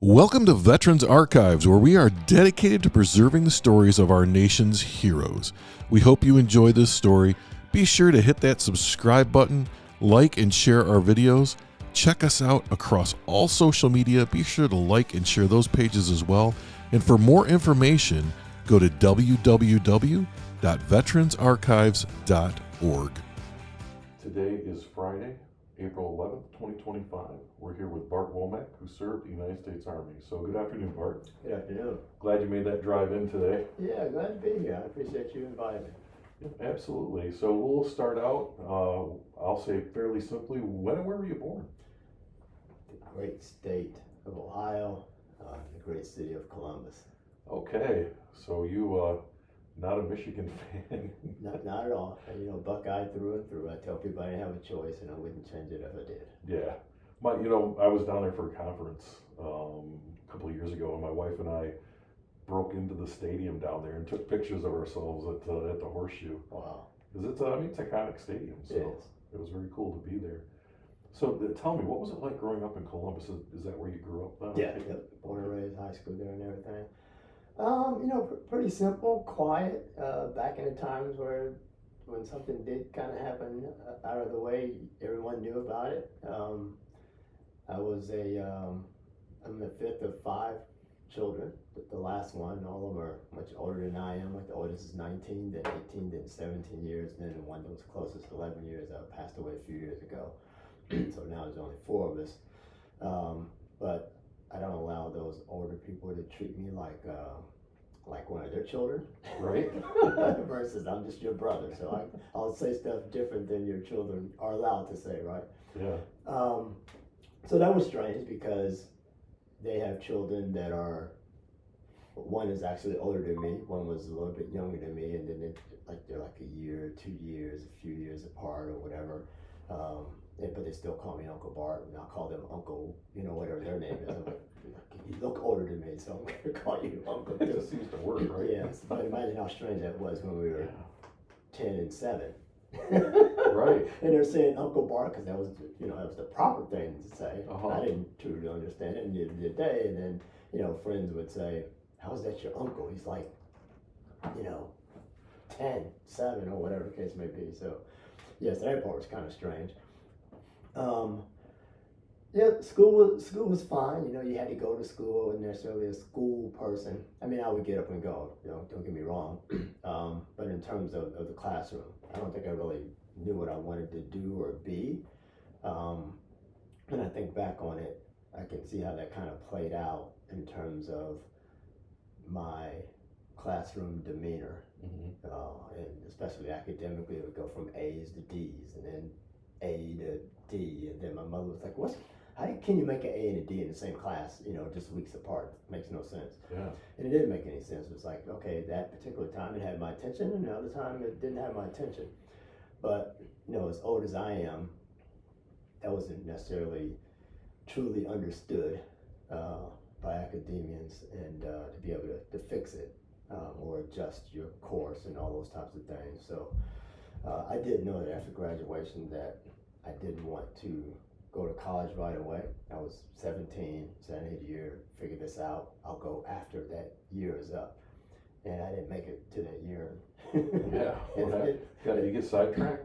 Welcome to Veterans Archives, where we are dedicated to preserving the stories of our nation's heroes. We hope you enjoy this story. Be sure to hit that subscribe button, like and share our videos. Check us out across all social media. Be sure to like and share those pages as well. And for more information, go to www.veteransarchives.org. Today is Friday, April 11th, 2025. We're here with Bart Womack, who served the United States Army. So good afternoon, Bart. Good afternoon. Glad you made that drive in today. Yeah, glad to be here. I appreciate you inviting me. Yeah, absolutely. So we'll start out, I'll say fairly simply, when and where were you born? The great state of Ohio, the great city of Columbus. Okay, so you not a Michigan fan? Not at all. And, Buckeye through and through. I tell people I didn't have a choice and I wouldn't change it if I did. Yeah. I was down there for a conference a couple of years ago, and my wife and I broke into the stadium down there and took pictures of ourselves at the Horseshoe. Wow. Because it's an iconic stadium, so it was very cool to be there. So tell me, what was it like growing up in Columbus? Is that where you grew up then? Yeah, born and raised, high school there and everything. Pretty simple, quiet, back in the times when something did kind of happen out of the way, everyone knew about it. I'm the fifth of five children, the last one. All of them are much older than I am. Like the oldest is 19, then 18, then 17 years, and then the one that was closest, 11 years, passed away a few years ago. So now there's only four of us. But I don't allow those older people to treat me like one of their children. Right. Versus I'm just your brother, so I'll say stuff different than your children are allowed to say, right? Yeah. So that was strange because they have children that one is actually older than me, one was a little bit younger than me, and then they're like a year, 2 years, a few years apart or whatever. But they still call me Uncle Bart, and I'll call them Uncle, whatever their name is. I'm like, you look older than me, so I'm going to call you Uncle too. It just seems to work, right? Yes, but imagine how strange that was when we were 10 and 7. Right. And they're saying Uncle Bart because that was the proper thing to say. Uh-huh. I didn't truly understand it, and neither did they. And then, friends would say, "How is that your uncle? He's like, 10, 7, or whatever the case may be." So, yes, that part was kind of strange. School was fine. You had to go to school. I wasn't necessarily a school person. I mean, I would get up and go. Don't get me wrong. But in terms of the classroom, I don't think I really knew what I wanted to do or be. When I think back on it, I can see how that kind of played out in terms of my classroom demeanor, and especially academically, it would go from A's to D's, and then A to D, and then my mother was like, how can you make an A and a D in the same class, just weeks apart? Makes no sense. Yeah. And it didn't make any sense. It was like, okay, that particular time it had my attention, and another time it didn't have my attention. But, as old as I am, that wasn't necessarily truly understood by academians, and to be able to fix it or adjust your course and all those types of things. So I did know that after graduation that I didn't want to go to college right away. I was 17, so I need a year, figure this out. I'll go after that year is up. And I didn't make it to that year. Yeah. Did you get sidetracked?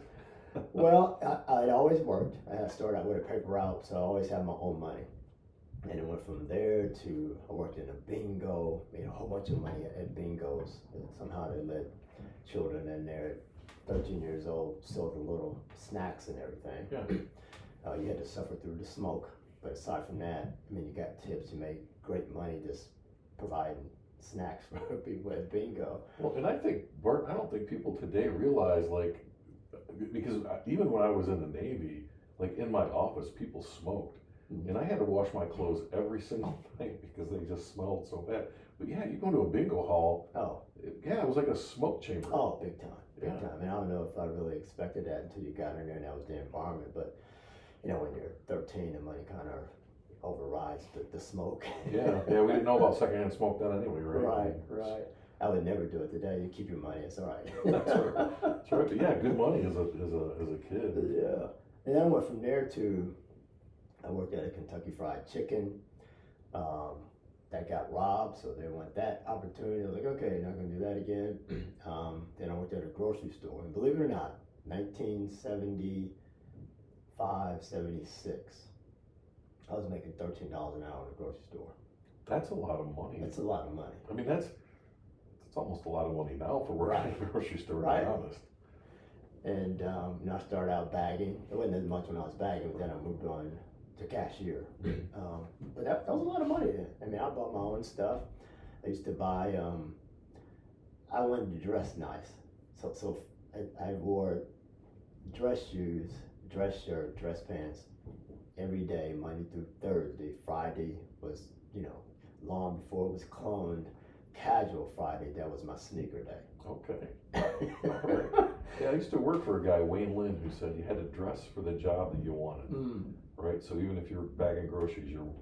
Well, it always worked. I started out with a paper route, so I always had my own money. And it went from there to, I worked in a bingo, made a whole bunch of money at bingos. And somehow they let children in there at 13 years old, sold the little snacks and everything. Yeah. You had to suffer through the smoke, but aside from that, you got tips. You made great money just providing snacks for people at bingo. Well, and I think, Bart, I don't think people today realize, because even when I was in the Navy, in my office, people smoked. Mm-hmm. And I had to wash my clothes every single night because they just smelled so bad. But yeah, you go to a bingo hall. Oh. It was like a smoke chamber. Oh, big time. Big time. And I don't know if I really expected that until you got in there and that was the environment. But when you're 13, the money kind of overrides the smoke. Yeah, we didn't know about secondhand smoke then anyway, right? Right. I would never do it today. You keep your money, it's all right. That's right. But yeah, good money as a kid. Yeah. And then I went from there to, I worked at a Kentucky Fried Chicken. that got robbed, so they want that opportunity. I was like, okay, not gonna do that again. Then I worked at a grocery store, and believe it or not, 1975, 76, I was making $13 an hour in a grocery store. That's a lot of money. That's a lot of money. I mean, it's almost a lot of money now for working at a grocery store, to be honest. And I started out bagging. It wasn't as much when I was bagging, but then I moved on to cashier. But that was a lot of money then. I mean, I bought my own stuff. I used to buy, I wanted to dress nice. So I wore dress shoes, dress shirt, dress pants every day, Monday through Thursday. Friday was, long before it was cloned, casual Friday. That was my sneaker day. Okay. Yeah, I used to work for a guy, Wayne Lynn, who said you had to dress for the job that you wanted, right? So even if you're bagging groceries, you're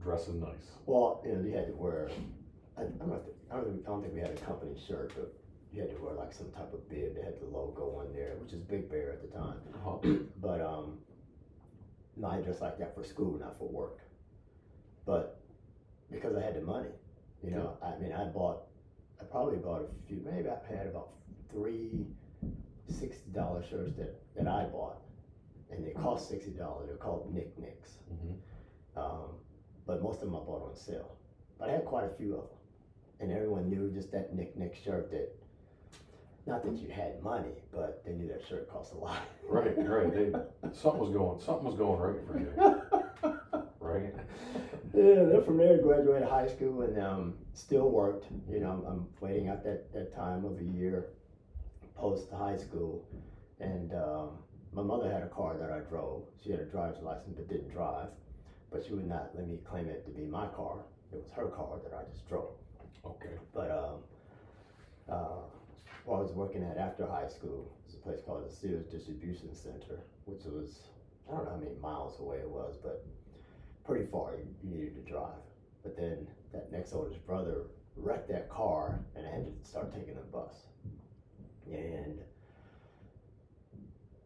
dressing nice. Well, you had to wear, I don't think we had a company shirt, but you had to wear like some type of bib that had the logo on there, which is Big Bear at the time. But no, I dressed like that for school, not for work. But because I had the money, I mean, I probably bought a few, maybe I had about 3 $60 shirts that I bought, and they cost $60. They're called knickknacks. But most of them I bought on sale. But I had quite a few of them, and everyone knew just that knick-knack shirt that, not that you had money, but they knew that shirt cost a lot. Right. Something was going right for you. Right? Yeah, then from there I graduated high school and still worked. I'm waiting out that time of a year post high school, and my mother had a car that I drove. She had a driver's license but didn't drive, but she would not let me claim it to be my car. It was her car that I just drove. Okay. But while I was working at after high school, there's a place called the Sears Distribution Center, which was, I don't know how many miles away it was, but pretty far. You needed to drive. But then that next oldest brother wrecked that car, and I had to start taking the bus. And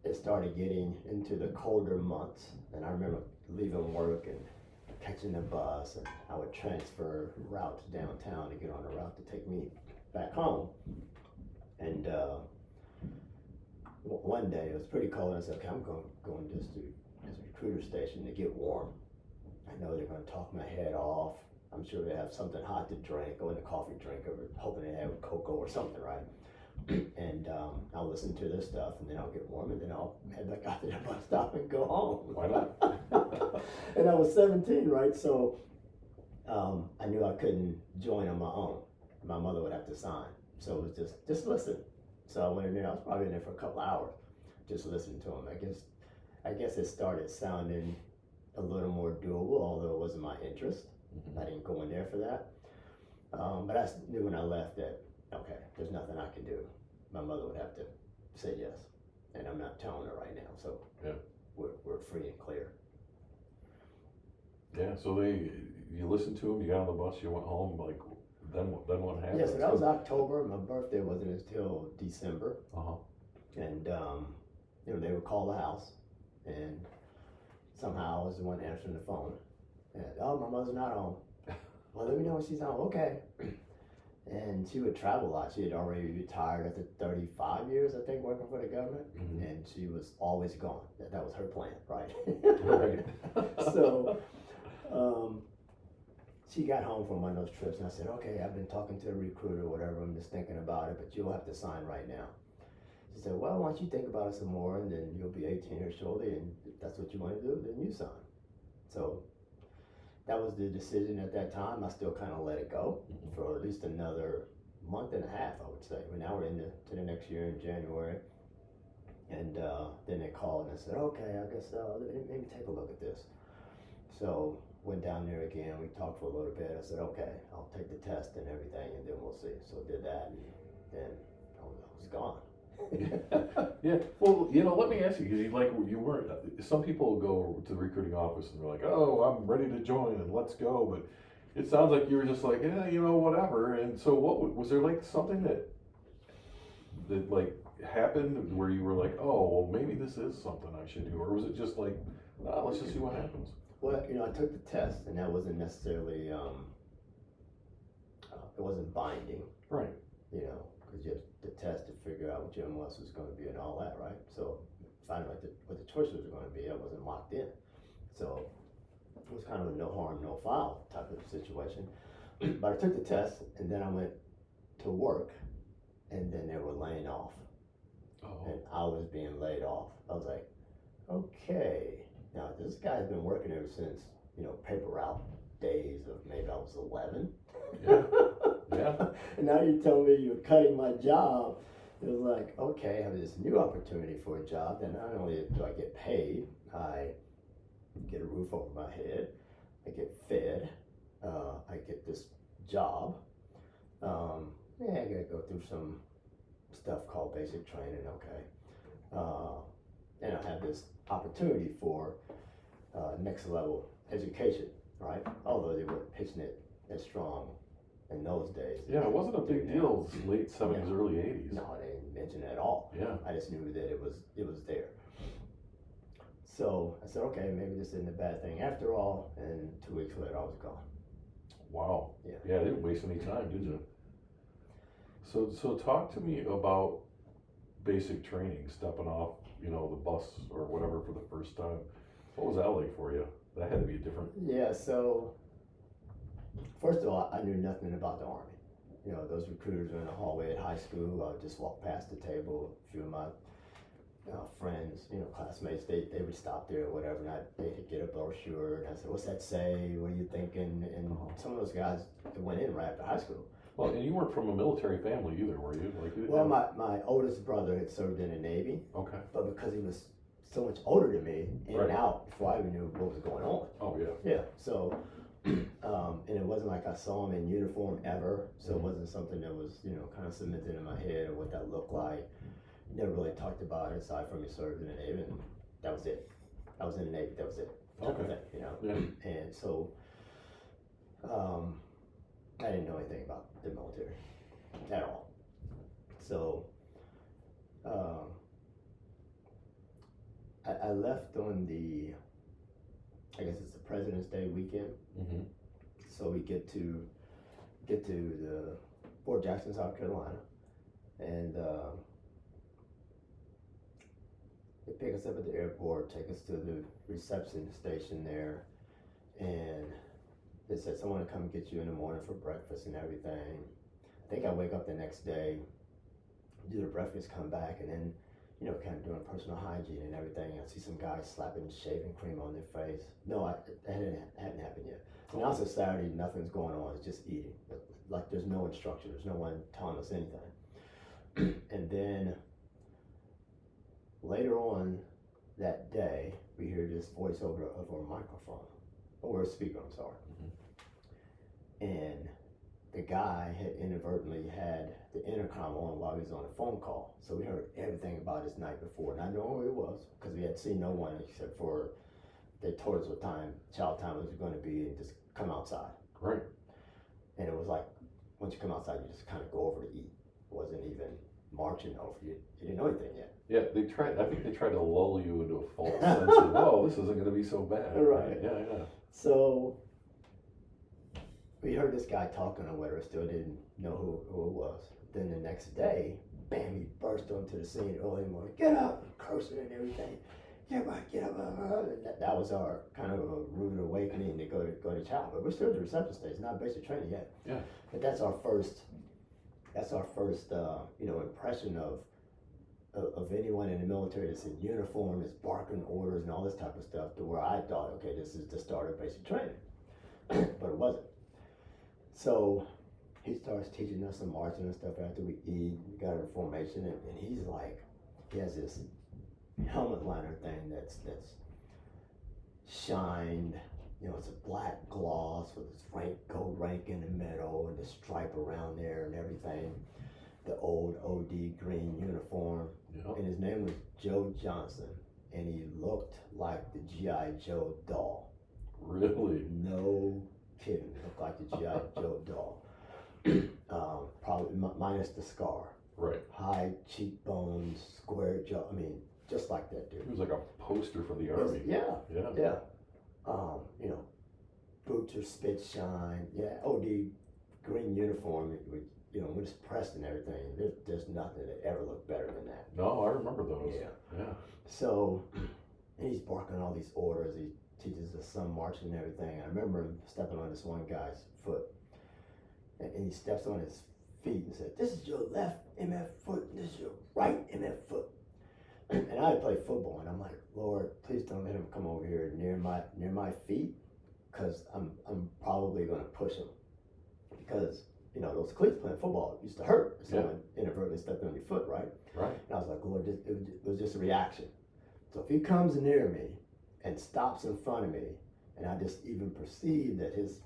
it started getting into the colder months, and I remember leaving work and catching the bus, and I would transfer routes downtown to get on a route to take me back home. And one day it was pretty cold, and I said, okay, I'm going just to this recruiter station to get warm. I know they're going to talk my head off. I'm sure they have something hot to drink, go in a coffee drinker, hoping they have cocoa or something, right? And I'll listen to this stuff, and then I'll get warm, and then I'll head back out to the bus stop and go home. Why not? And I was 17, right? So I knew I couldn't join on my own. My mother would have to sign. So it was just listen. So I went in there. I was probably in there for a couple hours, just listening to them. I guess it started sounding a little more doable, although it wasn't my interest. I didn't go in there for that. But I knew when I left that, okay, there's nothing I can do. My mother would have to say yes, and I'm not telling her right now. So yeah, we're free and clear. Yeah. So you listened to them. You got on the bus. You went home. Like then what happened? Yeah. So that was October. My birthday wasn't until December. And they would call the house, and somehow I was the one answering the phone. And, oh, my mother's not home. Well, let me know when she's home. Okay. And she would travel a lot. She had already retired after 35 years, I think, working for the government. And she was always gone. That was her plan, right? Right. So she got home from one of those trips, and I said, okay, I've been talking to a recruiter or whatever. I'm just thinking about it, but you'll have to sign right now. She said, well, why don't you think about it some more, and then you'll be 18 here shortly, and if that's what you want to do, then you sign. So that was the decision at that time. I still kind of let it go for at least another month and a half, I would say. I mean, now we're into the next year in January. And then they called and I said, okay, I guess maybe take a look at this. So went down there again. We talked for a little bit. I said, okay, I'll take the test and everything, and then we'll see. So did that, and then I was gone. Yeah. Well, let me ask you, because you weren't. Some people go to the recruiting office and they're like, "Oh, I'm ready to join and let's go," but it sounds like you were just like, "Yeah, whatever." And so, what was there like something that like happened where you were like, "Oh, well, maybe this is something I should do," or was it just like, "Let's just see what happens"? Well, I took the test, and that wasn't necessarily wasn't binding, Right. you know, because you have the test to figure out what your MS was going to be and all that, right? So finding out what the choices were going to be, I wasn't locked in. So it was kind of a no harm, no foul type of situation. But I took the test, and then I went to work, and then they were laying off. Oh. And I was being laid off. I was like, okay, now this guy's been working ever since, you know, paper route days of maybe I was 11. Yeah. Yeah. And now you're telling me you're cutting my job. It was like, okay, I have this new opportunity for a job. Then not only do I get paid, I get a roof over my head, I get fed, I get this job. I gotta go through some stuff called basic training, okay. And I have this opportunity for next level education, right? Although they weren't pitching it as strong in those days. Yeah, it wasn't a big deal. It was late 70s, early 80s. No, they didn't mention it at all. Yeah. I just knew that it was there. So I said, okay, maybe this isn't a bad thing after all. And 2 weeks later, I was gone. Wow. Yeah. Yeah, they didn't waste any time, did you? So talk to me about basic training, stepping off, you know, the bus or whatever for the first time. What was that like for you? That had to be different. Yeah, so first of all, I knew nothing about the Army. You know, those recruiters were in the hallway at high school. I would just walk past the table. A few of my friends, you know, classmates, they would stop there or whatever, and they'd get a brochure, and I said, what's that say? What are you thinking? And some of those guys went in right after high school. Well, and you weren't from a military family either, were you? Well, my oldest brother had served in the Navy. Okay. But because he was so much older than me, in Right. and out before I even knew what was going on. Oh, yeah. Yeah, so, and it wasn't like I saw him in uniform ever, so it wasn't something that was, you know, kind of cemented in my head or what that looked like. Never really talked about it aside from he served in the Navy, and that was it. I was in the Navy, that was it. Type of Okay. thing, you know? Yeah. And so, I didn't know anything about the military at all. So, I left on the, I guess it's the President's Day weekend. Mm-hmm. So we get to the Fort Jackson, South Carolina, and they pick us up at the airport, take us to the reception station there, and they said someone to come get you in the morning for breakfast and everything. I think I wake up the next day, do the breakfast, come back, and then, you know, kind of doing personal hygiene and everything. I see some guys slapping shaving cream on their face. No, that hadn't happened yet. And also Saturday, nothing's going on. It's just eating. Like there's no instruction. There's no one telling us anything. And then later on that day, we hear this voice over a microphone, or a speaker, I'm sorry. And the guy had inadvertently had the intercom on while he was on a phone call. So we heard everything about his night before, not knowing who it was, because we had seen no one except for they told us what time, child time was going to be, and just come outside. Right. And it was like, once you come outside, you just kind of go over to eat. It wasn't even marching over. You didn't know anything yet. Yeah, I think they tried to lull you into a false sense of, oh, this isn't going to be so bad. Right. Yeah, yeah. So we heard this guy talking or whatever, still didn't know who it was. Then the next day, bam, he burst onto the scene early in the morning. Get up, cursing and everything. Get up, get up. And that was our kind of a rude awakening to go to child. But we're still at the reception stage, not basic training yet. Yeah. But that's our first you know, impression of anyone in the military that's in uniform, that's barking orders and all this type of stuff, to where I thought, okay, this is the start of basic training. But it wasn't. So he starts teaching us some marching and stuff after we eat. We got our formation, and he's like, he has this helmet liner thing that's shined. You know, it's a black gloss with this gold rank in the middle and the stripe around there and everything. The old OD green uniform. Yep. And his name was Joe Johnson, and he looked like the G.I. Joe doll. Really? No kidding. Looked like the G.I. Joe doll. Probably minus the scar. Right. High cheekbones, square jaw. I mean, just like that dude. He was like a poster for the Army. Yeah. Yeah. Yeah. You know, boots are spit shine. Yeah, OD green uniform, when it's pressed and everything, there's nothing that ever looked better than that. No, I remember those. Yeah. So he's barking all these orders. He teaches us some marching and everything. I remember him stepping on this one guy's foot, and he steps on his feet and said, "This is your left MF foot. This is your right MF foot." And I play football, and I'm like, "Lord, please don't let him come over here near my feet, because I'm probably going to push him, because those cleats playing football used to hurt if someone inadvertently stepped on your foot, right?" Right. And I was like, "Lord, it was just a reaction. So if he comes near me and stops in front of me, and I just even perceive that his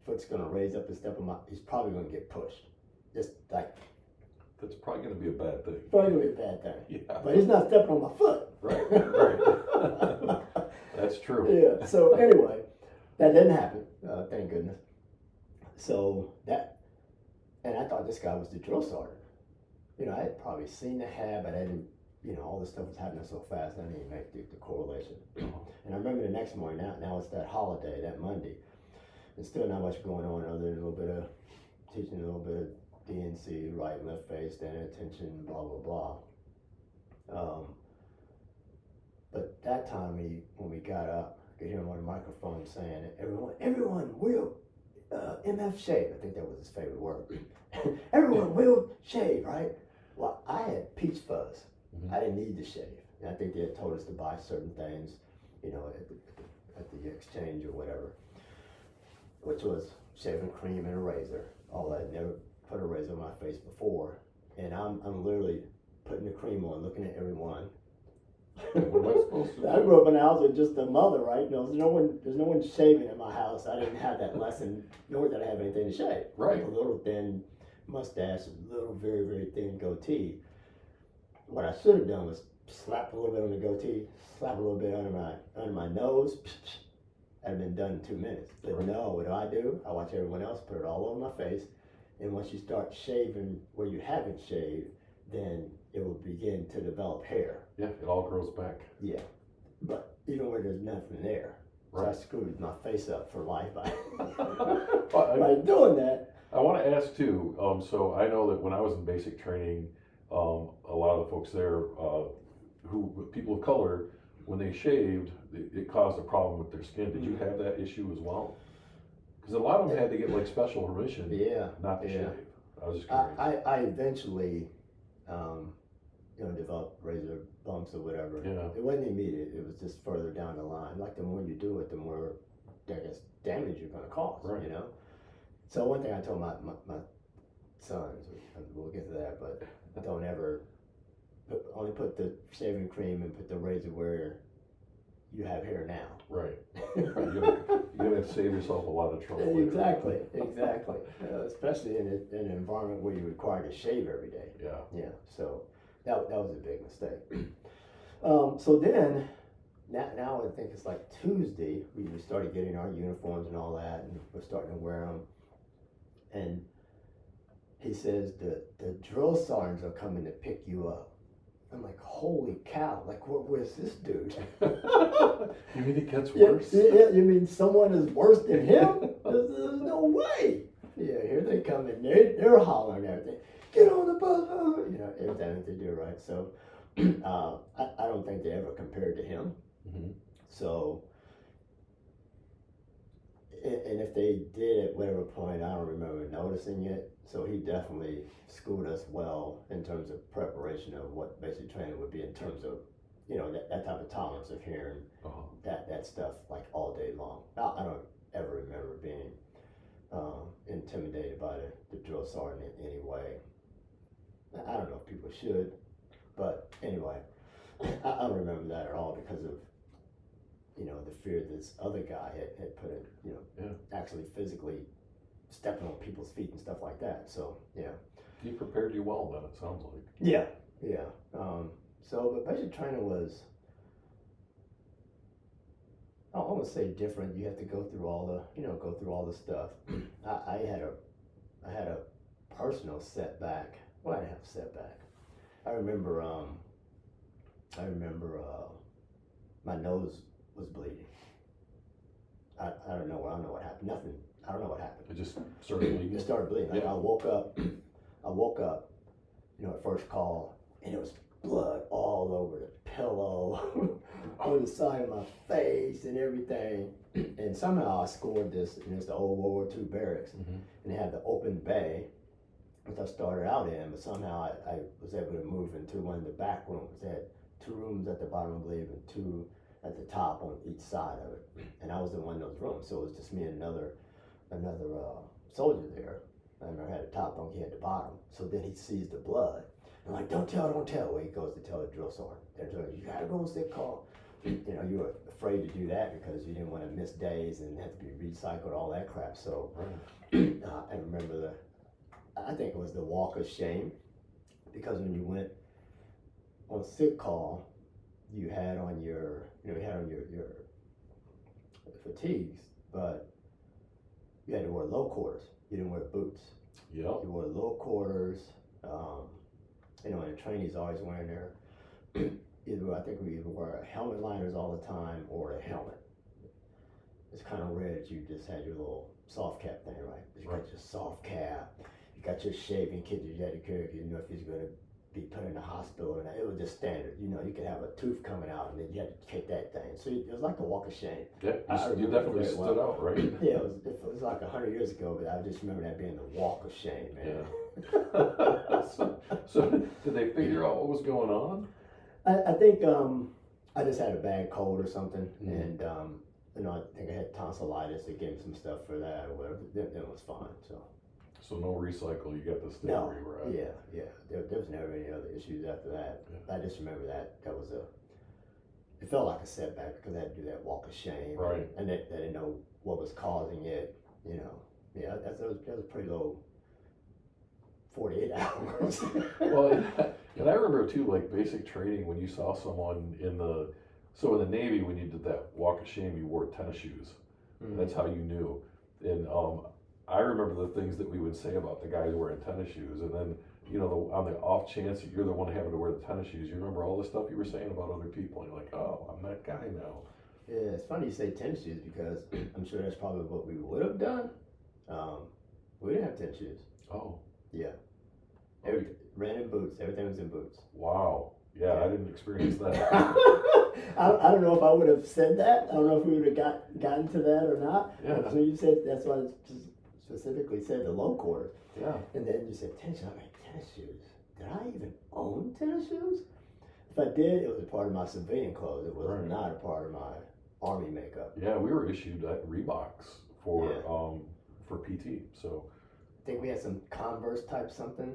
foot's going to raise up and step on he's probably going to get pushed. Just like." That's probably going to be a bad thing. Probably going to be a bad thing. Yeah. But he's not stepping on my foot. Right, right. That's true. Yeah, so anyway, that didn't happen, thank goodness. So and I thought this guy was the drill sergeant. I had probably seen the hat, but I didn't, all this stuff was happening so fast, I didn't even make the correlation. And I remember the next morning, now it's that holiday, that Monday, and still not much going on other than a little bit of teaching, a little bit of DNC, right, left face, standing attention, blah, blah, blah. But that time, when we got up, I could hear him on the microphone saying, everyone will MF shave. I think that was his favorite word. Everyone will shave, right? Well, I had peach fuzz. Mm-hmm. I didn't need to shave. And I think they had told us to buy certain things, at the exchange or whatever, which was shaving cream and a razor. All I had never put a razor on my face before, and I'm literally putting the cream on, looking at everyone. What am I supposed to do? I grew up in a house with just a mother, right? There's no one shaving in my house. I didn't have that lesson, nor did I have anything to shave. Right. A little thin mustache, a little very, very thin goatee. What I should have done was slap a little bit on the goatee, slap a little bit under my nose. I'd have been done in 2 minutes. But Right. no, what do? I watch everyone else put it all over my face. And once you start shaving where you haven't shaved, then it will begin to develop hair. Yeah, it all grows back. Yeah. But even where there's nothing there. So I Right. screwed my face up for life by Well, doing that. I want to ask too. So I know that when I was in basic training, a lot of the folks there, people of color, when they shaved, it caused a problem with their skin. Did you have that issue as well? Because a lot of them had to get like special permission not to shave. I was just curious. I eventually, developed razor bumps or whatever. Yeah. It wasn't immediate. It was just further down the line. Like the more you do it, the more damage you're going to cause. Right. So one thing I told my sons, we'll get to that, but don't ever only put the shaving cream and put the razor where you have hair now. Right. You're going to save yourself a lot of trouble later. Exactly. Especially in an environment where you're required to shave every day. Yeah. Yeah, so that was a big mistake. So then, now I think it's like Tuesday, we started getting our uniforms and all that, and we're starting to wear them. And he says the drill sergeants are coming to pick you up. I'm like, holy cow, like where's this dude? You mean it gets worse? Yeah, you mean someone is worse than him? There's no way. Yeah, here they come and they're hollering and everything. Get on the bus, everything they do, right? So I don't think they ever compared to him. Mm-hmm. So, and if they did at whatever point, I don't remember noticing it. So he definitely schooled us well in terms of preparation of what basic training would be in terms of, that type of tolerance of hearing that stuff like all day long. I don't ever remember being intimidated by the drill sergeant in any way. I don't know if people should, but anyway, I don't remember that at all because of, the fear this other guy had put in, actually physically stepping on people's feet and stuff like that. So, yeah. He prepared you well then, it sounds like. Yeah. But basic training was, I want to say different. You have to go through all the stuff. I had a personal setback. Well, I didn't have a setback. I remember my nose was bleeding. I don't know what happened. Nothing. I don't know what happened. It just started bleeding. It started bleeding. Like Yeah. I woke up, at first call, and it was blood all over the pillow, on the side of my face and everything. And somehow I scored this, and it's the old World War II barracks, and they had the open bay, which I started out in, but somehow I was able to move into one of the back rooms. They had 2 rooms at the bottom, I believe, and 2 at the top on each side of it. And I was in one of those rooms, so it was just me and another soldier there. And I had the top bunk, he had the bottom. So then he sees the blood. I'm like, don't tell. Well, he goes to tell the drill sergeant. They're telling you gotta go on sick call. You were afraid to do that because you didn't want to miss days and have to be recycled, all that crap. So I remember I think it was the walk of shame, because when you went on sick call, you had on your fatigues, but you had to wear low quarters. You didn't wear boots. Yep. You wore low quarters. And the trainees always wearing their I think we either wear helmet liners all the time or a helmet. It's kind of rare that you just had your little soft cap thing, right? You got your soft cap. You got your shaving kit that you had to carry because you know if he's going to be put in the hospital, and it was just standard. You could have a tooth coming out, and then you had to take that thing. So it was like a walk of shame. Yeah, you definitely stood out, right? Yeah, it was like 100 years ago, but I just remember that being the walk of shame, man. Yeah. so did they figure out what was going on? I think I just had a bad cold or something, and I think I had tonsillitis. They gave me some stuff for that or whatever. Then it was fine. So no recycle. You got to stay No, where you were at. yeah. There was never any other issues after that. Yeah. I just remember that was it felt like a setback because I had to do that walk of shame, Right. And they didn't know what was causing it. Yeah, that was a pretty low 48 hours. Well, and I remember too, like basic training, when you saw someone in the Navy, when you did that walk of shame, you wore tennis shoes. Mm-hmm. That's how you knew. And I remember the things that we would say about the guys wearing tennis shoes, and then on the off chance that you're the one having to wear the tennis shoes, you remember all the stuff you were saying about other people, and you're like, oh, I'm that guy now. Yeah, it's funny you say tennis shoes because I'm sure that's probably what we would have done. We didn't have tennis shoes. Oh. Yeah. Ran in boots. Everything was in boots. Wow. Yeah, I didn't experience that. I don't know if I would have said that. I don't know if we would have gotten to that or not. Yeah. So you said, that's why I just specifically said the low quarters. Yeah. And then you said tennis shoes. I'm like, tennis shoes? Did I even own tennis shoes? If I did, it was a part of my civilian clothes. It was not a part of my Army makeup. Yeah, we were issued Reeboks for PT. So I think we had some Converse type something,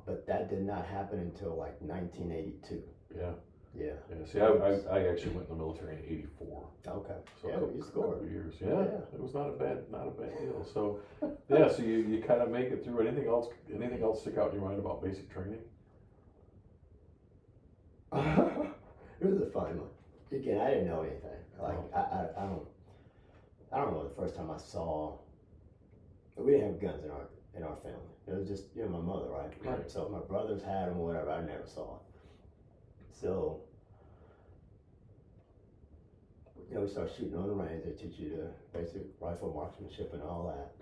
but that did not happen until like 1982. Yeah. Yeah. See, I actually went in the military in '84. Okay. So yeah, you scored. Couple years. Yeah, it was not a bad deal. So yeah, so you kind of make it through. Anything else stick out in your mind about basic training? It was a fun one. Again, I didn't know anything. Like I don't know the first time I saw. We didn't have guns in our family. It was just my mother, right? Right. So my brothers had them or whatever. I never saw it. So we start shooting on the range. They teach you the basic rifle marksmanship and all that.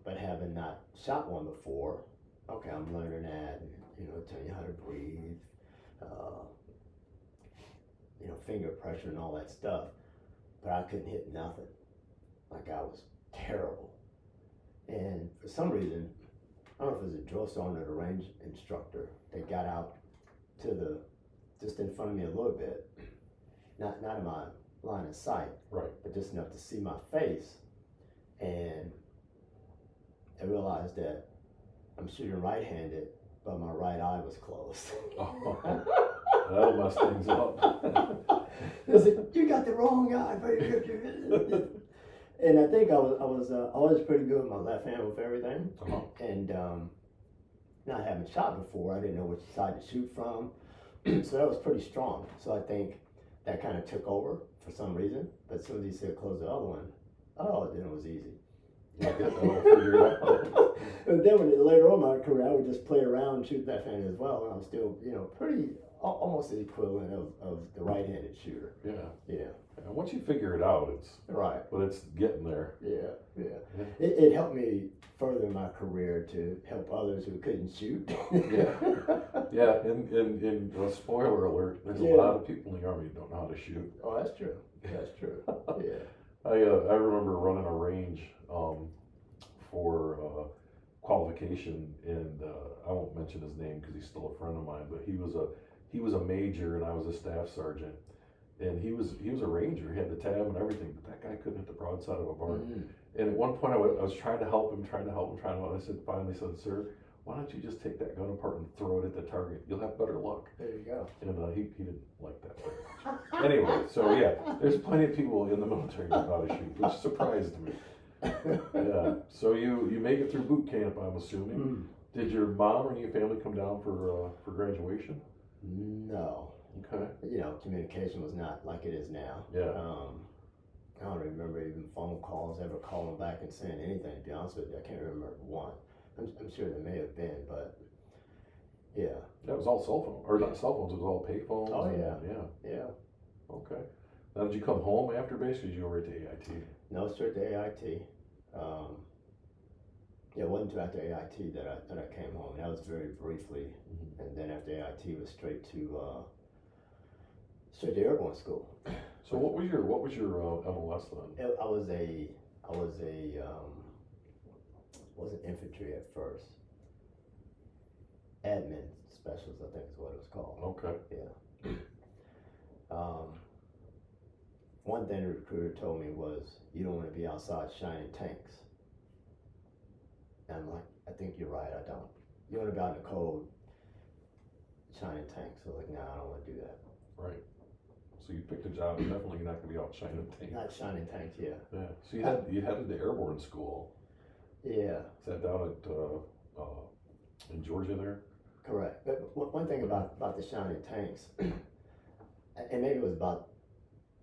But having not shot one before, okay, I'm learning that. And, tell you how to breathe. Finger pressure and all that stuff. But I couldn't hit nothing. Like I was terrible. And for some reason, I don't know if it was a drill sergeant or the range instructor that got out to just in front of me a little bit, not in my line of sight, right, but just enough to see my face, and I realized that I'm shooting right-handed, but my right eye was closed. Oh, that'll mess things up. They said, "You got the wrong eye." And I think I was always pretty good with my left hand with everything, and not having shot before, I didn't know which side to shoot from, so that was pretty strong. So I think that kind of took over for some reason. But as soon as he said close the other one, then it was easy. And then later on in my career, I would just play around and shoot that hand as well, and I was still pretty almost the equivalent of the right-handed shooter. Yeah. Yeah. And once you figure it out, it's Right. but it's getting there. Yeah. Yeah. It helped me further my career to help others who couldn't shoot. Yeah, and spoiler alert, there's a lot of people in the Army who don't know how to shoot. Oh, that's true. That's true. Yeah. I remember running a range for qualification, and I won't mention his name because he's still a friend of mine, but he was a major and I was a staff sergeant, and he was a ranger. He had the tab and everything, but that guy couldn't hit the broadside of a barn. Mm. And at one point I was trying to help him. I finally said, "Sir, why don't you just take that gun apart and throw it at the target? You'll have better luck." There you go. And he didn't like that very much. Anyway, so yeah, there's plenty of people in the military that know how to shoot, which surprised me. Yeah. So you make it through boot camp, I'm assuming. Mm. Did your mom or any of your family come down for graduation? No. Okay. You know, communication was not like it is now. Yeah. I don't remember even phone calls ever calling back and saying anything, to be honest with you. I can't remember one. I'm sure there may have been, but yeah. That was all cell phone, or not cell phones, it was all pay phones. Oh, yeah. Yeah. Okay. Now, did you come home after base, or did you go right to AIT? No, straight to AIT. It wasn't until after AIT that I came home. That was very briefly, and then after AIT it was straight to airborne school. So what was your MLS then? I wasn't infantry at first. Admin specialist, I think is what it was called. Okay. Yeah. One thing the recruiter told me was, you don't want to be outside shining tanks. And I'm like, I think you're right, I don't. You want to be out in the cold shining tanks. So I was like, nah, I don't want to do that. Right. So you picked a job, and definitely you're not going to be out shining tanks. Not shining tanks, yeah. Yeah. So you headed to airborne school. Yeah. Is that down at in Georgia there? Correct. But one thing about the shining tanks, and maybe it was about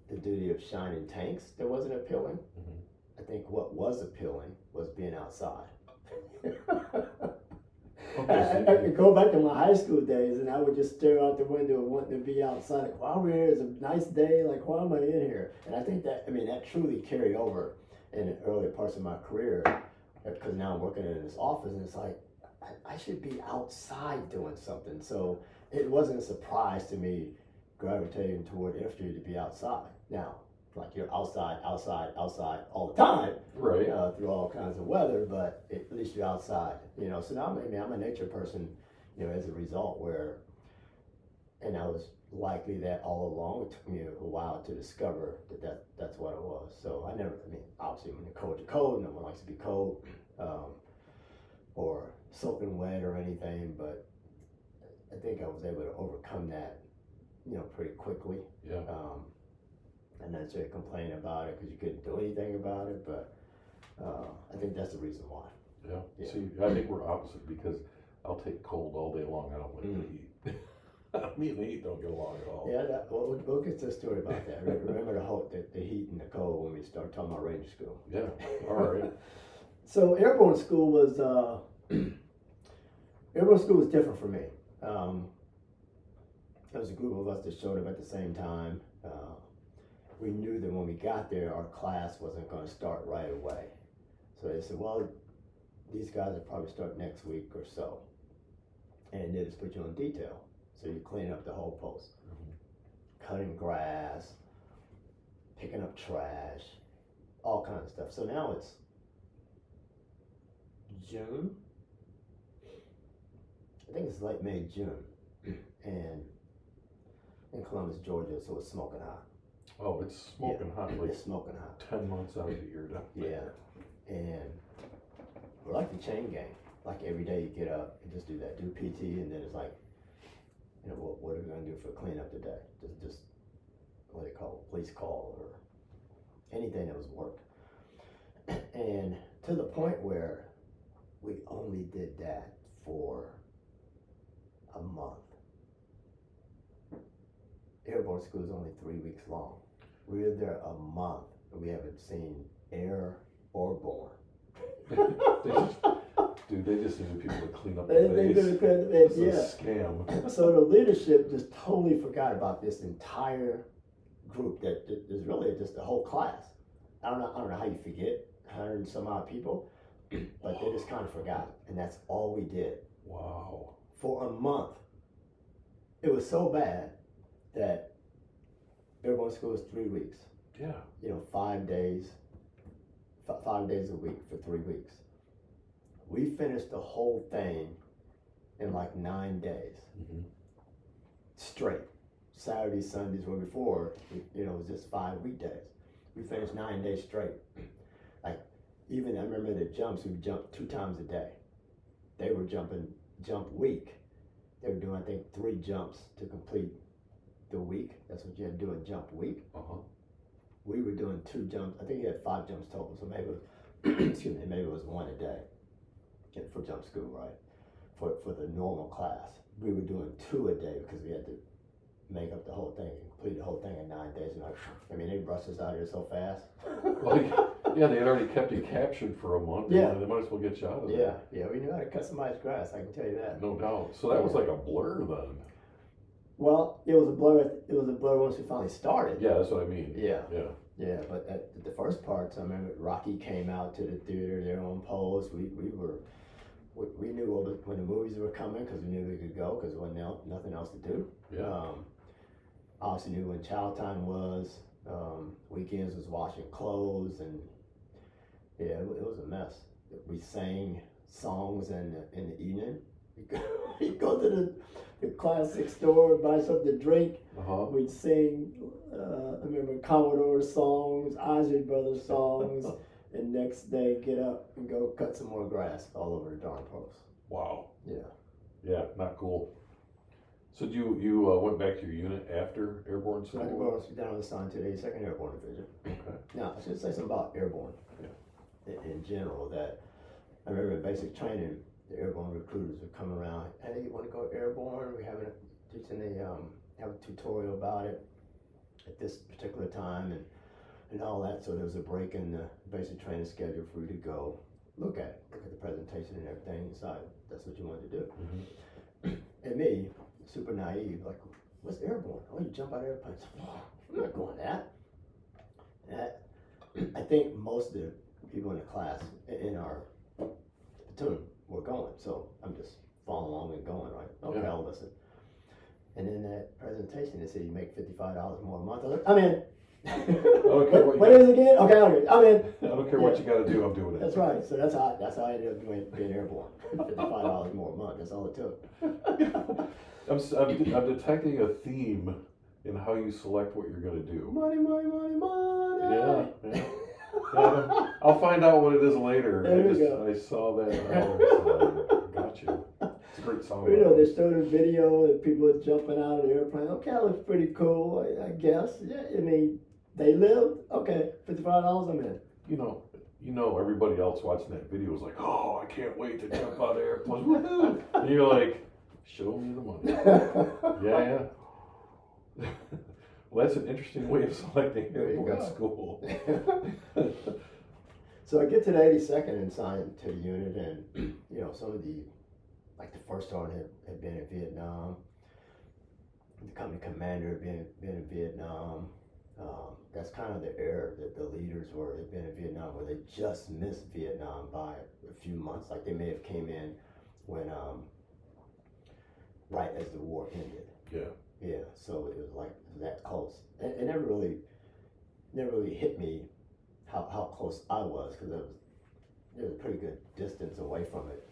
the duty of shining tanks that wasn't appealing. Mm-hmm. I think what was appealing was being outside. Okay, I could go back to my high school days, and I would just stare out the window wanting to be outside. Like, wow, we're here, it's a nice day. Like, why am I in here? And I think that truly carried over in the earlier parts of my career, because now I'm working in this office, and it's like, I should be outside doing something. So it wasn't a surprise to me gravitating toward infantry to be outside. Now, like, you're outside all the time, right? Through all kinds of weather, but at least you're outside, So now I'm a nature person, as a result, and I was likely that all along. It took me a while to discover that's what it was. So obviously when you're cold, no one likes to be cold, or soaking wet or anything, but I think I was able to overcome that, pretty quickly. Yeah. And not necessarily complain about it because you couldn't do anything about it, but I think that's the reason why. Yeah. See, I think we're opposite, because I'll take cold all day long. I don't like the heat. Me and the heat don't get along at all. Yeah, we'll get to a story about that. Remember the heat and the cold when we start talking about Ranger School. Yeah, all right. So airborne school was different for me. There was a group of us that showed up at the same time. We knew that when we got there, our class wasn't going to start right away. So they said, well, these guys will probably start next week or so. And they just put you on detail. So you clean up the whole post. Mm-hmm. Cutting grass, picking up trash, all kinds of stuff. So now it's June. I think it's late May, June. And in Columbus, Georgia, so it's smoking hot. Oh, it's smoking hot. Like it's smoking hot. 10 months out of the year down there. Yeah. And we're like the chain gang. Like every day you get up and just do PT, and then it's like, what are we going to do for clean up today? Just what they call a police call or anything that was work. And to the point where we only did that for a month. Airborne school is only 3 weeks long. We were there a month, and we haven't seen air or born. Dude, They just needed people to clean up the They base. really cleared the base, It's yeah. a scam. So the leadership just totally forgot about this entire group that is really just the whole class. I don't know how you forget 100 and some odd people, but they just kind of forgot, and that's all we did Wow. for a month. It was so bad that airborne school was 3 weeks. Yeah. 5 days, 5 days a week for 3 weeks. We finished the whole thing in like 9 days Mm-hmm. straight. Saturdays, Sundays were before, it was just 5 weekdays. We finished 9 days straight. Like, even I remember the jumps, we jumped 2 times a day. They were jumping jump week. They were doing, I think, 3 jumps to complete the week. That's what you had to do in jump week. Uh-huh. We were doing 2 jumps. I think you had 5 jumps total, so maybe excuse me, maybe it was 1 a day for jump school, right? For the normal class. We were doing 2 a day because we had to make up the whole thing, complete the whole thing in 9 days. And they rushed us out of here so fast. Well, yeah, they had already kept you captured for a month. Yeah. They might as well get you out of there. Yeah, we knew how to customize grass, I can tell you that. No doubt. So that was like a blur then. Well, it was a blur. It was a blur once we finally started. Yeah, that's what I mean. Yeah. Yeah. But at the first parts, I remember Rocky came out to the theater, their own post. We knew when the movies were coming because we knew we could go because there wasn't nothing else to do. Yeah. Obviously knew when chow time was. Weekends was washing clothes, and yeah, it was a mess. We sang songs in the evening. We'd go to the classic store, buy something to drink. Uh-huh. We'd sing, I remember Commodore songs, Isley Brothers songs, and next day get up and go cut some more grass all over the darn post. Wow. Yeah. Yeah, not cool. So you went back to your unit after airborne So I school? then I was assigned to the 2nd Airborne Division. Okay. Now, I should say something about airborne in general, that I remember in basic training, the airborne recruiters would come around, hey, you want to go airborne? We have have a tutorial about it at this particular time and all that. So there was a break in the basic training schedule for you to go look at the presentation and everything, and decide that's what you wanted to do. Mm-hmm. And me, super naive, like, what's airborne? Oh, you jump out of airplanes. I'm not going that. I think most of the people in the class, in our platoon, were going. So I'm just following along and going, right? Okay, Yeah. I'll listen. And in that presentation, they said you make $55 more a month. I was like, I'm in. Okay, what is it again? Okay, I'm in. I don't care what you got to do, I'm doing it. That's right. So that's how I ended up being airborne. $55 more a month. That's all it took. I'm detecting a theme in how you select what you're going to do. Money, money, money, money. Yeah. I'll find out what it is later. There you go. I saw that earlier, so got you. It's a great song. They showed a video and people are jumping out of the airplane. Okay, that looks pretty cool, I guess. Yeah, I mean, they lived. Okay, $55, I'm in. You know, everybody else watching that video was like, "Oh, I can't wait to jump out of the airplane." Woohoo! And you're like, "Show me the money." Yeah. Well, that's an interesting way of selecting There you airborne go. school. So I get to the 82nd and signed to the unit, and some of the first sergeant had been in Vietnam. The company commander had been in Vietnam. That's kind of the era that the leaders had been in Vietnam, where they just missed Vietnam by a few months. Like they may have came in when right as the war ended. Yeah, so it was like that close. It never really hit me how close I was, because it was a pretty good distance away from it.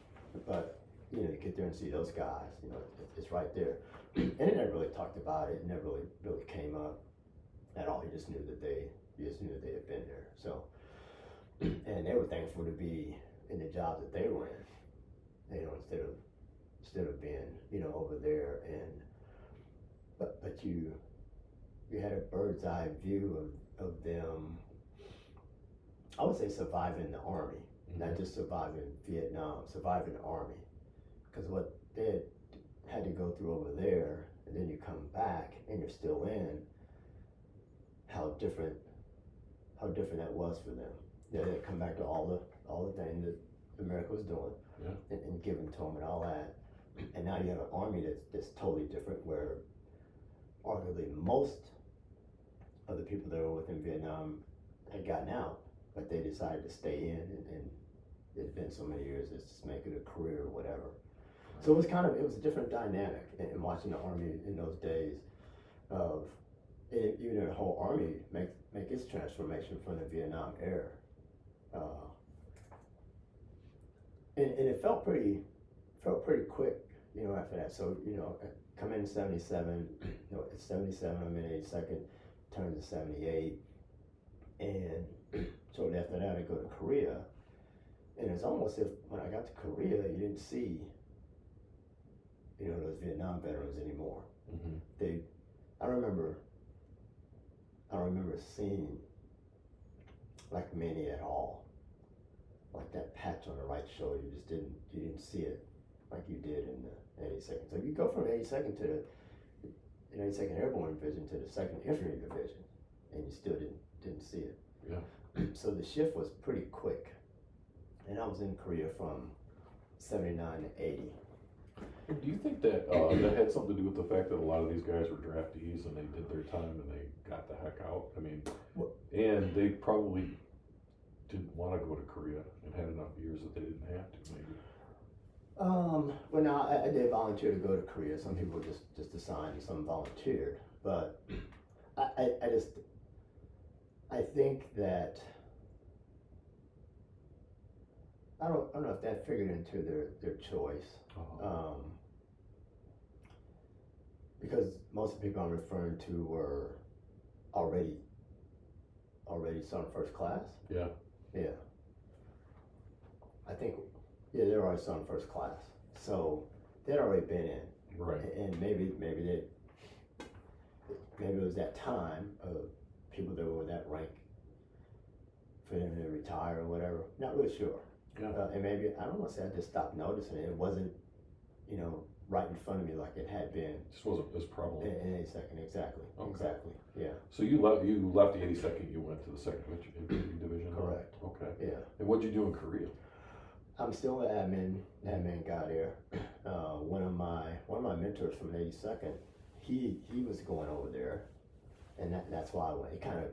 But you get there and see those guys. It's right there. And it never really talked about it. It never really came up at all. You just knew that they had been there. So, and they were thankful to be in the jobs that they were in. Instead of being over there. And but you had a bird's eye view of them. I would say surviving the army, not just surviving Vietnam, surviving the army, because what they had to go through over there, and then you come back and you're still in. How different that was for them. They had to come back to all the things that America was doing, Yeah. and giving to them and all that. And now you have an army that's totally different, where arguably most of the people that were within Vietnam had gotten out, but they decided to stay in, and it's been so many years, let's just make it a career or whatever. So it was a different dynamic in watching the army in those days of, even the whole army make its transformation from the Vietnam era. And it felt pretty quick, after that. So, come in 77, at 77, I'm in 82nd, turn to 78, and shortly after that I go to Korea, and it's almost if when I got to Korea, you didn't see, those Vietnam veterans anymore. Mm-hmm. I remember seeing like many at all, like that patch on the right shoulder, you didn't see it like you did in the 82nd. So you go from 82nd to the 82nd Airborne Division to the 2nd Infantry Division, and you still didn't see it. Yeah. So the shift was pretty quick, and I was in Korea from 79 to 80. Do you think that that had something to do with the fact that a lot of these guys were draftees and they did their time and they got the heck out? I mean, and they probably didn't want to go to Korea and had enough years that they didn't have to, maybe. Well, no, I did volunteer to go to Korea. Some people just assigned, and some volunteered. But I think that, I don't know if that figured into their choice. Uh-huh. Because most of the people I'm referring to were already Sergeant First Class. Yeah. Yeah. I think, yeah, they were already Sergeant First Class. So they'd already been in. Right. And maybe it was that time of people that were that rank for them to retire or whatever. Not really sure. Yeah. And maybe, I don't want to say I just stopped noticing it. It wasn't, right in front of me like it had been. Just wasn't as prevalent. In 82nd, exactly. Okay. Exactly, yeah. So you left the 82nd, you went to the 2nd Infantry Division? Correct. Okay. Yeah. And what'd you do in Korea? I'm still an admin guy there. One of my mentors from the 82nd, he was going over there, and that's why I went. It kind of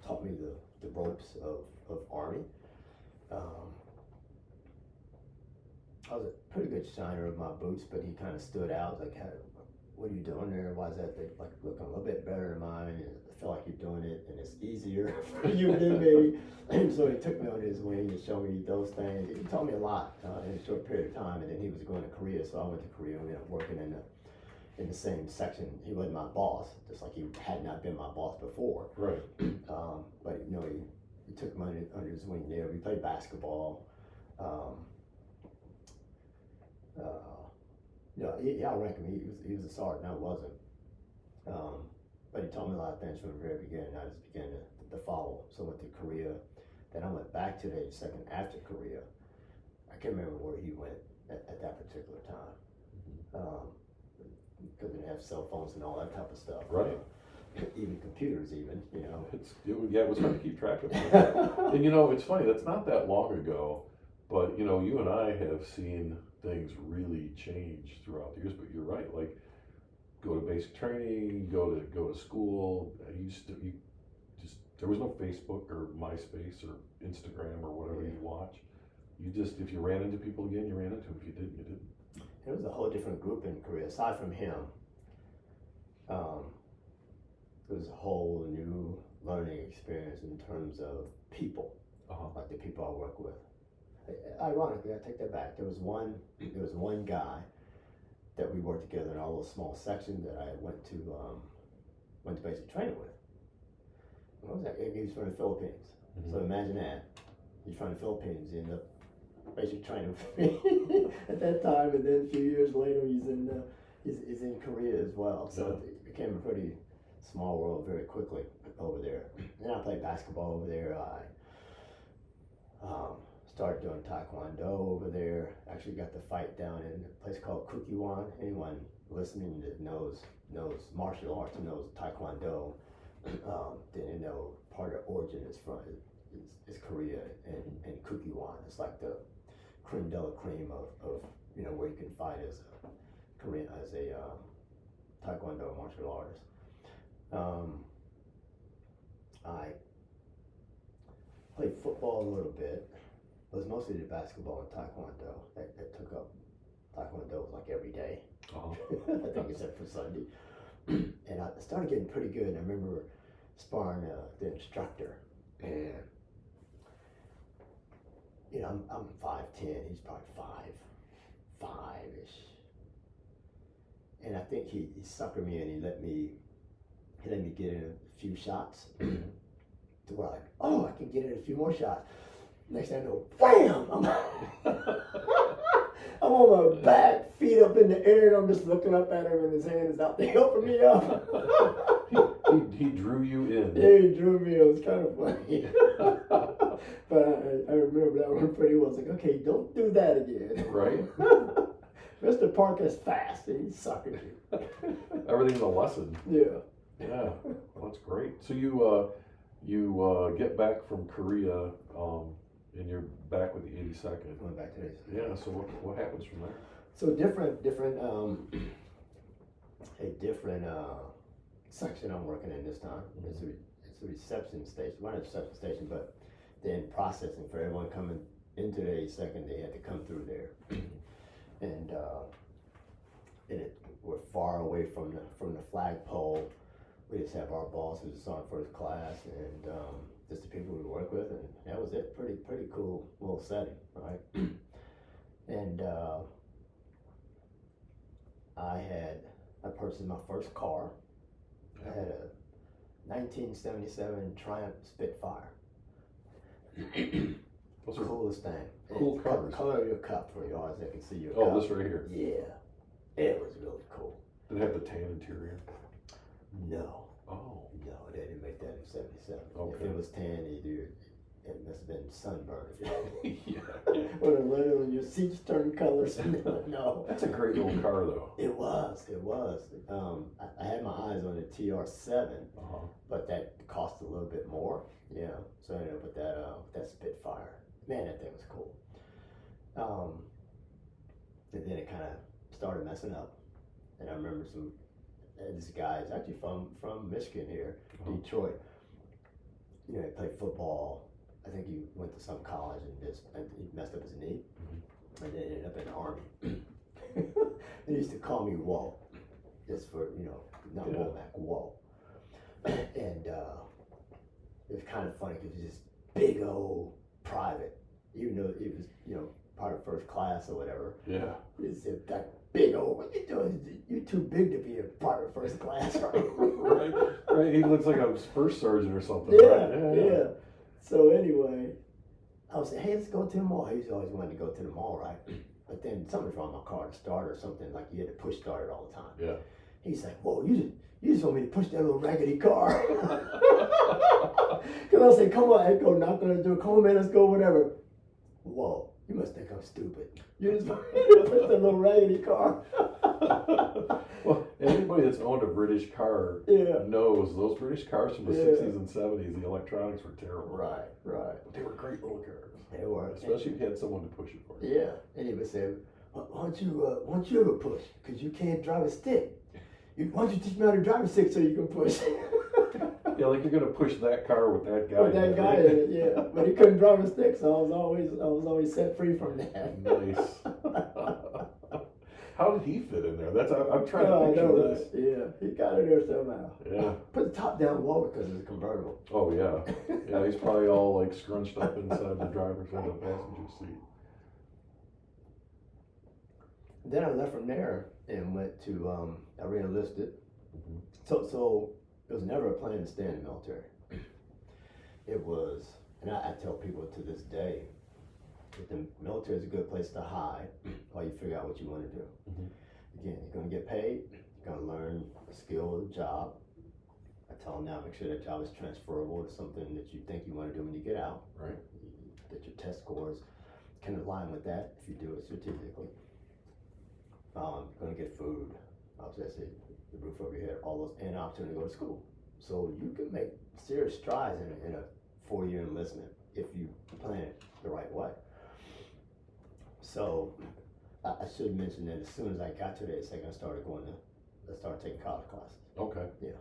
taught me the ropes of Army. I was a pretty good shiner of my boots, but he kind of stood out. Like, what are you doing there? Why is that thing like looking a little bit better than mine? And I feel like you're doing it, and it's easier for you than me. And so he took me on his wing to show me those things. He taught me a lot in a short period of time. And then he was going to Korea, so I went to Korea and ended up working in the same section. He wasn't my boss, just like he had not been my boss before. Right. But he took me under his wing there. We played basketball. He outranked me. He was a sergeant, I wasn't. But he taught me a lot of things from the very beginning. I just began to follow. So I went to Korea. Then I went back to the 82nd after Korea. I can't remember where he went at that particular time. Because we didn't have cell phones and all that type of stuff. Right. Even computers, it was hard to keep track of it. And it's funny, that's not that long ago, but you and I have seen things really change throughout the years. But you're right, like go to basic training, go to school. There was no Facebook or MySpace or Instagram or whatever you watch. If you ran into people again, you ran into them. If you didn't, you didn't. It was a whole different group in Korea. Aside from him, it was a whole new learning experience in terms of people, like the people I work with. Ironically, I take that back. There was one guy that we worked together in our little small section that I went to basic training with. What was that? He was from the Philippines. Mm-hmm. So imagine that. He's from the Philippines. He ended up basic training with me at that time, and then a few years later, he's in Korea as well. So it became a pretty small world very quickly over there. Then I played basketball over there. I started doing Taekwondo over there. Actually got to fight down in a place called Kukiwan. Anyone listening that knows martial arts and knows Taekwondo, then you know part of origin is is Korea and Kukiwan. It's like the creme de la creme of where you can fight as a Korean, as a Taekwondo martial artist. I played football a little bit. It was mostly the basketball and Taekwondo that took up. Taekwondo was like every day. I think except for Sunday. And I started getting pretty good. And I remember sparring the instructor, and I'm 5'10", he's probably 5'5" and I think he suckered me, and he let me get in a few shots to where I can get in a few more shots. Next thing I know, bam! I'm on my back, feet up in the air, and I'm just looking up at him, and his hand is out there helping me up. he drew you in. Yeah, he drew me. It was kind of funny. But I remember that one pretty well. I was like, okay, don't do that again. Right. Mr. Parker's fast, and he suckered you. Everything's a lesson. Yeah. Yeah, well, that's great. So you get back from Korea, and you're back with the 82nd. Going back to this. Yeah. So what happens from there? So different a different section I'm working in this time. It's a reception station. Well, not a reception station, but then processing for everyone coming into the 82nd. They had to come through there, and we're far away from the flagpole. We just have our boss, who's on first class, and just the people we work with, and that was it. Pretty cool little setting, right? And I purchased my first car. I had a 1977 Triumph Spitfire. Those are Coolest thing. cool cars. Color of your cup for your eyes that can see your Oh, cup. this right here. Yeah, it was really cool. Did it have the tan interior? No, Oh. they didn't make that in '77. Okay. If it was tan, it must have been sunburned. Yeah. When your seats turn colors. No. That's a great little car, though. It was. I had my eyes on the TR7, but that cost a little bit more. Yeah. So I ended up with that Spitfire. Man, that thing was cool. And then it kind of started messing up. And I remember this guy is actually from Michigan here, Detroit. He played football. I think he went to some college and he messed up his knee, and then ended up in the Army. They used to call me Walt, just for not Womack, Walt. And it was kind of funny because he was this big old private, even though he was part of first class or whatever. Yeah. It's that big old. What you doing? You're too big to be a part of first class, right? Right. He looks like a first sergeant or something. Yeah, right? yeah. So anyway, I was saying, hey, let's go to the mall. He's always wanted to go to the mall, right? But then something's wrong with my car to start or something. Like you had to push start it all the time. Yeah. He's like, whoa, you just want me to push that little raggedy car. Because I was like, come on, I ain't not gonna do it. Come on, man, let's go, whatever. Whoa, you must think I'm stupid. You just want me to push that little raggedy car. Well, anybody that's owned a British car knows those British cars from the 60s and 70s, the electronics were terrible. Right. But they were great little cars. They were. Especially if you had someone to push it for you. Yeah. And he would say, why don't you ever push? Because you can't drive a stick. Why don't you teach me how to drive a stick so you can push? Yeah, like you're gonna push that car with that guy. With that guy in it, yeah. But he couldn't drive a stick, so I was always set free from that. Nice. How did he fit in there? I'm trying to picture this. Yeah, he got in there somehow. Yeah. Put the top down lower because it's a convertible. Oh yeah. Yeah, he's probably all like scrunched up inside the driver's side of the passenger seat. Then I left from there and went to I re-enlisted. So it was never a plan to stay in the military. It was, and I tell people to this day, that the military is a good place to hide while you figure out what you want to do. Again, you're going to get paid, you're going to learn a skill, a job. I tell them now, make sure that job is transferable to something that you think you want to do when you get out. Right. That your test scores can align with that if you do it strategically. You're going to get food, obviously, the roof over your head, all those, and an opportunity to go to school. So you can make serious strides in a 4-year enlistment. if you plan it the right way. So I should mention that as soon as I got to the 82nd, I started taking college classes. Okay. Yeah.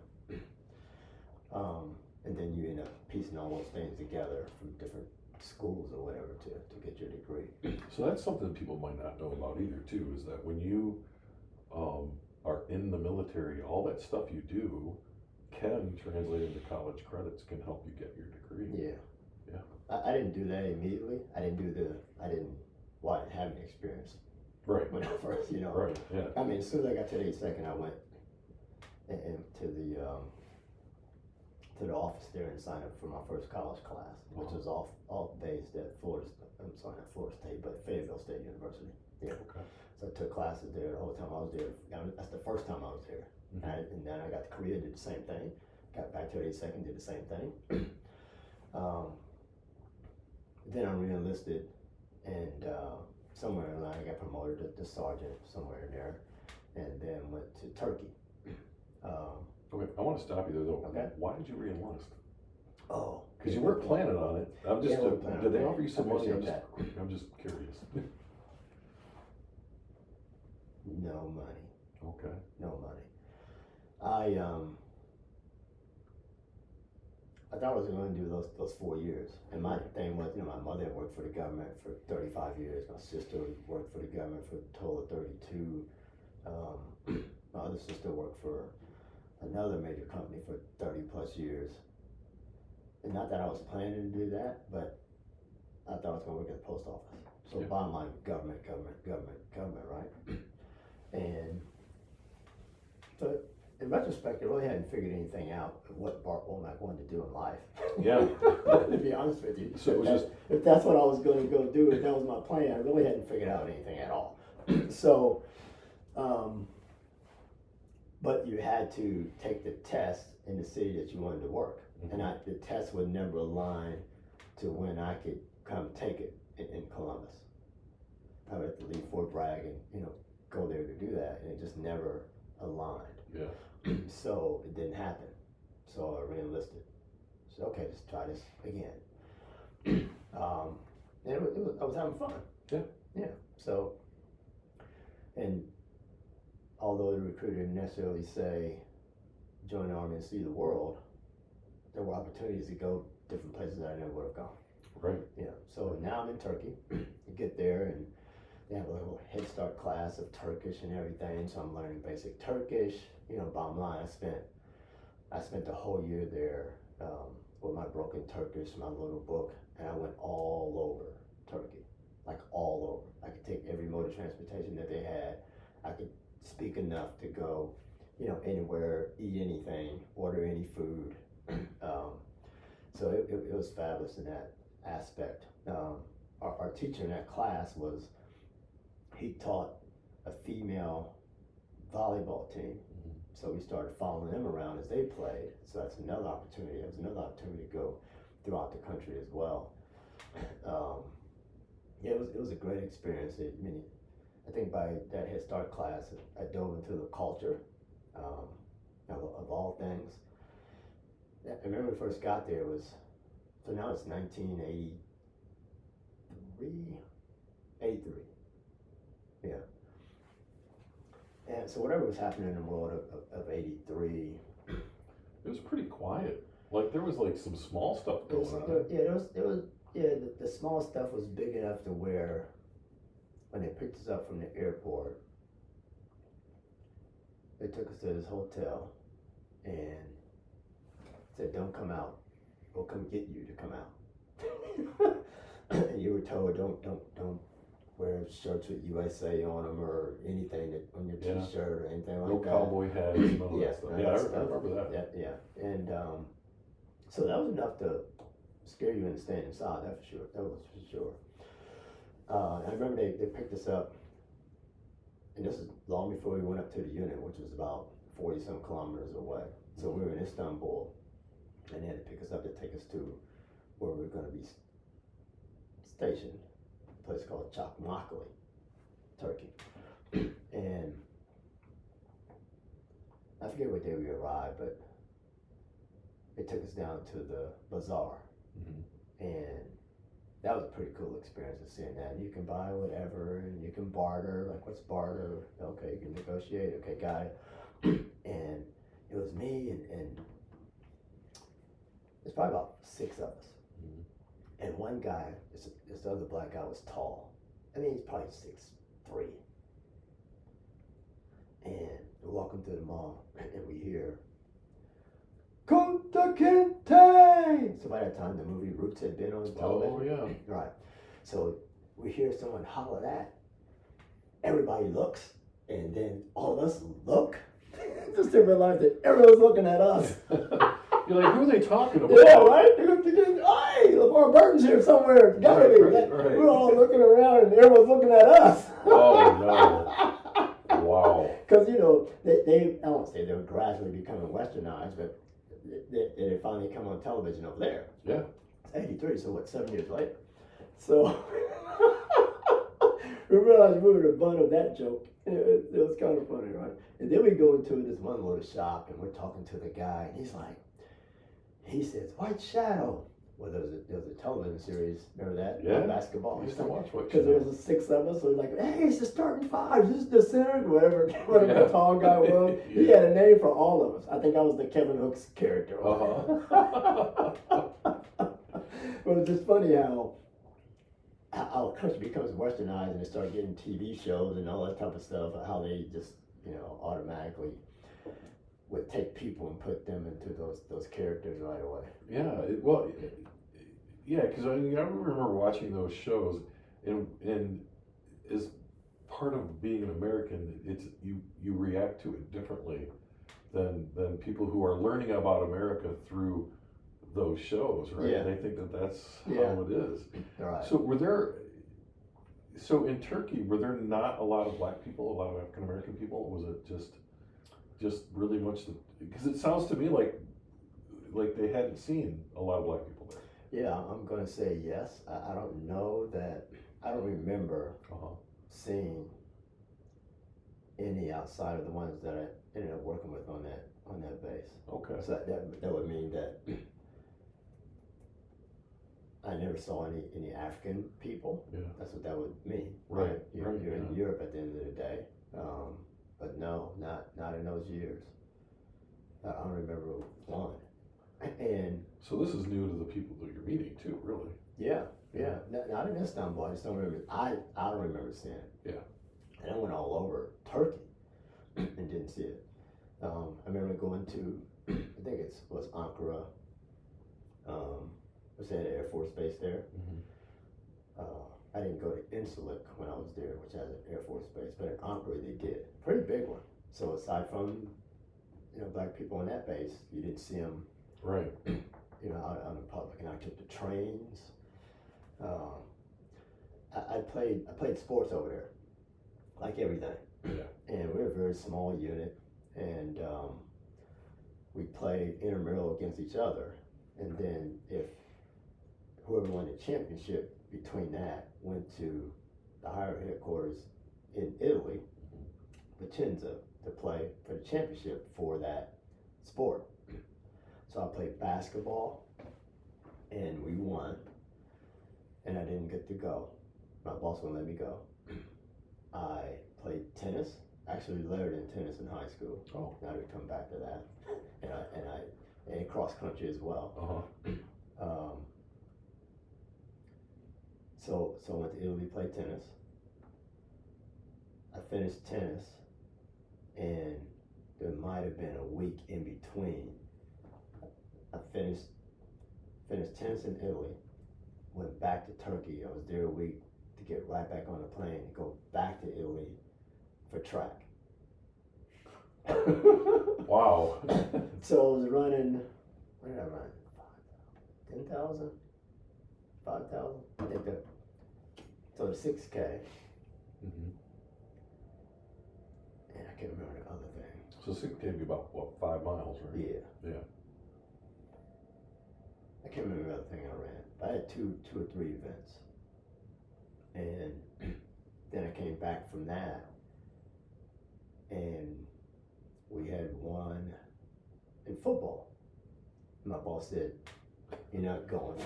And then you end up piecing all those things together from different schools or whatever to get your degree. So that's something people might not know about either too, is that when you are in the military, all that stuff you do can translate into college credits, can help you get your degree. Yeah. Yeah. I didn't do that immediately. I didn't have any experience. Right. When I first, Right, yeah. I mean, as soon as I got to the 82nd, I went to the office there and signed up for my first college class, which was all based at Florida State, but Fayetteville State University. Yeah. Okay. So I took classes there the whole time I was there. That's the first time I was there. Mm-hmm. And then I got to Korea, did the same thing. Got back to the 82nd, did the same thing. Then I re-enlisted, and somewhere in the line I got promoted to sergeant somewhere in there, and then went to Turkey. Okay, I want to stop you there though. Okay. Why did you re-enlist? Oh. Because you weren't planning on it. I'm just, did they offer you some money? Appreciate I'm just curious. No money. Okay. No money. I thought I was going to do those 4 years, and my thing was, my mother had worked for the government for 35 years. My sister worked for the government for a total of 32. My other sister worked for another major company for 30 plus years. And not that I was planning to do that, but I thought I was going to work at the post office. So bottom line, government, right? And so in retrospect, I really hadn't figured anything out of what Bart Womack wanted to do in life. Yeah. To be honest with you. So it was if that's what I was going to go do, if that was my plan, I really hadn't figured out anything at all. So, but you had to take the test in the city that you wanted to work. Mm-hmm. And the test would never align to when I could come take it in Columbus. I would have to leave Fort Bragg and, go there to do that, and it just never aligned. Yeah. So it didn't happen. So I re-enlisted. So okay, let's try this again. And I was having fun. Yeah. Yeah. So, and although the recruiter didn't necessarily say join the Army and see the world, there were opportunities to go different places that I never would have gone. Right. Yeah. So now I'm in Turkey. You get there and they have a little Head Start class of Turkish and everything. So I'm learning basic Turkish. Bottom line, I spent the whole year there with my broken Turkish, my little book, and I went all over Turkey, like all over. I could take every mode of transportation that they had. I could speak enough to go, anywhere, eat anything, order any food. So it was fabulous in that aspect. Our teacher in that class he taught a female volleyball team. Mm-hmm. So we started following them around as they played. So that's another opportunity. It was another opportunity to go throughout the country as well. It was a great experience. I think by that Head Start class, I dove into the culture of all things. I remember when we first got there, so now it's 1983. Yeah. And so whatever was happening in the world of 83. It was pretty quiet. Like there was like some small stuff going on. The small stuff was big enough to where when they picked us up from the airport, they took us to this hotel and said, "Don't come out. We'll come get you to come out." And you were told, don't wear shirts with USA on them or anything on your T-shirt or anything like that. No cowboy hats, none of that stuff. Yeah, I remember that. Yeah. And so that was enough to scare you into staying inside. That was for sure. I remember they picked us up, and this is long before we went up to the unit, which was about 40-some kilometers away. So we were in Istanbul, and they had to pick us up to take us to where we were going to be stationed, a place called Çakmaklı, Turkey. And I forget what day we arrived, but they took us down to the bazaar. Mm-hmm. And that was a pretty cool experience of seeing that. You can buy whatever, and you can barter. Like, what's barter? Okay, you can negotiate. Okay, got it. And it was me, and there's probably about 6 of us. Mhm. And one guy, this other black guy, was tall. I mean, he's probably 6'3". And we're walking through the mall, and we hear, Kunta Kinte! So by that time, the movie Roots had been on television. Oh, yeah. Right. So we hear someone holler that. Everybody looks, and then all of us look. Just to realize that everyone's looking at us. You're like, who are they talking about? Yeah, right? Hey, LeVar Burton's here somewhere. Gotta be. Right. We're all looking around, and everyone's looking at us. Oh, no. Wow. Because, you know, they, I won't say they were gradually becoming westernized, but they finally come on television over there. Yeah. It's 83, so what, 7 years later? So we realized we were the butt of that joke. It was kind of funny, right? And then we go into this one little shop, and we're talking to the guy, and he says, White Shadow. Well, there was a television series, remember that? Yeah. Basketball. I used to watch White Because Shadow. there was 6 of us, so we're like, hey, it's the starting 5, this is the center, whatever the tall guy was. He had a name for all of us. I think I was the Kevin Hooks character. But it's just funny how our country becomes westernized, and they start getting TV shows and all that type of stuff, how they just, you know, automatically would take people and put them into those characters right away. Yeah, because I remember watching those shows, and as part of being an American, it's you react to it differently than people who are learning about America through those shows, right? Yeah. They think that's Yeah. how it is. Right. So in Turkey, were there not a lot of black people, a lot of African American people? Was it just really much? Because it sounds to me like they hadn't seen a lot of black people there. Yeah, I'm going to say yes. I don't know that. I don't remember seeing any outside of the ones that I ended up working with on that base. Okay. So that would mean that I never saw any African people. Yeah. That's what that would mean. Right. You're Right, in yeah. Europe at the end of the day. But no, not in those years. I don't remember one. And So this is new to the people that you're meeting too, really. yeah. Not in Istanbul. I just don't remember. I don't remember seeing it. Yeah. And I went all over Turkey and didn't see it. I remember going to, I think it was Ankara. Was at Air Force Base there. Mm-hmm. I didn't go to Incirlik when I was there, which has an Air Force Base, but in Ankara they did. Pretty big one. So aside from, you know, black people on that base, you didn't see them, Right. you know, out in public. And I took the trains. I played sports over there, like everything. Yeah. And we were a very small unit, and we played intramural against each other. And then if whoever won the championship between that went to the higher headquarters in Italy, Vicenza, to play for the championship for that sport. So I played basketball, and we won, and I didn't get to go. My boss wouldn't let me go. I played tennis, actually lettered in tennis in high school. Oh. Now to come back to that, and cross country as well. So I went to Italy to play tennis. I finished tennis, and there might have been a week in between. I finished tennis in Italy, went back to Turkey. I was there a week to get right back on the plane and go back to Italy for track. Wow. So I was running, what did I run? 10,000? 5,000? I think that. So the 6K, Mm-hmm. and I can't remember the other thing. So 6 can be about 5 miles, right? Yeah. Yeah. I can't remember the other thing I ran. But I had two or three events. And then I came back from that, and we had one in football. My boss said, You're not going.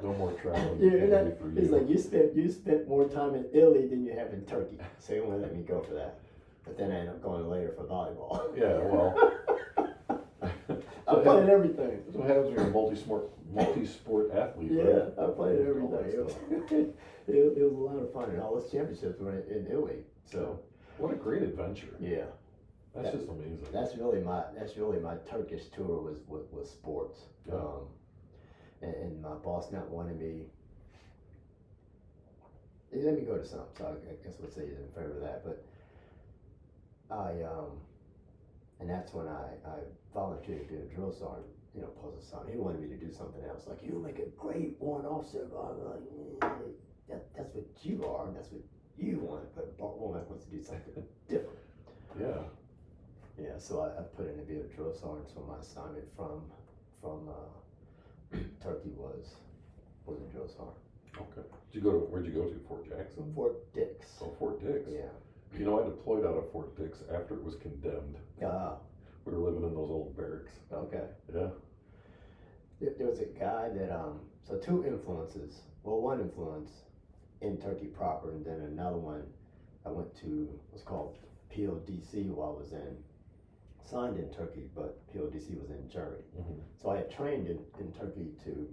No more traveling. Yeah, to and Italy for it's you. like you spent more time in Italy than you have in Turkey, so they won't let me go for that. But then I end up going later for volleyball. Yeah, well. I played everything. That's what happens when you're a multi-sport athlete, Yeah, right? I played All that everything. stuff. It was a lot of fun, and all those championships were in Italy. So What a great adventure. yeah, That's just amazing. that's really my Turkish tour was sports. Yeah. And my boss not wanting me. He let me go to some, so I guess we'll say he's in favor of that. But and that's when I volunteered to be a drill sergeant, post sergeant. He wanted me to do something else. Like, you make a great warrant officer. I'm like, that's what you are, and that's what you want. But Bart Womack wants to do something different. Yeah. Yeah, so I put in to be a drill sergeant. So my assignment from Turkey was a drill sergeant. Okay. Where'd you go to? Fort Jackson? Fort Dix. Oh, Fort Dix. Yeah. You know, I deployed out of Fort Dix after it was condemned. We were living in those old barracks. Okay. Yeah. There was a guy that, so two influences. Well, one influence in Turkey proper, and then another one I went to, was called PLDC while I was signed in Turkey, but PLDC was in Germany. Mm-hmm. So I had trained in Turkey to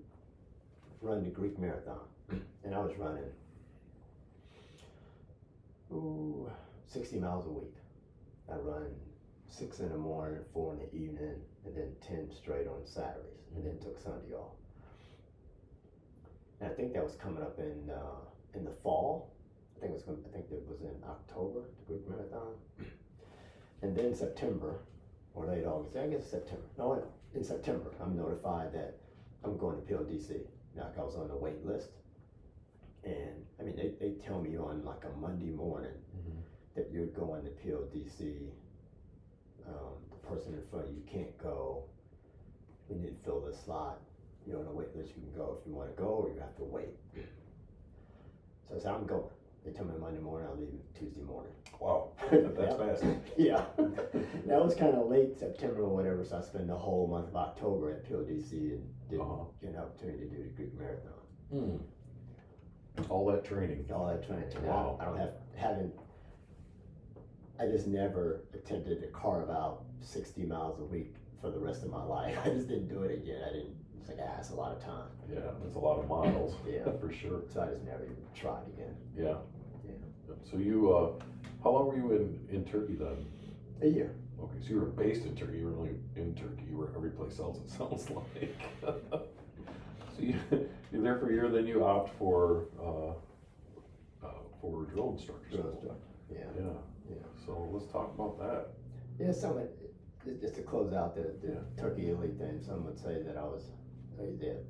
run the Greek marathon, and I was running 60 miles a week. I run 6 in the morning, 4 in the evening, and then 10 straight on Saturdays, and then took Sunday off. And I think that was coming up in the fall. I think it was in October, the Greek marathon, and then September or late August. I guess September. No, in September, I'm notified that I'm going to PLDC. Like, I was on the wait list, and I mean they tell me on like a Monday morning that you're going to PLDC. The person in front of you can't go. We need to fill this slot. You're on the wait list. You can go if you want to go, or you have to wait. So I said, I'm going. They tell me Monday morning. I'll leave Tuesday morning. Wow. That's fast. Yeah. That was kind of late September or whatever, so I spent the whole month of October at PLDC and didn't get an opportunity to do the Greek marathon. All that training. All that training. Wow. I just never attempted to carve out 60 miles a week for the rest of my life. I just didn't do it again. It's like, that's a lot of time. Yeah, that's a lot of miles. Yeah. For sure. So I just never even tried again. Yeah. Yeah. So you, how long were you in Turkey then? A year. Okay, so you were based in Turkey. You weren't really in Turkey. You were every place else, it sounds like. So you're there for a year, then you opt for drill instructor school. Yeah. Yeah. Yeah. So let's talk about that. Yeah, just to close out the Turkey-Italy thing, some would say that I was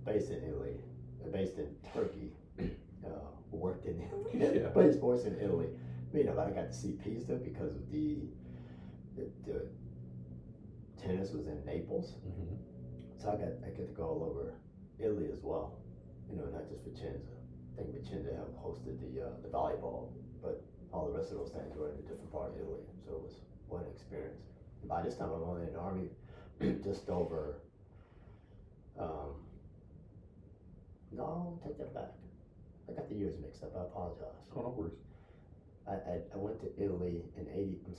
based in Italy, based in Turkey, worked in Italy, Yeah. played sports in Italy. I got to see Pisa because of the tennis was in Naples, so I get to go all over Italy as well. Not just Vicenza. I think Vicenza have hosted the volleyball, but all the rest of those things were in a different part of Italy, so it was one experience. By this time, I'm only in the Army just over, no, take that back. I got the years mixed up, I apologize. Oh, no worries. I went to Italy in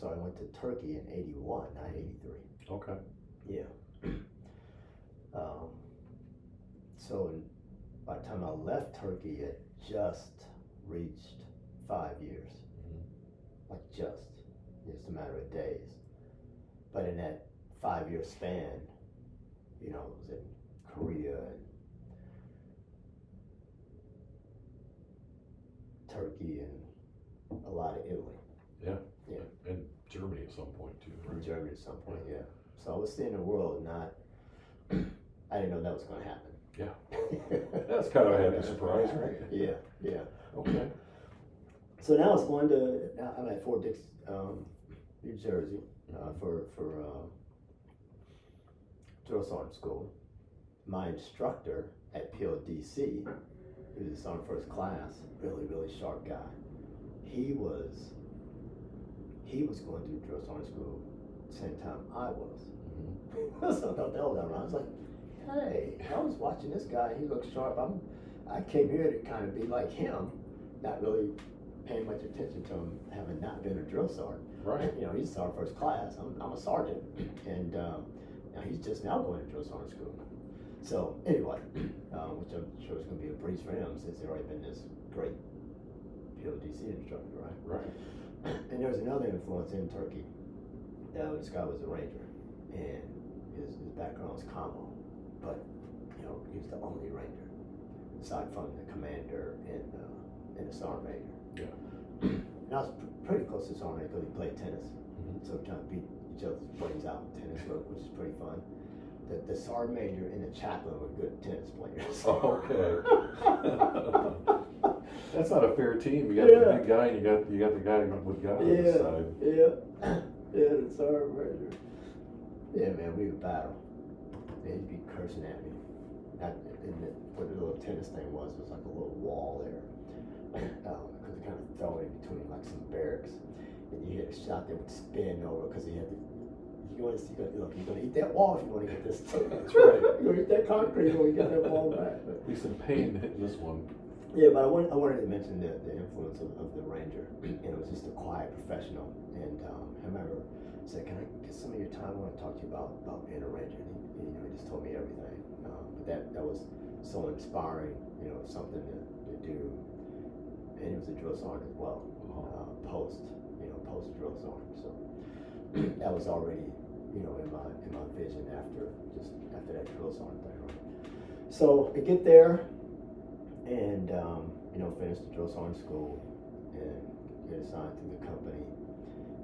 I went to Turkey in 81, not 83. Okay. Yeah. So by the time I left Turkey, it just reached 5 years. Like just a matter of days. But in that 5-year span, it was in Korea and Turkey and a lot of Italy. Yeah. Yeah. And Germany at some point too, right? In Germany at some point, yeah. So I was seeing the world, I didn't know that was going to happen. Yeah. That's kind of a happy surprise, right? Yeah, yeah. Okay. So now I'm at Fort Dix, New Jersey, for drill sergeant school. My instructor at PLDC, he was on first class, really, really sharp guy. He was going through drill sergeant school at the same time I was. So I thought that was ironic. I was like, hey, I was watching this guy. He looks sharp. I came here to kind of be like him, not really paying much attention to him, having not been a drill sergeant. Right. You know, he's our first class. I'm a sergeant, and now he's just now going to drill sergeant school. So anyway, which I'm sure is going to be a breeze for him since he's already been this great PODC instructor, right? Right. And there's another influence in Turkey. This guy was a ranger, and his background was commo, but you know he was the only ranger, aside from the commander and the sergeant major. Yeah. And I was pretty close to the sergeant major because he played tennis, so we trying to beat each other's brains out in tennis, which is pretty fun. The sergeant major and the chaplain were good tennis players. Oh, okay. That's not a fair team. You got the big guy and you got the guy with God on the side. Yeah, the sergeant major. Yeah, man, we would battle. They'd be cursing at me. What the little tennis thing was like a little wall there. Because it kind of fell in between like some barracks. And you hit a shot that would spin over because he had to. You're gonna eat that wall if you want to get this. That's right. You're gonna eat that concrete when you get that wall back. At least some pain hitting this one. Yeah, but I wanted to mention the influence of the ranger, and it was just a quiet professional. And I remember saying, "Can I get some of your time? I want to talk to you about being a ranger." And he just told me everything. But that was so inspiring. You know, something to do. And he was a drill sergeant as well, post drill sergeant. So that was already, you know, in my vision after that drill sergeant thing. Right? So I get there. And you know, finish the drill sergeant school and get assigned to the company.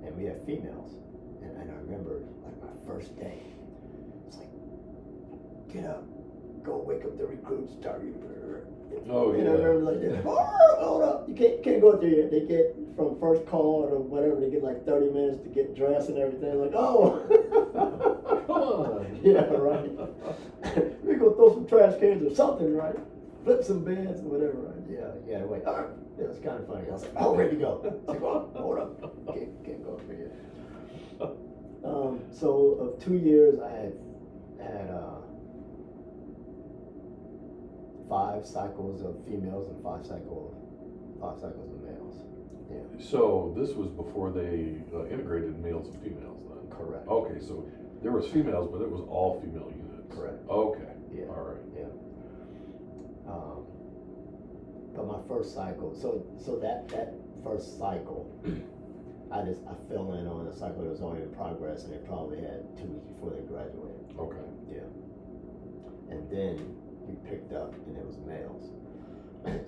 And we have females. And I remember like my first day, it's like, get up, go wake up the recruits, target. Oh, and yeah. I remember like this, hold up, you can't go through yet. They get from first call or whatever, they get like 30 minutes to get dressed and everything. Like, oh, Come on. yeah, right. We go throw some trash cans or something, right? Flip some beds or whatever, right? Yeah, wait. Yeah, it's kind of funny. I was like, oh, ready to go. It's like, oh, hold up. Can't go through yet. So of 2 years, I had 5 cycles of females and 5 cycles of males. Yeah. So this was before they integrated males and females then? Correct. Okay, so there was females, but it was all female units. Correct. Okay. Yeah. All right. Yeah. But my first cycle, so that first cycle, I fell in on a cycle that was already in progress, and they probably had 2 weeks before they graduated. Okay. Yeah. And then we picked up, and it was males.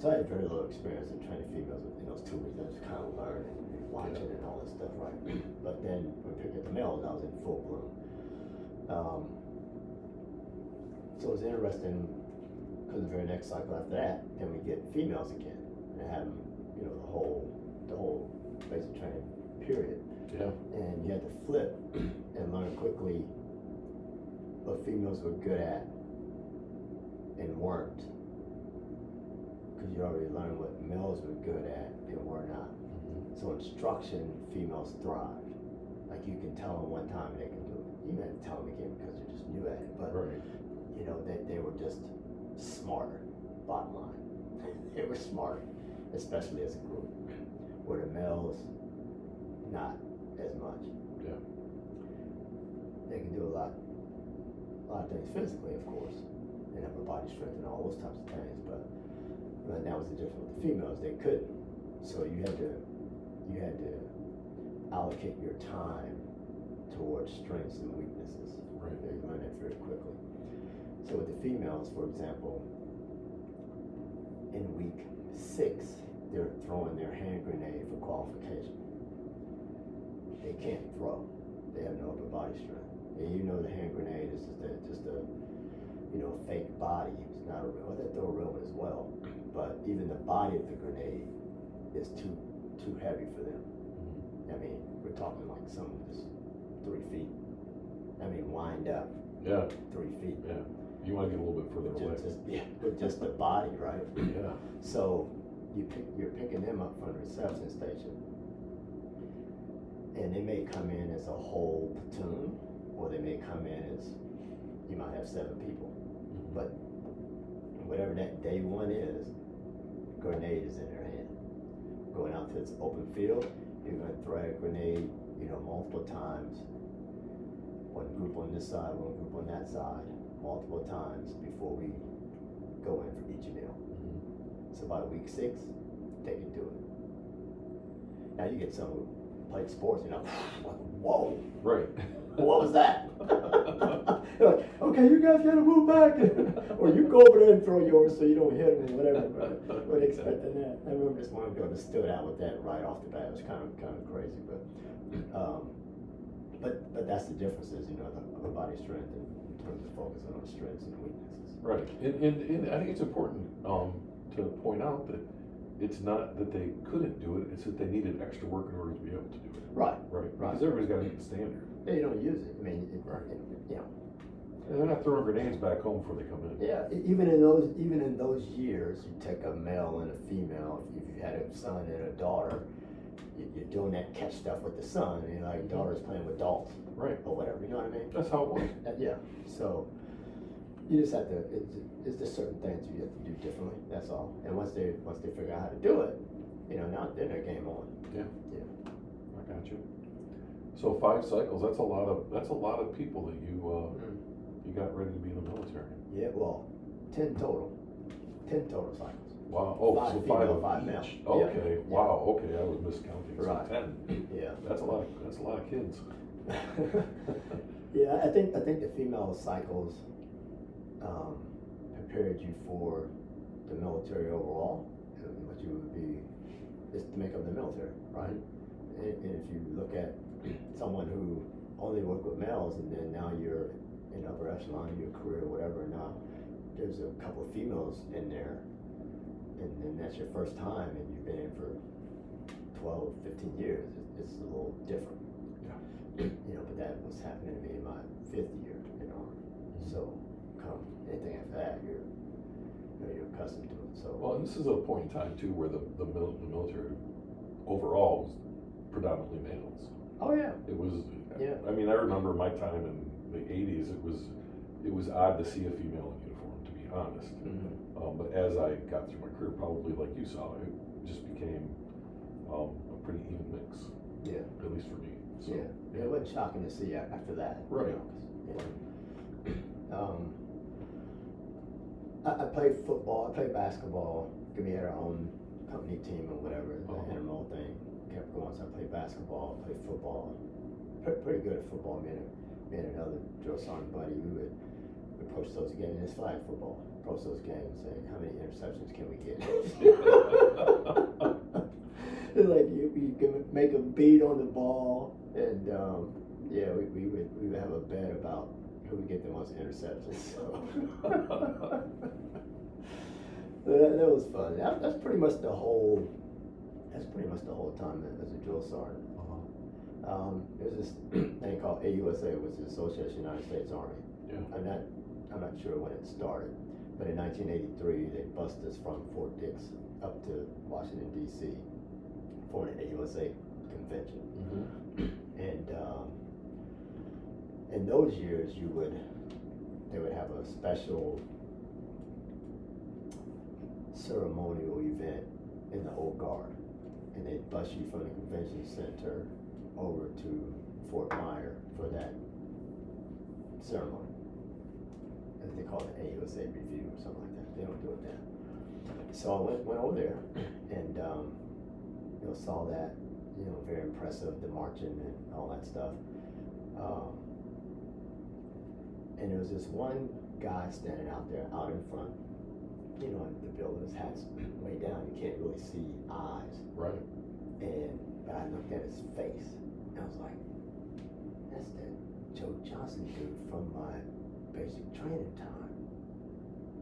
So I had very little experience in training females in those 2 weeks. I was kind of learning and watching and all this stuff, right? But then when we picked up the males, I was in full bloom. So it was interesting. Because the very next cycle after that, then we get females again and have them, you know, the whole basic training period. Yeah. And you had to flip and learn quickly what females were good at and weren't. Because you already learned what males were good at and were not. So instruction, females thrive. Like you can tell them one time and they can do it. You may have to tell them again because they're just new at it. But Right. you know, they were just smarter, bottom line. They were smart, especially as a group. Where the males, not as much. Yeah. They can do a lot of things physically, of course, and upper body strength and all those types of things, but that was the difference with the females. They couldn't. So you had to allocate your time towards strengths and weaknesses. Right. You learn that very quickly. So with the females, for example, in week 6, they're throwing their hand grenade for qualification. They can't throw. They have no upper body strength. And you know the hand grenade is just a fake body. It's not a real. Well, they throw a real one as well, but even the body of the grenade is too heavy for them. I mean, we're talking like some just 3 feet. I mean, wind up. Yeah. 3 feet. Yeah. You want to get a little bit further away. With just the body, right? Yeah. So you're picking them up from the reception station, and they may come in as a whole platoon, or they may come in as you might have 7 people. but whatever that day one is, grenade is in their hand. Going out to this open field, you're going to throw a grenade, multiple times. One group on this side, one group on that side, multiple times before we go in for each meal. So by week 6, they can do it. Now you get some who played sports, like, whoa, Right. what was that? They're like, okay, you guys gotta move back. Or you go over there and throw yours so you don't hit them and whatever. But expecting that. I remember this one girl that stood out with that right off the bat. It was kind of crazy, but that's the differences, of a body strength in terms of focusing on strengths and weaknesses. Right, and I think it's important to point out that it's not that they couldn't do it; it's that they needed extra work in order to be able to do it. Right. Because everybody's got to meet the standard. They don't use it. I mean, And they're not throwing grenades back home before they come in. Yeah, even in those years, you take a male and a female. If you had a son and a daughter, you're doing that catch stuff with the son, and like daughter's playing with dolls, Right. or whatever. You know what I mean? That's how it was. Yeah. So you just have to. It's just certain things you have to do differently. That's all. And once they figure out how to do it, now then their game on. Yeah. Yeah. I got you. So 5 cycles. That's a lot of people that you you got ready to be in the military. Yeah. Well, 10 total. 10 total cycles. Wow. Oh, 5 so female, 5 of 5 each. male. Okay. Yeah. Wow. Okay, I was miscounting. So Right. 10. Yeah. That's a lot of kids. Yeah, I think the female cycles prepared you for the military overall, and what you would be is to make up the military, right? And if you look at someone who only worked with males, and then now you're in upper echelon of your career, whatever, and now there's a couple of females in there, and then that's your first time, and you've been in for 12, 15 years, it's a little different. But that was happening to me in my 5th year in the Army. So come anything after that, you're accustomed to it. So Well, and this is a point in time too where the military overall was predominantly males. oh yeah, It was. Yeah. I mean, I remember my time in the '80s. It was odd to see a female in uniform, to be honest. But as I got through my career, probably like you saw, it just became a pretty even mix. yeah, At least for me. So, yeah. It wasn't shocking to see after that. Right. I played football. I played basketball. We had our own company team or whatever. The intramural thing kept going. So I played basketball, played football. Pretty good at football. Me and another drill sergeant buddy, we would approach those games. It's flag football. Approach those games and say, how many interceptions can we get? It's like you can make a beat on the ball, and we would have a bet about who would get the most interceptions. So that was fun. That's pretty much the whole. That's pretty much the whole time as a drill sergeant. There's this thing called AUSA, which is Association of United States Army. Yeah. I'm not sure when it started, but in 1983 they bused us from Fort Dix up to Washington D.C. for an AUSA convention. And in those years, they would have a special ceremonial event in the Old Guard, and they'd bus you from the convention center over to Fort Myer for that ceremony. I think they call it an AUSA review or something like that. They don't do it then. So I went over there and saw that, very impressive, the marching and all that stuff. And there was this one guy standing out there, out in front, in the building, his hat's way down, you can't really see eyes. Right. But I looked at his face, and I was like, that's that Joe Johnson dude from my basic training time.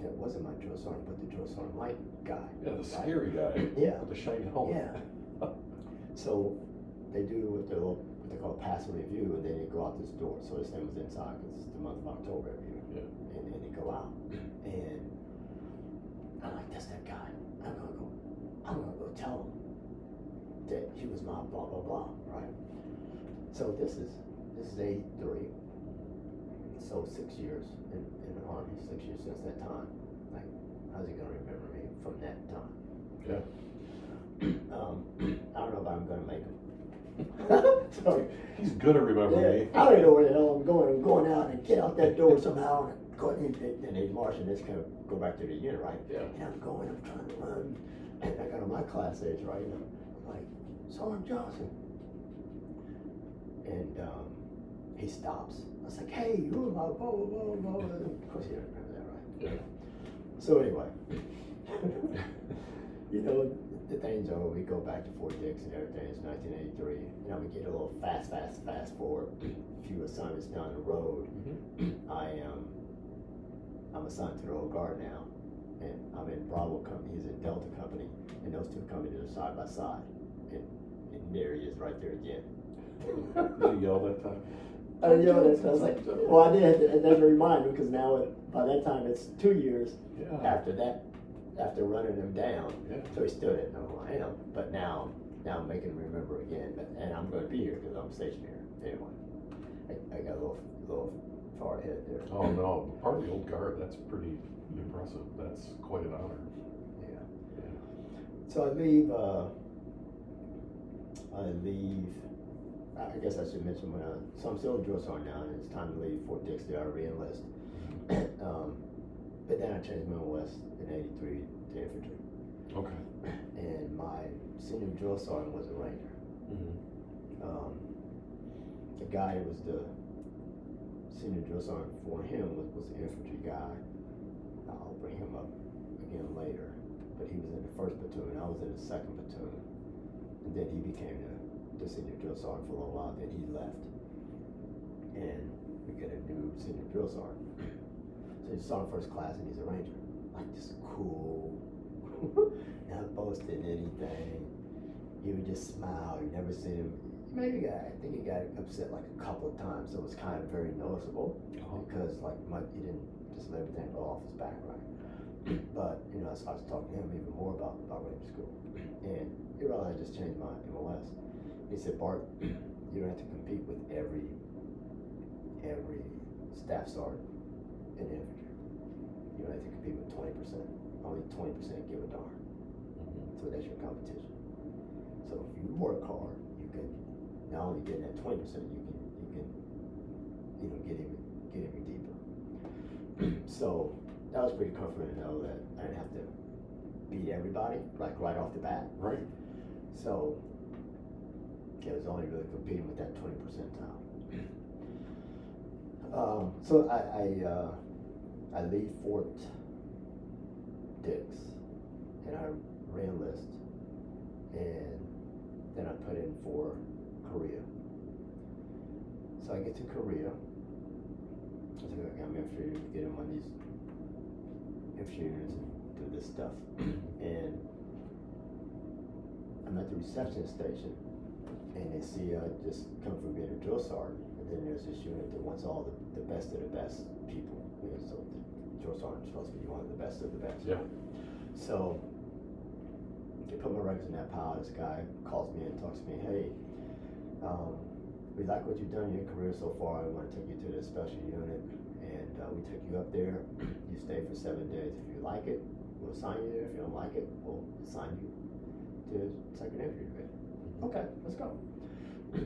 That wasn't my drill sergeant, but the drill sergeant Mike guy. Yeah, the scary guy. Yeah. With the shiny helmet. Yeah. So they do what they call a passing review, and then they go out this door. So this thing was inside because it's the month of October every year. Yeah. And then they go out, and I'm like, that's that guy. I'm gonna go tell him that he was my blah blah blah, right? So this is 83. So 6 years in the Army, 6 years since that time. Like, how's he gonna remember me from that time? Yeah. I don't know if I'm gonna make him. So, He's gonna remember me. I don't know where the hell I'm going. I'm going out and get out that door somehow and go and they march and just kind of go back to the unit, right? Yeah. And I'm trying to run. And I got on my class age, right? And I'm like, Sergeant Johnson. And he stops. I was like, hey, you were my blah, blah, blah, blah. Of course, you don't remember that, right? Yeah. So anyway, you know, the thing's over. We go back to Fort Dix and everything. It's 1983. You know, we get a little fast forward. A few assignments down the road. Mm-hmm. I'm assigned to the Old Guard now, and I'm in Bravo Company. He's in Delta Company, and those two companies are side by side. And there he is, right there again. Did you yell that time? I yelled at him. I was like, well, I did, and then remind him because now by that time it's 2 years after that, after running him down. Yeah. So he still didn't know who I am. But now I'm making him remember again. And I'm going to be here because I'm stationed here. Anyway, I got a little far ahead there. Oh no, part of the Old Guard. That's pretty impressive. That's quite an honor. Yeah. Yeah. So I leave. I guess I should mention so I'm still in drill sergeant now, and it's time to leave Fort Dix. I re-enlist. But then I changed my West in '83 to infantry. Okay. And my senior drill sergeant was a Ranger. Mm-hmm. The guy who was the senior drill sergeant for him was an infantry guy. I'll bring him up again later. But he was in the 1st platoon. I was in the 2nd platoon. And then he became the senior drill sergeant for a little while. Then he left. And we get a new senior drill sergeant. So he's sergeant first class and he's a Ranger. Like this cool, not boasting anything. He would just smile. You never seen him. I think he got upset like a couple of times, so it was kind of very noticeable because like he didn't just let everything go off his back, right? But you know, I started talking to him even more about Ranger School, and he realized I just changed my MOS. He said, Bart, you don't have to compete with every staff sergeant in infantry. You don't have to compete with 20%. Only 20% give a darn. So that's your competition. So if you work hard, you can not only get that 20%, you can get even deeper. So that was pretty comforting to know that I didn't have to beat everybody like right off the bat. Right. So it was only really competing with that 20 percentile. So I leave Fort Dix and I re-enlist, and then I put in for Korea. So I get to Korea. I said, okay, I'm infantry, get in one of these infantry units and do this stuff. And I'm at the reception station, and they see I just come from being a drill sergeant, and then there's this unit that wants all the best of the best people. You know, so the drill sergeant's supposed to be one of the best of the best. Yeah. So they put my records in that pile. This guy calls me and talks to me, hey, we like what you've done in your career so far. We want to take you to this special unit, and we take you up there. You stay for 7 days. If you like it, we'll assign you there. If you don't like it, we'll assign you to 2nd Infantry Division. Okay, let's go.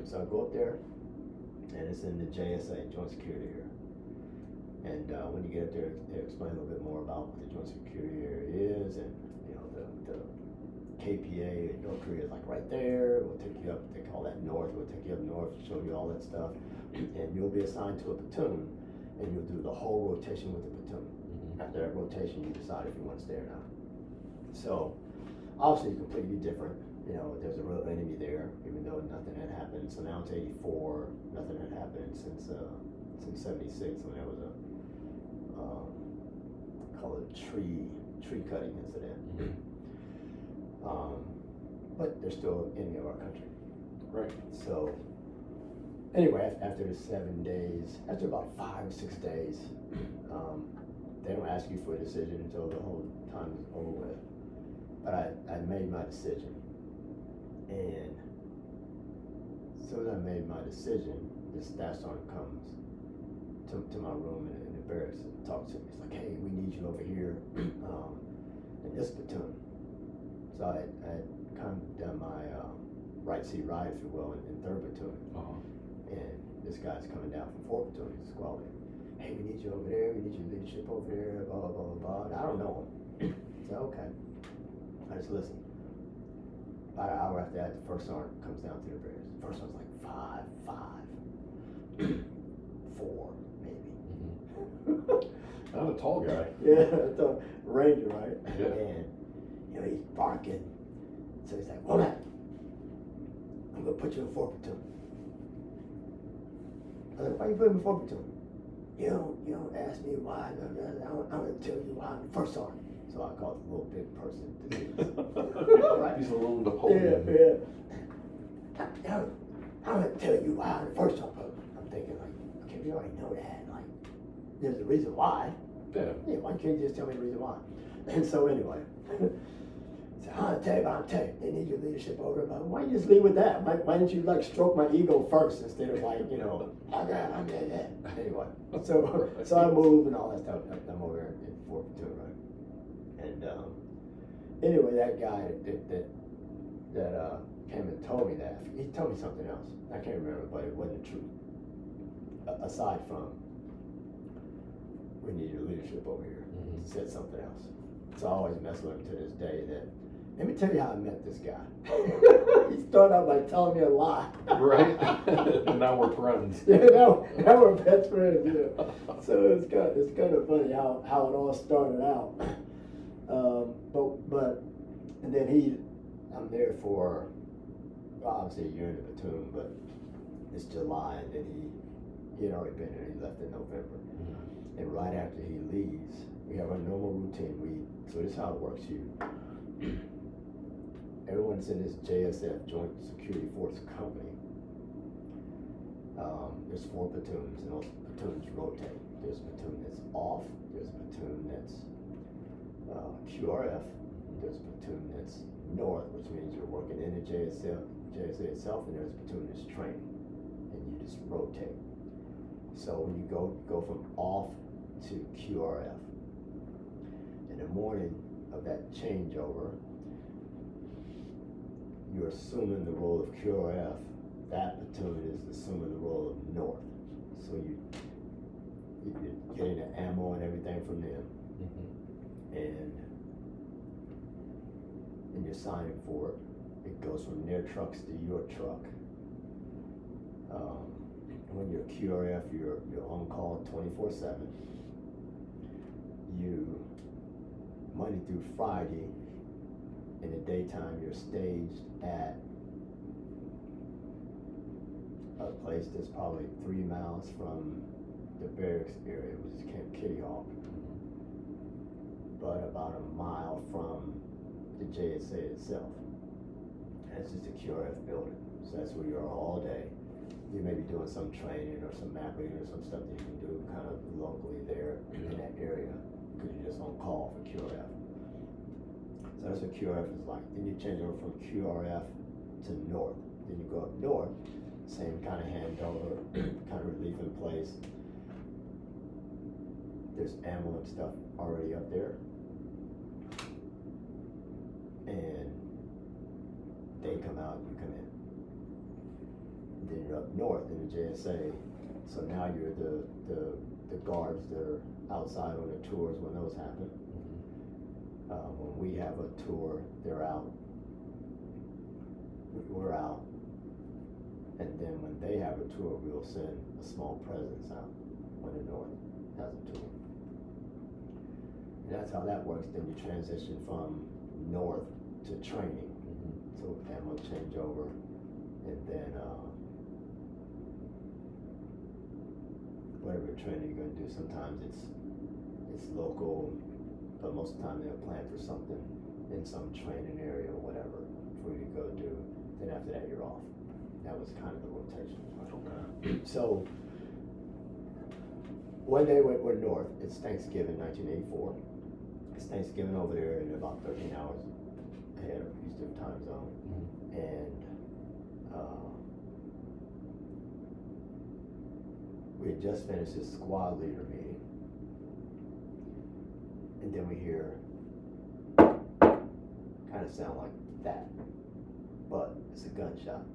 So I go up there, and it's in the JSA, Joint Security Area. And when you get up there, they explain a little bit more about what the Joint Security Area is, and you know the KPA in North Korea is like right there. We'll take you up. They call that north. We'll take you up north, show you all that stuff, and you'll be assigned to a platoon, and you'll do the whole rotation with the platoon. After that rotation, you decide if you want to stay or not. So obviously completely different. You know, there's a real enemy there, even though nothing had happened. So now it's 84. Nothing had happened since 76 when there was a call it tree cutting incident. But they're still an enemy of our country. Right. So anyway, after the 7 days, after about 5 or 6 days, they don't ask you for a decision until the whole time is over with. But I made my decision. And as soon as I made my decision, the staff sergeant comes to my room in the barracks and talked to me. He's like, hey, we need you over here in this platoon. So I had kind of done my right seat ride, if you will, in 3rd platoon. And this guy's coming down from 4th platoon. He's squad leader. Hey, we need you over there. We need your leadership over there. Blah blah blah blah. And I don't know him. So okay, I just listen. About an hour after that, the first sergeant comes down to the barracks. The first sergeant's like 5'5", 4 maybe. Not a tall guy. Yeah, it's a ranger, right? Yeah. And you know, he's barking. So he's like, Womack, I'm gonna put you in 4th platoon. I was like, why you put him in 4th platoon? You don't ask me why. I'm gonna tell you why. I'm the first sergeant. So I call it the little big person disease. Right? He's a little Napoleon. Yeah. I'm gonna tell you why I'm the first sergeant. I'm thinking like, okay, we already know that. Like, there's a reason why. Yeah. Yeah, why can't you just tell me the reason why? And so anyway, so I'll tell you, they need your leadership over. But why don't you just leave with that? Why didn't you like stroke my ego first instead of like, you know, I'm dead. Anyway, so I move and all that stuff. I'm over here in 4th platoon, right? And anyway, that guy that came and told me that, he told me something else. I can't remember, but it wasn't true. Aside from, we need your leadership over here. He said something else. So I always mess with him to this day. That, let me tell you how I met this guy. He started out by telling me a lie. Right? And now we're friends. Yeah, now we're best friends. Yeah. So it's kind of funny how it all started out. But and then I'm there for, well, obviously a year in the platoon, but it's July, and then he had already been there. He left in November. And right after he leaves, we have our normal routine. So this is how it works. Everyone's in this JSF, Joint Security Force Company. There's 4 platoons, and those platoons rotate. There's a platoon that's off. There's a platoon that's QRF. There's a platoon that's north, which means you're working in the JSA itself, and there's a platoon that's training, and you just rotate. So when you go from off to QRF, in the morning of that changeover, you're assuming the role of QRF. That platoon is assuming the role of north. So you're getting the ammo and everything from them, and you're signing for it. It goes from their trucks to your truck. When you're QRF, you're on call 24/7. Monday through Friday, in the daytime, you're staged at a place that's probably 3 miles from the barracks area, which is Camp Kitty Hawk, but about a mile from the JSA itself. And it's just a QRF building, so that's where you are all day. You may be doing some training or some map reading or some stuff that you can do kind of locally there in that area, because you're just on call for QRF. So that's what QRF is like. Then you change over from QRF to north. Then you go up north, same kind of handover, kind of relief in place. There's ammo and stuff already up there. And they come out, you come in. Then you're up north in the JSA, so now you're the guards that are outside on the tours when those happen. When we have a tour, they're out. We're out. And then when they have a tour, we'll send a small presence out when the north has a tour. And that's how that works. Then you transition from north to training. So ammo changeover, and then whatever training you're going to do. Sometimes it's local, but most of the time they'll plan for something in some training area or whatever for you to go do. Then after that, you're off. That was kind of the rotation. Okay. So one day we're north. It's Thanksgiving, 1984. It's Thanksgiving over there in about 13 hours ahead of Eastern time zone, and we had just finished his squad leader meeting, and then we hear kind of sound like that, but it's a gunshot,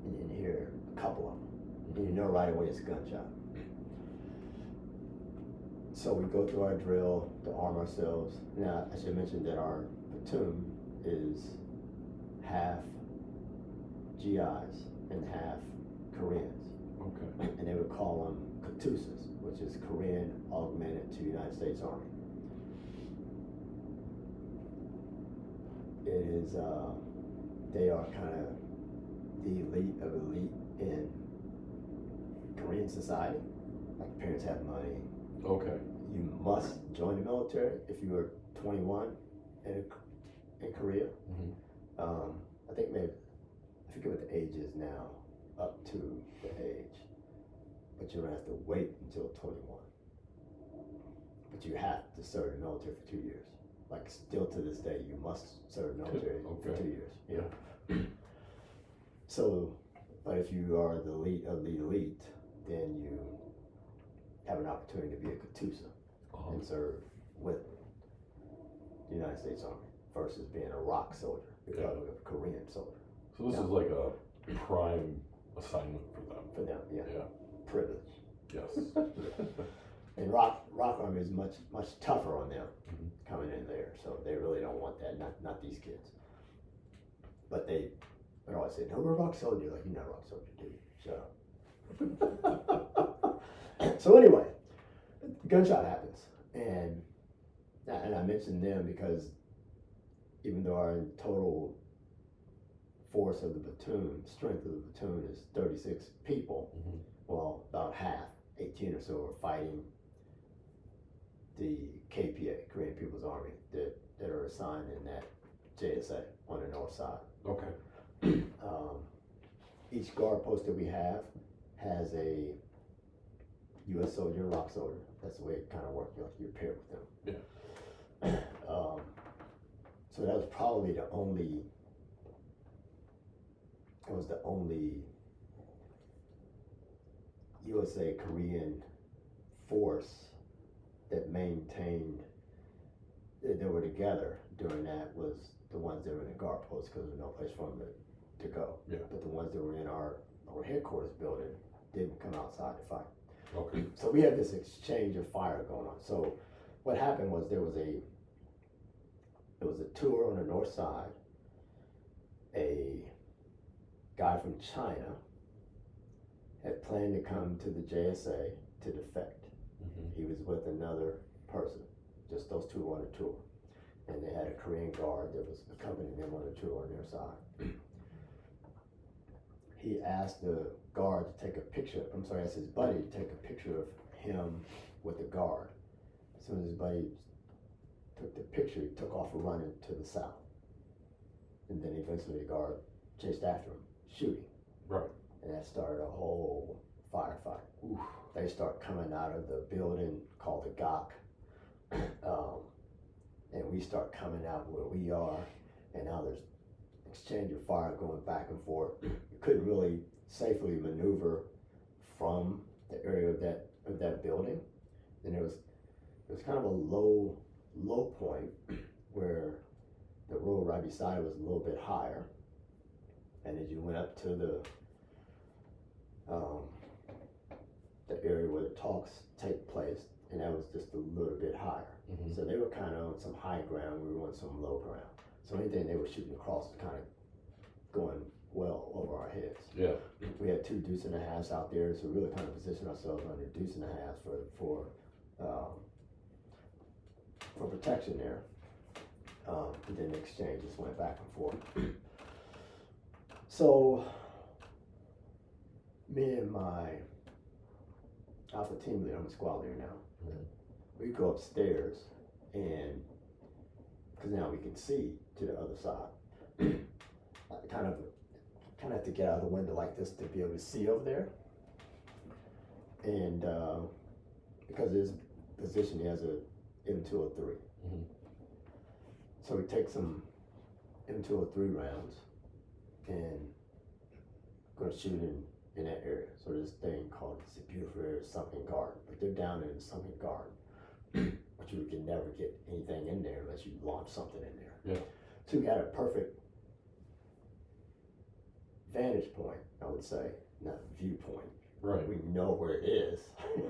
and you hear a couple of them, and you know right away it's a gunshot. So we go through our drill to arm ourselves. Now, I should mention that our platoon is half GIs and half Koreans. Okay. And they would call them Katusas, which is Korean augmented to United States Army. It is, they are kind of the elite of elite in Korean society. Like, parents have money. Okay. You must join the military if you are 21 in Korea. Mm-hmm. I think maybe, I forget what the age is now, up to the age, but you're gonna have to wait until 21. But you have to serve the military for 2 years. Like, still to this day, you must serve the military for 2 years. Yeah. So, but if you are the elite of the elite, then you have an opportunity to be a Katusa and serve with the United States Army versus being a ROK soldier, because of a Korean soldier. So this is like a prime assignment for them. For them, yeah. Yeah. Privilege. Yes. And ROK Army is much tougher on them Mm-hmm. coming in there, so they really don't want that. Not these kids. But they would always say, "No, we're ROK soldier." Like, you're not a ROK soldier, dude. Shut up. So anyway, gunshot happens, and I mentioned them because even though our total force of the platoon, strength of the platoon is 36 people, Mm-hmm. well, about half, 18 or so, are fighting the KPA, Korean People's Army, that are assigned in that JSA on the north side. Okay. Each guard post that we have has a U.S. soldier, ROK soldier. That's the way it kind of works. You're paired with them. Yeah. So that was probably the only USA Korean force that maintained, that were together during that, was the ones that were in the guard post, because there was no place for them to go. Yeah. But the ones that were in our headquarters building didn't come outside to fight. Okay. So we had this exchange of fire going on. So what happened was there was a tour on the north side. A guy from China had planned to come to the JSA to defect. Mm-hmm. He was with another person, just those two on the tour. And they had a Korean guard that was accompanying them on the tour on their side. He asked the guard to take a picture, asked his buddy to take a picture of him with the guard. As soon as his buddy took the picture, he took off running to the south. And then eventually the guard chased after him, shooting. Right. And that started a whole firefight. Oof. They start coming out of the building called the GOC. And we start coming out where we are, and now there's exchange of fire going back and forth. You couldn't really safely maneuver from the area of that building. And there was kind of a low point where the road right beside it was a little bit higher. And as you went up to the area where the talks take place, and that was just a little bit higher. Mm-hmm. So they were kind of on some high ground, we were on some low ground. So anything they were shooting across was kind of going well over our heads. Yeah. We had 2 deuce and a halves out there, so we really kind of positioned ourselves under deuce and a halves for protection there. And then the exchange just went back and forth. So me and my alpha team leader, I'm a squad leader now, we go upstairs, and because now we can see to the other side. I kind of have to get out of the window like this to be able to see over there. And because his position, he has a M203. Mm-hmm. So we take some M203 rounds and going to shoot in in that area. So this thing called, it's a beautiful area, sunken garden, but they're down in the sunken garden. But you can never get anything in there unless you launch something in there. Yeah. So we had a perfect vantage point, I would say, not viewpoint. Right. We know where it is.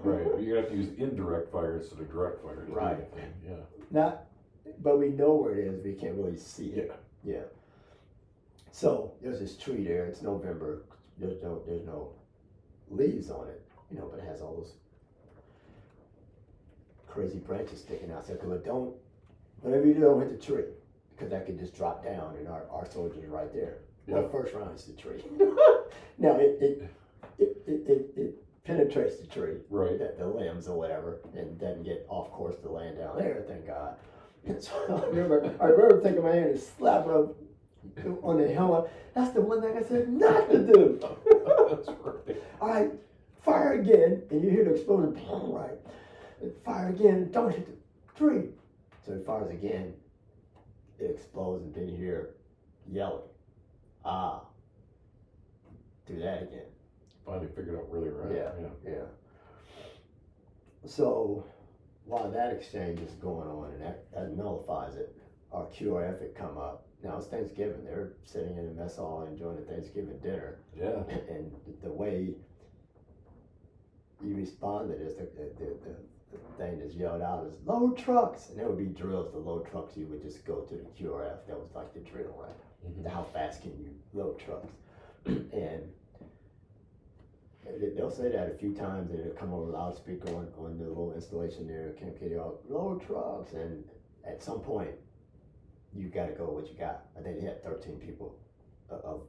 Right. But you're gonna have to use indirect fire instead of direct fire. To Right. do anything. Yeah. Not, but we know where it is. We can't really see it. Yeah. So there's this tree there. It's November. There's no leaves on it, you know, but it has all those crazy branches sticking out. So whatever you do, don't hit the tree, because that could just drop down, and our soldiers are right there. Yeah. Well, first round is the tree. Now it penetrates the tree, Right. the limbs or whatever, and doesn't get off course to land down there. Thank God. And so I remember taking my hand and slapping him on the helmet. That's the one thing I said not to do. That's right. All right, fire again, and you hear the explosion. Right, and fire again. Don't hit the tree. So he fires again. It explodes, and then you hear yelling. Do that again. Finally figured out where they were at. Yeah. So while that exchange is going on, and that nullifies it, our QRF had come up. Now it's Thanksgiving. They're sitting in the mess hall enjoying the Thanksgiving dinner. Yeah. And the way you respond to this, the thing that's yelled out is load trucks, and there would be drills to load trucks. You would just go to the QRF. That was like the drill, right? Mm-hmm. How fast can you load trucks? And they'll say that a few times, and it'll come over loudspeaker on the little installation there at Camp Katie, load trucks, and at some point you got to go with what you got. I think they had 13 people of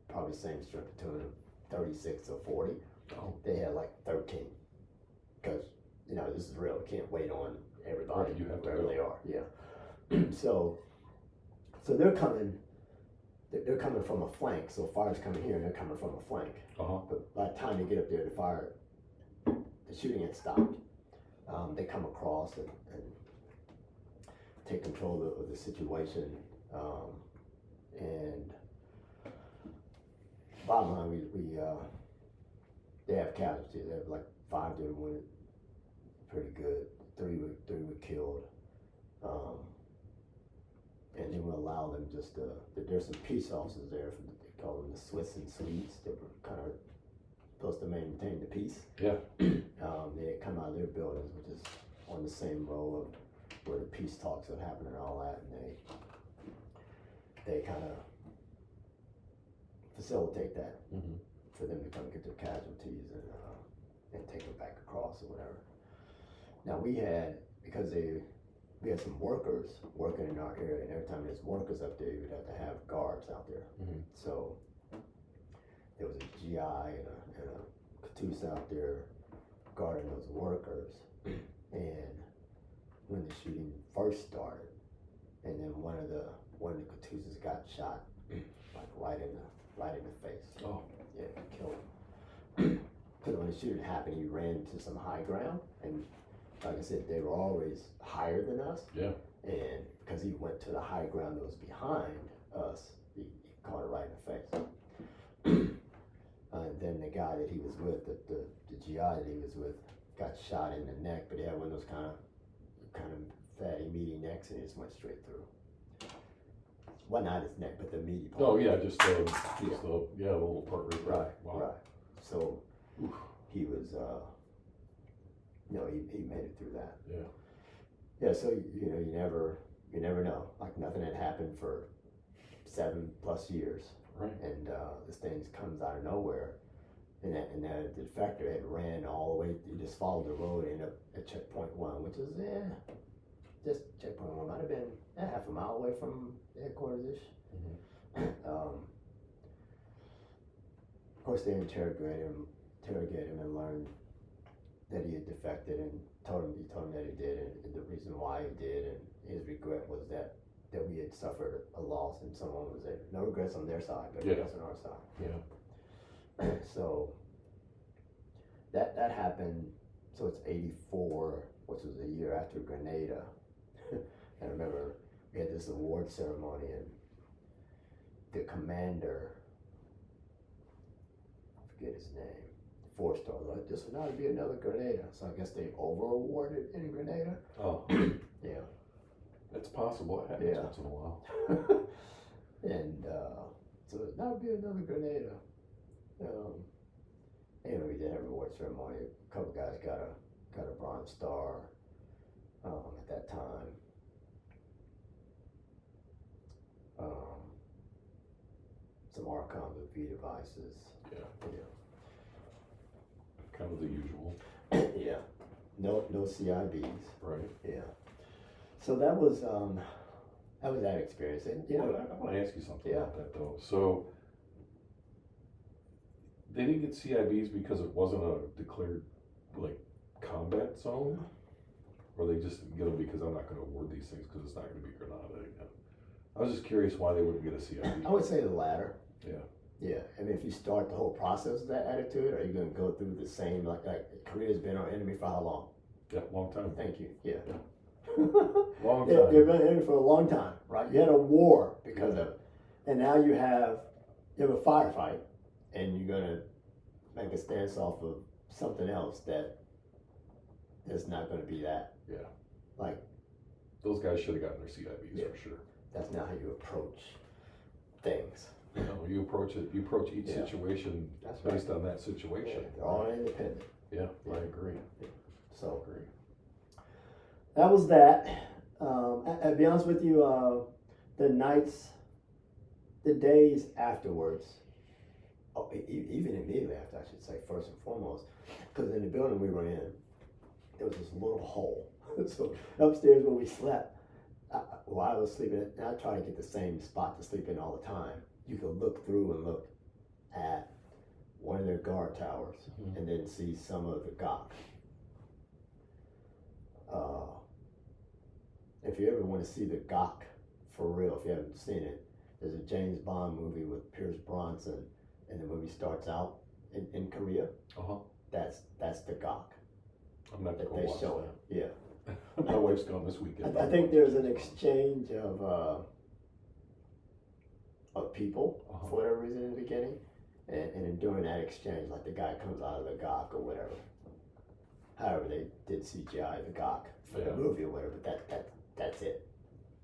probably same strength platoon of 36 or 40. Oh. They had like 13, because you know this is real. You can't wait on everybody. Right, you have to wherever go. they are. Yeah. So they're coming. They're coming from a flank. So fire's coming here, and they're coming from a flank. Uh-huh. But by the time they get up there, the shooting had stopped. They come across and take control of the situation. And bottom line, they have casualties. They have like 5 that were wounded, pretty good. 3 were killed. And then we'll allow them just there's some peace officers there, they call them the Swiss and Swedes, that were kind of supposed to maintain the peace. Yeah. They had come out of their buildings, which is on the same row of where the peace talks would happen and all that, and they kind of facilitate that for them to come get their casualties and take them back across or whatever. Now we had some workers working in our area, and every time there's workers up there, you'd have to have guards out there. Mm-hmm. So there was a GI and a Catus out there guarding those workers. And when the shooting first started, and then one of the Catuses got shot, like right in the face. Oh. Yeah, killed him. Because when the shooting happened, he ran to some high ground, and like I said, they were always higher than us. Yeah. And because he went to the high ground that was behind us, he caught it right in the face. And then the guy that he was with, the GI that he was with, got shot in the neck, but he had one of those kind of fatty, meaty necks, and it just went straight through. Well, not his neck, but the meaty part. Oh yeah, just the little part right there. Right. Wow. Right. So he was. He made it through that. Yeah. Yeah, so you never know. Like nothing had happened for 7+ years. Right. And this thing comes out of nowhere. And the defector had ran all the way, he just followed the road and ended up at checkpoint 1, which is just checkpoint 1 might have been half a mile away from the headquarters-ish. Mm-hmm. Of course they interrogated him and learned that he had defected, and told him that he did, and the reason why he did, and his regret was that we had suffered a loss, and someone was there. No regrets on their side, but regrets on our side. Yeah. So that happened. So it's 84, which was a year after Grenada. And I remember we had this award ceremony, and the commander, I forget his name. 4-star. Like, this would not be another Grenada. So I guess they over awarded in Grenada. Oh, Yeah. it's possible. It happens Yeah. once in a while. And so it not be another Grenada. Anyway, we did have a reward ceremony. A couple guys got a Bronze Star at that time. Some Archon with V devices. Yeah. Yeah. Kind of the usual. Yeah. No CIBs. Right. Yeah. So that was that experience. And I want to ask you something Yeah. about that though. So they didn't get CIBs because it wasn't a declared like combat zone, or they just get them because I'm not going to award these things because it's not going to be Grenada again. I was just curious why they wouldn't get a CIB. I would say the latter. Yeah. Yeah, I mean, if you start the whole process with that attitude, are you going to go through the same, like Korea's been our enemy for how long? Yeah, long time. Thank you, yeah. Long Yeah, time. they've been enemy for a long time, right? You had a war because of it. And now you have a firefight, and you're going to make a stance off of something else that's not going to be that. Yeah. Like, Those guys should have gotten their CIBs Yeah. for sure. that's not how you approach things. No, you approach each Yeah. situation That's right. based on that Yeah, situation. they're all independent. Yeah, I Yeah. agree. So, I agree. that was that. I'll be honest with you, the days afterwards, even immediately after, I should say, first and foremost, because in the building we were in, there was this little hole. So upstairs where we slept, while I was sleeping, and I try to get the same spot to sleep in all the time. You could look through and look at one of their guard towers, Mhm. and then see some of the GOC. If you ever want to see the GOC for real, if you haven't seen it, there's a James Bond movie with Pierce Brosnan, and the movie starts out in Korea. Uh-huh. That's the GOC I'm not that going they to watch show that. it. Yeah, My wife's gone this weekend. I think there's an exchange of people Uh-huh. for whatever reason in the beginning, and during that exchange, like the guy comes out of the GOC or whatever. However, they did CGI the GOC for Yeah. the movie or whatever, but that's it.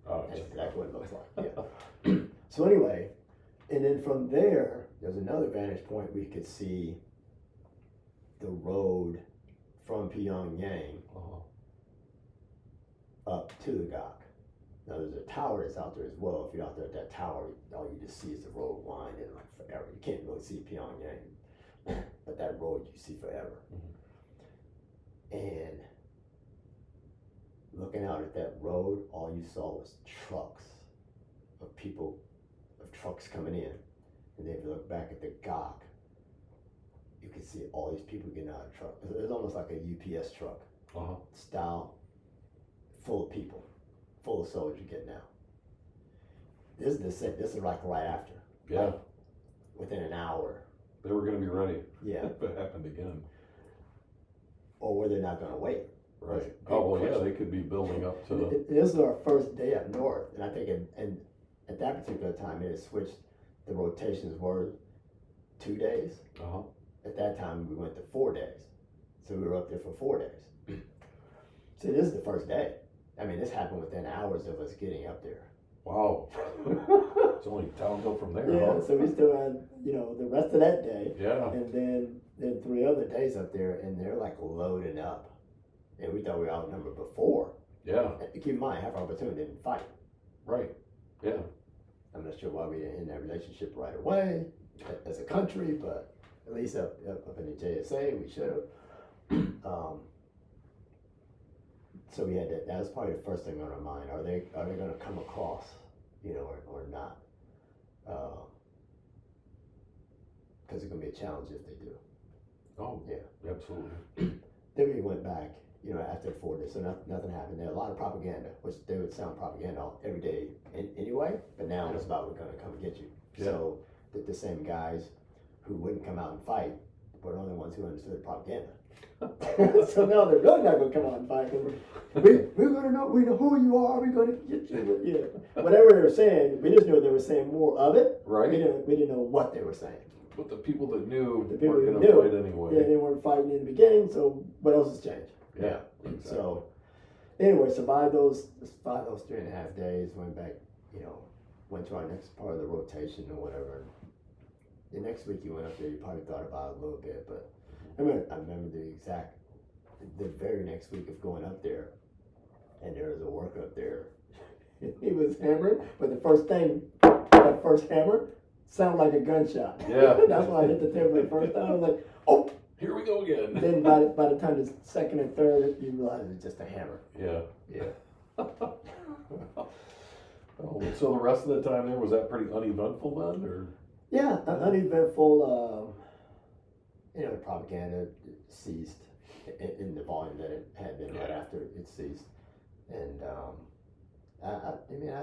Oh, That's check it exactly out. what it looks like. Yeah. So anyway, and then from there, there's another vantage point we could see the road from Pyongyang Uh-huh. up to the GOC. Now there's a tower that's out there as well. If you're out there at that tower, all you just see is the road winding like forever. You can't really see Pyongyang, but that road you see forever. And looking out at that road, all you saw was trucks of people, of trucks coming in. And then if you look back at the GOC, you could see all these people getting out of truck. It was almost like a UPS truck Uh-huh. style, full of people, full of soldiers getting out. This is like right after. Yeah, Like within an hour. they were going to be ready Yeah. if it happened again. Or were they not going to wait? Right. Big Oh, well, yeah, question. they could be building up to. This was our first day up north, and I think and at that particular time it had switched. The rotations were 2 days. Uh-huh. At that time we went to 4 days, so we were up there for 4 days. So this is the first day. I mean, this happened within hours of us getting up there. Wow. It's only downhill from there, Yeah, huh? so we still had the rest of that day, Yeah. and then 3 other days up there, and they're like loading up, and we thought we were outnumbered before. Yeah. And keep in mind, half our platoon didn't fight. Right. Yeah. I'm not sure why we didn't end that relationship right away as a country, but at least up in the JSA, we should have. So we had that was probably the first thing on our mind. Are they going to come across, or not? Because it's going to be a challenge if they do. Oh, Yeah. absolutely. Then we went back, after 4 days, so nothing happened. There a lot of propaganda, which they would sound propaganda every day anyway, but now it's about we're going to come get you. Yeah. So the same guys who wouldn't come out and fight were the only ones who understood propaganda. So now they're really not going to come out and fight. We're going to know, we know who you are, we're going to get you. Whatever they were saying, we just knew they were saying more of it. Right. We didn't know what they were saying. But the people that knew The people weren't who going to knew, fight anyway. yeah, they weren't fighting in the beginning, so what else has changed? Yeah, exactly. So, anyway, survived those 3.5 days, went back, went to our next part of the rotation or whatever. The next week you went up there, you probably thought about it a little bit, but I remember the very next week of going up there, and there was a worker up there. He was hammering, but that first hammer sounded like a gunshot. Yeah. That's why I hit the table the first time. I was like, oh! Here we go again. Then by the time the second and third, you realize it's just a hammer. Yeah. Yeah. Oh, so the rest of the time there, was that pretty uneventful then, or? Yeah, uneventful. The propaganda ceased in the volume that it had been right after it ceased, and I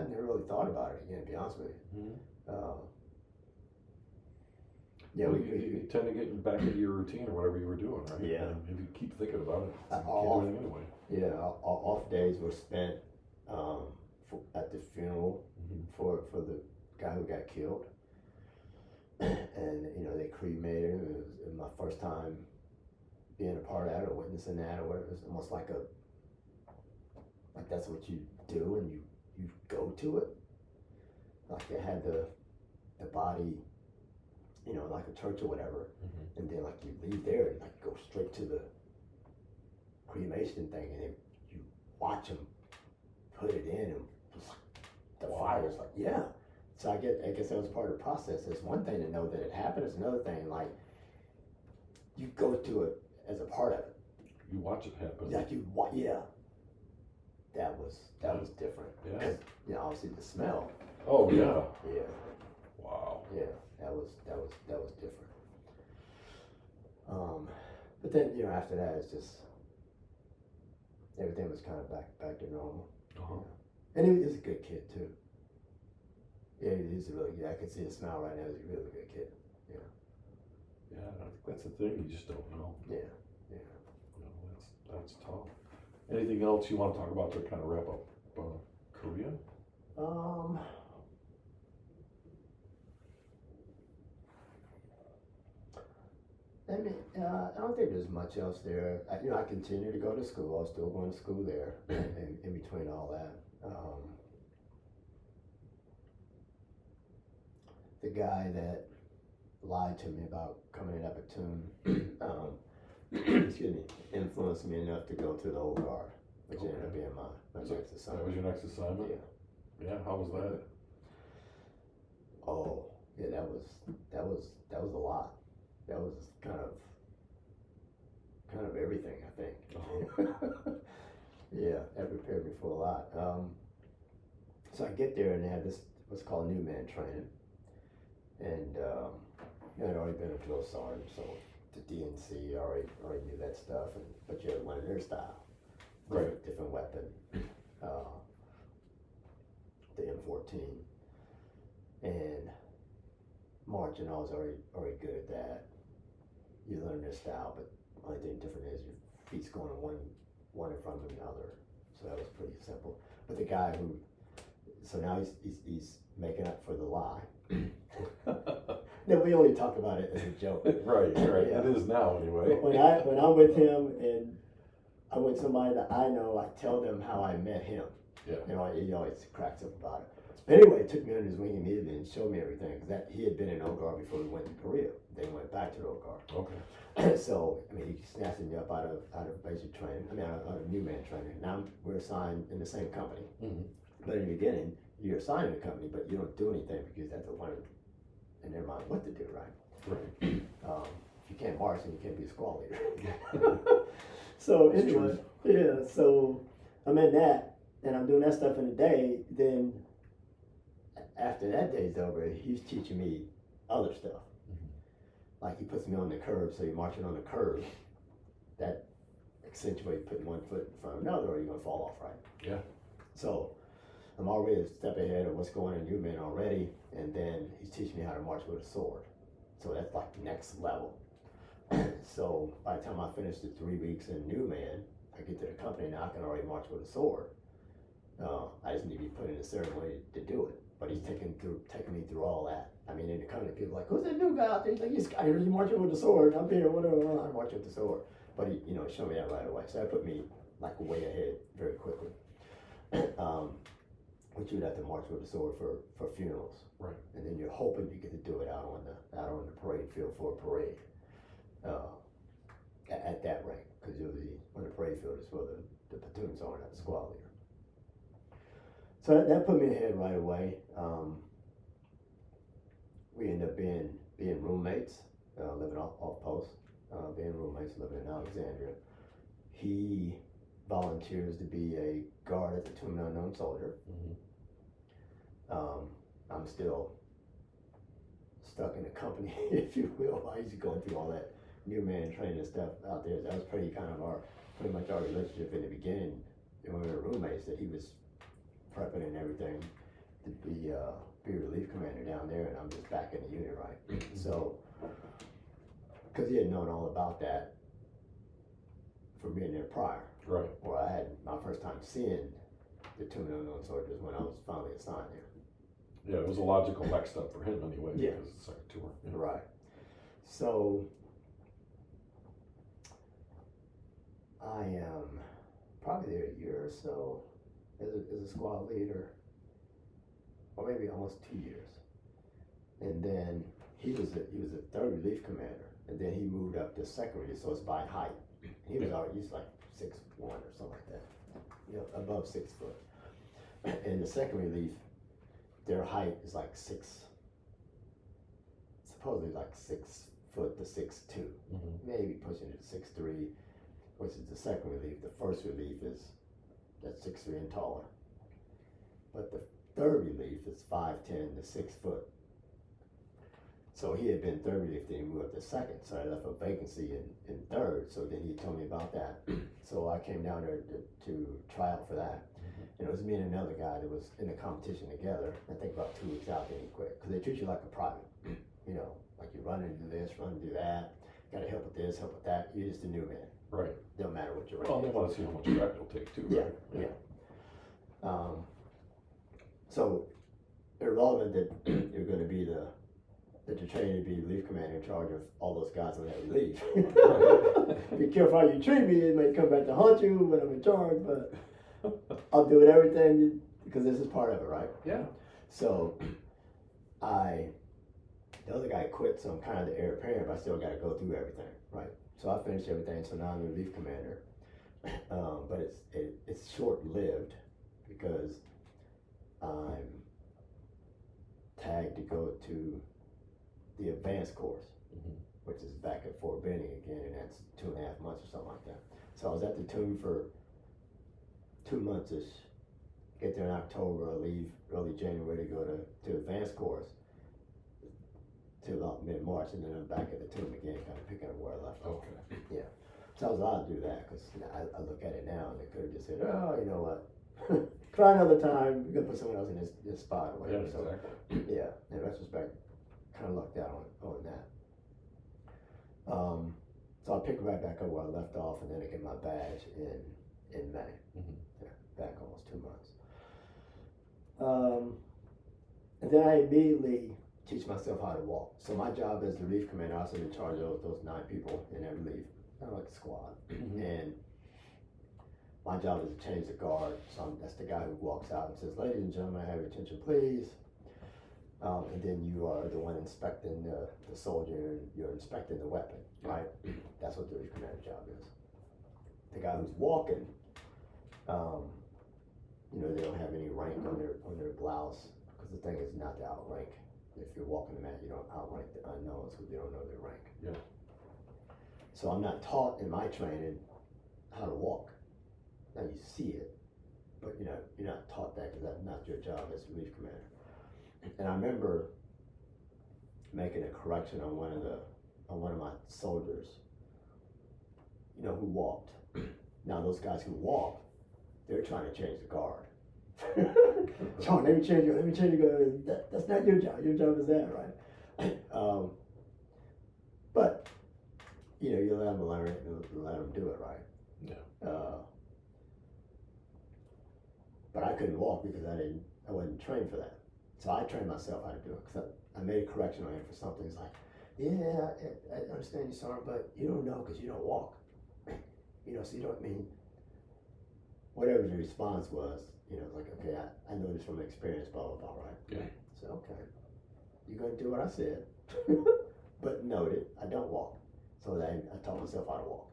never really thought about it again, to be honest with you. Mm-hmm. Yeah, well, you tend to get back into your routine or whatever you were doing, right? Yeah. And if you keep thinking about it, you can't All- do anything anyway. Yeah, off days were spent at the funeral Mm-hmm. for the guy who got killed, and they cremated him. It was my first time being a part of that or witnessing that or whatever. It was almost like that's what you do and you go to it. Like they had the body, like a church or whatever, Mm-hmm. and then like you leave there and like go straight to the cremation thing, and then you watch them put it in, and just, the fire's like, yeah. So I guess that was part of the process. It's one thing to know that it happened. It's another thing, like, you go to it as a part of it. You watch it happen. Like yeah. That was different. Yeah. 'Cause, obviously the smell. Oh yeah. Yeah. Wow. Yeah. That was different. But then, after that, it's just, everything was kind of back to normal. Uh-huh. And he was a good kid too. Yeah, he's a really good. I can see his smile right now. He's a really good kid. Yeah, I think that's the thing. You just don't know. Yeah. That's tough. Anything else you want to talk about to kind of wrap up Korea? I don't think there's much else there. I continue to go to school. I was still going to school there, in between all that. The guy that lied to me about coming in at platoon, excuse me, influenced me enough to go to the old guard, which ended up being my next That assignment. was your next assignment? Yeah. Yeah, how was that? Oh, yeah, that was a lot. That was kind of everything, I think. Uh-huh. Yeah, that prepared me for a lot. So I get there and they have this what's called new man training, and I'd already been a drill sergeant, so the DNC already knew that stuff, but you had to learn their style, Right. Different weapon, the M14, and marching. I was already good at that. You learn their style, but the only thing different is your feet's going one in front of another. So that was pretty simple. But the guy so now he's making up for the lie. Then we only talk about it as a joke. Right. Yeah. It is now anyway. When I'm with him and I'm with somebody that I know, I tell them how I met him. Yeah. He always cracks up about it. But anyway, he took me under his wing immediately and showed me everything. Because that he had been in Ogar before we went to Korea. They went back to Ogar. Okay. So he snatched me up out of basic training. out of new man training. Now we're assigned in the same company. Mm-hmm. But in the beginning, you're assigned in a company, but you don't do anything because you have to learn in their mind what to do, right? Right. If you can't march, then you can't be a squad leader. So That's anyway, yeah. So I'm in that, and I'm doing that stuff in the day. Then after that day's over, he's teaching me other stuff. Mm-hmm. Like he puts me on the curve, so you're marching on the curve. That accentuates putting one foot in front of another, or you're gonna fall off, right? Yeah. So I'm already a step ahead of what's going on in new men already, and then he's teaching me how to march with a sword. So that's like next level. So by the time I finish the 3 weeks in new man, I get to the company now. I can already march with a sword. I just need to be put in the ceremony to do it. But he's taking me through all that. I mean, in the company, people are like, who's that new guy out there? He's like, this guy here, he's marching with the sword. I'm here, whatever, I'm marching with the sword. But he, showed me that right away. So that put me like way ahead very quickly. Which you'd have to march with the sword for funerals. Right. And then you're hoping you get to do it out on the parade field for a parade. At that rank, because usually on the parade field is where the platoon's on, not the squad leader. So that put me ahead right away. We ended up being roommates, living off post, being roommates, living in Alexandria. He volunteers to be a guard at the Tomb of Unknown Soldier. I'm still stuck in the company, if you will. I used to go through all that new man training stuff out there. That was pretty much our relationship in the beginning when we were roommates, that he was prepping and everything to be relief commander down there, and I'm just back in the unit, right? So, because he had known all about that from being there prior. Right. Well, I had my first time seeing the Tomb of Unknown Soldiers when I was finally assigned there. Yeah, it was a logical next step for him anyway, Yeah. because it's like a tour. Yeah. Right. So, I am probably there a year or so as a squad leader, or maybe almost 2 years. And then he was a third relief commander, and then he moved up to second relief, so it's by height. He was he's like 6'1" or something like that, above 6 foot. And the second relief, their height is like supposedly like 6 foot to 6'2", maybe pushing it to 6'3", which is the second relief. The first relief is that's 6'3" and taller. But the third relief is 5'10" to 6 foot. So he had been third relief, then he moved up to second. So I left a vacancy in third. So then he told me about that. So I came down there to try out for that. And it was me and another guy that was in the competition together. I think about 2 weeks out, then he quit. Because they treat you like a private. Like you run and do this, run and do that. Got to help with this, help with that. You're just a new man. Right. Don't matter what your rank Well, they is. want to see how much crap you'll take too. Yeah, Right? yeah. So irrelevant that you're going to be that you're trained to be relief commander in charge of all those guys on that relief. Be careful how you treat me. It may come back to haunt you when I'm in charge, but I'll do it everything because this is part of it, right? Yeah. So the other guy quit, so I'm kind of the heir apparent, but I still got to go through everything, right? So I finished everything, so now I'm the relief commander. But it's short-lived because I'm tagged to go to the advanced course, which is back at Fort Benning again, and that's 2.5 months or something like that. So I was at the tomb for 2 months-ish. Get there in October, I leave early January to go to advanced course till about mid-March, and then I'm back at the tomb again, kind of picking up where I left off. Okay. Yeah. So I was allowed to do that because I look at it now and they could have just said, oh, you know what, try another time, we're going to put someone else in this spot or Yeah, whatever. So, exactly. yeah, in retrospect, kind of lucked out on that. So I picked right back up where I left off, and then I get my badge in May. Yeah, back almost 2 months. And then I immediately teach myself how to walk. So my job as the relief commander, I was in charge of those 9 people in that relief, kind of like a squad. And my job is to change the guard. So that's the guy who walks out and says, ladies and gentlemen, have your attention, please. And then you are the one inspecting the soldier, and you're inspecting the weapon, right? That's what the relief commander job is. The guy who's walking, they don't have any rank on their blouse, because the thing is not to outrank. If you're walking the mat, you don't outrank the unknowns because they don't know their rank. Yeah. So I'm not taught in my training how to walk. Now you see it, but you're not taught that because that's not your job as a relief commander. And I remember making a correction on one of my soldiers, who walked. Now those guys who walked, they're trying to change the guard. Sean, let me change the guard. That's not your job. Your job is that, right? But you let them learn it and let them do it, right? Yeah. But I couldn't walk because I wasn't trained for that. So I trained myself how to do it, because I made a correction on him for something. He's like, yeah, I understand you, Sergeant, but you don't know because you don't walk. You know, so you don't mean, whatever the response was, you know, like, okay, I know this from experience, blah, blah, blah, right? Yeah. So, okay, you're going to do what I said, but noted, I don't walk. So then I taught myself how to walk.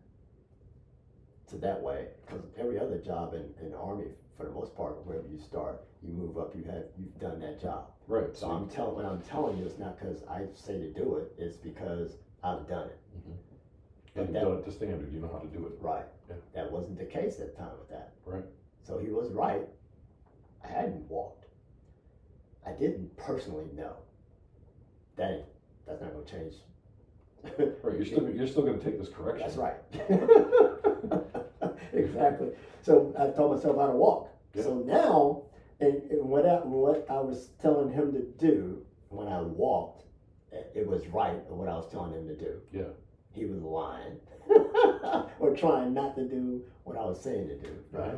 So that way, because every other job in the Army, for the most part, wherever you start, you move up, you've done that job. Right. So when I'm telling you, it's not because I say to do it, it's because I've done it. Mm-hmm. And you've done it to standard, you know how to do it. Right. Yeah. That wasn't the case at the time with that. Right. So he was right. I hadn't walked. I didn't personally know. That's not going to change. Right. You're still going to take this correction. That's right. Exactly. So I taught myself how to walk. Yeah. So now, and what I was telling him to do when I walked, it was right of what I was telling him to do. Yeah. He was lying or trying not to do what I was saying to do. Right.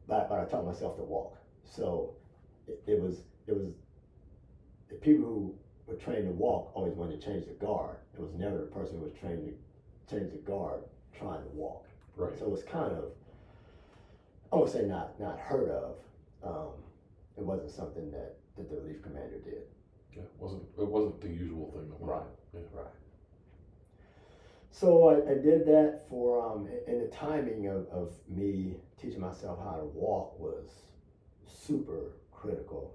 But I taught myself to walk. So it was the people who were trained to walk always wanted to change the guard. It was never the person who was trained to change the guard trying to walk. Right. So it was kind of, I would say not heard of. It wasn't something that the relief commander did. Yeah, it wasn't the usual thing. Right. Yeah. Right. So I did that for, and the timing of me teaching myself how to walk was super critical.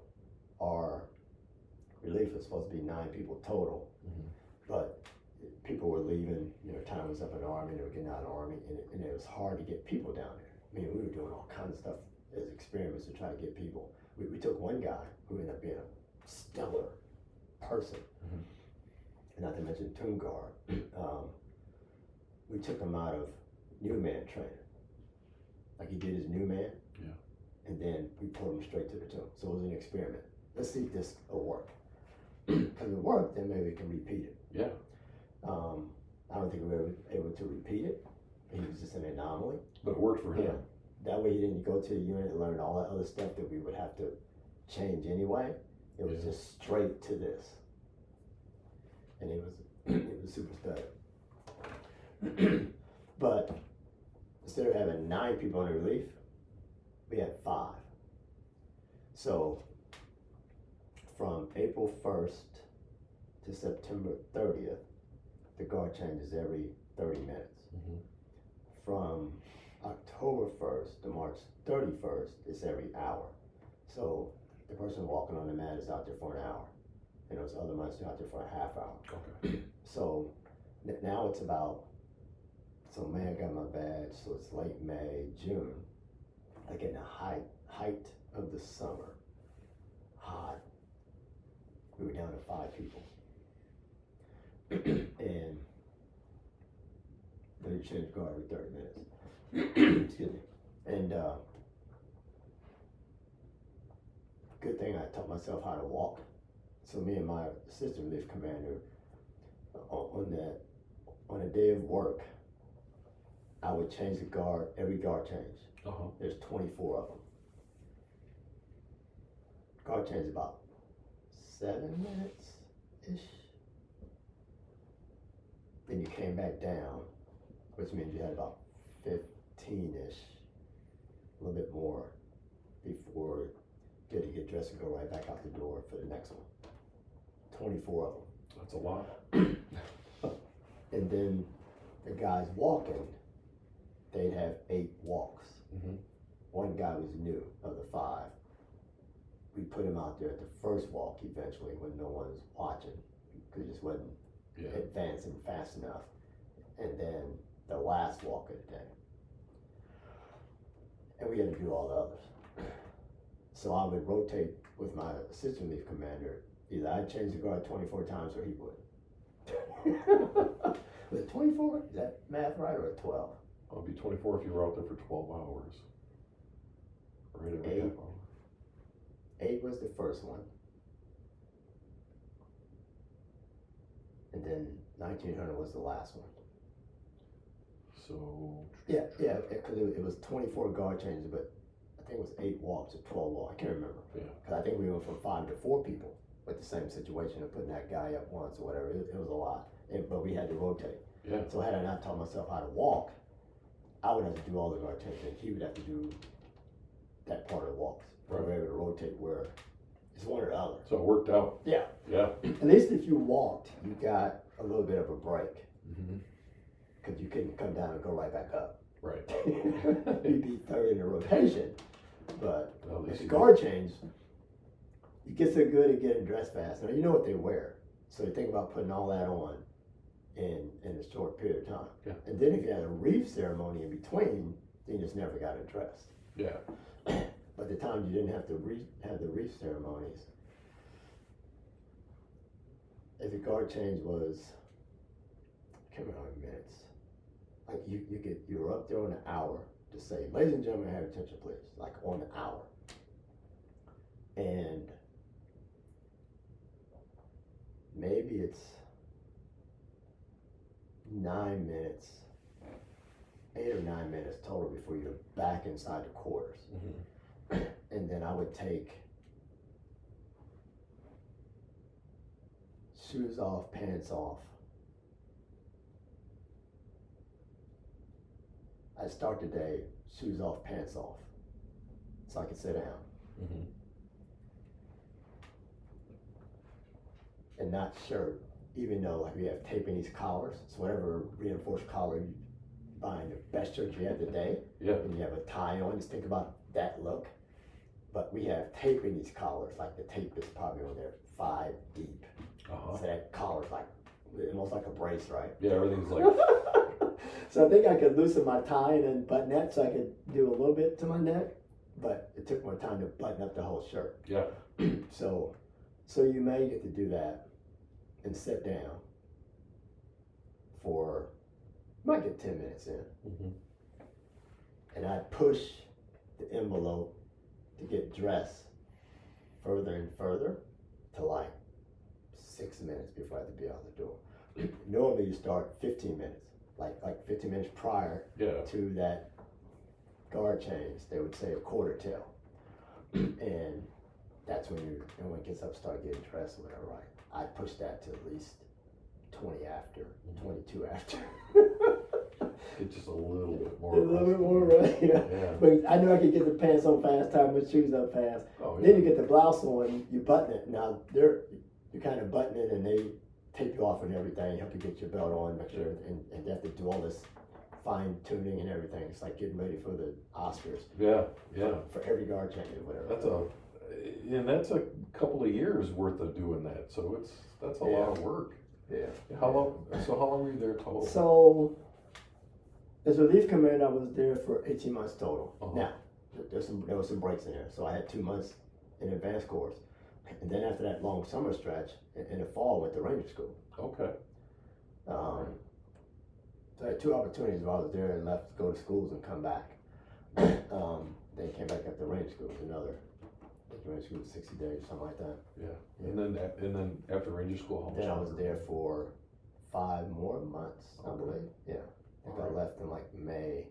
Our relief was supposed to be 9 people total, but people were leaving, you know, time was up in the Army, they were getting out of the Army, and it was hard to get people down there. I mean, we were doing all kinds of stuff as experiments to try to get people. We took one guy who ended up being a stellar person, not to mention tomb guard. We took him out of new man training. Like he did his new man, and then we pulled him straight to the tomb. So it was an experiment. Let's see if this will work. Because if it worked, then maybe we can repeat it. Yeah. I don't think we were able to repeat it. He was just an anomaly. But it worked for him. Yeah. That way he didn't go to the unit and learn all that other stuff that we would have to change anyway. It was just straight to this. And it was super stud. But instead of having 9 people on the relief, we had 5. So from April 1st to September 30th, the guard changes every 30 minutes. From October 1st to March 31st, it's every hour. So the person walking on the mat is out there for an hour. And those other months are out there for a half hour. Okay. So now it's about, so May I got my badge, so it's late May, June, like in the height of the summer, hot. We were down to 5 people. And then you change guard every 30 minutes. Excuse me. And good thing I taught myself how to walk. So me and my assistant relief commander, on a day of work, I would change the guard, every guard change. There's 24 of them. Guard change is about 7 minutes-ish. Then you came back down, which means you had about 15-ish, a little bit more, before you had to get dressed and go right back out the door for the next one. 24 of them. That's a lot. And then the guys walking, they'd have 8 walks. One guy was new of the 5. We put him out there at the first walk eventually when no one's watching, because he just wasn't advancing fast enough. And then the last walk of the day. And we had to do all the others. So I would rotate with my assistant relief commander. Either I'd change the guard 24 times or he would. Was it 24? Is that math right, or 12? It would be 24 if you were out there for 12 hours. Right every half hour. 8 was the first one. And then 1900 was the last one. So. Yeah, because it was 24 guard changes, but I think it was 8 walks or 12 walks. I can't remember. Yeah. Because I think we went from 5 to 4 people with the same situation of putting that guy up once or whatever. It was a lot. But we had to rotate. Yeah. So had I not taught myself how to walk, I would have to do all the rotation. He would have to do that part of the walks. Right. We were able to rotate where it's one or the other. So it worked out. Yeah. Yeah. At least if you walked, you got a little bit of a break. Mm-hmm. Because you couldn't come down and go right back up. Right. You'd be third in the rotation. But Well, if the guard change, you get so good at getting dressed fast. Now you know what they wear. So you think about putting all that on in a short period of time. Yeah. And then if you had a reef ceremony in between, then you just never got it dressed. Yeah. But the times you didn't have to have the reef ceremonies, if the guard change was, I can't remember how many minutes. Like you were up there on an hour to say, ladies and gentlemen, have attention please, like on the hour. And maybe it's 9 minutes, 8 or 9 minutes total before you're back inside the quarters. Mm-hmm. And then I would take shoes off, pants off. I'd start the day, shoes off, pants off, so I could sit down. Mm-hmm. And not shirt, even though like we have tape in these collars, so whatever reinforced collar you buying the best shirt you have today, Yeah. and you have a tie on, just think about that look. But we have tape in these collars, like the tape is probably on there 5 deep. Uh-huh. So that collar's like, almost like a brace, right? Yeah, everything's like, So I think I could loosen my tie and then button that so I could do a little bit to my neck, but it took more time to button up the whole shirt. yeah. So you may get to do that and sit down for, you might get 10 minutes in. Mm-hmm. And I'd push the envelope to get dressed further and further to like 6 minutes before I have to be out the door. Normally you start 15 minutes, like 15 minutes prior Yeah. to that guard change. They would say a quarter till. And that's when everyone gets up, start getting dressed or whatever, right? I push that to at least 20 after, 22 after. It's just a little bit more. A little bit more, right? Yeah. Yeah. But I know I could get the pants on fast, tie my shoes up fast. Oh, Then yeah. you get the blouse on, you button it. Now you kind of button it and they tape you off and everything, help you get your belt on, make sure, and you have to do all this fine tuning and everything. It's like getting ready for the Oscars. Yeah. Yeah. For every guard change or whatever. That's a couple of years worth of doing that. So that's a lot of work. Yeah. How long were you there total? So, as relief commander, I was there for 18 months total. Uh-huh. Now, there was some breaks in there. So I had 2 months in advanced course. And then after that long summer stretch, in the fall, I went to Ranger School. Okay. So I had 2 opportunities while I was there and left to go to schools and come back. Then came back up to Ranger School, I think Ranger School was 60 days, something like that. Yeah. And then after Ranger School, how much Then I was longer? there for 5 more months, I Okay. believe. Yeah. I think I left in like May.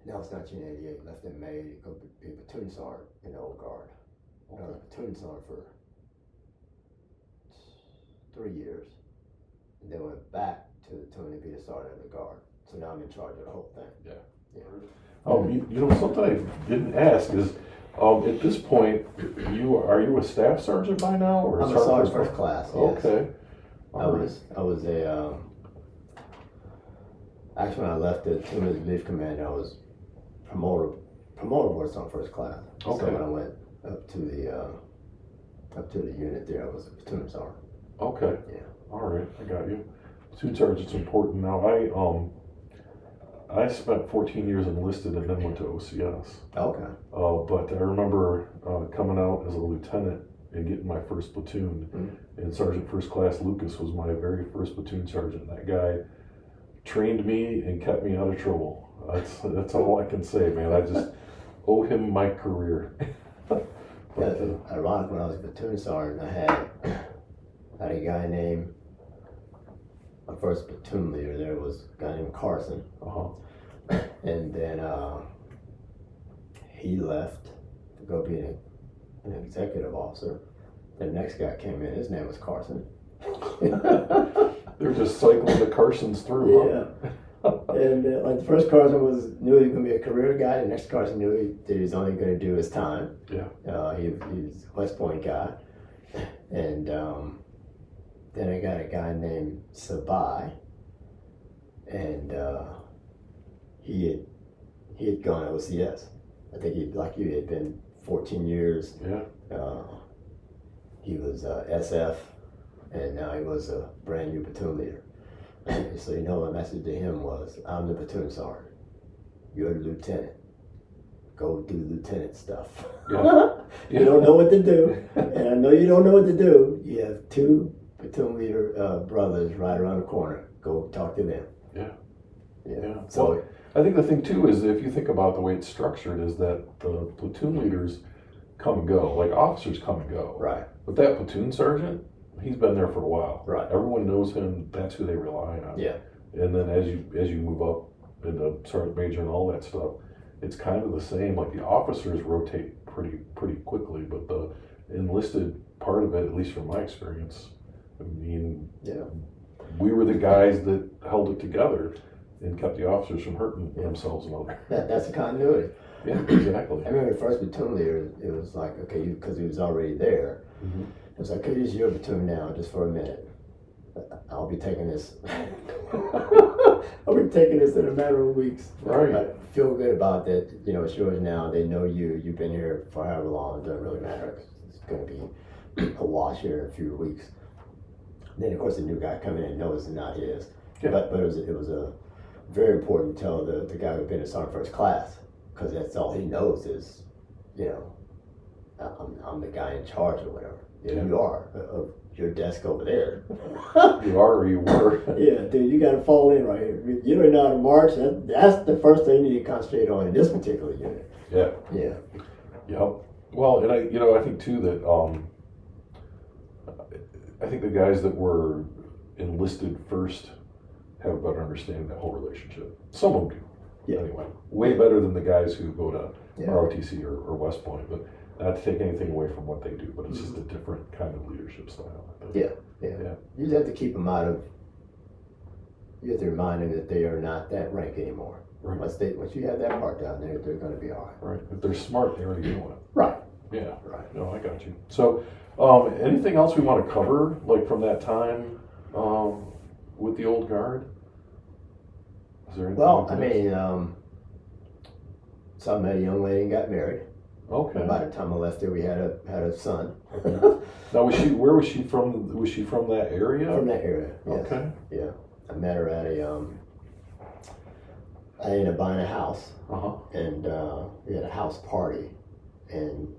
Now it's 1988. Left in May to go be a platoon sergeant in the old guard. I was a platoon sergeant for 3 years. And then went back to the platoon to be the sergeant of the guard. So now I'm in charge of the whole thing. Yeah. Yeah. You know, something I didn't ask is, at this point, are you a staff sergeant by now, or I'm a sergeant first class. Yes. Okay. I was a actually when I left the platoon as relief commander, I was promoted to sergeant first class. Okay. So when I went up to the unit there, I was a platoon sergeant. Okay. Yeah. All right, I got you. Platoon sergeant's important. Now, I spent 14 years enlisted and then went to OCS. Okay. But I remember coming out as a lieutenant and getting my first platoon. Mm-hmm. And Sergeant First Class Lucas was my very first platoon sergeant. That guy trained me and kept me out of trouble. That's all I can say, man. I just owe him my career. But, ironic, when I was a platoon sergeant, I had a guy named, my first platoon leader there was a guy named Carson. uh-huh. And then he left to go be an executive officer. The next guy came in, his name was Carson. They're just cycling the Carsons through. Yeah. And like the first Carson knew he was going to be a career guy. The next Carson knew that he was only going to do his time. Yeah. He's a West Point guy. And then I got a guy named Sabai. And he had gone OCS. I think he, like you, had been 14 years. Yeah. He was SF, and now he was a brand new platoon leader. So my message to him was, I'm the platoon sergeant. You're the lieutenant. Go do lieutenant stuff. Yeah. You don't know what to do, and I know you don't know what to do. You have 2 platoon leader brothers right around the corner. Go talk to them. Yeah. Yeah. So So I think the thing too is, if you think about the way it's structured, is that the platoon leaders come and go, like officers come and go. right. But that platoon sergeant, he's been there for a while. Right. Everyone knows him. That's who they rely on. Yeah. And then as you move up into sergeant major and all that stuff, it's kind of the same. Like the officers rotate pretty quickly, but the enlisted part of it, at least from my experience, I mean, Yeah. we were the guys that held it together and kept the officers from hurting themselves and other. That's the continuity. Yeah, exactly. I remember the first platoon leader, it was like, okay, because he was already there. Mm-hmm. It was like, okay, this is your platoon now, just for a minute. I'll be taking this. I'll be taking this in a matter of weeks. Right. I feel good about that. It's yours now. They know you. You've been here for however long. It doesn't really matter. It's going to be a wash here in a few weeks. Then, of course, the new guy coming in knows it's not his. Yeah. But it was a very important to tell the guy who'd been in Sergeant First Class, because that's all he knows is, I'm the guy in charge or whatever. Yeah. You are of your desk over there. You are or you were. Yeah, dude, you got to fall in right here. You don't know how to march. That's the first thing you need to concentrate on in this particular unit. Yeah. Yeah. Yep. Well, and I think too that I think the guys that were enlisted first have a better understanding of that whole relationship. Some of them do. Yeah. Anyway, way better than the guys who go to Yeah. ROTC or West Point. But not to take anything away from what they do, but it's just a different kind of leadership style. I think. Yeah. Yeah. You just have to keep them out of. You have to remind them that they are not that rank anymore. Right. Once you have that part down there, they're going to be all right. Right. If they're smart, they already know it. Right. Yeah. Right. No, I got you. So, anything else we want to cover, like from that time with the old guard? Is there anything? Well, like I this? mean, so I met a young lady and got married. Okay. By the time I left there, we had a son. Now, where was she from? Was she from that area? From that area. Yes. Okay. Yeah. I met her at I ended up buying a house, and we had a house party, and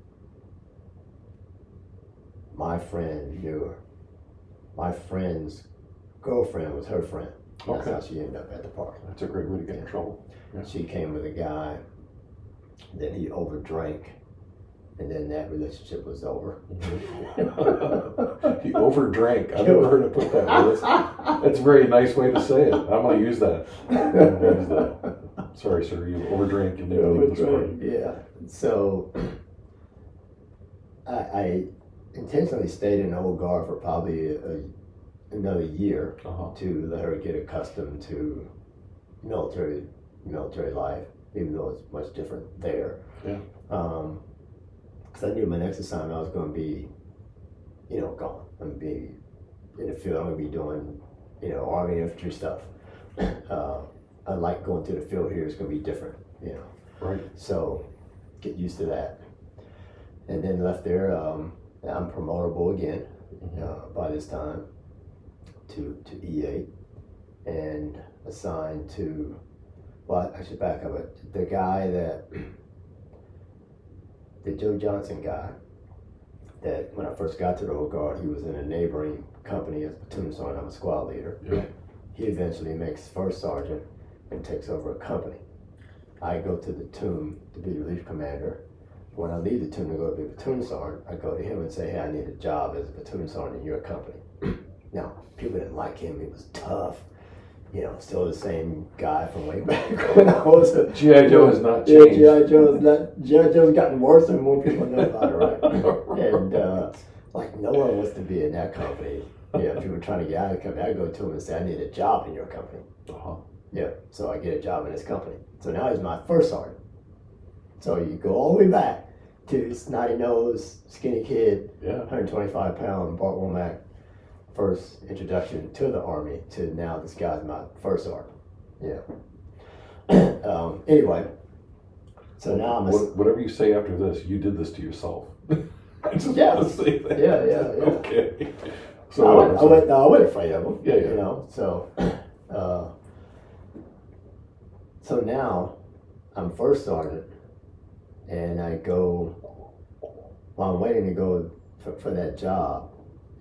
my friend knew her. My friend's girlfriend was her friend. That's Okay. how she ended up at the party. That's a great way to get in trouble. Yeah. She came with a guy, then he overdrank, and then that relationship was over. He overdrank. I've never heard it put that way. That's a very nice way to say it. I'm going to use that. Sorry, sir. You overdrank and didn't leave this party. Yeah. So I intentionally stayed in the old guard for probably another year to let her get accustomed to military life, even though it's much different there. Yeah. Because I knew my next assignment I was going to be, gone. I'm going to be in the field. I'm going to be doing, Army infantry stuff. Unlike going to the field here, it's going to be different, Right. So get used to that. And then left there. I'm promotable again by this time to E8 and assigned to. Well, I should back up it. The guy the Joe Johnson guy, that when I first got to the old guard, he was in a neighboring company as platoon sergeant. I'm a squad leader. Yeah. He eventually makes first sergeant and takes over a company. I go to the tomb to be relief commander. When I leave the tomb to go to be a platoon sergeant, I go to him and say, hey, I need a job as a platoon sergeant in your company. Now, people didn't like him. He was tough. you know, still the same guy from way back when I was a G.I. Joe has not Yeah, changed. G.I. Joe's gotten worse and more people know about it, right? And like no one wants to be in that company. Yeah, if you were trying to get out of the company, I'd go to him and say, I need a job in your company. Uh-huh. Yeah, so I get a job in his company. So now he's my first sergeant. So you go all the way back to snotty nose, skinny kid, Yeah. 125 pound Bart Womack, first introduction to the Army, to now this guy's my first sergeant. Yeah. Anyway, so now I'm Whatever you say after this, you did this to yourself. I just Yeah. want to say that. Yeah. Okay. So I wasn't afraid of him. Yeah. You know, so so now I'm first sergeant, and I go while I'm waiting to go for that job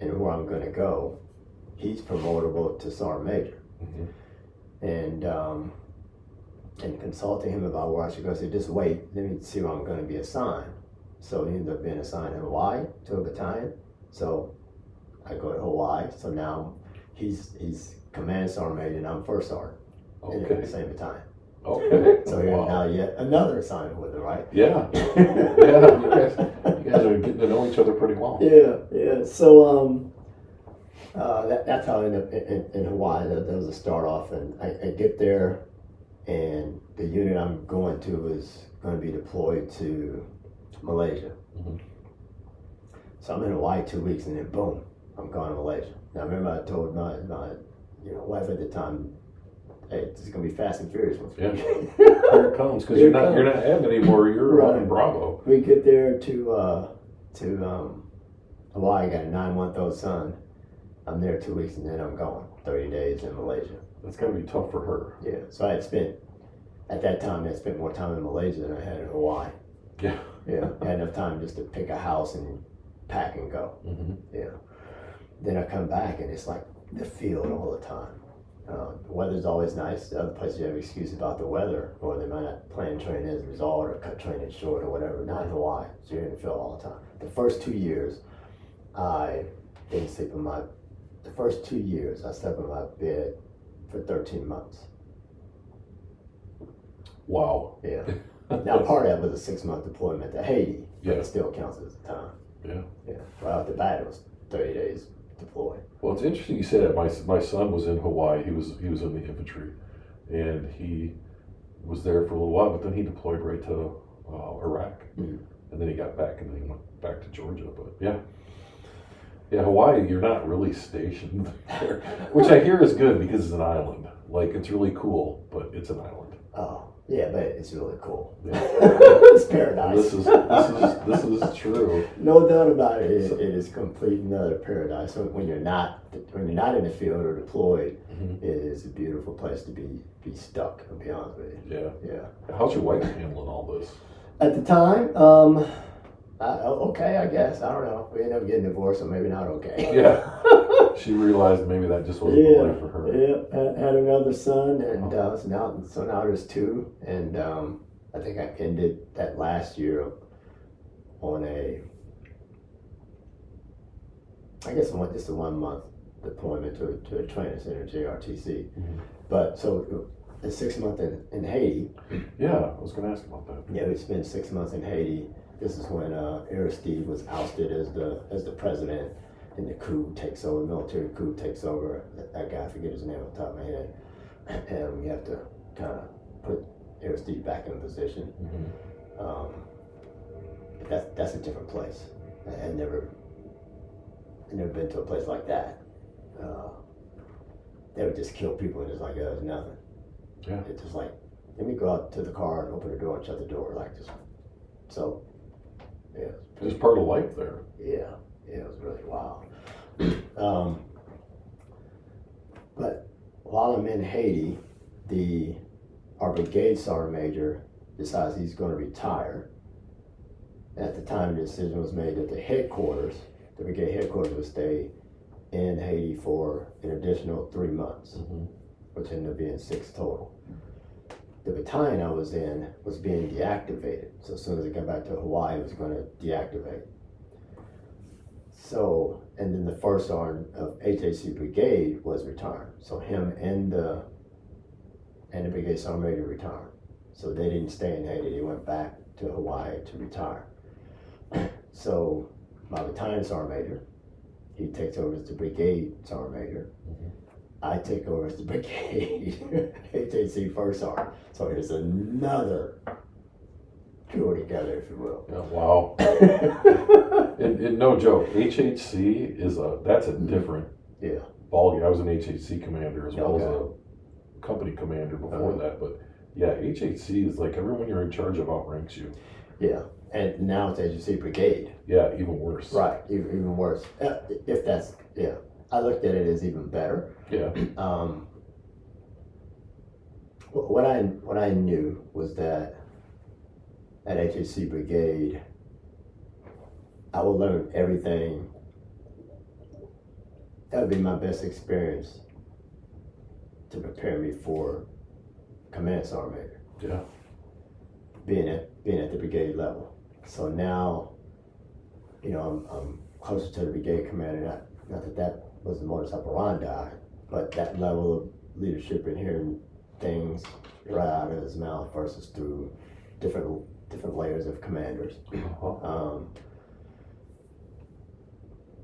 and where I'm going to go. He's promotable to Sergeant Major, Mm-hmm. and consulting him about where I should go. I said, just wait, let me see where I'm going to be assigned. So he ended up being assigned in Hawaii to a battalion. So I go to Hawaii. So now he's Command Sergeant Major and I'm first sergeant in the Okay. same battalion. Okay. So here's now yet another assignment with him, right? Yeah. Yeah. You guys are getting to know each other pretty well. Yeah. So that's how I ended up in Hawaii. That was a start off, and I get there, and the unit I'm going to is going to be deployed to Malaysia. Mhm. So I'm in Hawaii 2 weeks, and then boom, I'm going to Malaysia. Now remember I told my wife at the time, hey, this is going to be fast and furious with me. Yeah. Here it comes, because you're not M anymore. You're Right. on Bravo. We get there to Hawaii. I got a 9-month-old son. I'm there 2 weeks, and then I'm gone. 30 days in Malaysia. That's got to be tough for her. Yeah, so I spent more time in Malaysia than I had in Hawaii. Yeah. Yeah, I had enough time just to pick a house and pack and go. Mm-hmm. Yeah. Then I come back and it's like the field all the time. The weather's always nice. The other places you have excuse about the weather, or they might not plan training as a result, or cut training short, or whatever. Not in Hawaii, so you're in the field all the time. The first 2 years, I didn't sleep in my. The first 2 years, I slept in my bed for 13 months. Wow. Yeah. Now, part of that was a 6-month deployment to Haiti, but Yeah. it still counts as a time. Yeah. Yeah. Right off the bat, it was 30 days deployed. Well, it's interesting you say that. My son was in Hawaii. He was in the infantry, and he was there for a little while. But then he deployed right to Iraq, Mhm. and then he got back, and then he went back to Georgia. But yeah, Hawaii, you're not really stationed there, which I hear is good because it's an island. Like, it's really cool, but it's an island. Oh, yeah, but it's really cool. Yeah. It's paradise. This is true. No doubt about it. It is complete and utter paradise. So when you're not in the field or deployed, Mhm. it is a beautiful place to be stuck. I'll be honest with you. Yeah. Yeah. How's your wife handling all this? At the time, okay, I guess. I don't know. We ended up getting divorced, so maybe not okay. Yeah. She realized maybe that just wasn't the life for her. Yeah. Had another son, and so now there's two, and I think I ended that last year on just a 1 month deployment to a training center, JRTC. Mhm. But so the 6 month in Haiti. Yeah, I was going to ask about that. Yeah, we spent 6 months in Haiti. This is when Aristide was ousted as the president, and the coup takes over. Military coup takes over. That guy, I forget his name off the top of my head, and we have to kind of put Aristide back in position. Mm-hmm. But that's a different place. I'd never been to a place like that. They would just kill people and it's like, it's nothing. Yeah. It's just like, let me go out to the car and open the door and shut the door, like just so. Yeah. Just part of life there. Yeah, it was really wild. But while I'm in Haiti, our brigade sergeant major decides he's going to retire. At the time, the decision was made that the brigade headquarters would stay in Haiti for an additional 3 months, Mm-hmm. which ended up being 6 total. The battalion I was in was being deactivated. So as soon as I got back to Hawaii, it was going to deactivate. So, and then the first sergeant of HAC Brigade was retiring. So him and the and the Brigade Sergeant Major retired. So they didn't stay in Haiti, they went back to Hawaii to retire. So my battalion Sergeant Major, he takes over as the Brigade Sergeant Major. I take over as the Brigade HAC First Sergeant. So it's another tour together, if you will. Yeah, wow. and no joke, HHC that's a different ballgame. I was an HHC commander as well as a company commander before that, but yeah, HHC is like everyone you're in charge of outranks you. Yeah, and now it's HHC Brigade. Yeah, even worse. Right, even worse. If that's, I looked at it as even better. Yeah. What I knew was that at HHC Brigade, I would learn everything. That would be my best experience to prepare me for Command Sergeant Major. Yeah. Being at the brigade level. So now, I'm closer to the brigade commander. Not that was the modus operandi, but that level of leadership and hearing things right out of his mouth versus through different layers of commanders.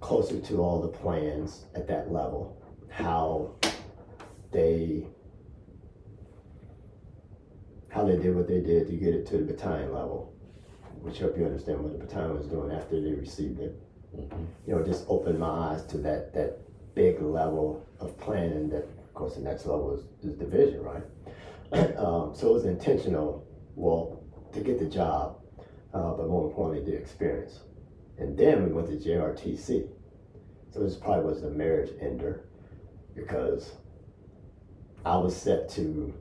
Closer to all the plans at that level, how they did what they did to get it to the battalion level, which helped you understand what the battalion was doing after they received it. Just opened my eyes to that big level of planning that, of course, the next level is division, right? So it was intentional, to get the job, but more importantly, the experience. And then we went to JRTC. So this probably was a marriage ender because I was set to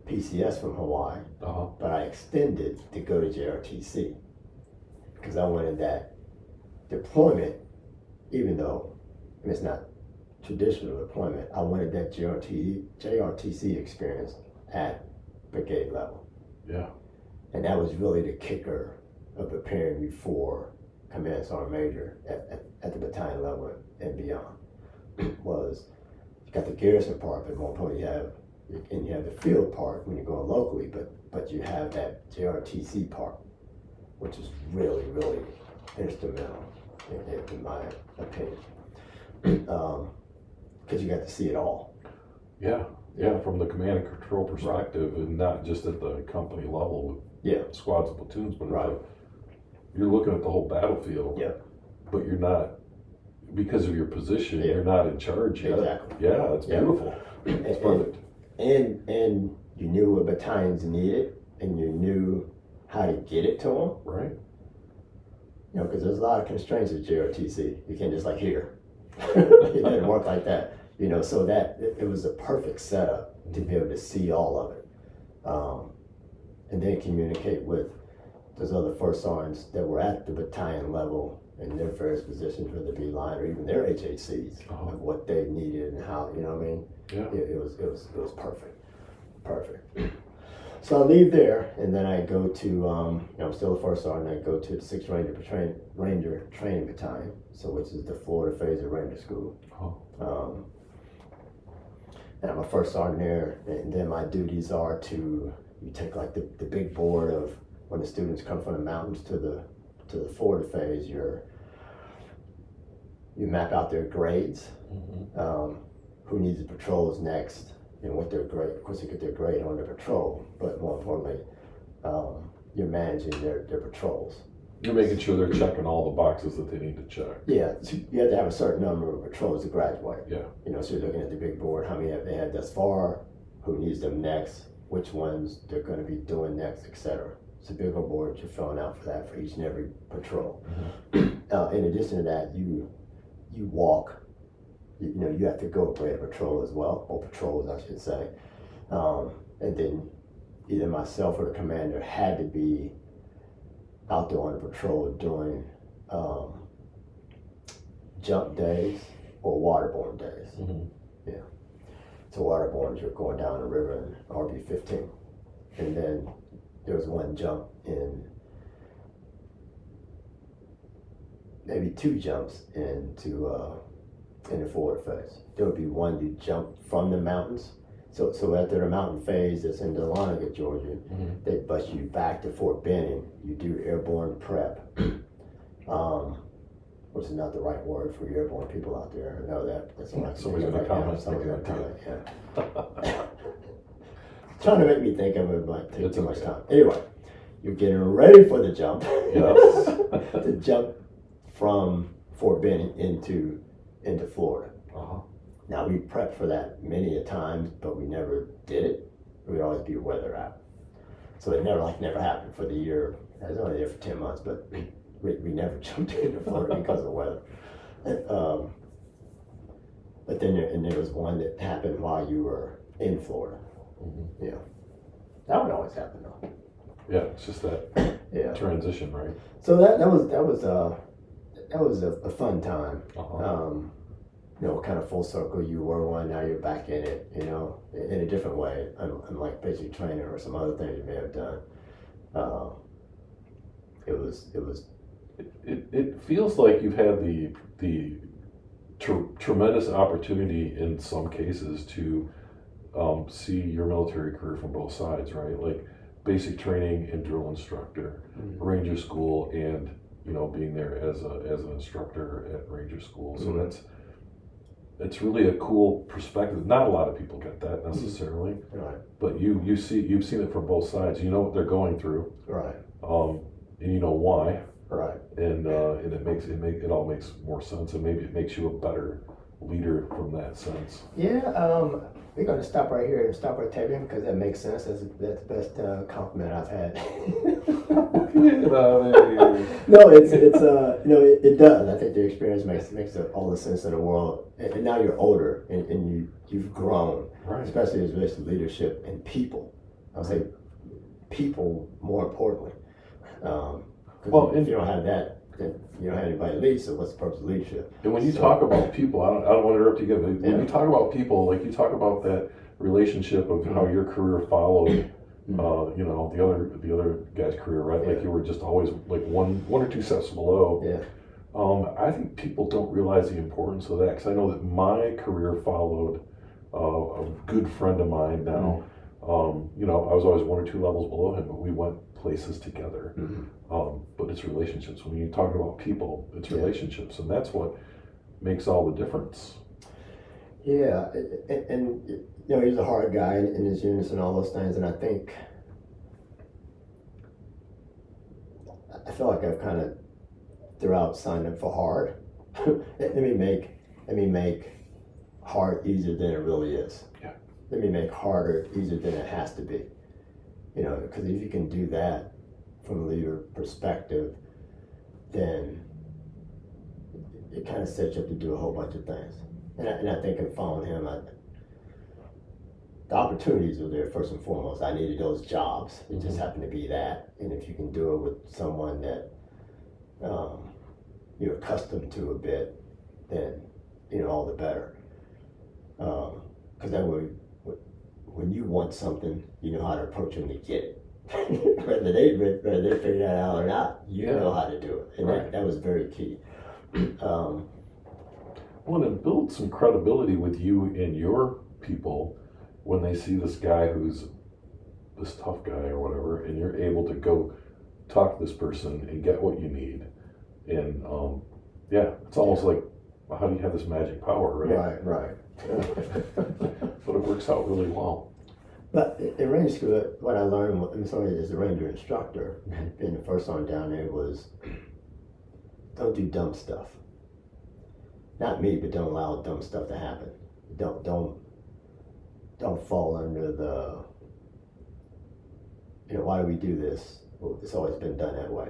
PCS from Hawaii, but I extended to go to JRTC because I wanted that deployment, even though it's not traditional deployment, I wanted that JRTC experience at brigade level. Yeah. And that was really the kicker of preparing you for Command Sergeant Major at the battalion level and beyond. Was you got the garrison part, but more importantly you have the field part when you're going locally, but you have that JRTC part, which is really, really instrumental in my opinion. Because you got to see it all. Yeah, from the command and control perspective, and not just at the company level with squads and platoons, but you're looking at the whole battlefield. But you're not, because of your position, you're not in charge yet. Exactly. Yeah, it's beautiful. It's perfect. And you knew what battalions needed, and you knew how to get it to them. Right. Because there's a lot of constraints at JRTC. You can't just here. It didn't work like that. So that it was a perfect setup to be able to see all of it, and then communicate with those other first sergeants that were at the battalion level in their various positions, whether it be line or even their HHCs, of what they needed and how. You know what I mean? Yeah. It was perfect. So I leave there, and then I go to I'm still a first sergeant. I go to the 6th Ranger Training Battalion, which is the Florida phase of Ranger School. And I'm a first sergeant there, and then my duties are you take the big board of when the students come from the mountains to the Florida phase. You map out their grades, who needs the patrols next, and what their grade. Of course, you get their grade on their patrol, but more importantly, you're managing their patrols. You're making sure they're checking all the boxes that they need to check. Yeah, so you have to have a certain number of patrols to graduate. Yeah. So you're looking at the big board, how many have they had thus far, who needs them next, which ones they're going to be doing next, etc. It's a bigger board you're filling out for that for each and every patrol. In addition to that, you walk. You have to go grade a patrol as well, or patrols, I should say. And then either myself or the commander had to be out there on the patrol during jump days or waterborne days. Yeah. So waterborne, you're going down the river in RB-15. And then there was one jump maybe 2 jumps in the Florida phase. There would be one you jump from the mountains. So after the mountain phase that's in Dahlonega, Georgia, Mhm. they bus you back to Fort Benning. You do airborne prep, which is not the right word for you airborne people out there. I know that. That's what Somebody's gonna comment. Yeah. Trying to make me think of it, but take It's too much okay. time. Anyway, you're getting ready for the jump. Yes. To jump from Fort Benning into Florida. Uh-huh. Now we prepped for that many a times, but we never did it. We'd always be weather out. So it never happened for the year. I was only there for 10 months, but we never jumped into Florida because of weather. But then there was one that happened while you were in Florida. Mhm. Yeah. That would always happen though. Yeah, it's just that Yeah. transition, right? So that was a fun time. Uh-huh. Kind of full circle. You were one, now you're back in it. In a different way, unlike basic training or some other things you may have done. It was. It feels like you've had the tremendous opportunity in some cases to see your military career from both sides, right? Like basic training and drill instructor, Ranger School, and being there as an instructor at Ranger School. So it's really a cool perspective. Not a lot of people get that necessarily, Right. but you've seen it from both sides. You know what they're going through, Right. and you know why. Right. And it all makes more sense, and maybe it makes you a better leader from that sense. Yeah. We're going to stop right here and stop our taping because that makes sense. That's the best compliment I've had. No, it does. I think the experience makes all the sense in the world. And now you're older and you've grown, Right. especially as relates to leadership and people. I'll say people more importantly. If you don't have that, then you don't have anybody to lead. So what's the purpose of leadership? And when you talk about people, I don't want to interrupt you again, but when Yeah. you talk about people, like you talk about that relationship of how your career followed, the other guy's career, right? Like Yeah. you were just always like one or two steps below. Yeah. I think people don't realize the importance of that because I know that my career followed a good friend of mine now. I was always one or two levels below him, but we went places together. But it's relationships. When you talk about people, it's relationships, and that's what makes all the difference. Yeah, and he's a hard guy in his units and all those things, and I feel like I've kind of throughout signed up for hard. let me make hard easier than it really is. Yeah. Let me make harder easier than it has to be. Because if you can do that from a leader perspective, then it kind of sets you up to do a whole bunch of things. And I think in following him, the opportunities were there first and foremost. I needed those jobs. It just happened to be that. And if you can do it with someone that you're accustomed to a bit, then all the better. Because that way, when you want something, you know how to approach them to get it. whether they figure that out or not, you know how to do it. And Right. that was very key. Well, and it builds some credibility with you and your people when they see this guy who's this tough guy or whatever, and you're able to go talk to this person and get what you need. And it's almost like, how do you have this magic power, right? Right. But it works out really well. But in Ranger School, what I learned as a Ranger instructor, being the first one down there, was don't do dumb stuff. Not me, but don't allow dumb stuff to happen. Don't fall under the, why do we do this? Well, it's always been done that way.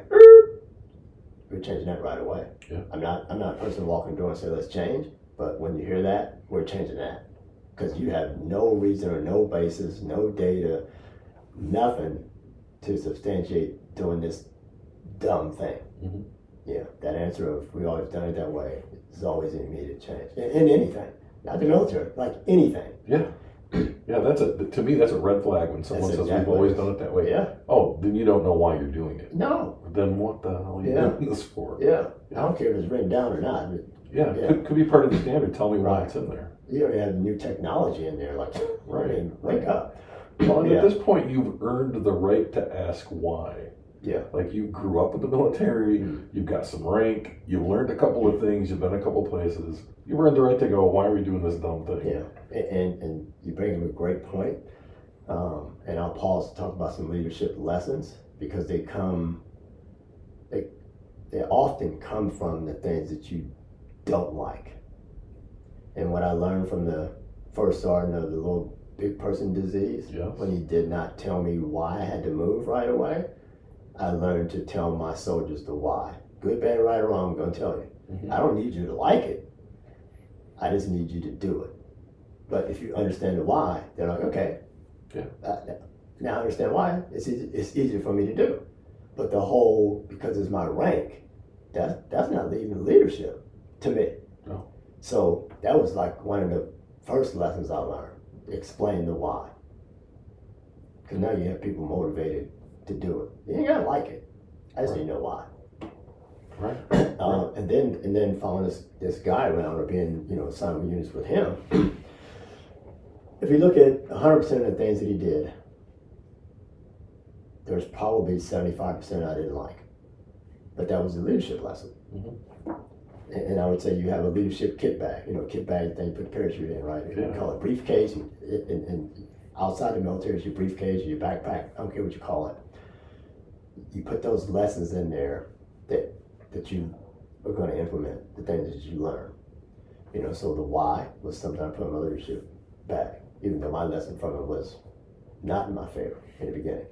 We're changing that right away. Yeah. I'm not a person walking the door and say let's change, but when you hear that, we're changing that. Because you have no reason or no basis, no data, nothing to substantiate doing this dumb thing. Mm-hmm. Yeah, that answer of we always done it that way is always an immediate change. In anything, not the military, like anything. Yeah. Yeah, to me that's a red flag when someone says we've always done it that way. Yeah. Oh, then you don't know why you're doing it. No. Then what the hell are you doing this for? Yeah. I don't care if it's written down or not. Yeah. Could be part of the standard. Tell me why it's in there. You already have new technology in there, like, Right. I mean, wake up. Well, and Yeah. at this point, you've earned the right to ask why. Yeah. Like, you grew up in the military, you've got some rank, you've learned a couple of things, you've been a couple places. You've earned the right to go, why are we doing this dumb thing? Yeah, and you bring up a great point. And I'll pause to talk about some leadership lessons because they often come from the things that you don't like. And what I learned from the first sergeant of the little big person disease, Yes. when he did not tell me why I had to move right away, I learned to tell my soldiers the why. Good, bad, right, or wrong, I'm going to tell you. Mhm. I don't need you to like it. I just need you to do it. But if you understand the why, they're like, okay, Yeah. now I understand why. It's easier for me to do. But the whole, because it's my rank, that's not even leadership to me. No. So that was like one of the first lessons I learned. Explain the why. Because now you have people motivated to do it. You ain't gotta like it. I just need to know why. Right. And then following this guy around or being, assigned with units with him. If you look at 100% of the things that he did, there's probably 75% I didn't like. But that was a leadership lesson. Mm-hmm. And I would say you have a leadership kit bag. Kit bag thing you put parachute in, right? You call it briefcase. And outside the military, it's your briefcase, your backpack. I don't care what you call it. You put those lessons in there that you are going to implement, the things that you learn. So the why was something I put in my leadership bag, even though my lesson from it was not in my favor in the beginning.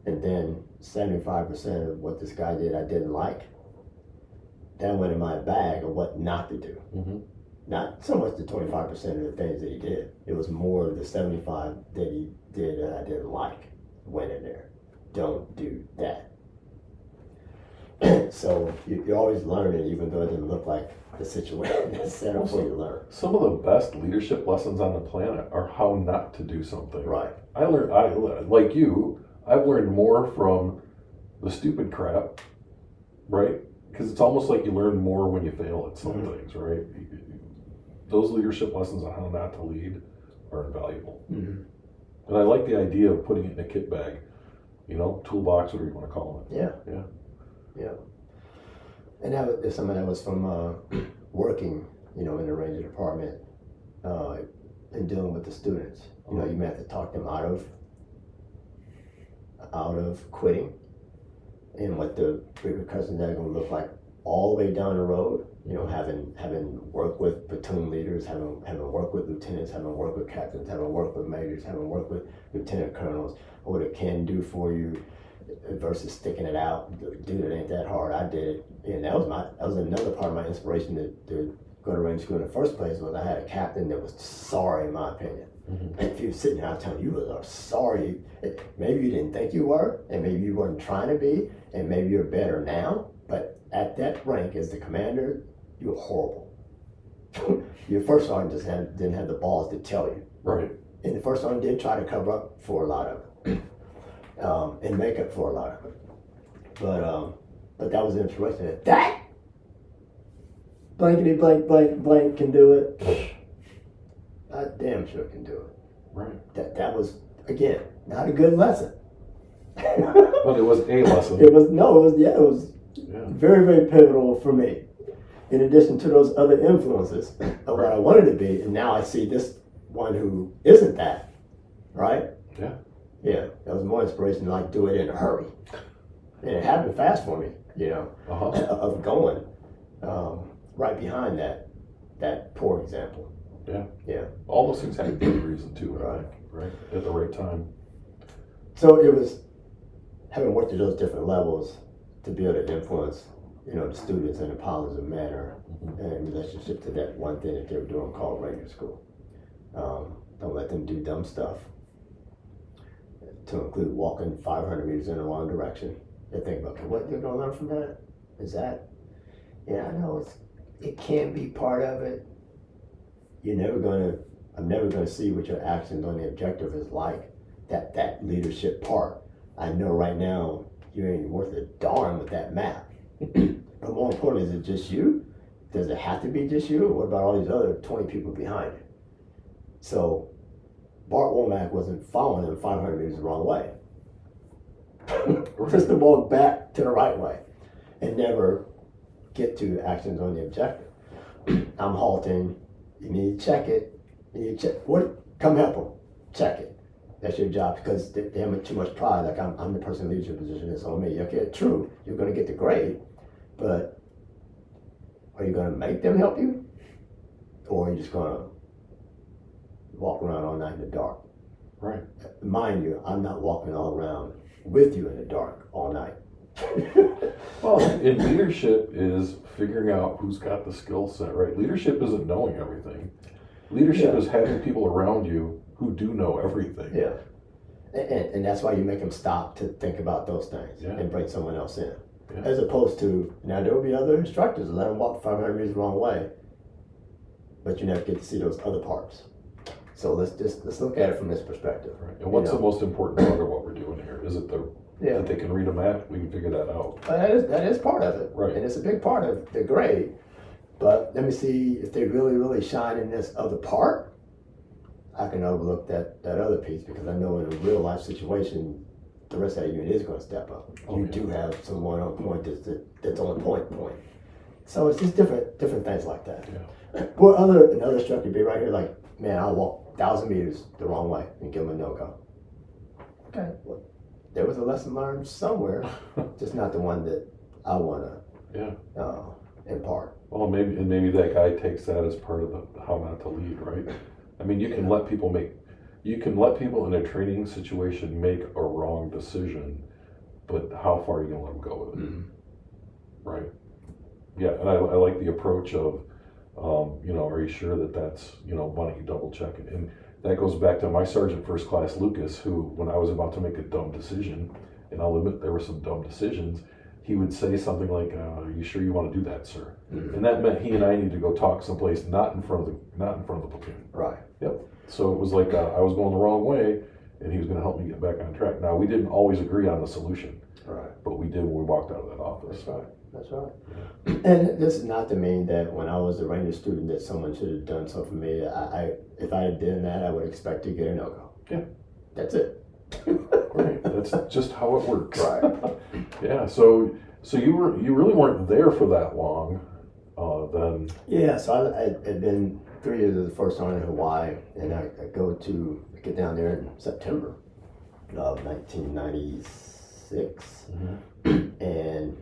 And then 75% of what this guy did I didn't like. That went in my bag of what not to do. Mm-hmm. Not so much the 25% of the things that he did. It was more of the 75 that he did that I didn't like went in there. Don't do that. So you're always learning, even though it didn't look like the situation is set up for you to learn. Some of the best leadership lessons on the planet are how not to do something. Right. I've learned more from the stupid crap, right? Because it's almost like you learn more when you fail at some things, right? Those leadership lessons on how not to lead are invaluable. Mm-hmm. And I like the idea of putting it in a kit bag, toolbox, whatever you want to call it. Yeah. And that was something that was from working, in the Ranger Department and dealing with the students. You may have to talk them out of quitting and what the repercussions are going to look like all the way down the road. Having worked with platoon leaders, having worked with lieutenants, having worked with captains, having worked with majors, having worked with lieutenant colonels, what it can do for you versus sticking it out. Dude, it ain't that hard. I did it. And that was another part of my inspiration to go to Ranger School in the first place. Was I had a captain that was sorry, in my opinion. Mm-hmm. And if you were sitting there, I'm telling you, you were sorry. Maybe you didn't think you were, and maybe you weren't trying to be, and maybe you're better now. But at that rank as the commander, you were horrible. Your first sergeant just didn't have the balls to tell you. Right. And the first sergeant did try to cover up for a lot of it. And make up for a lot of it. But that was the inspiration. That blankety blank can do it. I damn sure can do it. Right. That was, again, not a good lesson. But it was a lesson. It was very, very pivotal for me. In addition to those other influences of what I wanted to be, and now I see this one who isn't that, right? Yeah. Yeah, that was more inspiration to do it in a hurry. And it happened fast for me, of going right behind that poor example. Yeah. All those things had good reason too, right? At the right time. So it was having worked at those different levels to be able to influence, the students in a positive manner in relationship to that one thing that they were doing called Ranger School. Don't let them do dumb stuff. To include walking 500 meters in the wrong direction. They think about, okay, what they're going to learn from that? Is that, I know it can be part of it. I'm never going to see what your actions on the objective is like. That leadership part. I know right now you ain't worth a darn with that map. But more importantly, is it just you? Does it have to be just you? Or what about all these other 20 people behind it? So Bart Womack wasn't following them 500 meters the wrong way. Just to walk back to the right way and never get to actions on the objective. I'm halting. You need to check it. You need to check. What? Come help them. Check it. That's your job, because they have too much pride. Like, I'm the person in leadership position. It's on me. Okay, true. You're going to get the grade, but are you going to make them help you, or are you just going to walk around all night in the dark? Right. Mind you, I'm not walking all around with you in the dark all night. Well, and leadership is figuring out who's got the skill set, right? Leadership isn't knowing everything. Leadership is having people around you who do know everything. Yeah. And that's why you make them stop to think about those things and bring someone else in. Yeah. As opposed to, now there will be other instructors that let them walk 500 meters the wrong way, but you never get to see those other parts. So let's look at it from this perspective. Right. And what's the most important part of what we're doing here? Is it that they can read a map? We can figure that out. That is part of it. Right. And it's a big part of the grade. But let me see if they really shine in this other part. I can overlook that other piece, because I know in a real life situation, the rest of that unit is going to step up. You do have someone on point that's on point. So it's just different things like that. Yeah. Well, another instructor be right here like, man, I'll walk 1,000 meters the wrong way and give them a no-go. Okay, well, there was a lesson learned somewhere, just not the one that I want to impart. Well, maybe that guy takes that as part of the how not to lead, right? I mean, you can let people in a training situation make a wrong decision, but how far are you gonna let them go with it, right? Yeah, and I like the approach of, are you sure that's, why don't you double check it? And that goes back to my Sergeant First Class Lucas, who, when I was about to make a dumb decision, and I'll admit there were some dumb decisions, he would say something like, "Are you sure you want to do that, sir?" And that meant he and I need to go talk someplace not in front of the platoon. Right. Yep. So it was like I was going the wrong way, and he was going to help me get back on track. Now, we didn't always agree on the solution, Right. but we did when we walked out of that office. That's right. And this is not to mean that when I was a Ranger student that someone should have done so for me. If I had done that, I would expect to get a no-go. Yeah. That's it. Right. That's just how it works. Right. Yeah. So you really weren't there for that long, then. Yeah. So I had been 3 years as the first sergeant in Hawaii, and I get down there in September of 1996, and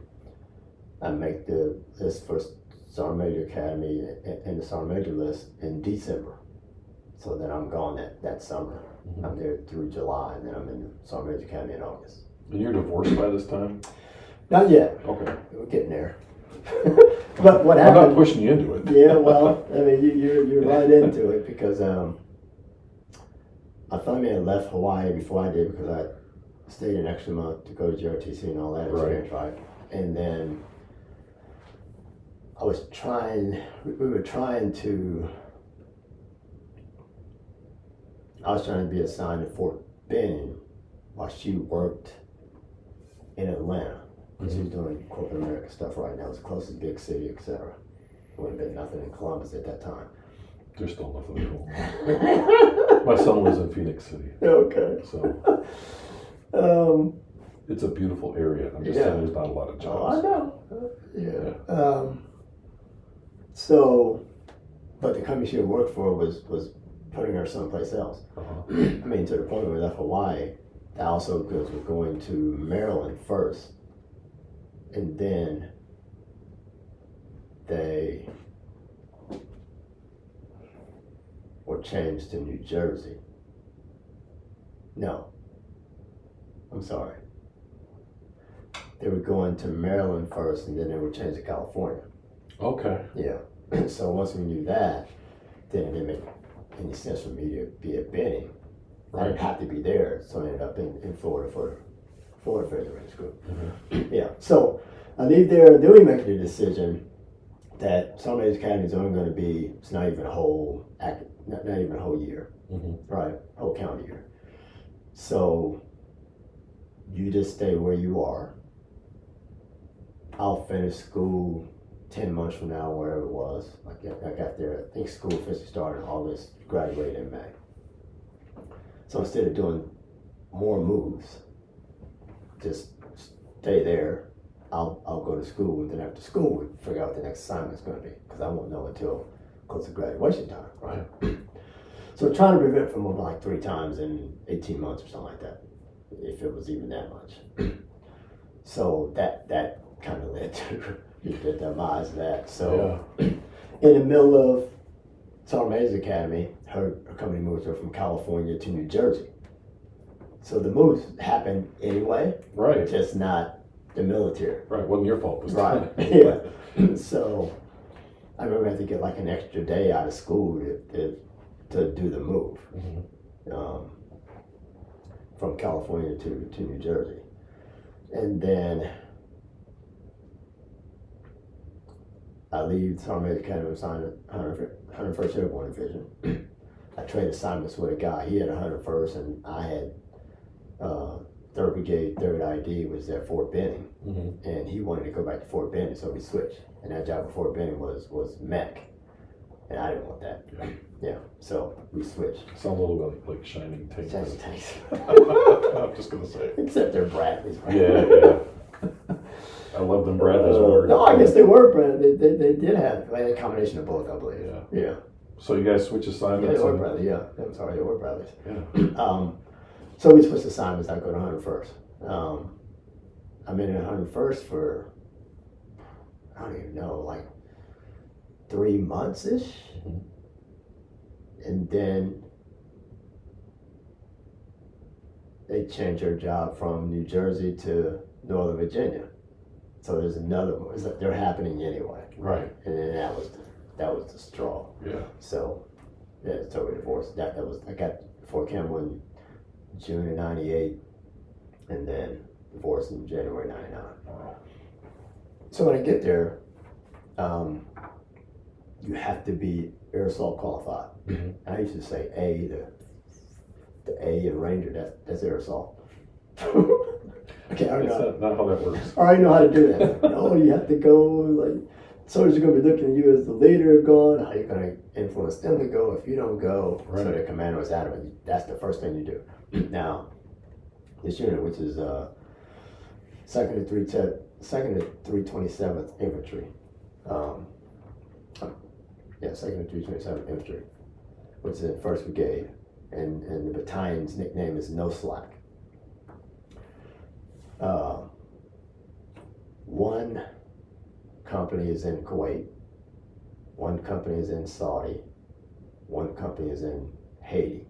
I make this first Sergeant Major Academy and the Sergeant Major list in December. So then I'm gone that summer. I'm there through July, and then I'm in the Sergeant Major Academy in August. And you're divorced by this time? Not yet. Okay. We're getting there. But what happened? I'm not pushing you into it. Yeah, well, I mean, you're right into it, because I finally had left Hawaii before I did, because I stayed an extra month to go to GRTC and all that experience, right? And then we were trying to be assigned to Fort Benning while she worked in Atlanta. She was doing corporate America stuff right now. It was the closest big city, etc. Would have been nothing in Columbus at that time. There's still nothing cool. My son lives in Phoenix City. Okay. So it's a beautiful area. I'm just saying there's not a lot of jobs. Oh, I know. But the company she had worked for was putting her someplace else. I mean, to the point where we left Hawaii, the also goods were going to Maryland first, and then they were changed to New Jersey. No, I'm sorry. They were going to Maryland first, and then they were changed to California. Okay. Yeah. So once we knew that, then it didn't make any sense for me to be at Benning. I didn't have to be there, so I ended up in Florida for Florida Federal Range Group. Yeah. So I leave there, then we make the decision that Sergeant Major Academy is only going to be, it's not even a whole year, right? Whole calendar year. So you just stay where you are. I'll finish school 10 months from now, wherever it was. I got there, I think school officially started in August, graduated in May. So instead of doing more moves, just stay there, I'll go to school, and then after school, we figure out what the next assignment's going to be, because I won't know until close to graduation time, right? So we're trying to prevent from moving like 3 times in 18 months or something like that, if it was even that much. So that kind of led to the demise of that. So in the middle of Sergeant Major's Academy, her company moved her from California to New Jersey. So the moves happened anyway, Right. just not the military. Right, wasn't your fault this time. Right, yeah. So I remember I had to get like an extra day out of school to do the move from California to New Jersey. And then I leave Sergeant Major Academy, assigned to 101st Airborne Division. I trade assignments with a guy. He had 101st, and I had 3rd Brigade, 3rd ID, was at Fort Benning. And he wanted to go back to Fort Benning, so we switched. And that job at Fort Benning was mech. And I didn't want that. Yeah, so we switched. Sound a little bit like Shining Tanks. Shining Tanks. I'm just gonna say. Except they're Bradleys, right? Yeah. I love them Bradleys. No, I guess they were Bradley. They did have a combination of both, I believe. Yeah. So you guys switch assignments? Yeah, they were Bradley, yeah. I'm sorry, they were Bradleys. Yeah. So we switched assignments. I go to 101st. I'm in 101st for, I don't even know, like 3 months-ish. And then they changed her job from New Jersey to Northern Virginia. So there's another one. They're happening anyway. Right. And then that was the straw. Yeah. So yeah, so we divorced. I got Fort Campbell in June of '98, and then divorced in January '99. So when I get there, you have to be air assault qualified. I used to say A, the A in Ranger, that's air assault. Okay, That's not how that works. I already know how to do that. No, you have to go, like, soldiers are going to be looking at you as the leader of going, how you're going to influence them to go if you don't go. Right. So the commander was adamant, that's the first thing you do. Now, this unit, which is 2nd to 327th Infantry, 2nd to 327th Infantry, which is in 1st Brigade, and the battalion's nickname is No Slack. One company is in Kuwait, one company is in Saudi, one company is in Haiti.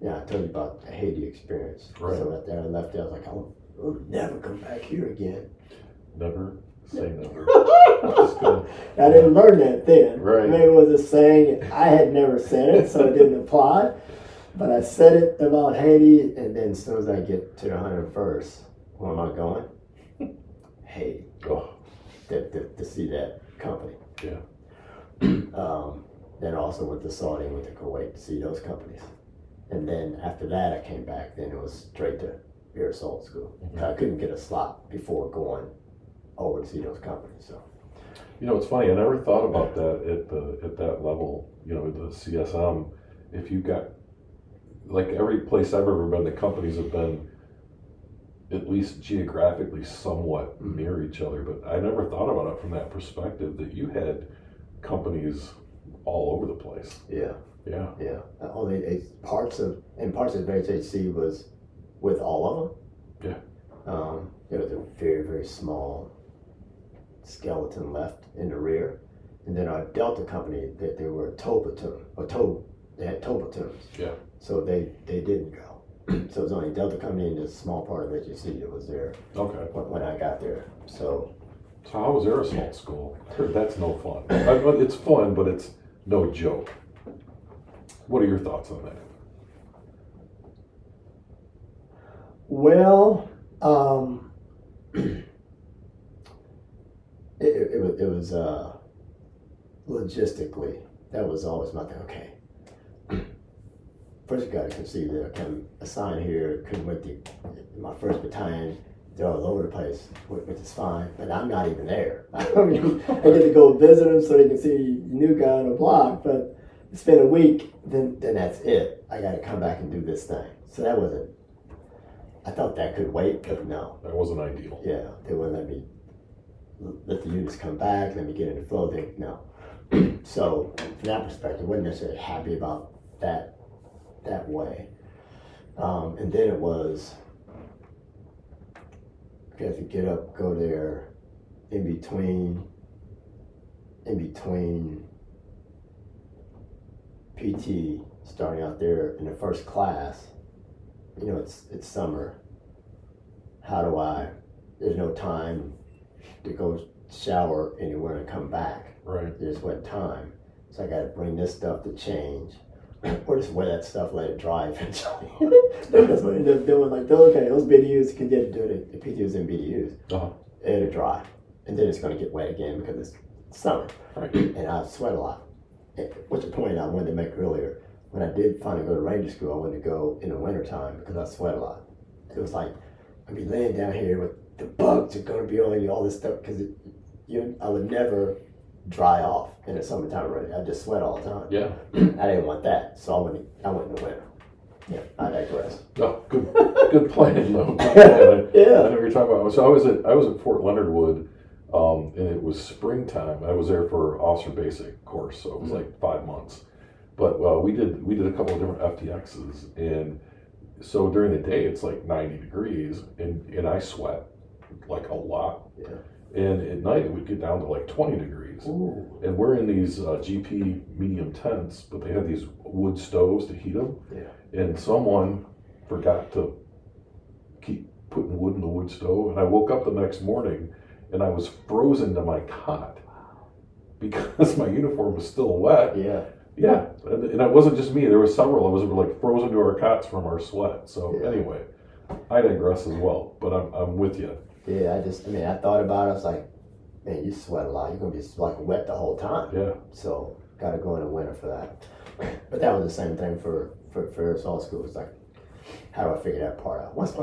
Yeah, I told you about the Haiti experience. Right. So right there, I left there, I was like, I'll never come back here again. Never say never. I didn't learn that then. Right. Maybe it was a saying, I had never said it, so it didn't apply. But I said it about Haiti, and then as soon as I get to the 101st, where am I going? Haiti. Oh. To see that company. Yeah. Then also with the Saudi and with the Kuwait to see those companies. And then after that, I came back, then it was straight to air assault school. I couldn't get a slot before going over to see those companies. So. You know, it's funny, I never thought about that at that level, you know, the CSM. If you got, like every place I've ever been, the companies have been at least geographically somewhat near each other, but I never thought about it from that perspective, that you had companies all over the place. Yeah. Yeah. Yeah. Only parts of HHC was with all of them. Yeah. There was a very, very small skeleton left in the rear. And then our Delta company, they were a tow platoon, they had tow platoons. Yeah. So they didn't go. So it was only Delta company and this small part of HHC that was there. Okay. When I got there. So how was air assault school? I heard that's no fun. It's fun, but it's no joke. What are your thoughts on that? Well, it was logistically, that was always my thing. Okay, first you got to conceive that I can assign here, couldn't wait to my first battalion, they're all over the place, which is fine, but I'm not even there. I mean, I get to go visit them so they can see the new guy on the block, but it's been a week, then that's it. I got to come back and do this thing. So that wasn't, I thought that could wait, but no. That wasn't ideal. Yeah, they wouldn't let the units come back, let me get in the flow, no. So from that perspective, I wasn't necessarily happy about that way. And then it was, you have to get up, go there, in between PT, starting out there in the first class. You know, it's summer. There's no time to go shower anywhere and come back. Right. There's what time. So I got to bring this stuff to change. Or just wear that stuff, let it dry eventually. That's what I ended up doing. Like, okay, those BDUs can get to do it. The PTUs and BDUs. Uh-huh. It'll dry. And then it's going to get wet again because it's summer. Right. And I sweat a lot. Which a point I wanted to make earlier. When I did finally go to Ranger School, I wanted to go in the wintertime because I sweat a lot. It was like, I'd be laying down here with the bugs are going to be on you, all this stuff, because I would never dry off in the summertime running. I just sweat all the time. Yeah. I didn't want that, so I went in the winter. Yeah, I digress. Oh, good plan though. Good plan. Yeah. I know what you're talking about. So I was at Fort Leonard Wood, and it was springtime. I was there for officer basic course, so it was like 5 months. But we did a couple of different FTXs, and so during the day it's like 90 degrees, and I sweat like a lot. Yeah. And at night it would get down to like 20 degrees. Ooh. And we're in these GP medium tents, but they had these wood stoves to heat them. Yeah. And someone forgot to keep putting wood in the wood stove. And I woke up the next morning and I was frozen to my cot because my uniform was still wet. Yeah. Yeah. And it wasn't just me. There was several of us who were like frozen to our cots from our sweat. So anyway, I digress as well, but I'm with you. Yeah, I thought about it. I was like, man, you sweat a lot. You're going to be like wet the whole time. Yeah. So, got to go in the winter for that. But that was the same thing for assault school. It's like, how do I figure that part out? Once I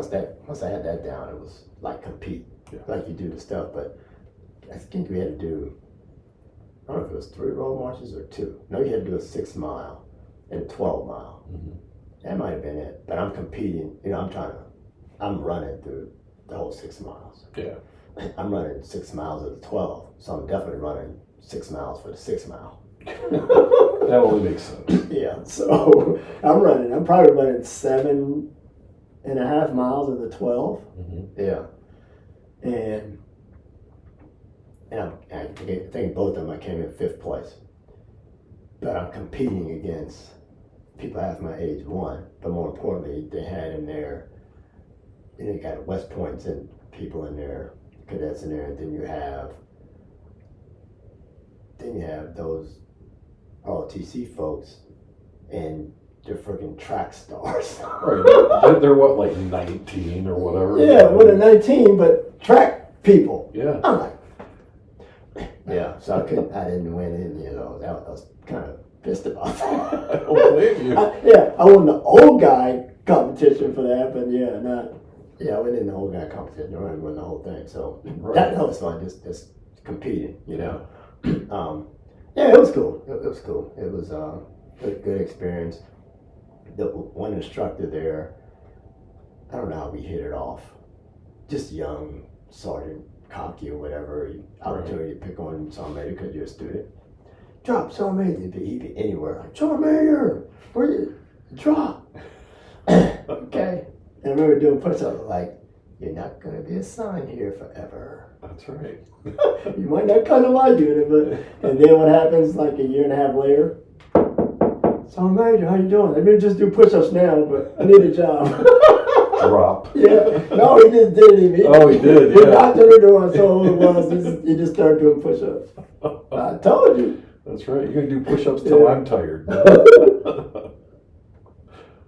had that down, it was like compete. Yeah. Like you do the stuff. But I think we had to do, I don't know if it was 3 road marches or 2. No, you had to do a 6 mile and a 12 mile. Mm-hmm. That might have been it. But I'm competing. You know, I'm running through the whole 6 miles. Yeah. I'm running 6 miles of the 12, so I'm definitely running 6 miles for the 6 mile. That only makes sense. Yeah, so I'm probably running 7.5 miles of the 12. Mm-hmm. Yeah. And I think both of them I came in 5th place. But I'm competing against people half my age, one, but more importantly, they had in there, you got West Points and people in there, cadets in there, and then you have those ROTC folks, and they're freaking track stars. Right. They're what, like 19 or whatever? Yeah, well, they're 19, but track people. Yeah. I'm like, yeah, so I didn't win any of those. I was kind of pissed about that. I don't blame you. I won the old guy competition for that, but I went in the old guy competition. I didn't win the whole thing, so that was fun. Just competing, you know. Yeah, it was cool. It was cool. It was a good experience. The one instructor there, I don't know how we hit it off. Just young sergeant, cocky or whatever. Opportunity to pick on Sergeant Major because you're a student. Drop, Sergeant Major. He'd be anywhere. Like, Sergeant Major, where you? Drop. Okay. And I remember doing push-ups like, you're not going to be assigned here forever. That's right. You might not come to my unit, but... And then what happens like a year and a half later? Sergeant Major, how you doing? Let me just do push-ups now, but I need a job. Drop. Yeah. No, he just did it. Oh, he did, He yeah. knocked on the door, so it was. He just started doing push-ups. I told you. That's right. You're going to do push-ups till I'm tired.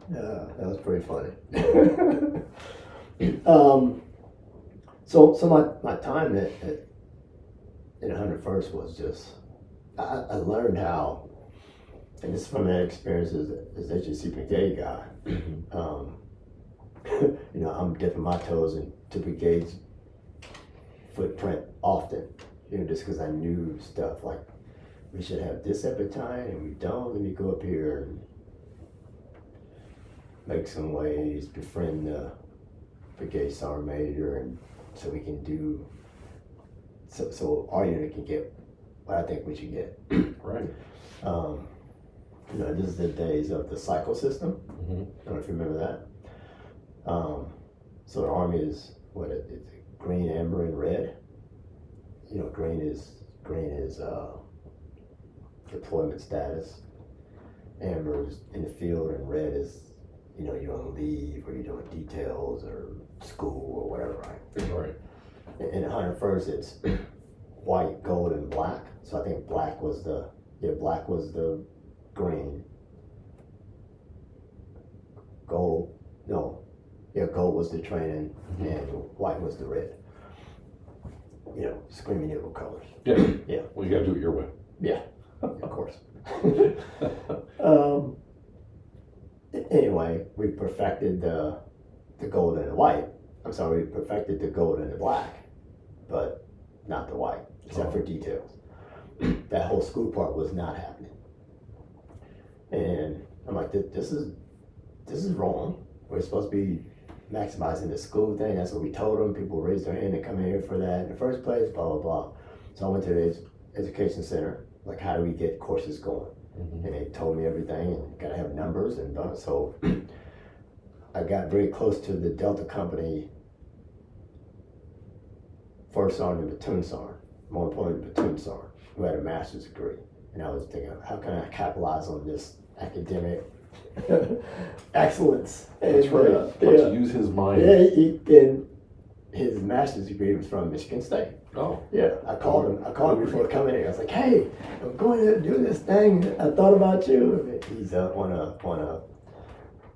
Yeah, that was pretty funny. So my time at 101st was just, I learned how, and this is from that experience as HSC brigade guy, you know, I'm dipping my toes into brigade's footprint often, you know, just because I knew stuff like we should have this at battalion and we don't. Let me go up here and make some ways, befriend the Brigade Sergeant Major, and so we can do, so our unit can get what I think we should get. Right. You know, this is the days of the cycle system. Mm-hmm. I don't know if you remember that. So the Army is what it's green, amber, and red. You know, green is deployment status. Amber is in the field, and red is, you know, you're on leave or you're doing details or school or whatever, right? Right. In the 101st, it's white, gold, and black. So I think black was the green. Gold was the training, and white was the red. You know, screaming eagle colors. Yeah. Yeah. Well, you got to do it your way. Yeah, of course. Anyway, we perfected the gold and the white. I'm sorry, we perfected the gold and the black, but not the white, except for details. That whole school part was not happening. And I'm like, this is wrong. We're supposed to be maximizing the school thing. That's what we told them. People raised their hand and come in here for that in the first place, blah, blah, blah. So I went to the education center, like, how do we get courses going? Mm-hmm. And they told me everything, and gotta have numbers, and so I got very close to the Delta Company first sergeant and platoon sergeant, more importantly, platoon sergeant, who had a master's degree. And I was thinking, how can I capitalize on this academic excellence? That's and, right. Let's yeah. use his mind. Yeah, and his master's degree was from Michigan State. Oh. Yeah, I called him before coming here. I was like, hey, I'm going to do this thing. I thought about you. He's on a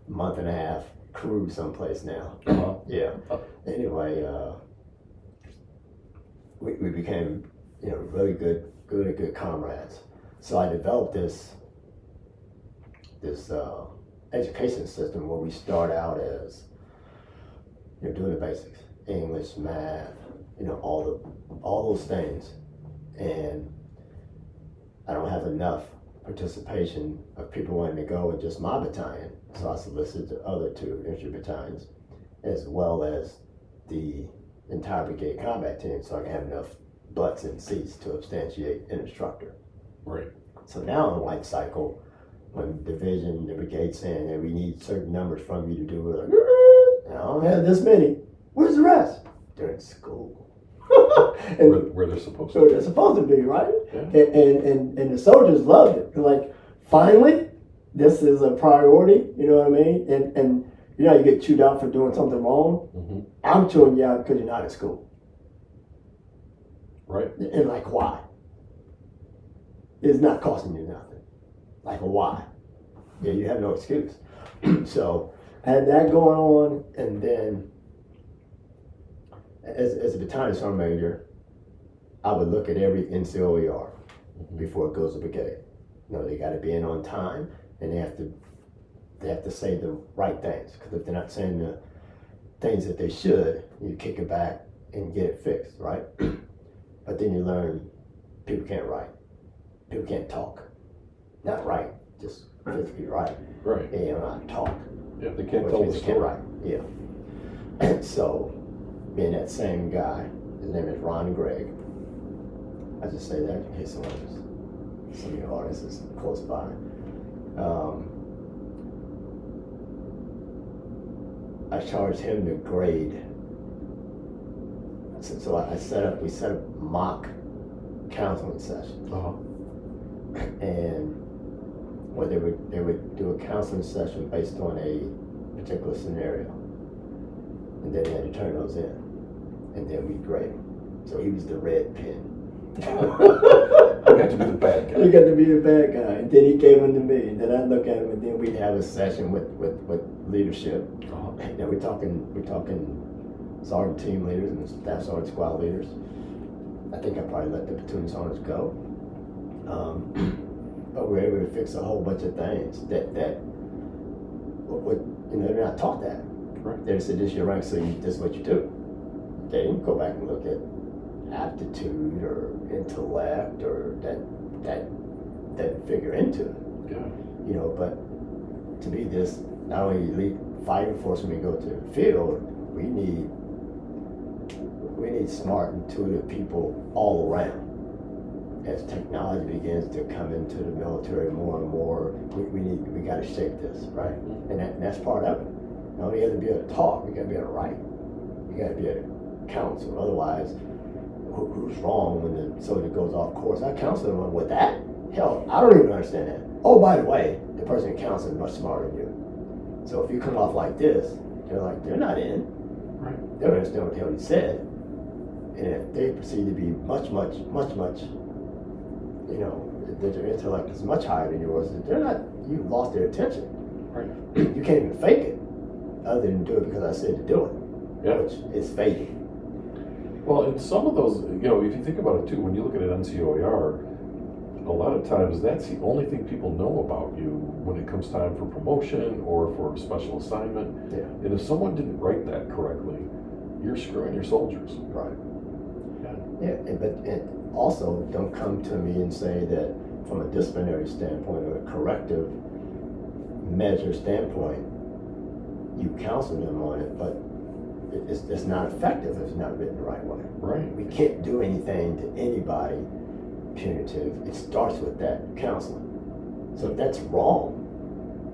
month and a half cruise someplace now. Uh-huh. Yeah. Anyway, we became, you know, really good comrades. So I developed this education system where we start out as, you know, doing the basics, English, math, you know, all those things. And I don't have enough participation of people wanting to go in just my battalion, so I solicited the other two infantry battalions, as well as the entire brigade combat team, so I can have enough butts and seats to substantiate an instructor. Right. So now in life cycle, when the brigade saying that we need certain numbers from you to do, we're like, I don't have this many. Where's the rest? They're in school. And where they're supposed so to. they're supposed to be, right? Yeah. And the soldiers loved it. They're like, finally, this is a priority, you know what I mean? And you know, you get chewed out for doing something wrong. Mm-hmm. I'm chewing you out because you're not in school. Right. And like, why? It's not costing you nothing. Like, why? Yeah, you have no excuse. So I had that going on, and then as a battalion sergeant major, I would look at every NCOER before it goes to brigade. You know, they got to be in on time, and they have to say the right things. Because if they're not saying the things that they should, you kick it back and get it fixed, right? But then you learn people can't write, people can't talk, not write, just physically write. Right. They don't know how to talk. Yeah, they can't Which tell means the they can't story. write. Yeah. So, being that same guy, his name is Ron Gregg. I just say that in case some of your audience is close by. I charged him to grade. So we set up mock counseling sessions. Uh-huh. And where they would do a counseling session based on a particular scenario, and then they had to turn those in, and then we grade them. So he was the red pen. I got to be the bad guy. You got to be the bad guy, and then he gave them to me, and then I look at him, and then we'd have a session with leadership. Uh-huh. Now we're talking sergeant team leaders and staff sergeant squad leaders. I think I probably let the platoon sergeants go. But we're able to fix a whole bunch of things that you know, they're not taught that. Right. They just said, this is your rank, so this is what you do. They didn't go back and look at aptitude or intellect or that figure into it. Yeah. You know, but to be this not only elite fighting force when we go to the field, we need smart, intuitive people all around. As technology begins to come into the military more and more, we got to shape this, right? And that's part of it. Not only have to be able to talk, we got to be able to write. We got to be able to counsel. Otherwise, who's wrong when the soldier goes off course? I counsel them with that. Hell, I don't even understand that. Oh, by the way, the person counseling is much smarter than you. So if you come off like this, they're not in. Right. They don't understand what the hell you said. And if they proceed to be much, you know, that their intellect is much higher than yours, you've lost their attention. Right. You can't even fake it, other than do it because I said to do it, Yeah. which is faking. Well, and some of those, you know, if you think about it too, when you look at an NCOER, a lot of times that's the only thing people know about you when it comes time for promotion or for a special assignment. Yeah. And if someone didn't write that correctly, you're screwing your soldiers. Right. Yeah. Yeah, but also don't come to me and say that from a disciplinary standpoint or a corrective measure standpoint, you counsel them on it, but it's not effective if it's not written the right way. Right. We can't do anything to anybody punitive. It starts with that counseling. So if that's wrong,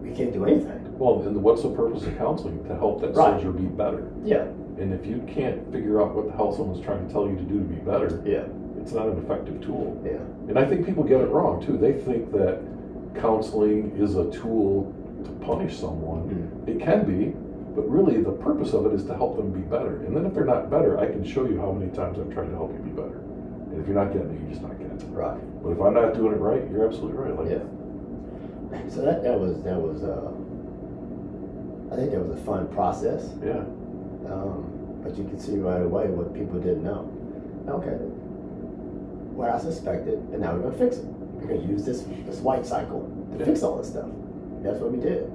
we can't do anything. Well, and what's the purpose of counseling? To help that Right. soldier be better. Yeah. And if you can't figure out what the hell someone's trying to tell you to do to be better, Yeah. it's not an effective tool. Yeah. And I think people get it wrong too. They think that counseling is a tool to punish someone. It can be, but really the purpose of it is to help them be better. And then if they're not better, I can show you how many times I've tried to help you be better. And if you're not getting it, you're just not getting it. Right. But if I'm not doing it right, you're absolutely right. Like, Yeah. So that was I think that was a fun process. yeah, But you can see right away what people didn't know. Okay, what I suspected, and now we're gonna fix it. We're gonna use this white cycle to fix all this stuff. That's what we did.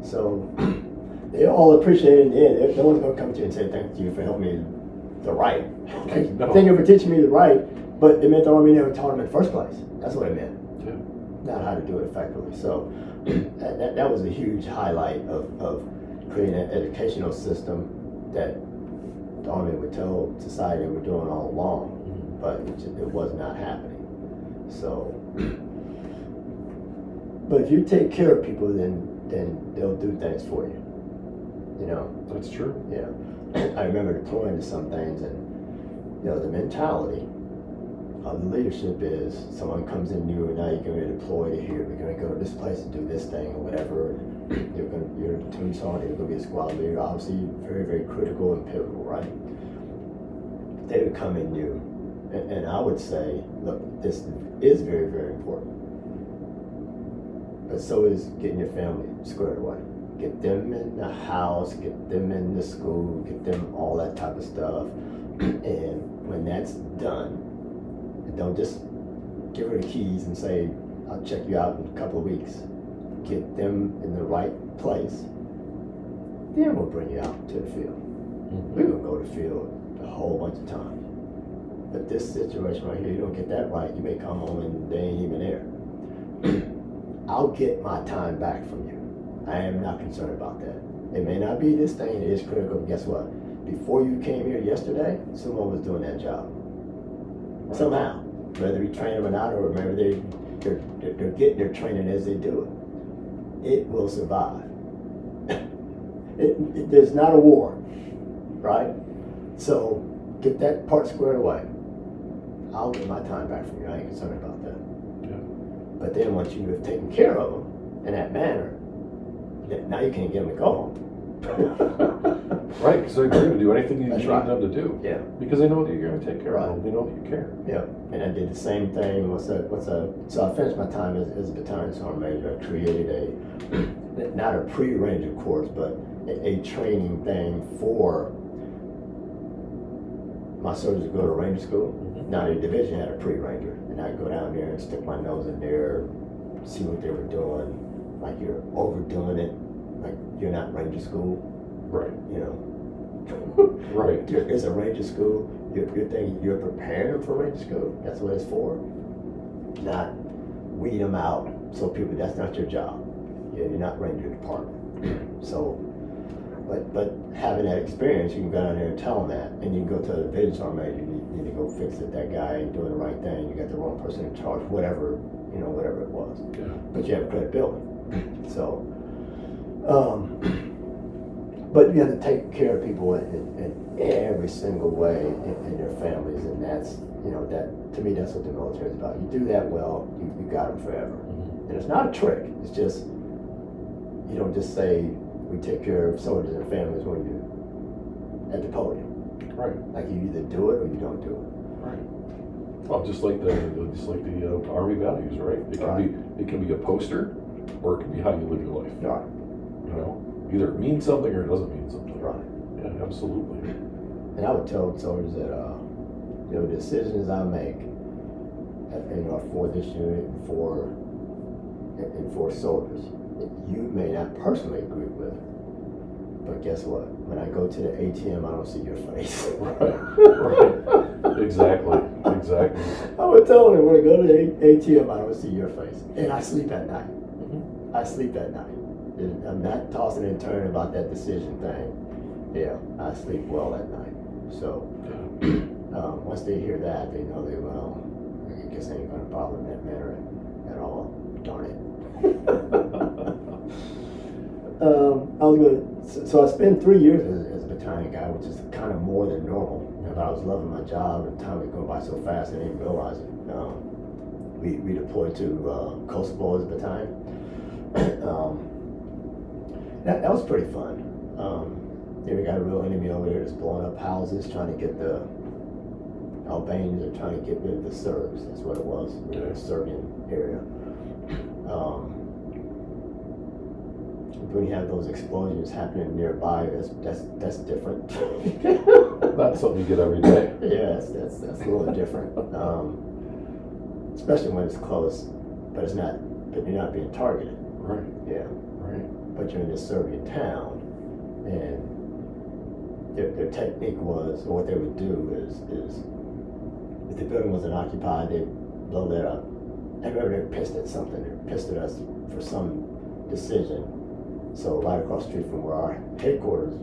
So they all appreciate it in the end. No one's gonna come to you and say thank you for helping me the right. No. Thank you for teaching me the right, but it meant the Army never taught them in the first place. That's what it meant. yeah, Not how to do it effectively. So that was a huge highlight of creating an educational system that the Army would tell society we're doing all along, but it was not happening. So, but if you take care of people, then they'll do things for you. You know. that's true. Yeah. I remember deploying to some things, and the mentality of the leadership is someone comes in new, and now you're going to deploy to here. We're going to go to this place and do this thing or whatever. And you're a platoon sergeant. You're going to be a squad leader. Obviously, very, very critical and pivotal, right? They would come in new, and I would say, look, this is very, very important. But so is getting your family squared away. Get them in the house, get them in the school, get them all that type of stuff. And when that's done, don't just give her the keys and say, I'll check you out in a couple of weeks. Get them in the right place. Then we'll bring you out to the field. We're going to go to the field a whole bunch of times. But this situation right here, you don't get that right, you may come home and they ain't even there. I'll get my time back from you. I am not concerned about that. It may not be this thing, it is critical, but guess what? Before you came here yesterday, someone was doing that job. Somehow. Whether we train them or not, or maybe they're getting their training as they do it. It will survive. There's not a war, right? So get that part squared away. I'll get my time back from you. I ain't concerned about that. Yeah. But then once you have taken care of them in that manner, now you can't get them to go home. Right, because they're going to do anything you That's need right. them to do. Yeah. Because they know that you're going to take care Right. of them. They know that you care. Yeah, and I did the same thing. So I finished my time as a battalion sergeant major. I created not a pre-ranger course, but a training thing for my soldiers to go to ranger school. Now the division had a pre-ranger, and I'd go down there and stick my nose in there, see what they were doing. Like, you're overdoing it. Like, you're not ranger school. Right. You know. Right. It's a Ranger school. You're thinking you're preparing them for Ranger school. That's what it's for. Not weed them out. So people, that's not your job. You're not Ranger department. So, but having that experience, you can go down there and tell them that, and you can go to the division sergeant major. You need to go fix it. That guy ain't doing the right thing. You got the wrong person in charge. Whatever it was. Yeah. But you have credibility. So, but you have to take care of people in every single way in their families, and that's, that to me, that's what the military is about. You do that well, you got them forever. Mm-hmm. And it's not a trick. It's just, you don't just say we take care of soldiers and families when you're at the podium. Right. Like you either do it or you don't do it. Right. Well, just like the Army values, right? It can be a poster, or it can be how you live your life. Right. Either it means something or it doesn't mean something. Right. Yeah, absolutely. And I would tell soldiers that the decisions I make, for this unit and for soldiers, that you may not personally agree with, but guess what? When I go to the ATM, I don't see your face. Right. Exactly. I would tell them when I go to the ATM, I don't see your face, and I sleep at night. Mm-hmm. I sleep at night. I'm not tossing and turning about that decision thing. Yeah, I sleep well at night. So once they hear that, they know I guess they ain't gonna bother in that manner at all. Darn it. So I spent 3 years as a battalion guy, which is kind of more than normal. But I was loving my job, and time was going by so fast I didn't realize it. We deployed to Kosovo as a battalion. That was pretty fun. We got a real enemy over there that's blowing up houses, trying to get the Albanians, are trying to get rid of the Serbs. That's what it was. We were in the Serbian area. When you have those explosions happening nearby, that's different. Not something you get every day. Yes, that's a little different. Especially when it's close, but you're not being targeted. Right. Yeah. Right. But you're in this Serbian town, and their technique was, or what they would do is if the building wasn't occupied, they'd blow that up. I remember they were pissed at something. They were pissed at us for some decision. So right across the street from where our headquarters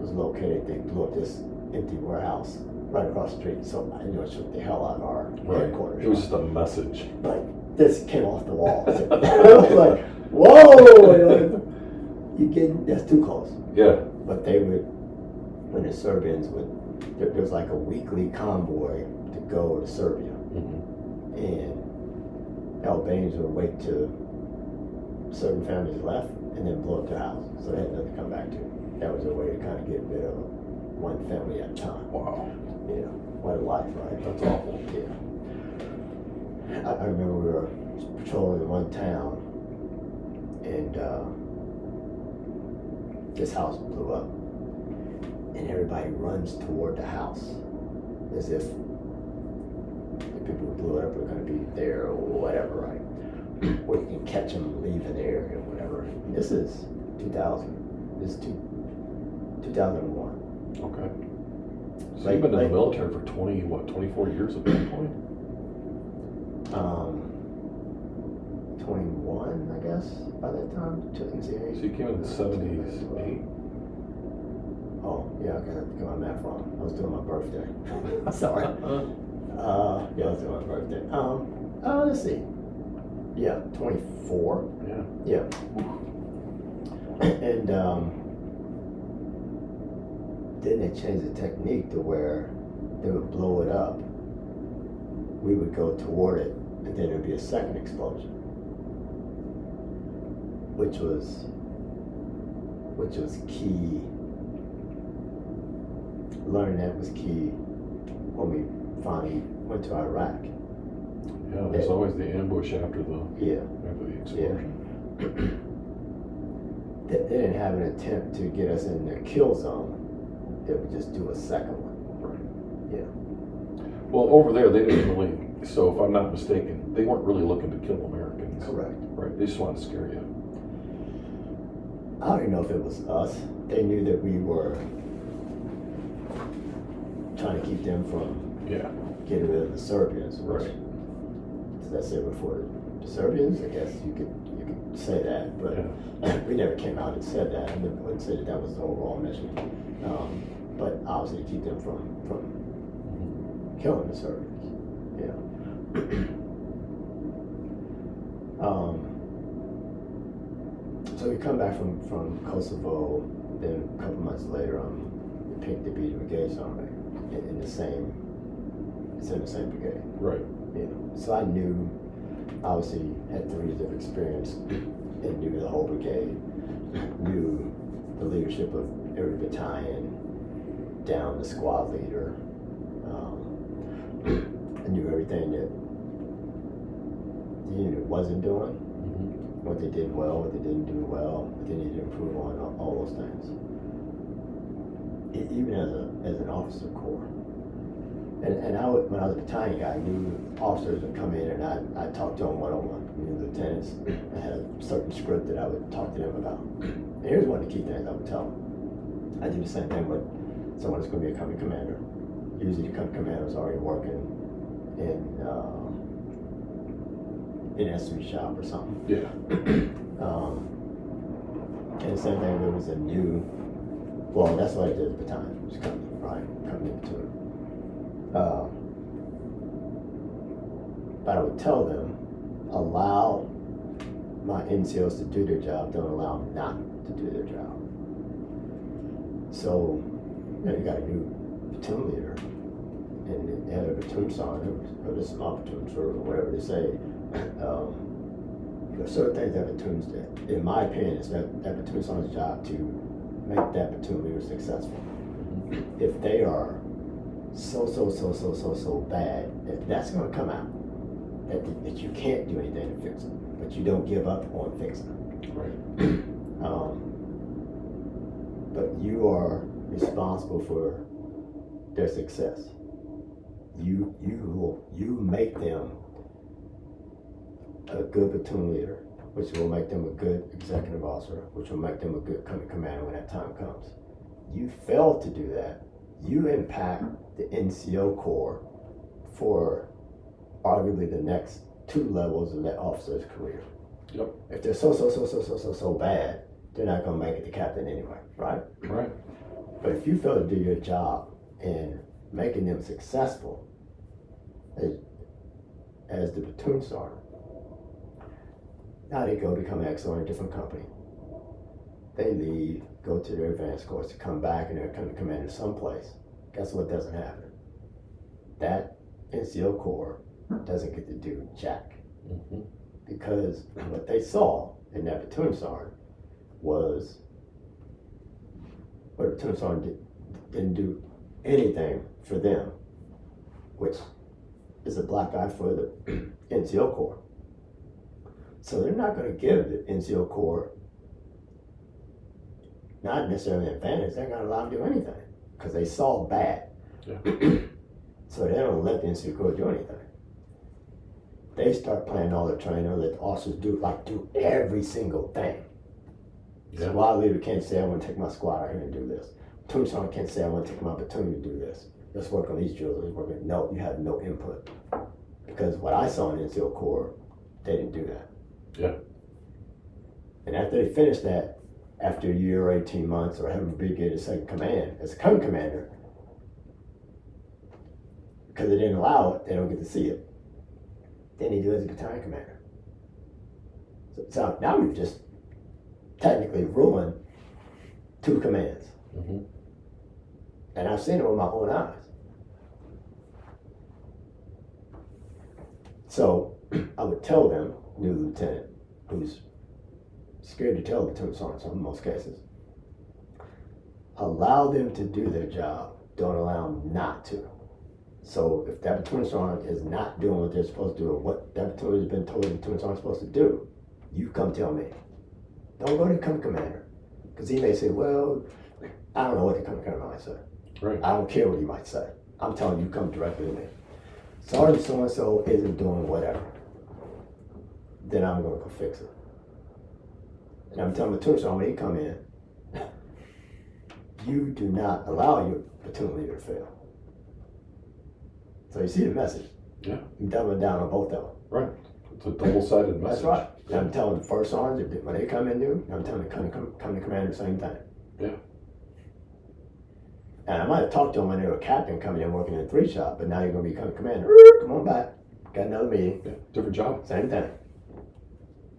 was located, they blew up this empty warehouse right across the street. So I knew it shook the hell out of our headquarters. It was just a message. Like, this came off the wall. I was like, whoa! That's too close. Yeah. But they would, when the Serbians there was like a weekly convoy to go to Serbia. Mm-hmm. And Albanians would wait till certain families left and then blow up their house. So they had nothing to come back to. That was a way to kind of get rid of one family at a time. Wow. Yeah. What a life, right? That's awful. Yeah. I remember we were patrolling in one town, and this house blew up, and everybody runs toward the house as if the people who blew it up are going to be there or whatever, right? Or you can catch them leaving the area or whatever. And this is 2000. This is 2001. Okay. So you've been in the military for 24 years at that point? 21, I guess, by that time. So you came in the 78? Oh, yeah, I got my math wrong. I was doing my birthday. Sorry. Yeah, I was doing my birthday. Let's see. Yeah, 24. Yeah. Yeah. And then they changed the technique to where they would blow it up. We would go toward it, and then there'd be a second explosion, which was key. Learning that was key when we finally went to Iraq. Yeah, there's always the ambush after the explosion. Yeah. They didn't have an attempt to get us in the kill zone. They would just do a second one. Right. Yeah. Well, over there, they didn't really, so if I'm not mistaken, they weren't really looking to kill Americans. Correct. Right, they just wanted to scare you. I don't even know if it was us. They knew that we were trying to keep them from getting rid of the Serbians. Right. Did I say before the Serbians? I guess you could say that, but we never came out and said that. I wouldn't say that was the overall mission. But obviously keep them from killing the Serbians. Yeah. So we come back from Kosovo. Then a couple months later, I'm picked to be the brigade sergeant in the same. It's in the same brigade. Right. You know, so I knew, obviously, had 3 years of experience and knew the whole brigade, knew the leadership of every battalion, down the squad leader. I knew everything that the unit wasn't doing, what they did well, what they didn't do well, what they needed to improve on, all those things. Even as an officer corps. And when I was a battalion guy, I knew officers would come in and I'd talk to them one-on-one. Lieutenants, I had a certain script that I would talk to them about. And here's one of the key things I would tell them. I do the same thing with someone that's going to be a company commander. Usually the company commander is already working in S3 shop or something. Yeah. And the same thing if it was a new, well, that's what I did at the battalion, just coming into it. But I would tell them, allow my NCOs to do their job, don't allow them not to do their job. So, you got a new platoon leader, and they had a platoon sergeant, or this is my platoon sergeant, or whatever they say. There are certain things that platoons did. In my opinion, it's that platoon sergeant's job to make that platoon leader successful. If they are so bad, that that's going to come out. That you can't do anything to fix them, but you don't give up on fixing them. Right. But you are responsible for their success. You make them a good platoon leader, which will make them a good executive officer, which will make them a good company commander when that time comes. You fail to do that, you impact the NCO Corps for arguably the next 2 levels of that officer's career. Yep. If they're so bad, they're not going to make it to captain anyway, right? Right. But if you fail to do your job in making them successful as the platoon sergeant, now they go become XO in a different company. They leave, go to their advanced course, to come back and they're coming commander someplace. Guess what doesn't happen? That NCO Corps doesn't get to do jack. Because what they saw in that platoon sergeant was what a platoon sergeant didn't do anything for them, which is a black eye for the NCO Corps. So they're not going to give the NCO Corps not necessarily an advantage, they're not allowed to do anything because they saw bad. Yeah. So they don't let the NCO Corps do anything. They start planning all the training, let the officers do every single thing. Yeah. Squad leader can't say, I want to take my squad out here and do this. Platoon sergeant can't say, I want to take my platoon to do this. Let's work on these drills, let's work on. No, you have no input. Because what I saw in the NCO Corps, they didn't do that. Yeah. And after they finished that, after a year or 18 months, or having a brigade as second command, as a company commander, because they didn't allow it, they don't get to see it. Then they do it as a battalion commander. So now we've just technically ruined 2 commands. And I've seen it with my own eyes. So I would tell them, new lieutenant, who's scared to tell the platoon sergeant in most cases, allow them to do their job, don't allow them not to. So if that platoon sergeant is not doing what they're supposed to do, or what that platoon has been told the platoon sergeant is supposed to do, you come tell me. Don't go to the company commander, because he may say, well, I don't know what the company commander might say. Right. I don't care what he might say. I'm telling you, come directly to me. Sergeant so-and-so isn't doing whatever. Then I'm going to go fix it. And I'm telling the platoon sergeant when he come in, you do not allow your platoon leader to fail. So you see the message. Yeah. I'm doubling down on both of them. Right. It's a double-sided message. That's right. And I'm telling the first sergeant when they come in new, I'm telling the come to commander the same thing. Yeah. And I might have talked to them when they were a captain coming in working in a 3-shot, but now you're going to become a commander. Come on back. Got another meeting. Yeah. Different job. Same thing.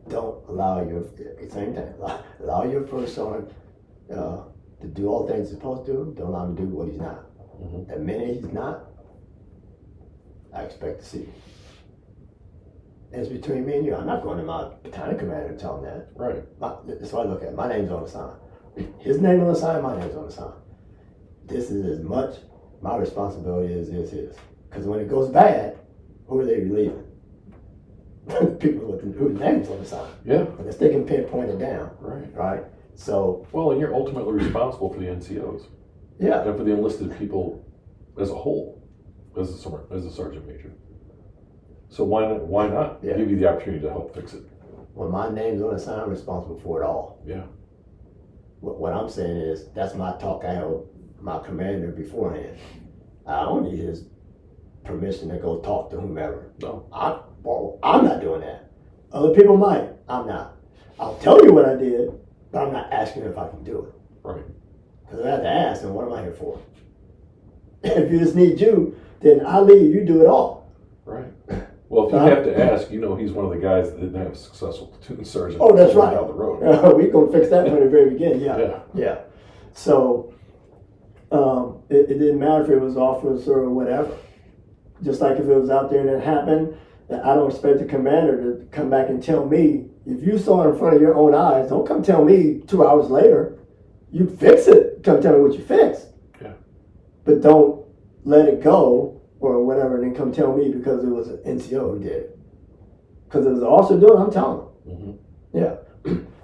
Don't allow your, same thing. Allow your first sergeant to do all the things he's supposed to do. Don't allow him to do what he's not. Mm-hmm. The minute he's not, I expect to see. It's between me and you. I'm not going to my battalion commander and tell him that. Right. That's what I look at. My name's on the sign. His name on the sign, my name's on the sign. This is as much my responsibility as is his. Because when it goes bad, who are they relieving? People whose names on the sign. Yeah. Unless they can pinpoint it down. Right. Right? So. Well, and you're ultimately responsible for the NCOs. Yeah. And for the enlisted people as a whole, as a sergeant major. So why not give you the opportunity to help fix it? When my name's on the sign, I'm responsible for it all. Yeah. What I'm saying is, that's my talk I had with my commander beforehand. I don't need his permission to go talk to whomever. No. I'm not doing that. Other people might. I'm not. I'll tell you what I did, but I'm not asking if I can do it. Right. Because if I have to ask, then what am I here for? If you just need you, then I leave. You do it all. Right. Well, if you have to ask, he's one of the guys that didn't have a successful platoon sergeant. Oh, that's right. Down the road. We're going to fix that from the very beginning. Yeah. So it didn't matter if it was officer or whatever. Just like if it was out there and it happened, I don't expect the commander to come back and tell me. If you saw it in front of your own eyes, don't come tell me 2 hours later. You fix it. Come tell me what you fixed. Yeah. But don't let it go or whatever, and then come tell me because it was an NCO who did it. Because it was an officer doing it, I'm telling them. Mm-hmm. Yeah.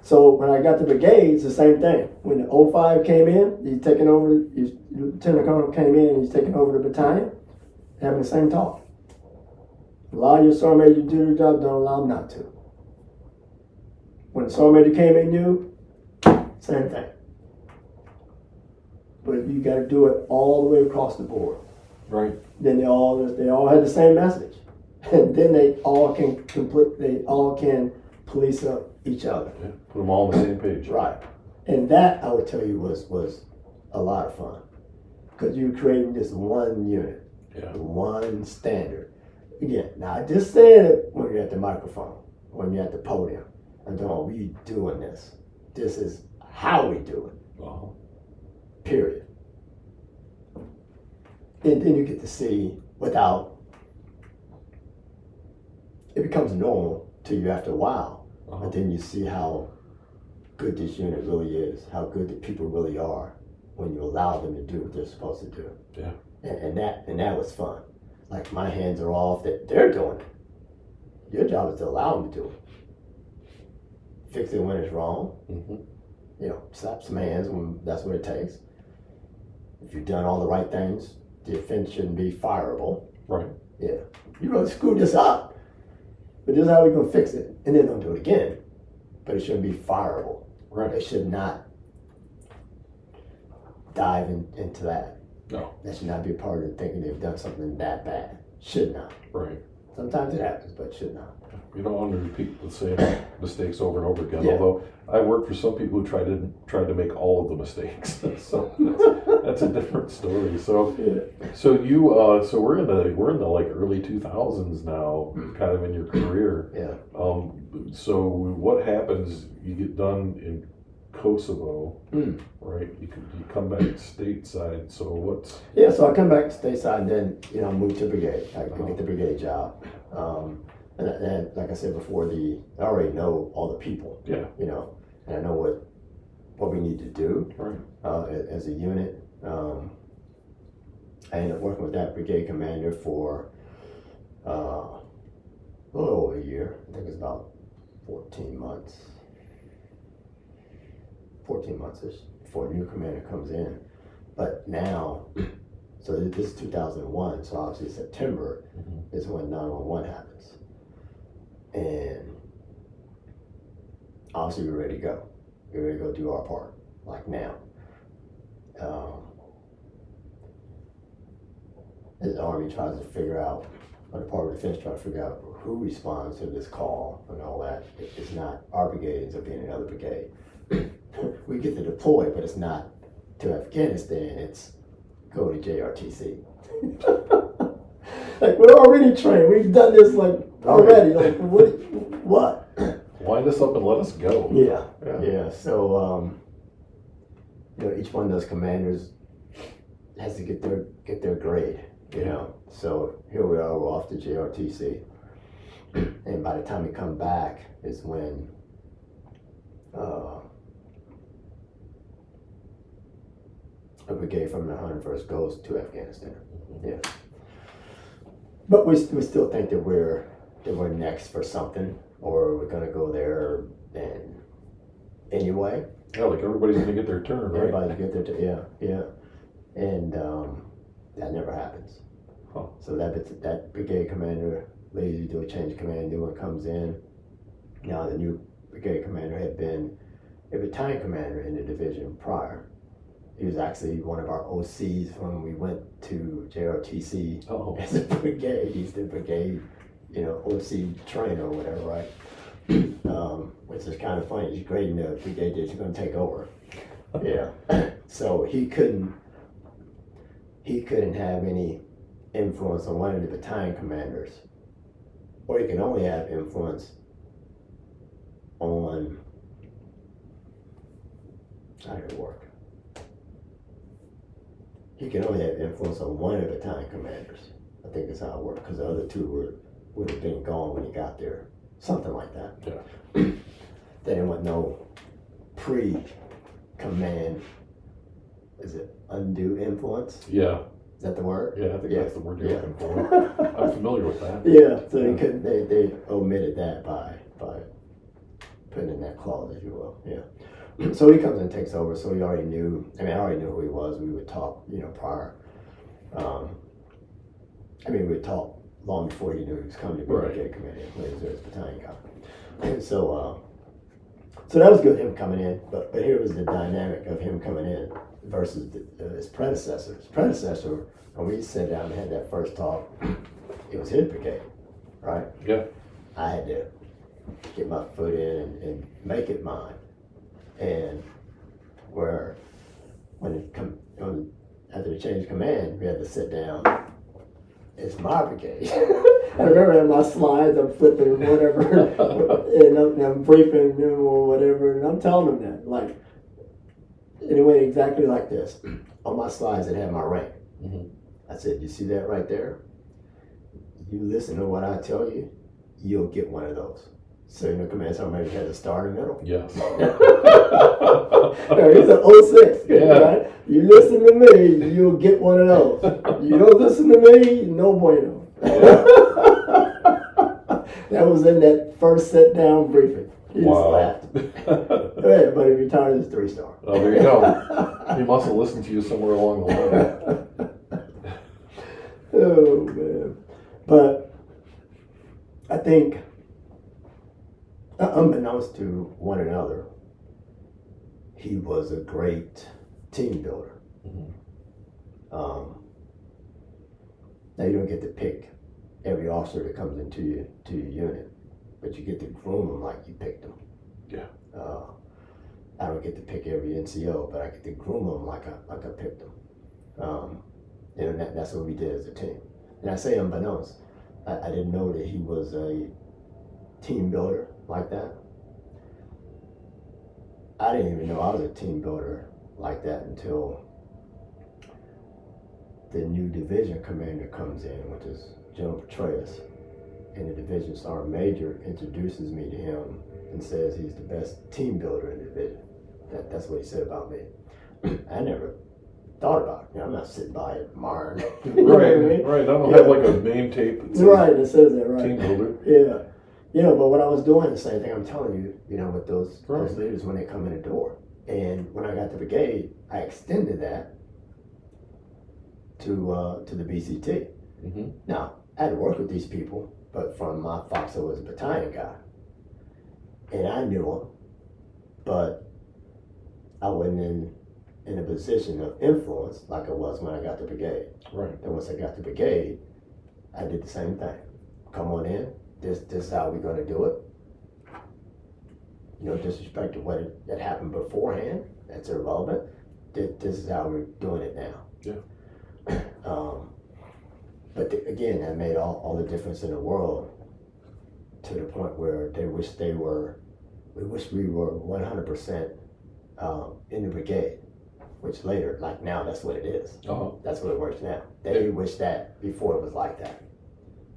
So when I got the brigade, it's the same thing. When the 05 came in, he's taking over, Lieutenant Colonel came in and he's taking over the battalion, having the same talk. Allow your sergeant major to do their job, don't allow them not to. When the sergeant major came in new, same thing. But you got to do it all the way across the board. Right. Then they all had the same message, and then they all can police up each other. Yeah. Put them all on the same page. Right. And that, I would tell you, was a lot of fun, because you're creating this one unit, one standard. Again, now I just said it when you're at the microphone, when you're at the podium. I'm telling you, we doing this. This is how we do it. Uh-huh. Period. And then you get to see without, it becomes normal to you after a while. Uh-huh. But then you see how good this unit really is, how good the people really are when you allow them to do what they're supposed to do. Yeah. And that was fun. Like, my hands are off that they're doing it. Your job is to allow them to do it. Fix it when it's wrong. Mm-hmm. Slap some hands when that's what it takes. If you've done all the right things, the offense shouldn't be fireable. Right. Yeah. You really screwed this up. But this is how we're going to fix it. And then don't do it again. But it shouldn't be fireable. Right. They should not dive into that. No. That should not be a part of thinking they've done something that bad. Should not. Right. Sometimes it happens, but should not. You don't want to repeat the same mistakes over and over again. Yeah. Although I work for some people who tried to make all of the mistakes, so that's a different story. So, so we're in the like early 2000s now, kind of in your career. Yeah. So what happens? You get done in Kosovo, right? You come back stateside. So what's? Yeah. So I come back stateside, and then move to brigade. I get the brigade job. And like I said before, I already know all the people. Yeah. And I know what we need to do. Right. As a unit. I ended up working with that brigade commander for a little over a year. I think it's about 14 months. 14 months-ish before a new commander comes in. But now, so this is 2001, so obviously September is when 911 happens. And obviously we're ready to go. We're ready to go do our part, like now. As the Army tries to figure out, or the Department of Defense tries to figure out who responds to this call and all that, it's not our brigade, ends up being another brigade. We get to deploy, but it's not to Afghanistan, it's go to JRTC. Like, we're already trained, we've done this like already, like what? Wind us up and let us go. Yeah. So, each one of those commanders has to get their grade, So here we are, we're off to JRTC. And by the time we come back is when a brigade from the 101st goes to Afghanistan. Yeah. But we still think that we're next for something, or we're gonna go there and anyway. Yeah, like everybody's gonna get their turn, right? Everybody's get their turn. Yeah. And that never happens. Huh. So that brigade commander leaves, you do a change of command, new one comes in. Now the new brigade commander had been a battalion commander in the division prior. He was actually one of our OCs when we went to JRTC as a brigade. He's the brigade, OC trainer or whatever, right? Which is kind of funny. He's grading the brigade that you're going to take over. Yeah. So he couldn't have any influence on one of the battalion commanders, or he can only have influence on, how did it work? He can only have influence on one of the battalion commanders. I think that's how it worked, because the other two would have been gone when he got there. Something like that. Yeah. There didn't no pre-command, is it undue influence? Yeah. Is that the word? Yeah, I think that's the word you're looking for. I'm familiar with that. Yeah, so they omitted that by putting in that clause, if you will. Yeah. So he comes and takes over, so he already knew, I already knew who he was. We would talk, prior. We would talk long before he knew he was coming to be brigade commander, when he was his battalion guy. And so that was good, him coming in, but here was the dynamic of him coming in versus his predecessor. His predecessor, when we sat down and had that first talk, it was his brigade, right? Yeah. I had to get my foot in and make it mine. And after the change of command, we had to sit down. It's my brigade. I remember in my slides, I'm flipping whatever, and I'm briefing them or whatever, and I'm telling them that, like, and it went exactly like this. On my slides, it had my rank. Mm-hmm. I said, you see that right there? You listen to what I tell you, you'll get one of those. So, Command Sergeant Major has a star in the middle. Yes. He's an 06, right? You listen to me, you'll get one of those. You don't listen to me, no bueno. That was in that first sit-down briefing. He just laughed. Yeah, but he retired as 3-star. Oh, there you go. He must have listened to you somewhere along the line. Oh, man. But I think, unbeknownst to one another, he was a great team builder. Mm-hmm. Now you don't get to pick every officer that comes into your unit, but you get to groom them like you picked them. Yeah. I don't get to pick every NCO, but I get to groom them like I picked them. That's what we did as a team. And I say unbeknownst, I didn't know that he was a team builder like that. I didn't even know I was a team builder like that until the new division commander comes in, which is General Petraeus, and the division sergeant major introduces me to him and says he's the best team builder in the division. That's what he said about me. I never thought about it. I'm not sitting by admiring. Right. I don't have like a name tape that says it says that, right. team builder. Yeah. But what I was doing, the same thing I'm telling you, with those leaders when they come in the door. And when I got to brigade, I extended that to the BCT. Mm-hmm. Now, I had to work with these people, but from my foxhole as a battalion guy. And I knew them, but I wasn't in a position of influence like I was when I got to brigade. Right. And once I got to brigade, I did the same thing. Come on in. This is how we're going to do it. No disrespect to what had happened beforehand. That's irrelevant. This is how we're doing it now. Yeah. But again, that made all the difference in the world, to the point where we wish we were 100% in the brigade, which later, like now, that's what it is. Uh-huh. That's what it works now. They wish that before it was like that,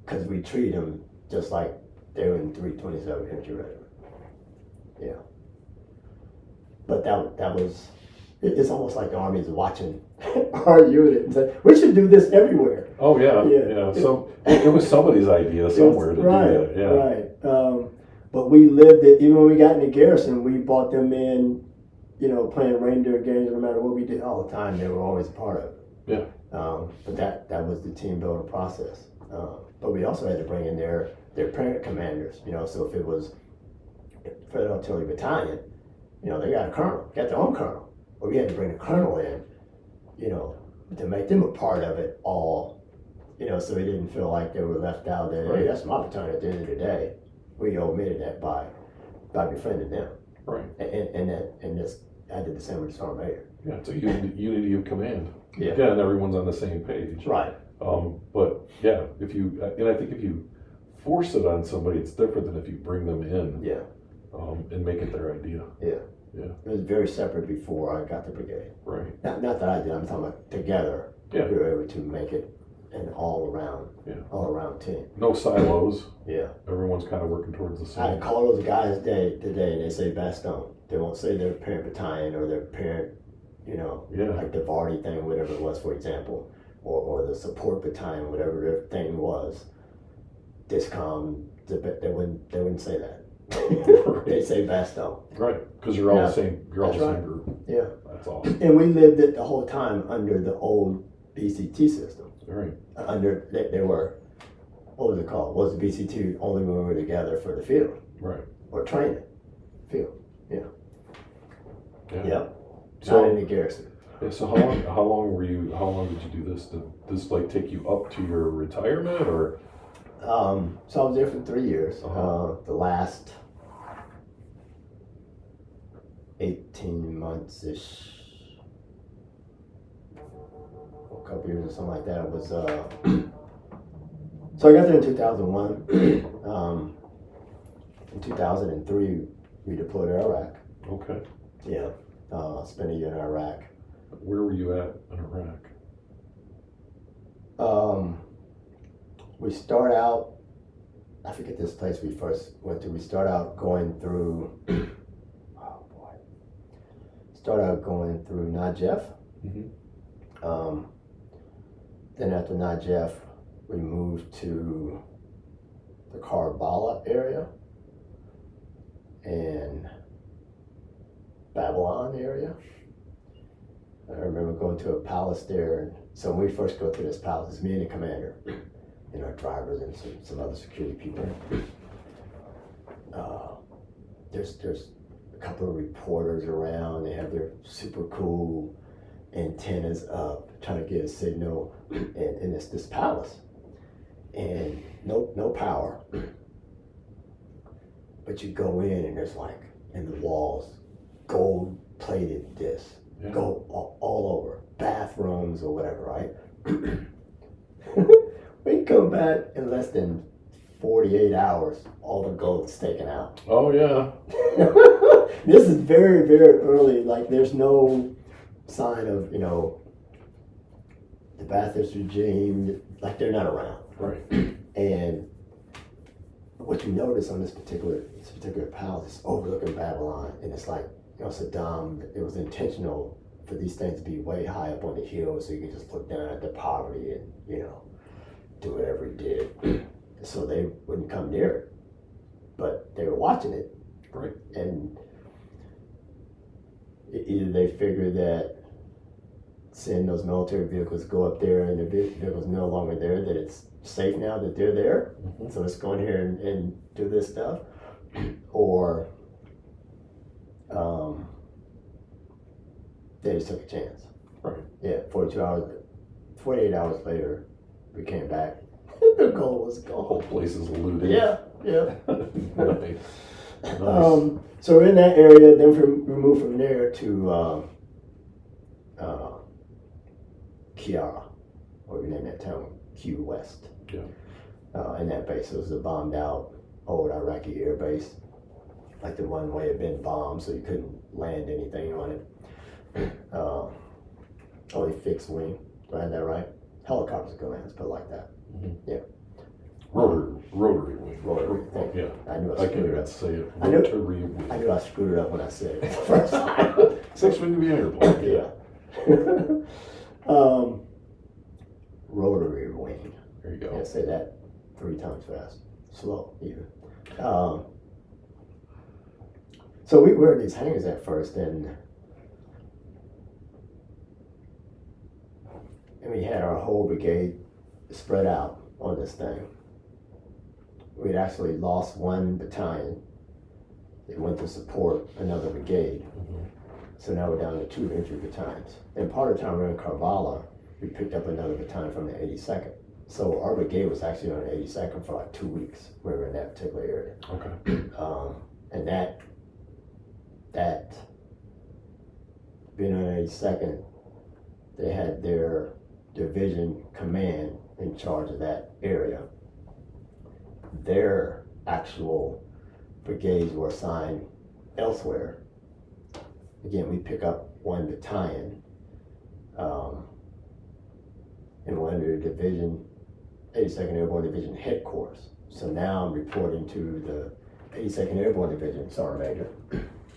because we treat them just like they were in 327 Infantry Regiment. Yeah. But that was, it's almost like the Army is watching our unit and saying, we should do this everywhere. Oh yeah. Yeah. So it was somebody's idea somewhere to do that. Yeah. Right. But we lived it. Even when we got into garrison, we brought them in, playing reindeer games. No matter what we did all the time, they were always a part of it. Yeah. But that was the team building process. But we also had to bring in their parent commanders. So if it was Federal Artillery Battalion, they got a colonel, got their own colonel. But we had to bring a colonel in, to make them a part of it all, so they didn't feel like they were left out there. Hey, that's my battalion at the end of the day. We omitted that by befriending them. Right. And this, I did the same with the Sergeant Major. Yeah, it's a unity of command. Yeah. Again, everyone's on the same page. Right. But yeah, I think if you force it on somebody, it's different than if you bring them in. Yeah. And make it their idea. Yeah. Yeah. It was very separate before I got the brigade. Right. Not that I did. I'm talking about together. Yeah. We were able to make it an all around team. No silos. Yeah. Everyone's kind of working towards the same. I call those guys today, and they say Bastogne. They won't say their parent battalion or their parent, like the Vardy thing, whatever it was, for example, or the support battalion, whatever their thing was. Discom, they wouldn't say that. They say Bastogne. Right, because you're all the same. You're all the same group. Yeah. That's awesome. And we lived it the whole time under the old BCT system. Right. They were, what was it called? Was the BCT only when we were together for the field? Right. Or training. Field. Yeah. Yeah. Yep. So, not in the garrison. Yeah, so how long did you do this? Did this take you up to your retirement, or? So I was there for 3 years. Uh-huh. The last 18 months-ish, a couple years or something like that, was, so I got there in 2001. In 2003, we deployed to Iraq. Okay. Yeah, spent a year in Iraq. Where were you at in Iraq? We start out, I forget this place we first went to. We start out going through, Najaf. Mm-hmm. Then after Najaf, we moved to the Karbala area and Babylon area. I remember going to a palace there, and so when we first go to this palace, it's me and the commander, and our drivers and some other security people. There's a couple of reporters around. They have their super cool antennas up, trying to get a signal, and it's this palace, and no power. But you go in, and there's like in the walls, gold plated discs. Yeah. Go all over, bathrooms or whatever, right? We come back in less than 48 hours, all the gold's taken out. Oh yeah. This is very, very early. Like there's no sign of, the Ba'athist regime, like they're not around. Right. And what you notice on this particular palace is overlooking Babylon, and it's like, Saddam, it was intentional for these things to be way high up on the hill so you can just look down at the poverty and, do whatever he did. So they wouldn't come near it. But they were watching it. Right. And either they figured that seeing those military vehicles go up there and the vehicle's no longer there, that it's safe now that they're there. Mm-hmm. So let's go in here and do this stuff. Or they just took a chance. Right. Yeah, 48 hours later, we came back. The goal was The whole gone. place is looted. Yeah, yeah. Nice. Nice. So we're in that area, then we moved from there to Kiara, or we named that town Q West. Yeah. And that base was a bombed out old Iraqi air base. Like the one way it had been bombed, so you couldn't land anything on it. Only fixed wing. Do I have that right? Helicopters could land, let's put it like that. Mhm. Yeah. Rotary wing. Rotary, thank you. Yeah. I knew I I can't screwed it even up. say it. I knew- Rotary wing. I knew I screwed it up when I said it the first time. Six wing to be airplane. Yeah. Rotary wing. There you Yeah, go. say that 3 times fast. Slow, even. So we were in these hangars at first, and we had our whole brigade spread out on this thing. We'd actually lost 1 battalion. It went to support another brigade. Mhm. So now we're down to 2 infantry battalions. And part of the time we were in Karbala, we picked up another battalion from the 82nd. So our brigade was actually on the 82nd for like 2 weeks. We were in that particular area. Okay. And that being on the 82nd, they had their division command in charge of that area. Their actual brigades were assigned elsewhere. Again, we pick up 1 battalion in one of the division, 82nd Airborne Division headquarters. So now I'm reporting to the 82nd Airborne Division Sergeant Major,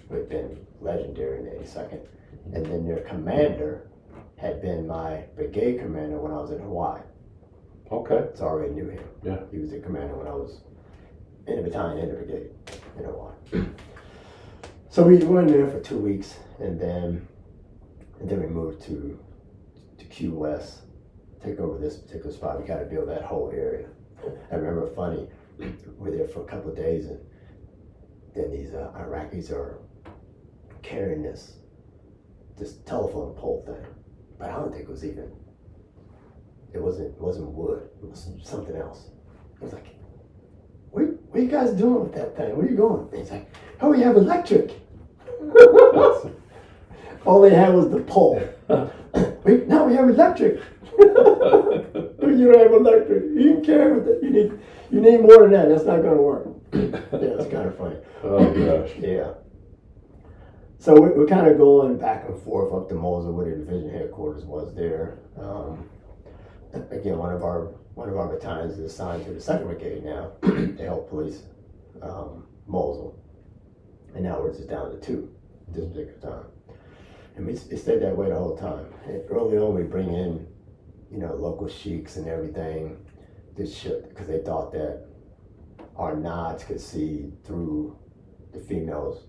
who had been legendary in the 82nd. And then their commander had been my brigade commander when I was in Hawaii. Okay. So I already knew him. Yeah. He was the commander when I was in the battalion, in the brigade in Hawaii. So we went there for 2 weeks, and then we moved to Q West, take over this particular spot. We got to build that whole area. I remember funny, we were there for a couple of days, and then these Iraqis are carrying this telephone pole thing, but I don't think it was even. It wasn't wood. It was something else. I was like, what are you guys doing with that thing? Where are you going? And he's like, oh, we have electric. All they had was the pole. Now we have electric. You don't have electric. You can carry with it. You need more than that. That's not going to work. Yeah, it's kind of funny. Oh gosh. Yeah. So we're kind of going back and forth up to Mosul, where the division headquarters was there. Again, one of our battalions is assigned to the 2nd Brigade now to help police Mosul, and now we're just down to 2 at this particular time. And it stayed that way the whole time. And early on, we bring in, local sheiks and everything, because they thought that our nods could see through the females.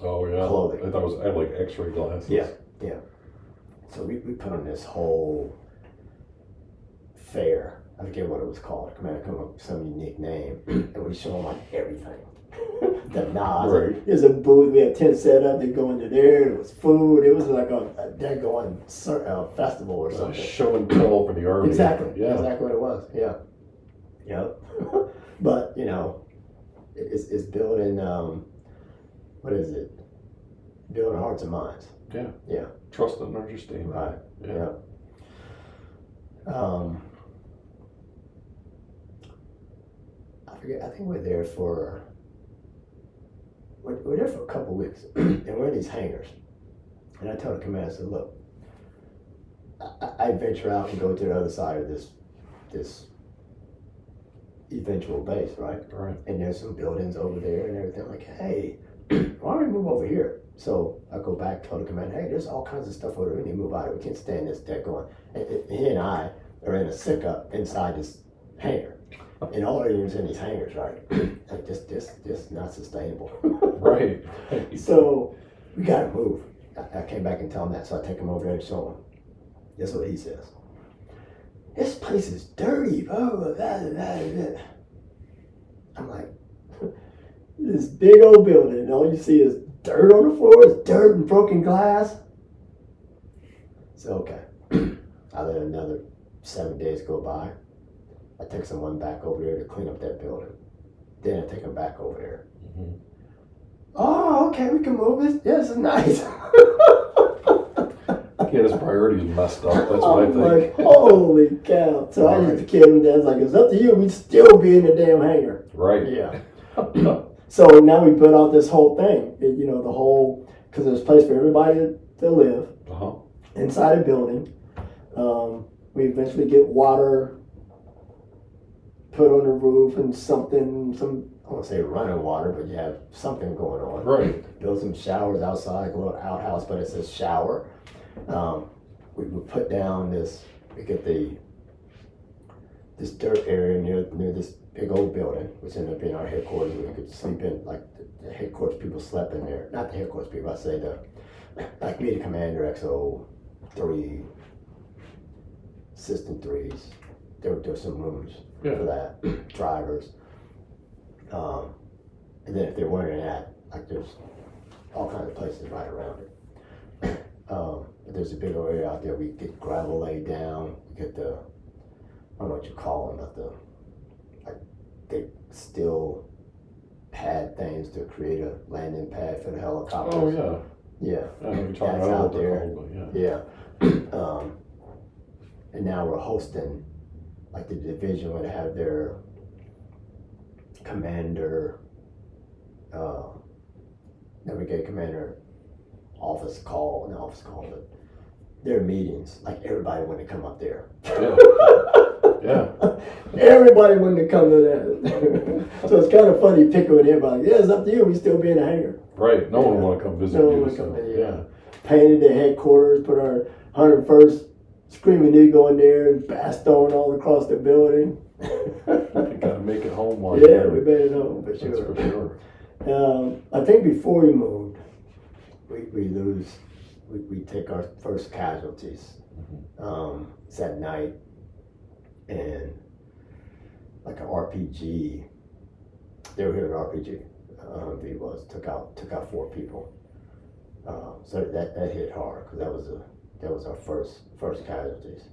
Oh yeah. Clothing. I thought I had like X-ray glasses. Yeah. So we put on this whole fair. I forget what it was called. Come up with some unique name, and we show them like everything. The nods. Right. There's a booth. We had tents set up. They go into there. There was food. It was like a daggone festival or something. Show and tell for the army. Exactly. Yeah. Exactly what it was. Yeah. Yep. But it's building. What is it? Building hearts and minds. Yeah. Yeah. Trust and understanding. Right. Yeah. I forget. I think we're there for a couple weeks, and we're in these hangars. And I tell the commander, I said, "Look, I venture out and go to the other side of this eventual base, right? Right. And there's some buildings over there and everything. I'm like, hey, why don't we move over here?" So I go back, tell the commander, "Hey, there's all kinds of stuff over there. We need to move out of it. We can't stay in this deck going." And he and I are in a sit-up inside this hangar. And all of is in these hangars, right? Like this not sustainable. Right. So we gotta move. I came back and tell him that, so I take him over there and show him. That's what he says. "This place is dirty, blah, blah, blah, blah, blah." I'm like, this big old building, and all you see is dirt on the floor, it's dirt and broken glass. So, okay. I let another 7 days go by. I take someone back over there to clean up that building. Then I take them back over there. Mm-hmm. Oh, okay, we can move this. Yeah, this is nice. Yeah, his priorities messed up. That's what I I'm think. like, holy cow. So I used to kid him. Dad's like, it's up to you. We'd still be in the damn hangar. Right. Yeah. So now we put out this whole thing. The whole, because there's a place for everybody to live inside a building. We eventually get water put on the roof and I won't say running water, but you have something going on. Right. Build some showers outside, like a little outhouse, but it says shower. We would put down we get this dirt area near this big old building, which ended up being our headquarters, where we could sleep in, like the headquarters people slept in there. Not the headquarters people, I say like me, the commander, XO3, assistant 3s. There were some rooms for that, drivers. And then if there weren't in that, like there's all kinds of places right around it. But there's a big old area out there. We get gravel laid down. We get I don't know what you call them, but they steel pad things to create a landing pad for the helicopters. Oh yeah. Yeah. I know you're talking That's about out there. cold, but yeah. And now we're hosting, like the division would have their commander, the brigade commander office call, but their meetings, like everybody wanted to come up there. Yeah. Everybody wanted to come to that. So it's kind of funny picking with everybody. Yeah, it's up to you. We still be in the hangar. Right. No one would want to come visit you. So, painted the headquarters, put our 101st Screaming Eagle in there, Bastogne all across the building. You gotta make it home one Yeah, we made it home for sure. That's for sure. I think before we moved, we take our first casualties. It's at night, and like an RPG, they were here at RPG. Took out 4 people. So that hit hard, because that was our first casualties.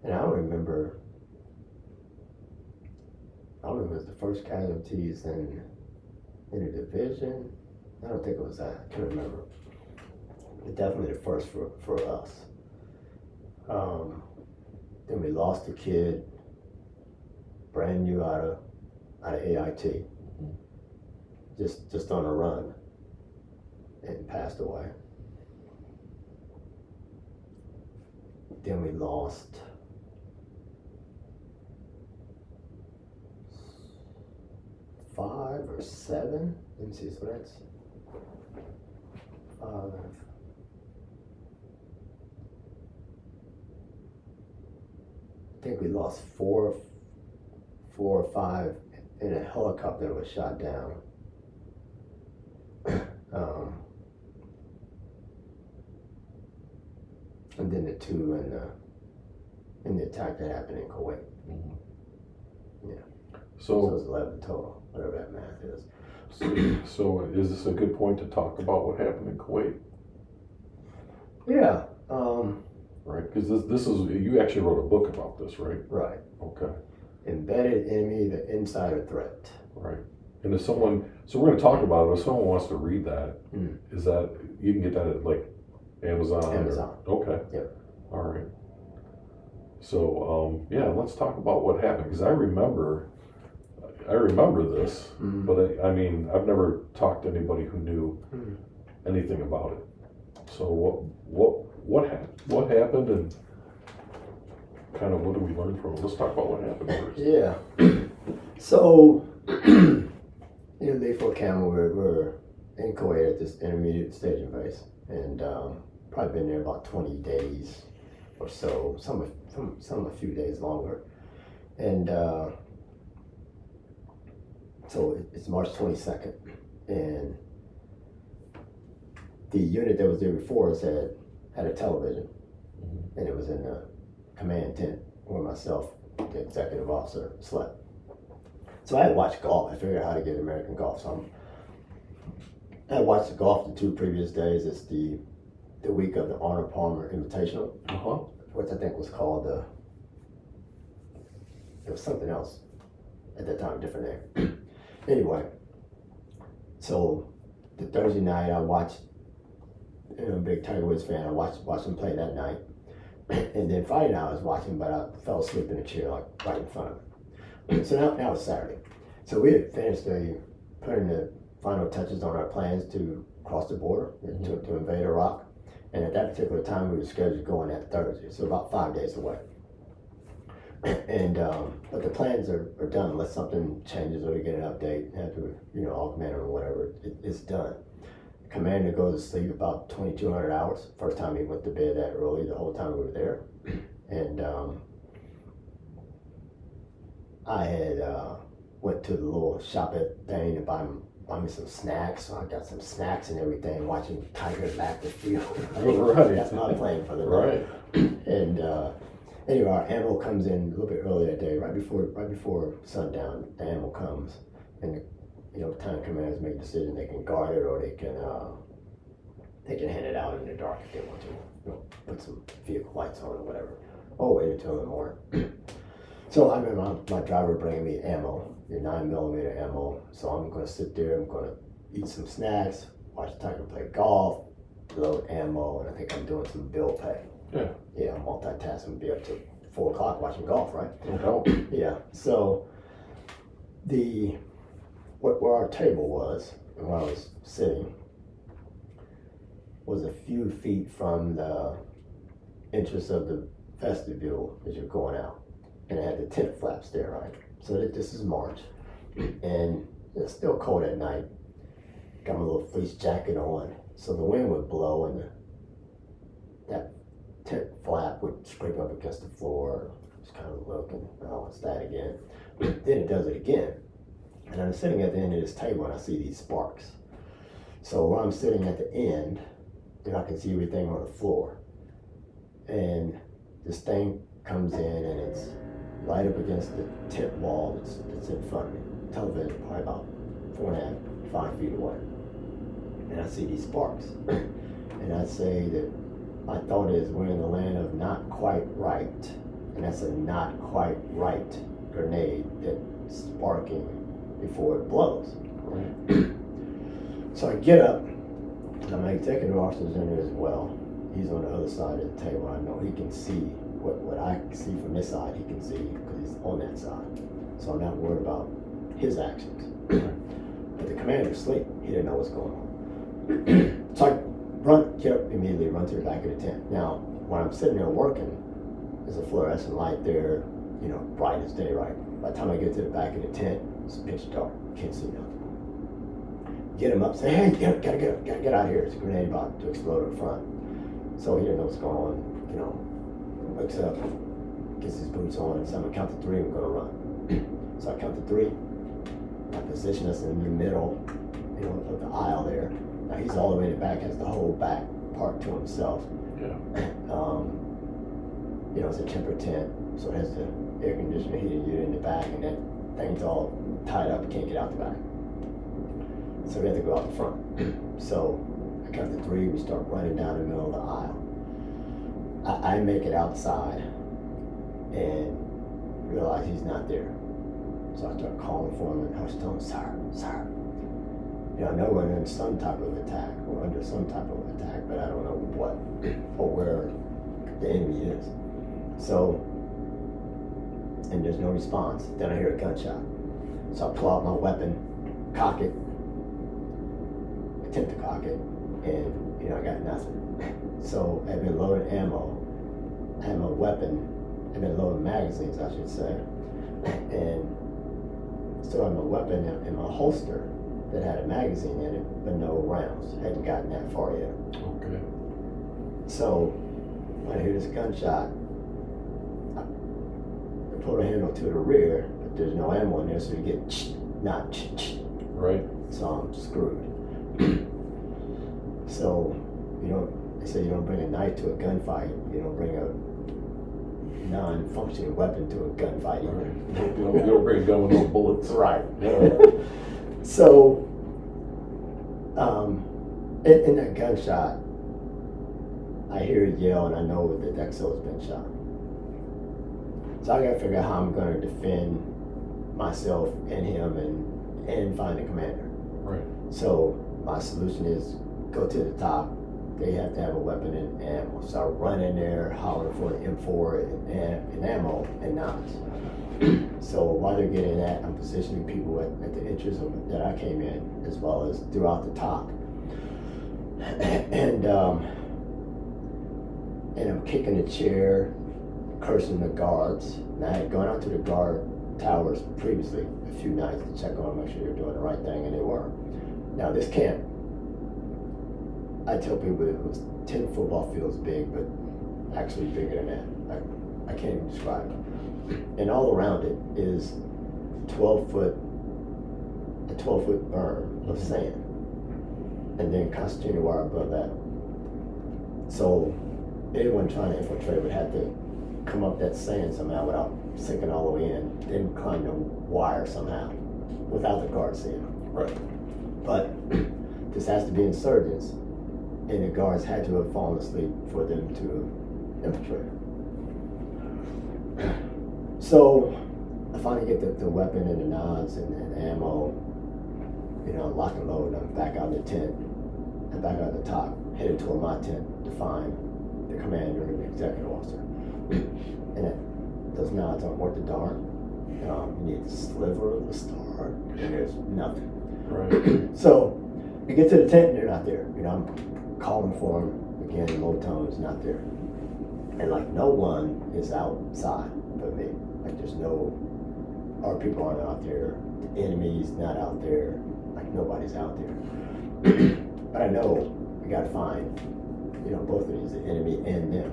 And I don't remember it was the first casualties in a division. I don't think it was that. I can't remember. But definitely the first for us. Then we lost a kid, brand new out of AIT, just on a run, and passed away. Then we lost 5 or 7. Let me see, so that's 5. I think we lost 4 or 5 in a helicopter that was shot down. And then the 2 in the attack that happened in Kuwait. Yeah. So it was 11 total, whatever that math is. So is this a good point to talk about what happened in Kuwait? Yeah. Right, because this is, you actually wrote a book about this, right? Right. Okay. Embedded enemy, the insider threat. Right. And if someone, so we're going to talk about it, if someone wants to read that, is that, you can get that at like Amazon? Amazon. Okay. Yep. All right. So, let's talk about what happened, because I remember this, but I mean, I've never talked to anybody who knew anything about it. So what happened, and kind of what did we learn from it? Let's talk about what happened first. Yeah. So, Day 4 Camel, we're in Kuwait at this intermediate staging base, and probably been there about 20 days or so, some a few days longer. And so it's March 22nd, and the unit that was there before us had a television, and it was in the command tent where myself, the executive officer, slept. So I had watched golf. I figured out how to get American golf. So I had watched the golf the 2 previous days. It's the the week of the Honor Palmer Invitational, which I think was called it was something else at that time, different name. Anyway, so the Thursday night I watched, I'm a big Tiger Woods fan, I watched him play that night. And then Friday night I was watching, but I fell asleep in a chair like right in front of me. So now it's Saturday. So we had finished putting the final touches on our plans to cross the border, to invade Iraq. And at that particular time we were scheduled to go on that Thursday, so about 5 days away. And but the plans are done unless something changes or we get an update, have to augment or whatever. It's done. Commander goes to sleep about 2,200 hours. First time he went to bed that early. The whole time we were there, and I had went to the little shop at thing to buy me some snacks. So I got some snacks and everything. Watching Tiger back the field. Right. That's my plan for the night. Right. And anyway, our ammo comes in a little bit early that day, right before sundown. The ammo comes, and the battalion commanders make a decision. They can guard it or they can hand it out in the dark if they want to. Put some vehicle lights on or whatever. Or wait until the morning. So I remember my driver bringing me ammo, the 9mm ammo. So I'm going to sit there. I'm going to eat some snacks, watch Tiger play golf, load ammo, and I think I'm doing some bill pay. Yeah, I'm multitasking. Be up to 4 o'clock watching golf, right? Okay. Yeah. So where our table was and where I was sitting was a few feet from the entrance of the vestibule as you're going out, and it had the tent flaps there, right? So this is March, and it's still cold at night. Got my little fleece jacket on, so the wind would blow and that tent flap would scrape up against the floor. Just kind of looking, oh, it's that again. Then it does it again. And I'm sitting at the end of this table and I see these sparks. So where I'm sitting at the end, then I can see everything on the floor. And this thing comes in and it's right up against the tent wall that's in front of me. Television probably about 4.5, 5 feet away. And I see these sparks. And I say that my thought is we're in the land of not quite right. And that's a not quite right grenade that's sparking before it blows. Right. So I get up, and my executive officer's in there as well. He's on the other side of the table. I know he can see what I can see from this side, he can see because he's on that side. So I'm not worried about his actions. But the commander's asleep. He didn't know what's going on. So I get up immediately, run to the back of the tent. Now, when I'm sitting there working, there's a fluorescent light there, bright as day, right? By the time I get to the back of the tent, it's pitch dark. Can't see nothing. Get him up, say, hey, gotta get out of here. It's a grenade about to explode in front. So he didn't know what's going on, wakes up, gets his boots on, and so I'm gonna count to 3, we're gonna run. So I count to 3, I position us in the middle, of the aisle there. Now he's all the way in the back, has the whole back part to himself. Yeah. It's a tempered tent, so it has the air conditioner heating unit in the back, and that thing's all tied up, can't get out the back. So we have to go out the front. So I count to 3, we start running down the middle of the aisle. I make it outside and realize he's not there. So I start calling for him and hush to him, sir. I know we're under some type of attack, but I don't know what or where the enemy is. So, and there's no response. Then I hear a gunshot. So I pull out my weapon, cock it, attempt to cock it, and I got nothing. So I've been loading ammo. I have my weapon. I've been loading magazines, I should say, and still have my weapon in my holster that had a magazine in it, but no rounds. Hadn't gotten that far yet. Okay. So when I hear this gunshot, I pull the handle to the rear, but there's no ammo in there, so you get not. Right. So I'm screwed. So they say you don't bring a knife to a gunfight. You don't bring a non-functioning weapon to a gunfight either. You don't bring a gun with no bullets. Right. Yeah. So, in that gunshot, I hear a yell and I know that the XO's been shot. So I gotta figure out how I'm gonna defend myself and him and find the commander. Right. So my solution is go to the top. They have to have a weapon and ammo. So I run in there, holler for an M4 and ammo and knives. So while they're getting that, I'm positioning people at the edges that I came in, as well as throughout the top. And I'm kicking the chair, cursing the guards. And I had gone out to the guard towers previously a few nights to check on them, make sure they're doing the right thing, and they were. Now this camp, I tell people it was 10 football fields big, but actually bigger than that. I can't even describe it. And all around it is a 12 foot berm of sand, and then concertina wire above that. So anyone trying to infiltrate would have to come up that sand somehow without sinking all the way in, then climb the wire somehow without the guards seeing them. Right. But this has to be insurgents, and the guards had to have fallen asleep for them to infiltrate. So I finally get the weapon and the knives and ammo, lock and load. I'm back out in the tent. I'm back out the top, headed toward my tent to find the commander and the executive officer. And those knives aren't worth the darn. You need the sliver of the star, and there's nothing. Right. So we get to the tent and they're not there. I'm calling for them again in low tones, not there. And like no one is outside but me. Like there's no, our people aren't out there, the enemy's not out there, like nobody's out there. But I know we gotta find, both of these, the enemy and them.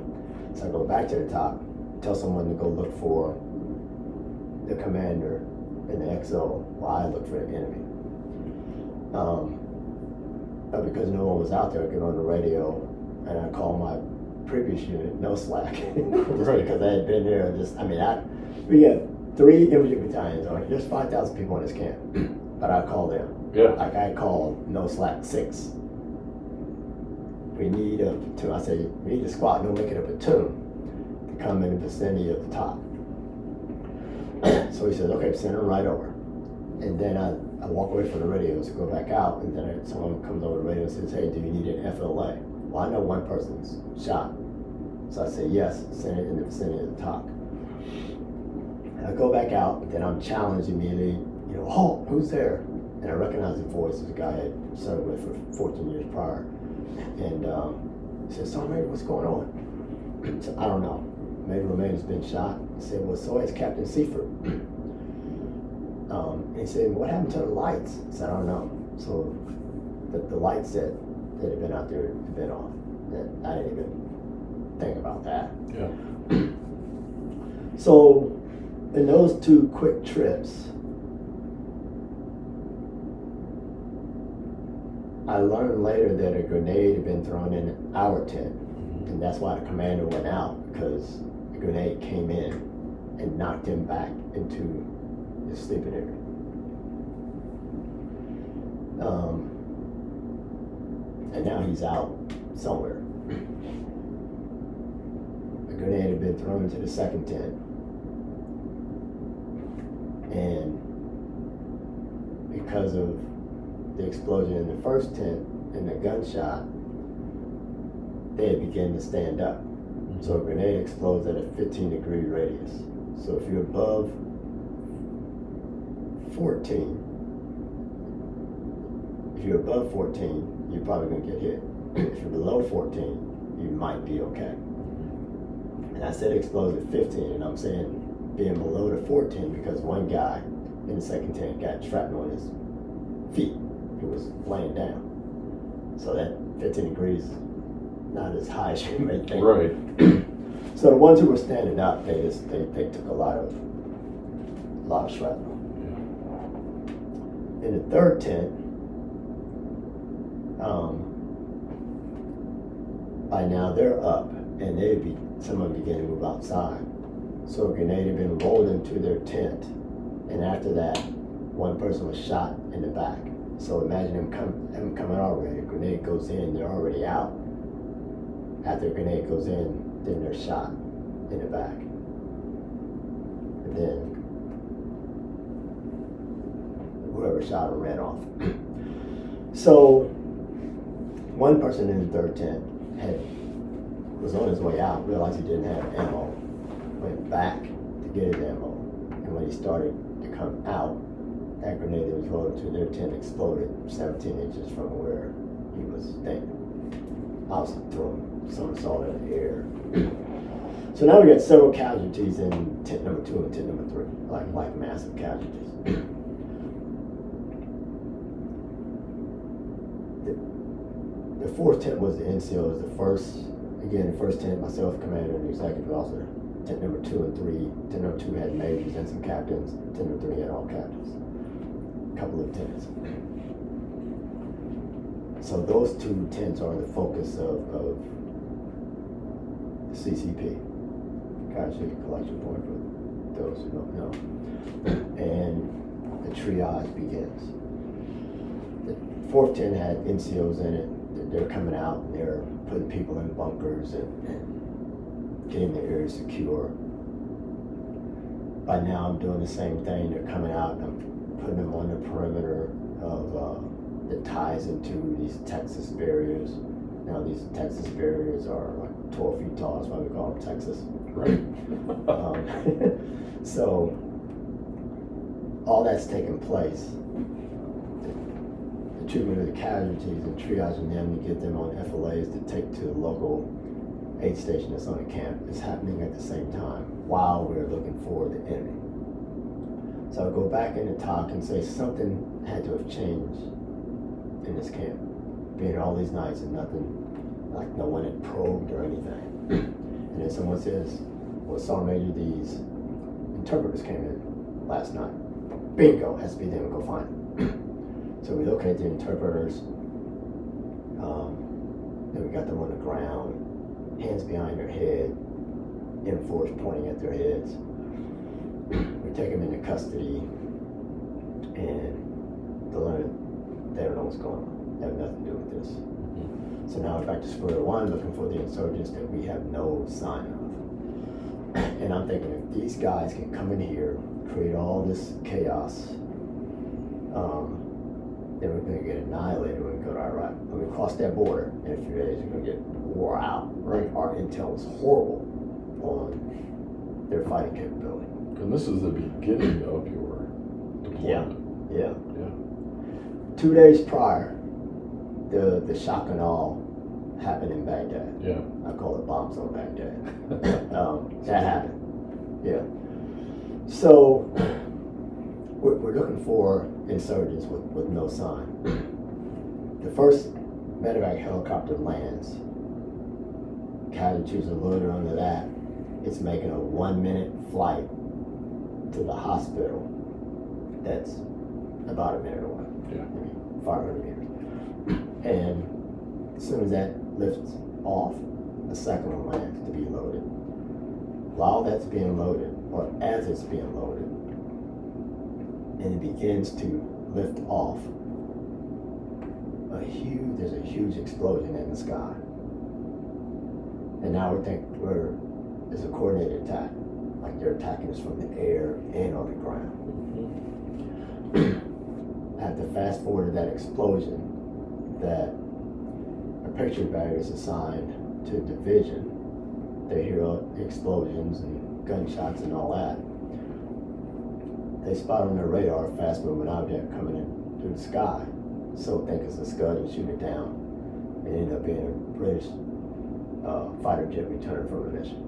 So I go back to the top, tell someone to go look for the commander and the XO while I look for the enemy. But because no one was out there, I get on the radio and I call my previous unit, no slack. Just Right. because I had been there, we got 3 infantry battalions on it. There's 5,000 people in this camp, but I call them. Yeah. Like I called no slack 6. We need a platoon. I say, we need a squad, no, make it a platoon to come in the vicinity of the top. So he says, okay, send them right over. And then I walk away from the radios to go back out, and then someone comes over the radio and says, hey, do you need an FLA? Well, I know one person's shot. So I say, yes, send it in the vicinity of the top. And I go back out, but then I'm challenged immediately, halt, who's there? And I recognize the voice of the guy I had served with for 14 years prior. And he says, Sergeant Major, what's going on? So I don't know. Major Romaine has been shot. He said, well, so has Captain Seifert. And he said, what happened to the lights? I said, I don't know. So the lights that had been out there had been off. I didn't even think about that. Yeah. So in those 2 quick trips, I learned later that a grenade had been thrown in our tent, and that's why the commander went out, because the grenade came in and knocked him back into his sleeping area. And now he's out somewhere. A grenade had been thrown into the second tent, and because of the explosion in the first tent and the gunshot, they had begun to stand up. So a grenade explodes at a 15-degree radius. So if you're above 14, you're probably going to get hit. If you're below 14, you might be okay. And I said it explodes at 15, and I'm saying being below the 14 because one guy in the second tent got shrapnel on his feet. He was laying down. So that 15 degrees, not as high as you may think. Right. So the ones who were standing up, they took a lot of shrapnel. Yeah. In the third tent, by now they're up, and some of them began to move outside. So a grenade had been rolled into their tent, and after that, one person was shot in the back. So imagine them coming already. A grenade goes in, they're already out. after a grenade goes in, then they're shot in the back. And then whoever shot them ran off. So one person in the third tent was on his way out, realized he didn't have ammo, went back to get his ammo, and when he started to come out, that grenade that was loaded to their tent exploded 17 inches from where he was standing. I was throwing some salt in the air. So now we got several casualties in tent number 2 and tent number 3, like massive casualties. The fourth tent was the NCO. It was the first tent, myself, commander, and executive officer. Tent number 2 and 3. Tent number 2 had majors and some captains. Tent number 3 had all captains. A couple of tents. So those 2 tents are the focus of the CCP, Casualty Collection Point, for those who don't know. And the triage begins. The fourth tent had NCOs in it. They're coming out and they're putting people in bunkers and getting the area secure. By now I'm doing the same thing. They're coming out and I'm putting them on the perimeter of that ties into these Texas barriers. Now these Texas barriers are like 12 feet tall. That's why we call them Texas. Right. So all that's taking place. The treatment of the casualties and triaging them to get them on FLAs to take to the local aid station that's on the camp is happening at the same time while we're looking for the enemy. So I'll go back in and talk and say something had to have changed in this camp. Being here all these nights and nothing, like no one had probed or anything. And then someone says, well, Sergeant Major, these interpreters came in last night. Bingo, has to be them, go find them. So we locate the interpreters, then we got them on the ground, hands behind their head, M4s pointing at their heads. We take them into custody, and they don't know what's going on. They have nothing to do with this. So now we're back to square one, looking for the insurgents that we have no sign of. And I'm thinking, if these guys can come in here, create all this chaos, then we're going to get annihilated when we go to Iraq. When we cross that border in a few days, we're going to get wore out. Right. Like our intel is horrible on their fighting capability. And this is the beginning of your deployment. Yeah. Yeah. 2 days prior, the shock and awe happened in Baghdad. Yeah. I call it bombs on Baghdad. That happened. Yeah. So we're looking for insurgents with no sign. The first medevac helicopter lands. Casualties are loaded onto that. It's making a 1-minute flight to the hospital that's about a minute away. Yeah. Maybe 500 meters. And as soon as that lifts off, the second one lands to be loaded. While that's being loaded, or as it's being loaded, and it begins to lift off, there's a huge explosion in the sky. And now we think it's a coordinated attack, like they're attacking us from the air and on the ground. I have to fast forward to that explosion, that a picture barrier is assigned to a division. They hear explosions and gunshots and all that. They spot on their radar a fast moving object coming in through the sky. So think it's a Scud and shoot it down. It ended up being a British fighter jet returning from a mission.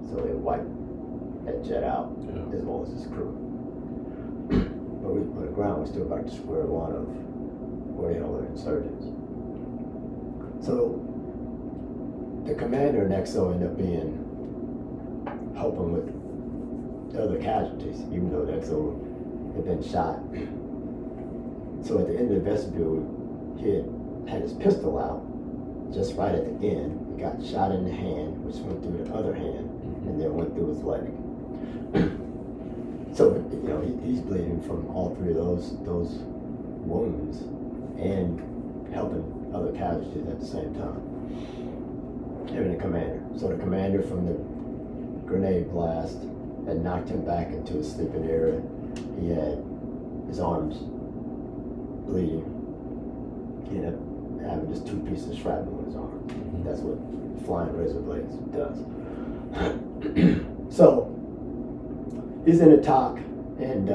So they wiped that jet out, as well as his crew. But on the ground, we're still back to square one of where the hell are insurgents. So the commander and XO end up helping with the other casualties, even though the XO had been shot. So at the end of the vestibule, he had his pistol out, just right at the end. He got shot in the hand, which went through the other hand, and then went through his leg. So he's bleeding from all three of those wounds, and helping other casualties at the same time. him and the commander. So the commander from the grenade blast had knocked him back into a sleeping area. He had his arms bleeding. He ended up having just 2 pieces of shrapnel in his arm. That's what flying razor blades does. So he's in a talk, and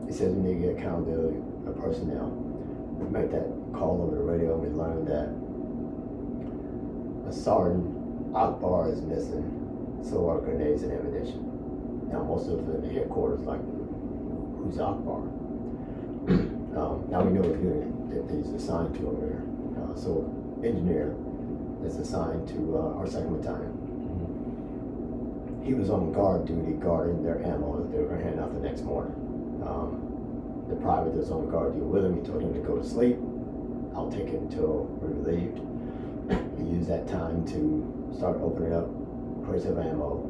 he says we need to get accountability of personnel. We make that call over the radio, and we learned that a Sergeant Akbar is missing, so are grenades and ammunition. Now most of them in the headquarters like, who's Akbar? Now we know what unit that he's assigned to over there. So engineer is assigned to our 2nd Battalion. He was on guard duty, guarding their ammo that they were going to hand out the next morning. The private that was on guard duty with him, he told him to go to sleep. I'll take him until we're relieved. He used that time to start opening up crates of ammo,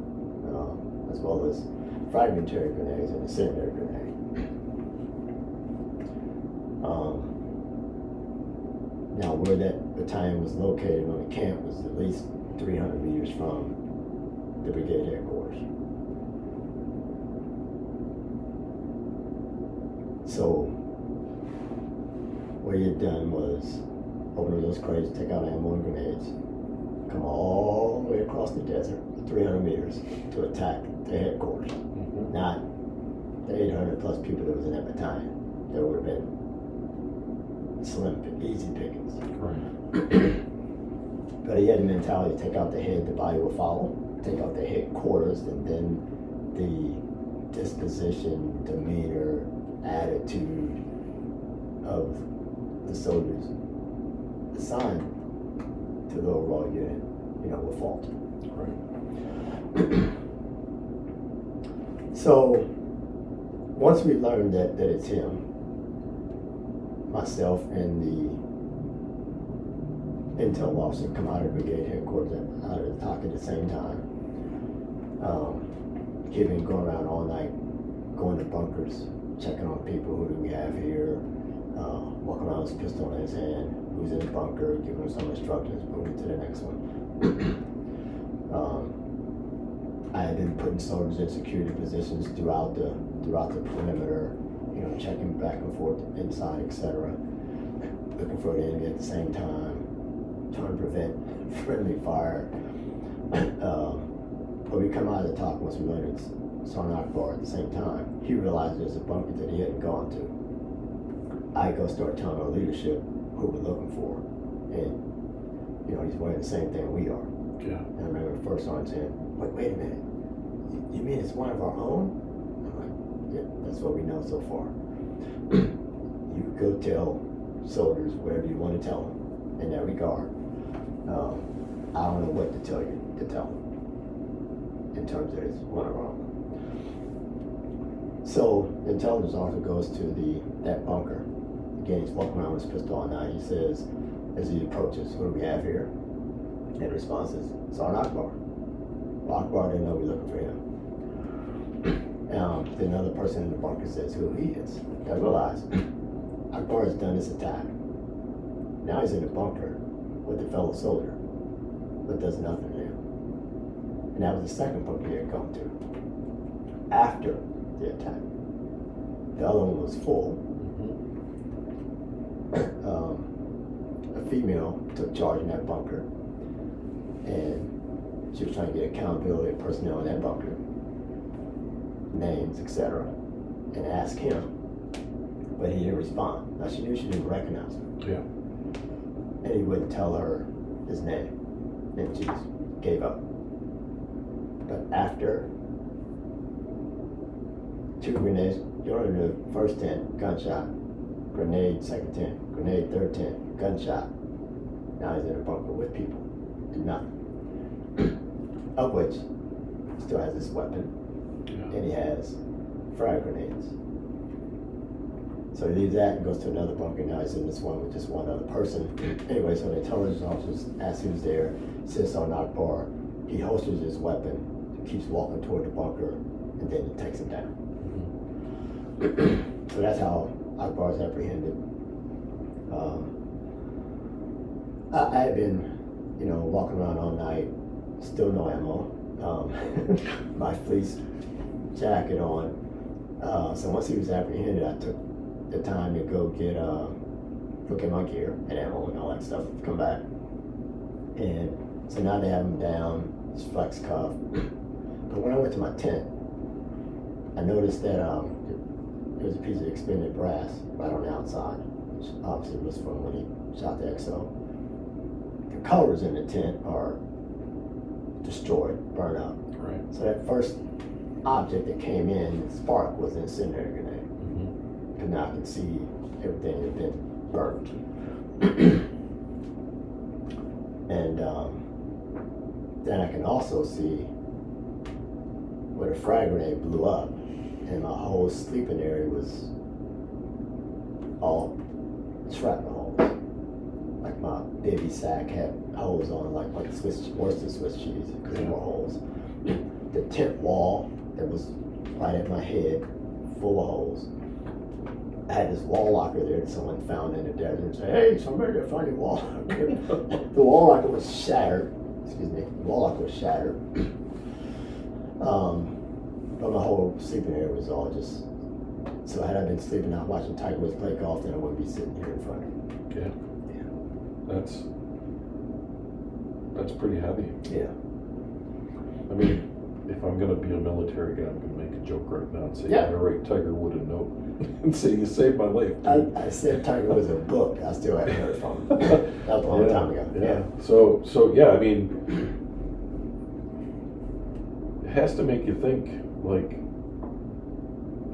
as well as fragmentary grenades and incendiary grenade. Now, where that battalion was located on the camp was at least 300 meters from the brigade headquarters. So, what he had done was open up those crates, take out ammo and grenades, come all the way across the desert, 300 meters, to attack the headquarters. Not the 800 plus people that was in that battalion. There would have been slim, easy pickings. But he had the mentality to take out the head, the body will follow. Take out the headquarters, and then the disposition, demeanor, attitude of the soldiers assigned to the overall unit, will falter. So once we learned that it's him, myself and the intel officer come out of brigade headquarters out of the talk at the same time. He'd been going around all night, going to bunkers, checking on people. Who do we have here? Walking around with his pistol in his hand. Who's in the bunker? Giving him some instructions. Moving to the next one. I had been putting soldiers in security positions throughout the perimeter. Checking back and forth inside, etc. Looking for the enemy at the same time, trying to prevent friendly fire. But we come out of the talk once we learned it's Sergeant Akbar at the same time. He realized there's a bunker that he hadn't gone to. I go start telling our leadership who we're looking for, and he's wearing the same thing we are. Yeah. And I remember the first sergeant saying, "Wait a minute, you mean it's one of our own?" I'm like, "Yeah, that's what we know so far." You go tell soldiers whatever you want to tell them in that regard. I don't know what to tell you to tell them in terms of it's one of our own. So the intelligence officer goes to that bunker. Again, he's walking around with his pistol all night. He says, as he approaches, "What do we have here?" And the response is, "Sergeant Akbar." Well, Akbar didn't know we were looking for him. Then another person in the bunker says who he is. I realize Akbar has done this attack. Now he's in the bunker with a fellow soldier, but does nothing to him. And that was the second bunker he had come to after the attack. The other one was full. A female took charge in that bunker, and she was trying to get accountability of personnel in that bunker, names, etc., and ask him, but he didn't respond. Now she knew she didn't recognize him. Yeah. And he wouldn't tell her his name, and she just gave up. But after 2 grenades, you're in the first tent, gunshot, grenade, second tent, grenade, third tent, gunshot. Now he's in a bunker with people, and nothing. Of which he still has this weapon, and he has frag grenades. So he leaves that and goes to another bunker. Now he's in this one with just one other person. Anyway, so the intelligence officer asks who's there, says Sergeant Akbar. He holsters his weapon, keeps walking toward the bunker, and then it takes him down. So that's how Akbar is apprehended. I had been you know, walking around all night, still no ammo, my fleece jacket on. So once he was apprehended, I took the time to go look at my gear and ammo and all that stuff, come back. And so now they have him down, his flex cuff. But when I went to my tent, I noticed that there was a piece of expended brass right on the outside, which obviously was from when he shot the XO. The colors in the tent are destroyed, burned out. Right. So that first object that came in, the spark, was an incendiary grenade. Mm-hmm. And now I can see everything had been burnt. And then I can also see where the frag grenade blew up, and my whole sleeping area was all shrapnel holes. Like my baby sack had holes on, like Swiss, worse than Swiss cheese, because there were holes. The tent wall that was right at my head, full of holes. I had this wall locker there that someone found in the desert and said, "Hey, somebody got funny wall locker." The wall locker was shattered. Excuse me. The wall locker was shattered. But my whole sleeping area was all just. So had I been sleeping out watching Tiger Woods play golf, then I wouldn't be sitting here in front of you. Okay. Yeah. That's pretty heavy. Yeah. I mean, if I'm gonna be a military guy, I'm gonna make a joke right now and say, Yeah. "I write Tiger Wood a note," and say, "You saved my life." I said Tiger was a book. I still haven't heard from him. That was a long time ago. Yeah. So yeah, I mean, it has to make you think, like,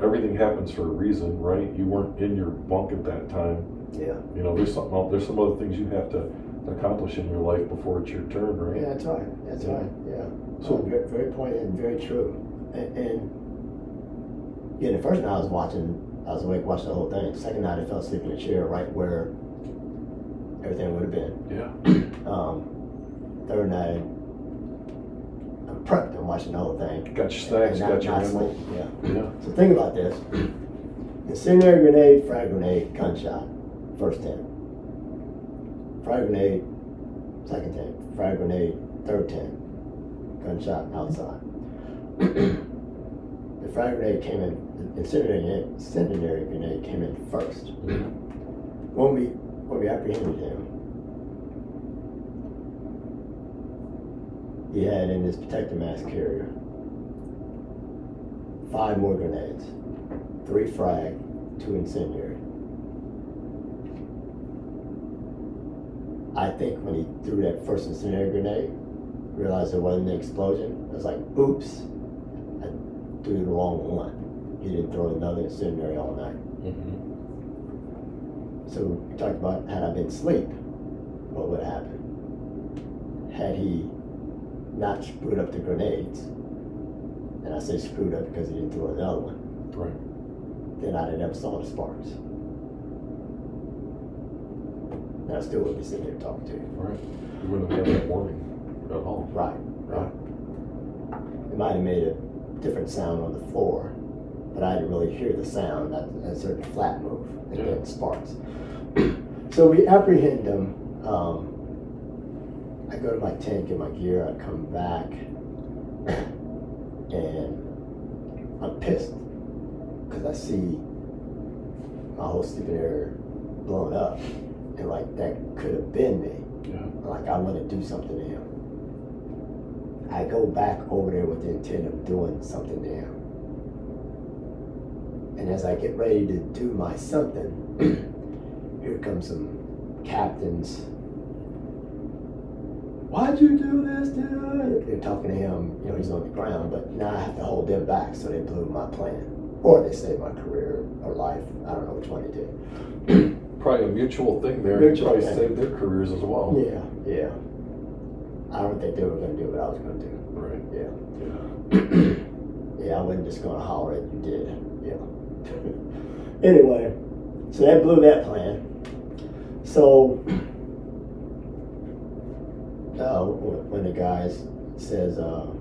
everything happens for a reason, right? You weren't in your bunk at that time. Yeah. You know, there's some other things you have to accomplish in your life before it's your turn, right? Yeah, that's right. That's right. Yeah. So very, very poignant and very true. And yeah, the first night I was awake, watching the whole thing. The second night I fell asleep in a chair right where everything would have been. yeah, Third night, I'm prepped and watching the whole thing. got your snacks, got your not ammo. asleep. Yeah. Yeah, So think about this. Incendiary grenade, frag grenade, gunshot, first 10. Frag grenade, second 10. Frag grenade, third 10. Gunshot outside. The frag grenade came in, the incendiary grenade came in first. Mhm. When we apprehended him, he had in his protective mask carrier 5 more grenades, 3 frag, 2 incendiary. I think when he threw that first incendiary grenade, realized there wasn't an explosion. I was like, oops, I threw the wrong one. He didn't throw another incendiary all night. Mhm. So we talked about, had I been asleep, what would happen? Had he not screwed up the grenades, and I say screwed up because he didn't throw another one, Right. then I'd have never saw the sparks. And I still wouldn't be sitting here talking to you. Right. You wouldn't have had that warning at all. Right, right. It might have made a different sound on the floor, but I didn't really hear the sound. I heard the flat move and Yeah. then sparks. So we apprehend him. I go to my tent, get my gear, I come back, and I'm pissed because I see my whole sleeping area blown up, and like that could have been me. Yeah. Like I want to do something to him. I go back over there with the intent of doing something to him. And as I get ready to do my something, here comes some captains. "Why'd you do this, dude?" They're talking to him, you know, he's on the ground, but now I have to hold them back, so they blew my plan. Or they saved my career or life. I don't know which one they did. Probably a mutual thing there. Mutual Probably thing. saved their careers as well. Yeah, yeah. I don't think they were going to do what I was going to do. Right. Yeah. Yeah. Yeah, I wasn't just gonna holler at you did. Yeah. Anyway, so that blew that plan. So when the guy says, no,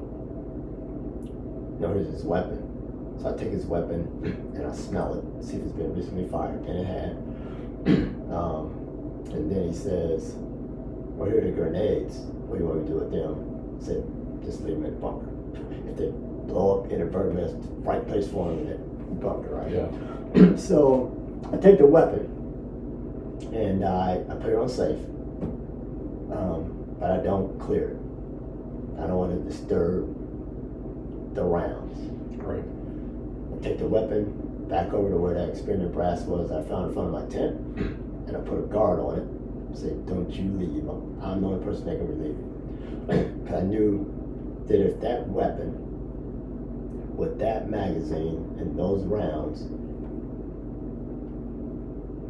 here's his weapon. So I take his weapon and I smell it, see if it's been recently fired, and it had. And then he says, "Well, here are the grenades." what do you want me to do with them? I said, just leave them in the bunker. If they blow up inadvertently, that's the right place for them in the bunker, right? Yeah. So I take the weapon and I put it on safe, but I don't clear it. I don't want to disturb the rounds. Right. I take the weapon back over to where that expended brass was I found in front of my tent, and I put a guard on it. Say, don't you leave. I'm the only person that can relieve you. Because I knew that if that weapon, with that magazine and those rounds,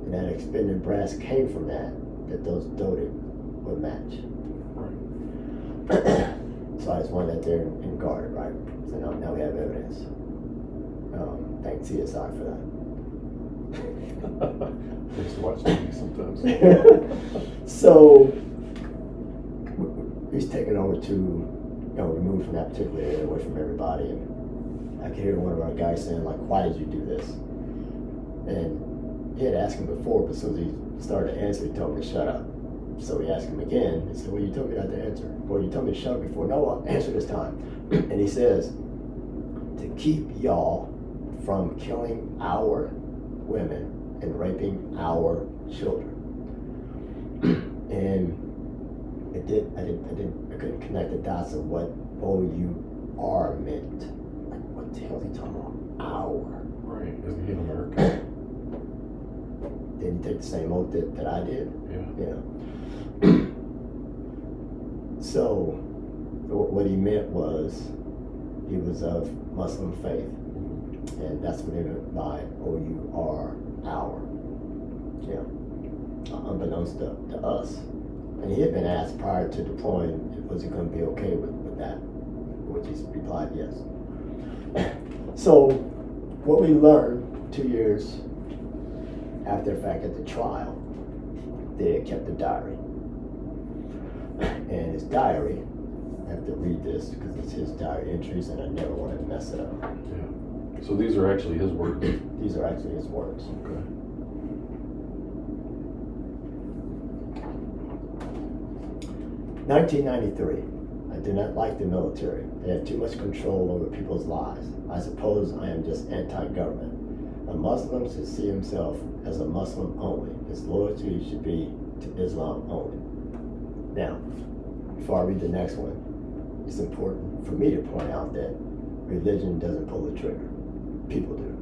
and that expended brass came from that those dotted would match. Right. So I just wanted that there and guarded, right? So now we have evidence. Thank CSI for that. I used to watch TV sometimes. So he's taken over to, removed from that particular area, away from everybody, and I could hear one of our guys saying, like, why did you do this? And he had asked him before, but as soon as he started to answer, he told me to shut up. So he asked him again. He said, well, you told me not to answer. Well, you told me to shut up before. No, I'll answer this time. And he says, to keep y'all from killing our women and raping our children. And I couldn't connect the dots of what OUR meant. Like, what the hell is he talking about? Our. Right. Isn't he an American? Didn't he take the same oath that I did? Yeah. So, what he meant was he was of Muslim faith, and that's what he meant by OUR, our. Yeah. Unbeknownst to us. And he had been asked prior to deploying, was he going to be okay with that? Which he replied, yes. So, what we learned 2 years after the fact at the trial, they had kept a diary. And his diary, I have to read this because it's his diary entries and I never wanted to mess it up. Yeah. So these are actually his words? These are actually his words. Okay. 1993. I do not like the military. They have too much control over people's lives. I suppose I am just anti-government. A Muslim should see himself as a Muslim only. His loyalty should be to Islam only. Now, before I read the next one, it's important for me to point out that religion doesn't pull the trigger. People do.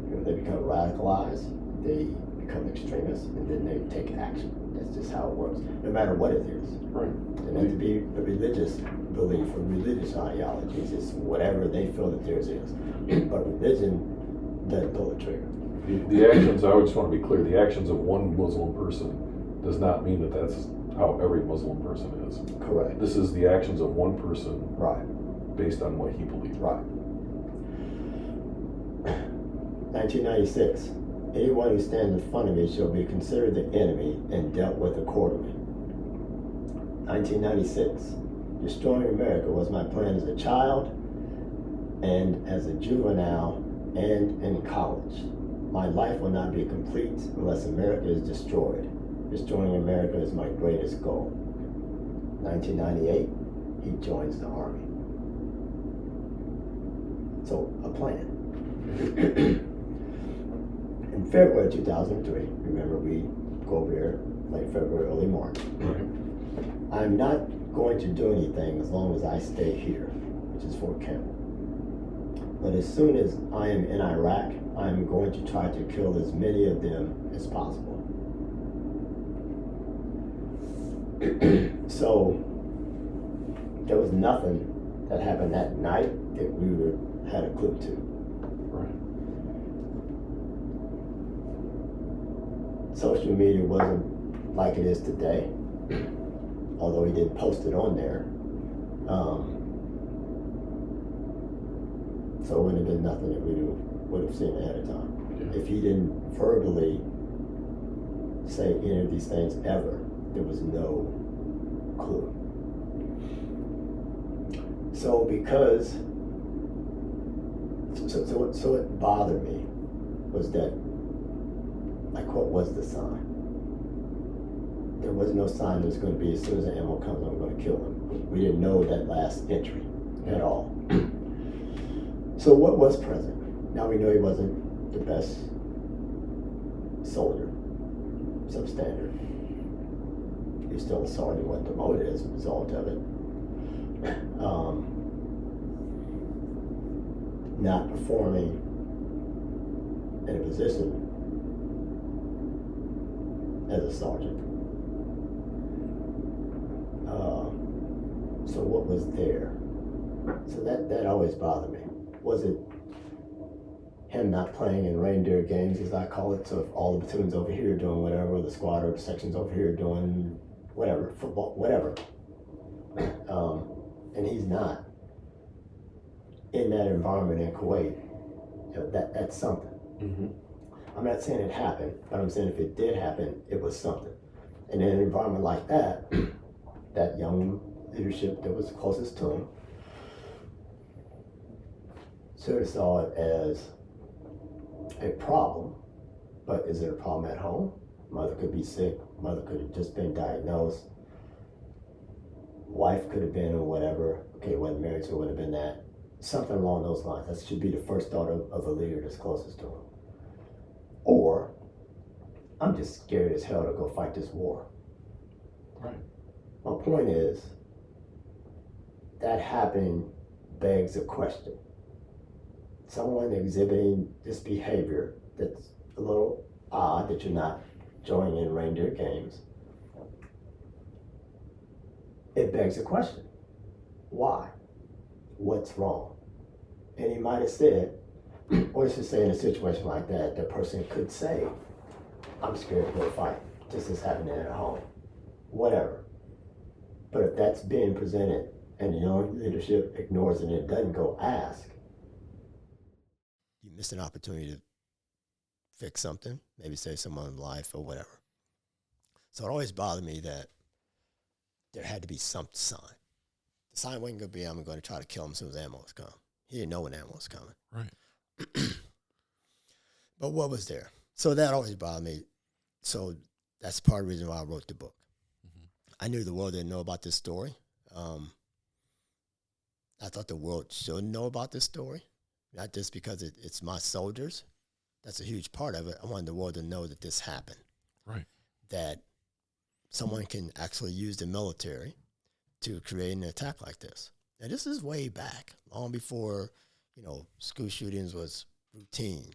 When they become radicalized, they become extremists, and then they take action. That's just how it works, no matter what it is. Right. It doesn't have to be a religious belief or religious ideologies. It's whatever they feel that theirs is. But religion doesn't pull the trigger. The actions, I just want to be clear, the actions of one Muslim person does not mean that that's how every Muslim person is. Correct. This is the actions of one person Right. based on what he believes. Right. 1996. Anyone who stands in front of me shall be considered the enemy and dealt with accordingly. 1996. Destroying America was my plan as a child and as a juvenile and in college. My life will not be complete unless America is destroyed. Destroying America is my greatest goal. 1998, he joins the Army. So, a plan. In February 2003, remember we go over there late February, early March. Right. I'm not going to do anything as long as I stay here, which is Fort Campbell. But as soon as I am in Iraq, I'm going to try to kill as many of them as possible. So there was nothing that happened that night that we had a clue to. Right. Social media wasn't like it is today, although he did post it on there. So it wouldn't have been nothing that we would have seen ahead of time. Yeah. If he didn't verbally say any of these things ever, there was no clue. So because, so it bothered me was that, like, what was the sign? there was no sign there was going to be, as soon as the ammo comes, I'm going to kill him. We didn't know that last entry at all. So what was present? Now we know he wasn't the best soldier, substandard. He was still a sergeant, wasn't demoted as a result of it. Not performing in a position as a sergeant. So what was there? So that always bothered me. Was it him not playing in reindeer games, as I call it? So if all the platoons over here doing whatever, the squad or the sections over here doing whatever, football, whatever, and he's not in that environment in Kuwait, you know, that's something. Mm-hmm. I'm not saying it happened, but I'm saying if it did happen, it was something. And in an environment like that, that young leadership that was closest to him sort of saw it as a problem, but is it a problem at home? Mother could be sick, mother could have just been diagnosed, wife could have been or whatever, okay, wasn't married, so it would have been that. Something along those lines. That should be the first thought of a leader that's closest to him. Or, I'm just scared as hell to go fight this war. Right. My point is, that happening begs a question. Someone exhibiting this behavior that's a little odd, that you're not joining in reindeer games, it begs a question. Why? What's wrong? And he might have said, or let's just say in a situation like that, the person could say, I'm scared to go fight. This is happening at home. Whatever. But if that's being presented and the young leadership ignores it and it doesn't go ask, you missed an opportunity to fix something, maybe save someone's life or whatever. So it always bothered me that there had to be some sign. The sign wasn't going to be, I'm going to try to kill him as soon as ammo was coming. He didn't know when ammo was coming. Right. But what was there? So that always bothered me. So that's part of the reason why I wrote the book. Mm-hmm. I knew the world didn't know about this story. I thought the world should know about this story, not just because it's my soldiers. That's a huge part of it. I wanted the world to know that this happened. Right. That someone can actually use the military to create an attack like this. And this is way back, long before, school shootings was routine,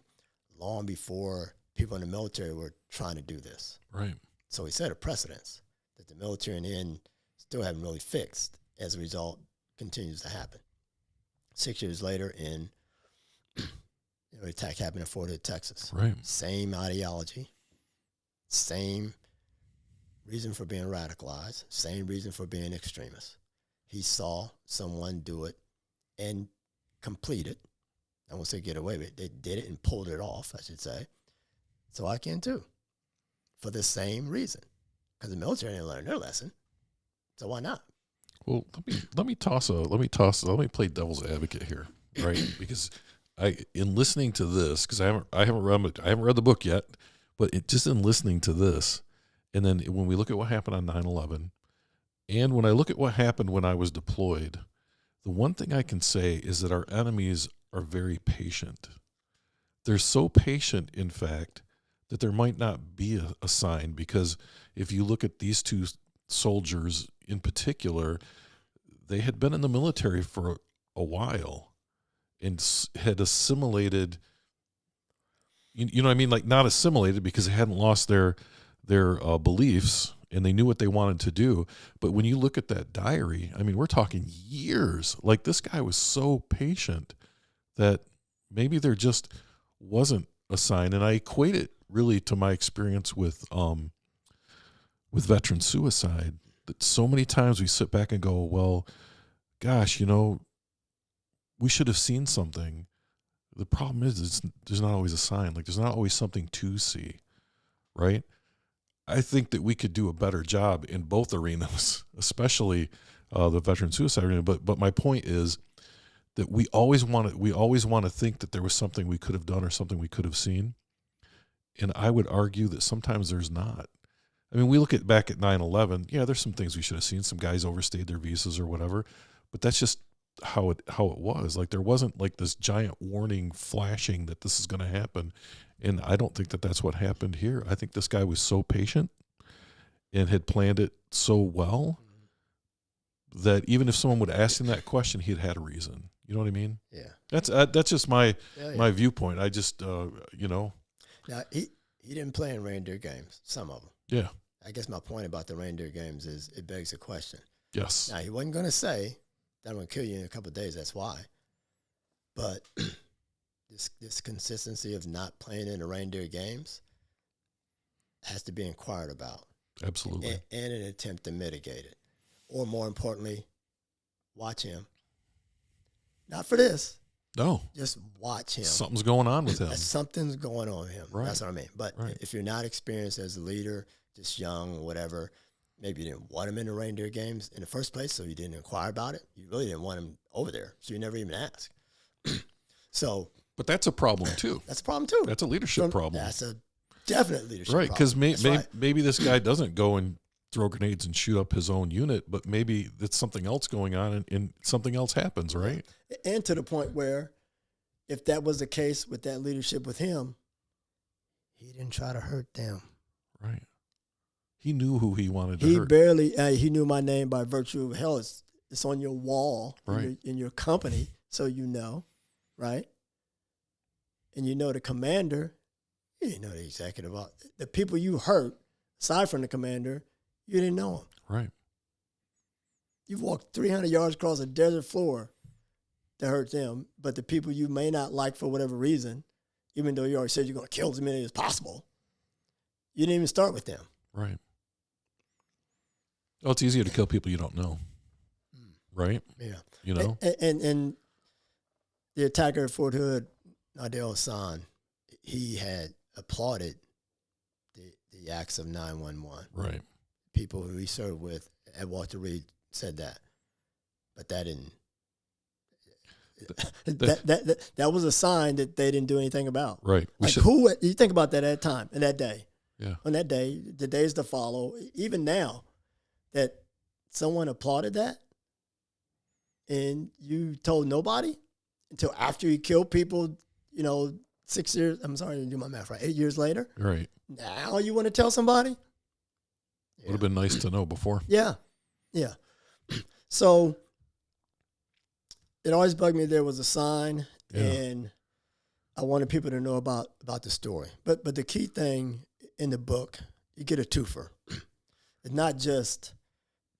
long before people in the military were trying to do this. Right. So he set a precedence that the military in the end still haven't really fixed. As a result, continues to happen. 6 years later, the attack happened in Fort Hood, Texas. Right. Same ideology, same reason for being radicalized, same reason for being extremist. He saw someone do it and complete it. I won't say get away with it. They did it and pulled it off, I should say. So I can too, for the same reason. Because the military didn't learn their lesson. So why not? Well, let me play devil's advocate here, right? Because in listening to this, because I haven't read the book yet, but just in listening to this, and then when we look at what happened on 9/11, and when I look at what happened when I was deployed, the one thing I can say is that our enemies are very patient. They're so patient, in fact, that there might not be a sign, because if you look at these two soldiers in particular, they had been in the military for a while and had assimilated, you know what I mean? Like, not assimilated because they hadn't lost their beliefs and they knew what they wanted to do. But when you look at that diary, I mean, we're talking years. Like, this guy was so patient that maybe there just wasn't a sign. And I equate it really to my experience with veteran suicide, that so many times we sit back and go, well, gosh, we should have seen something. The problem is there's not always a sign. Like, there's not always something to see, right? I think that we could do a better job in both arenas, especially the veteran suicide arena. But my point is that we always want to think that there was something we could have done or something we could have seen. And I would argue that sometimes there's not. I mean, we look at back at 9/11. Yeah, there's some things we should have seen. Some guys overstayed their visas or whatever, but that's just how it was. Like, there wasn't like this giant warning flashing that this is going to happen, and I don't think that that's what happened here. I think this guy was so patient and had planned it so well that even if someone would ask him that question, he'd had a reason. You know what I mean? Yeah. That's just my Yeah, my viewpoint. I just you know. Now he didn't play in reindeer games. Some of them. Yeah. I guess my point about the reindeer games is it begs a question. Yes. Now he wasn't going to say that I'm going to kill you in a couple of days. That's why. But this consistency of not playing in the reindeer games has to be inquired about. Absolutely. And an attempt to mitigate it. Or more importantly, watch him. Not for this. No. Just watch him. Something's going on with him. Something's going on with him. Right. That's what I mean. But if you're not experienced as a leader, just young or whatever, maybe you didn't want him in the reindeer games in the first place, so you didn't inquire about it. You really didn't want him over there, so you never even asked. But that's a problem too. That's a problem too. That's a leadership problem. That's a definite leadership right, problem. because maybe this guy doesn't go and throw grenades and shoot up his own unit, but maybe it's something else going on and something else happens, right? And to the point where if that was the case with that leadership with him, he didn't try to hurt them. Right. He knew who he wanted to he hurt. Barely, he knew my name by virtue of hell. It's on your wall right. in your company, so you know, right? And you know the commander, you didn't know the executive. The people you hurt, aside from the commander, you didn't know them. Right. You've walked 300 yards across a desert floor to hurt them, but the people you may not like for whatever reason, even though you already said you're going to kill as many as possible, you didn't even start with them. Right. Oh, it's easier to kill people you don't know. Right? Yeah. You know? And the attacker at Fort Hood, Adel Hassan, he had applauded the acts of 911. Right. People who he served with at Walter Reed said that. But that didn't. That was a sign that they didn't do anything about. Right. You think about that at that time, in that day. Yeah. On that day, the days to follow, even now, that someone applauded that and you told nobody until after you killed people, 6 years, I'm sorry, I didn't do my math right, 8 years later. Right. Now you want to tell somebody? Yeah. Would have been nice to know before. Yeah. Yeah. So it always bugged me there was a sign, and I wanted people to know about the story. But the key thing in the book, you get a twofer. It's not just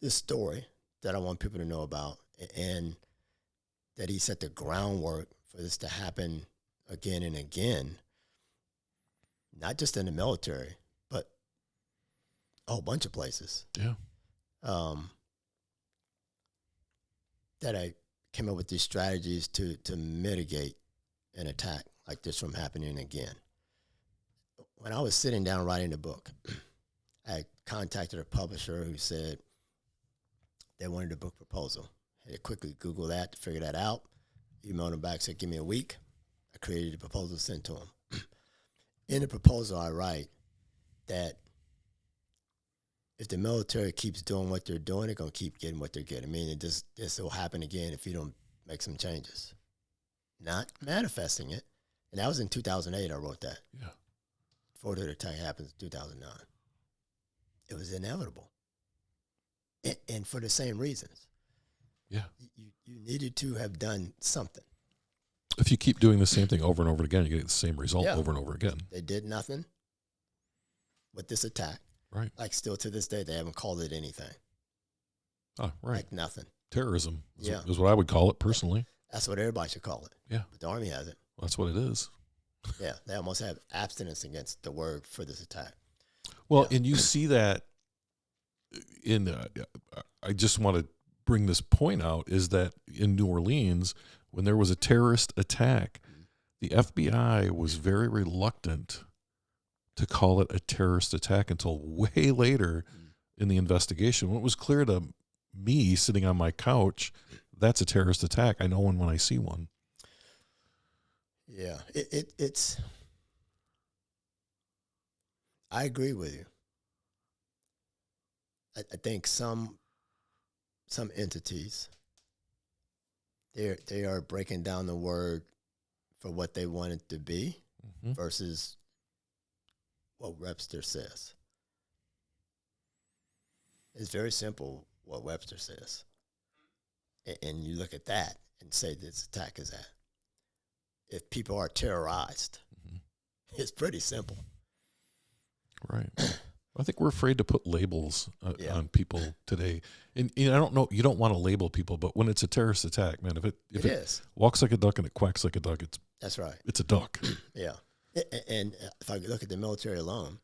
this story that I want people to know about, and that he set the groundwork for this to happen again and again, not just in the military, but a whole bunch of places. Yeah. That I came up with these strategies to mitigate an attack like this from happening again. When I was sitting down writing the book, I contacted a publisher who said they wanted a book proposal. I had to quickly Google that to figure that out. Emailed them back, said, give me a week. I created a proposal, sent to them. In the proposal, I write that if the military keeps doing what they're doing, they're going to keep getting what they're getting. I mean, this will happen again if you don't make some changes. Not manifesting it. And that was in 2008 I wrote that. Yeah. Fort Hood attack happens in 2009. It was inevitable. And for the same reasons. Yeah. You needed to have done something. If you keep doing the same thing over and over again, you get the same result over and over again. They did nothing with this attack. Right. Like still to this day, they haven't called it anything. Oh, right. Like nothing. Terrorism is what I would call it personally. That's what everybody should call it. Yeah. But the Army has it. Well, that's what it is. Yeah. They almost have abstinence against the word for this attack. Well, and you see that in, I just want to bring this point out, is that in New Orleans, when there was a terrorist attack, the FBI was very reluctant to call it a terrorist attack until way later in the investigation. When it was clear to me sitting on my couch, that's a terrorist attack. I know one when I see one. Yeah, it's. I agree with you. I think some entities, they are breaking down the word for what they want it to be versus what Webster says. It's very simple what Webster says. And you look at that and say this attack is that. If people are terrorized, it's pretty simple. Right. I think we're afraid to put labels on people today. And I don't know, you don't want to label people, but when it's a terrorist attack, man, if it walks like a duck and it quacks like a duck, that's right. It's a duck. Yeah. And if I look at the military alone,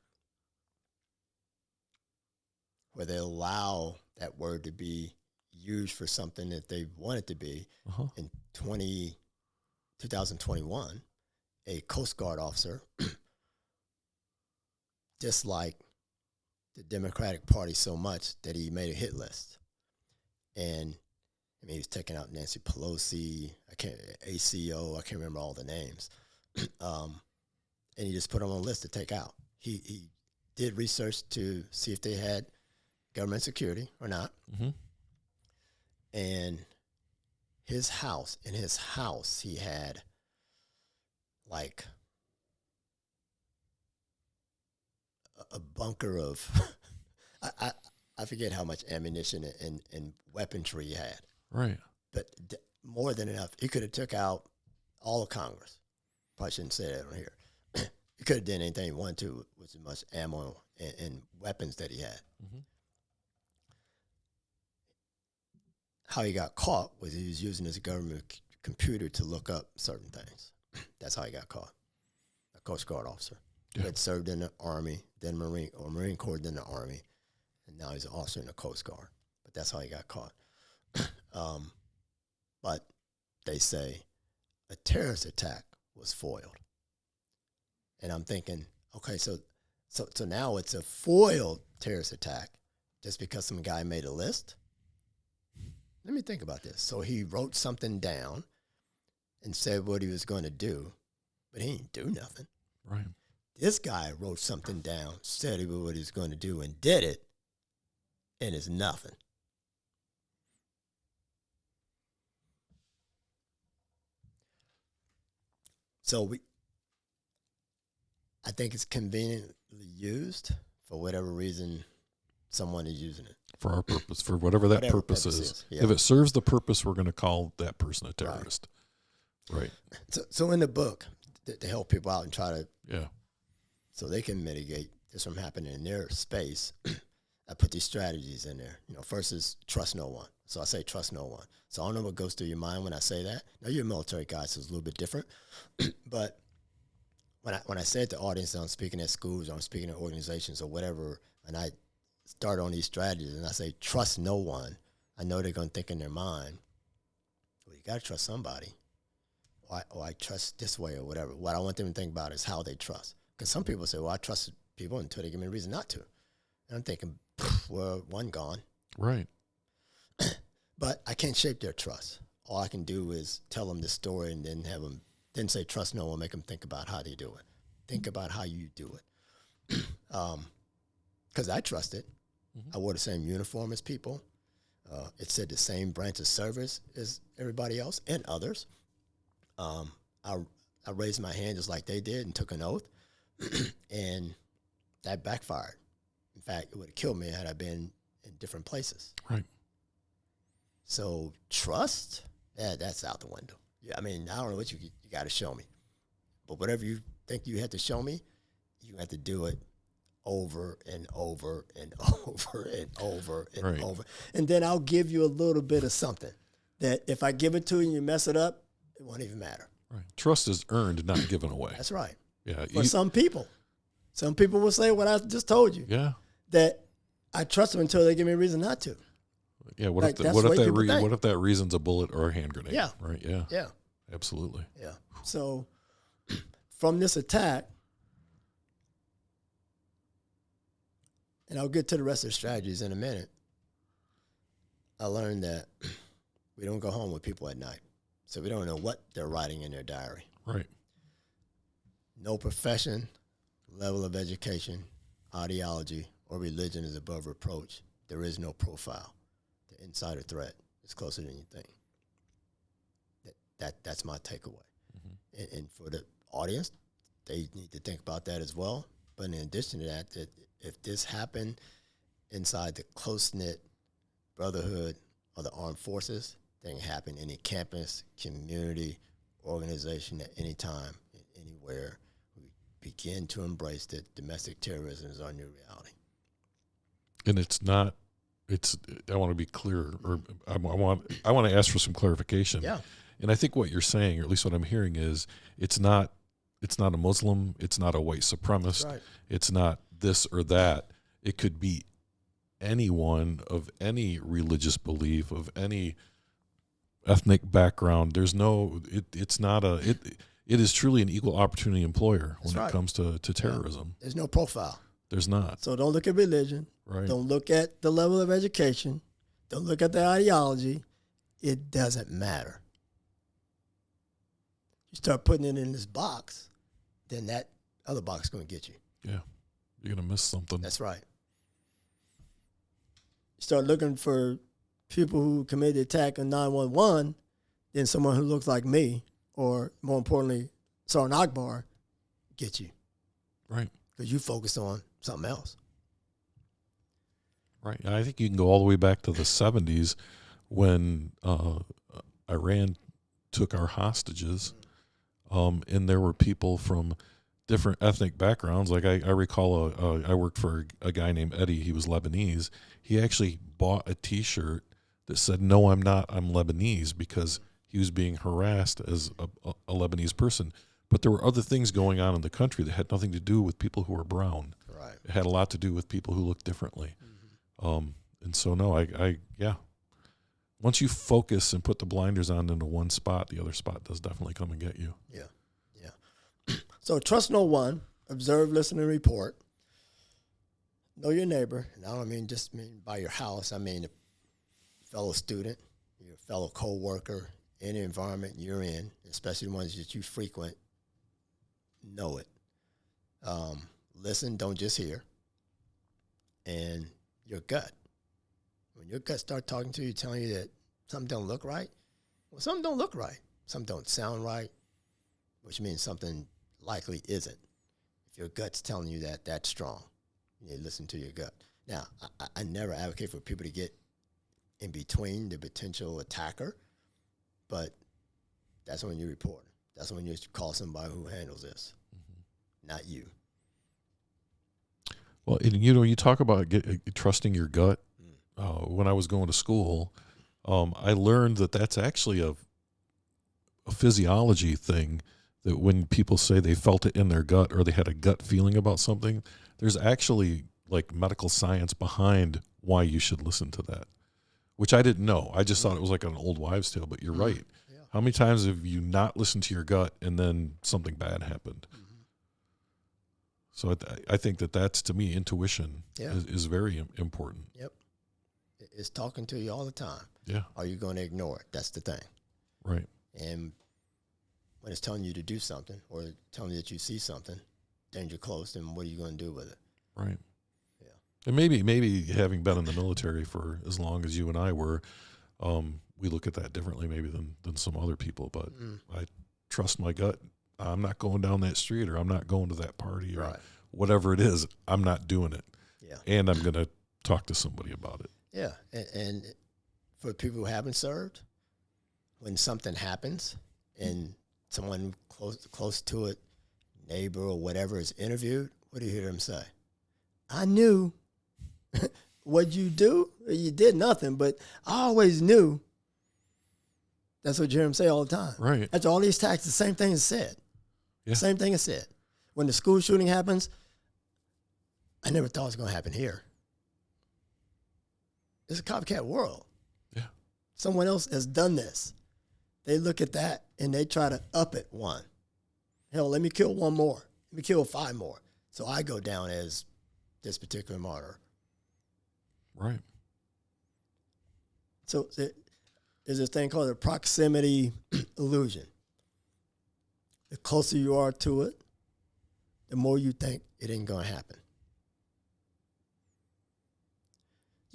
where they allow that word to be used for something that they want it to be, in 2021, a Coast Guard officer disliked the Democratic Party so much that he made a hit list. And I mean, he was taking out Nancy Pelosi, ACO, I can't remember all the names. And he just put them on a list to take out. He did research to see if they had government security or not. And in his house, he had like a bunker of, I forget how much ammunition and weaponry he had. Right. But more than enough. He could have took out all of Congress. Probably shouldn't say that on here. He could have done anything he wanted to with as much ammo and weapons that he had. How he got caught was he was using his government computer to look up certain things. That's how he got caught. A Coast Guard officer. He had served in the Army, then Marine Corps, then the Army, and now he's an officer in the Coast Guard. But that's how he got caught. But they say a terrorist attack was foiled. And I'm thinking, okay, so now it's a foiled terrorist attack just because some guy made a list? Let me think about this. So he wrote something down and said what he was going to do, but he didn't do nothing. Right. This guy wrote something down, said what he was going to do, and did it, and it's nothing. So I think it's conveniently used for whatever reason someone is using it. For our purpose, for whatever that purpose is. Yeah. If it serves the purpose, we're going to call that person a terrorist. Right. So in the book, to help people out and try to, yeah, so they can mitigate this from happening in their space, I put these strategies in there. First is trust no one. So I say trust no one. So I don't know what goes through your mind when I say that. Now you're a military guy, so it's a little bit different. But when I say it to audience, I'm speaking at schools, or I'm speaking at organizations or whatever, and I start on these strategies and I say trust no one, I know they're going to think in their mind, well, you got to trust somebody. Or I trust this way or whatever. What I want them to think about is how they trust. Because some people say, well, I trust people until they give me a reason not to. And I'm thinking, well, one gone. Right. But I can't shape their trust. All I can do is tell them the story and then have them, then say trust no one, make them think about how they do it. Think about how you do it. Because I trust it. I wore the same uniform as people. It said the same branch of service as everybody else and others. I raised my hand just like they did and took an oath, and that backfired. In fact, it would have killed me had I been in different places. Right. So trust, that's out the window. Yeah, I mean, I don't know what you got to show me, but whatever you think you have to show me, you have to do it over and over and over and over and over. And then I'll give you a little bit of something that if I give it to you and you mess it up, it won't even matter. Right. Trust is earned, not given away. That's right. Yeah. For some people will say what I just told you. Yeah. That I trust them until they give me a reason not to. Yeah. What like, if that reason's a bullet or a hand grenade? Yeah. Right. Yeah. Yeah. Absolutely. Yeah. So from this attack, and I'll get to the rest of the strategies in a minute, I learned that we don't go home with people at night. So we don't know what they're writing in their diary. Right. No profession, level of education, ideology, or religion is above reproach There is no profile. The insider threat is closer than you think. That's my takeaway. And for the audience, they need to think about that as well. But in addition to that, if this happened inside the close-knit brotherhood of the armed forces, then it can happen any campus, community, organization at any time, anywhere. We begin to embrace that domestic terrorism is our new reality. And it's not. I want to be clear, or I want to ask for some clarification. Yeah. And I think what you're saying, or at least what I'm hearing, is it's not a Muslim, it's not a white supremacist, Right. it's not this or that. It could be anyone of any religious belief, of any ethnic background. There's no. It's not a. It is truly an equal opportunity employer when it comes to terrorism. There's no profile. There's not. So don't look at religion. Right. Don't look at the level of education. Don't look at the ideology. It doesn't matter. You start putting it in this box, then that other box is going to get you. Yeah. You're going to miss something. That's right. You start looking for people who committed the attack on 911, then someone who looks like me, or more importantly, Sergeant Akbar, get you. Right. Because you focused on something else. Right. I think you can go all the way back to the 70s when Iran took our hostages, and there were people from different ethnic backgrounds. Like I recall, I worked for a guy named Eddie. He was Lebanese. He actually bought a T-shirt that said, "No, I'm not. I'm Lebanese," because he was being harassed as a Lebanese person. But there were other things going on in the country that had nothing to do with people who were brown. Right. It had a lot to do with people who looked differently. And so, no, yeah. Once you focus and put the blinders on into one spot, the other spot does definitely come and get you. Yeah. So trust no one, observe, listen, and report. Know your neighbor. And I don't mean just by your house. I mean a fellow student, your fellow co-worker, any environment you're in, especially the ones that you frequent. Know it. Listen, don't just hear. And your gut. When your gut starts talking to you, telling you that something don't look right, well, something don't look right. Something don't sound right, which means something likely isn't. If your gut's telling you that, that's strong. You need to listen to your gut. Now, I never advocate for people to get in between the potential attacker, but that's when you report. That's when you call somebody who handles this, not you. Well, you talk about trusting your gut. When I was going to school, I learned that that's actually a physiology thing, that when people say they felt it in their gut or they had a gut feeling about something, there's actually like medical science behind why you should listen to that, which I didn't know. I just thought it was like an old wives' tale, but you're right. Yeah. How many times have you not listened to your gut and then something bad happened? So I think that's, to me, intuition is very important. Yep. It's talking to you all the time. Yeah. Are you going to ignore it? That's the thing. Right. And when it's telling you to do something or telling you that you see something, danger close, then what are you going to do with it? Right. Yeah. And maybe having been in the military for as long as you and I were, we look at that differently maybe than some other people. But I trust my gut. I'm not going down that street, or I'm not going to that party, or whatever it is. I'm not doing it. Yeah. And I'm going to talk to somebody about it. Yeah. And for people who haven't served, when something happens and someone close to it, neighbor or whatever, is interviewed, what do you hear them say? I knew. What'd you do? You did nothing, but I always knew. That's what you hear them say all the time. Right. After all these attacks, the same thing is said. Yeah. Same thing is said. When the school shooting happens, I never thought it was going to happen here. It's a copycat world. Yeah. Someone else has done this. They look at that and they try to up it one. Hell, let me kill one more. Let me kill 5 more. So I go down as this particular martyr. Right. So there's this thing called the proximity illusion. The closer you are to it, the more you think it ain't going to happen.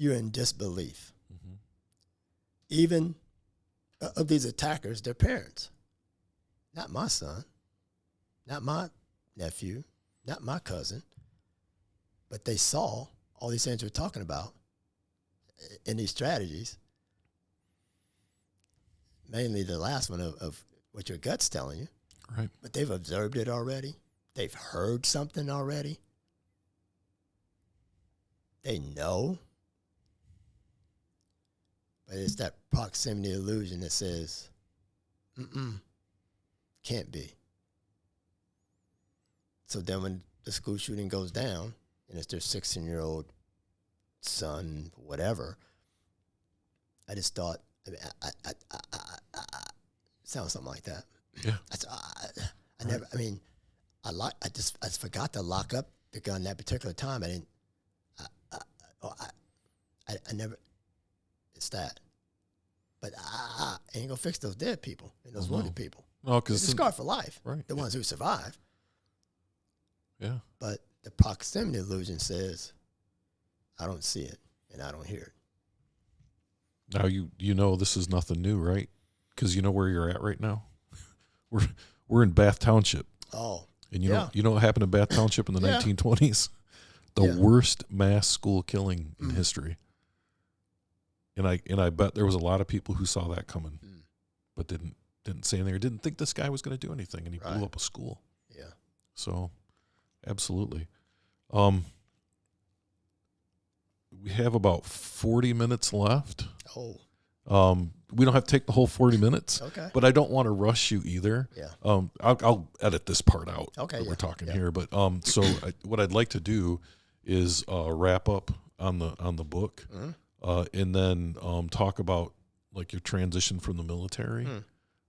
you're in disbelief. Mm-hmm. Even of these attackers, their parents. Not my son, not my nephew, not my cousin, but they saw all these things we're talking about in these strategies, mainly the last one of what your gut's telling you. Right. But they've observed it already. They've heard something already. They know. But it's that proximity illusion that says, can't be. So then when the school shooting goes down, and it's their 16-year-old son, whatever, I just thought, sounds something like that. Yeah. I just forgot to lock up the gun that particular time. I never, it's that. But I ain't gonna fix those dead people and those wounded people. No, because it's a scar for life. Right. The ones who survive. Yeah. But the proximity illusion says, I don't see it and I don't hear it. Now you know this is nothing new, right? Because you know where you're at right now. We're in Bath Township. Oh. And you know what happened in Bath Township in the 1920s? The worst mass school killing in history. And I bet there was a lot of people who saw that coming, but didn't say anything or didn't think this guy was going to do anything, and he blew up a school. Yeah. So, absolutely. We have about 40 minutes left. Oh. We don't have to take the whole 40 minutes. Okay. But I don't want to rush you either. Yeah. I'll edit this part out. Okay. That we're talking here. But so what I'd like to do is wrap up on the book, and then talk about like your transition from the military,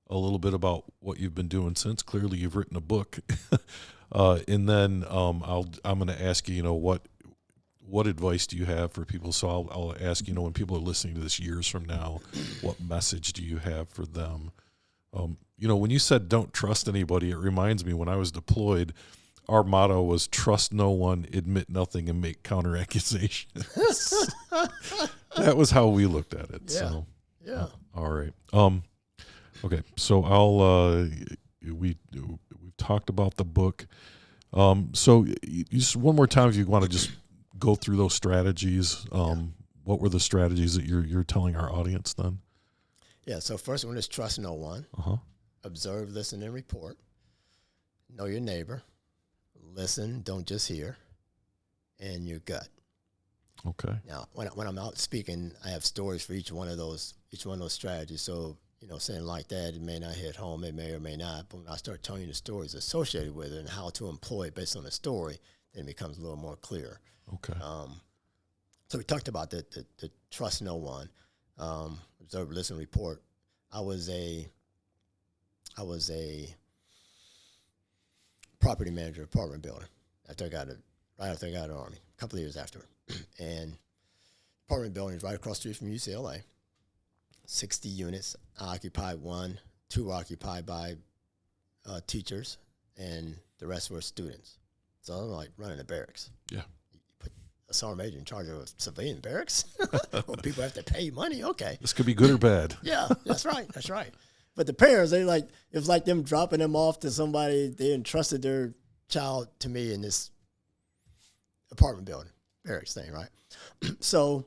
a little bit about what you've been doing since. Clearly, you've written a book, and then I'm going to ask you, what advice do you have for people? So I'll ask, when people are listening to this years from now, what message do you have for them? When you said don't trust anybody, it reminds me when I was deployed, our motto was trust no one, admit nothing, and make counter accusations. That was how we looked at it. Yeah. So, yeah. All right. Okay. So we've talked about the book. So just one more time, if you want to just go through those strategies. What were the strategies that you're telling our audience then? Yeah. So first one is trust no one. Observe, listen, and report. Know your neighbor. Listen, don't just hear. And your gut. Okay. Now, when I'm out speaking, I have stories for each one of those strategies. So, saying like that, it may not hit home, it may or may not. But when I start telling you the stories associated with it and how to employ it based on the story, then it becomes a little more clear. Okay. So we talked about the trust no one, observe, listen, report. I was a property manager, apartment building. right after I got out of the Army, a couple of years after. And apartment building is right across the street from UCLA. 60 units. I occupied one, 2 were occupied by teachers, and the rest were students. So I'm like running a barracks. Yeah. You put a sergeant major in charge of a civilian barracks? When people have to pay money, okay. This could be good or bad. Yeah, that's right. That's right. But the parents, it was like them dropping them off to somebody. They entrusted their child to me in this apartment building, barracks thing, right? So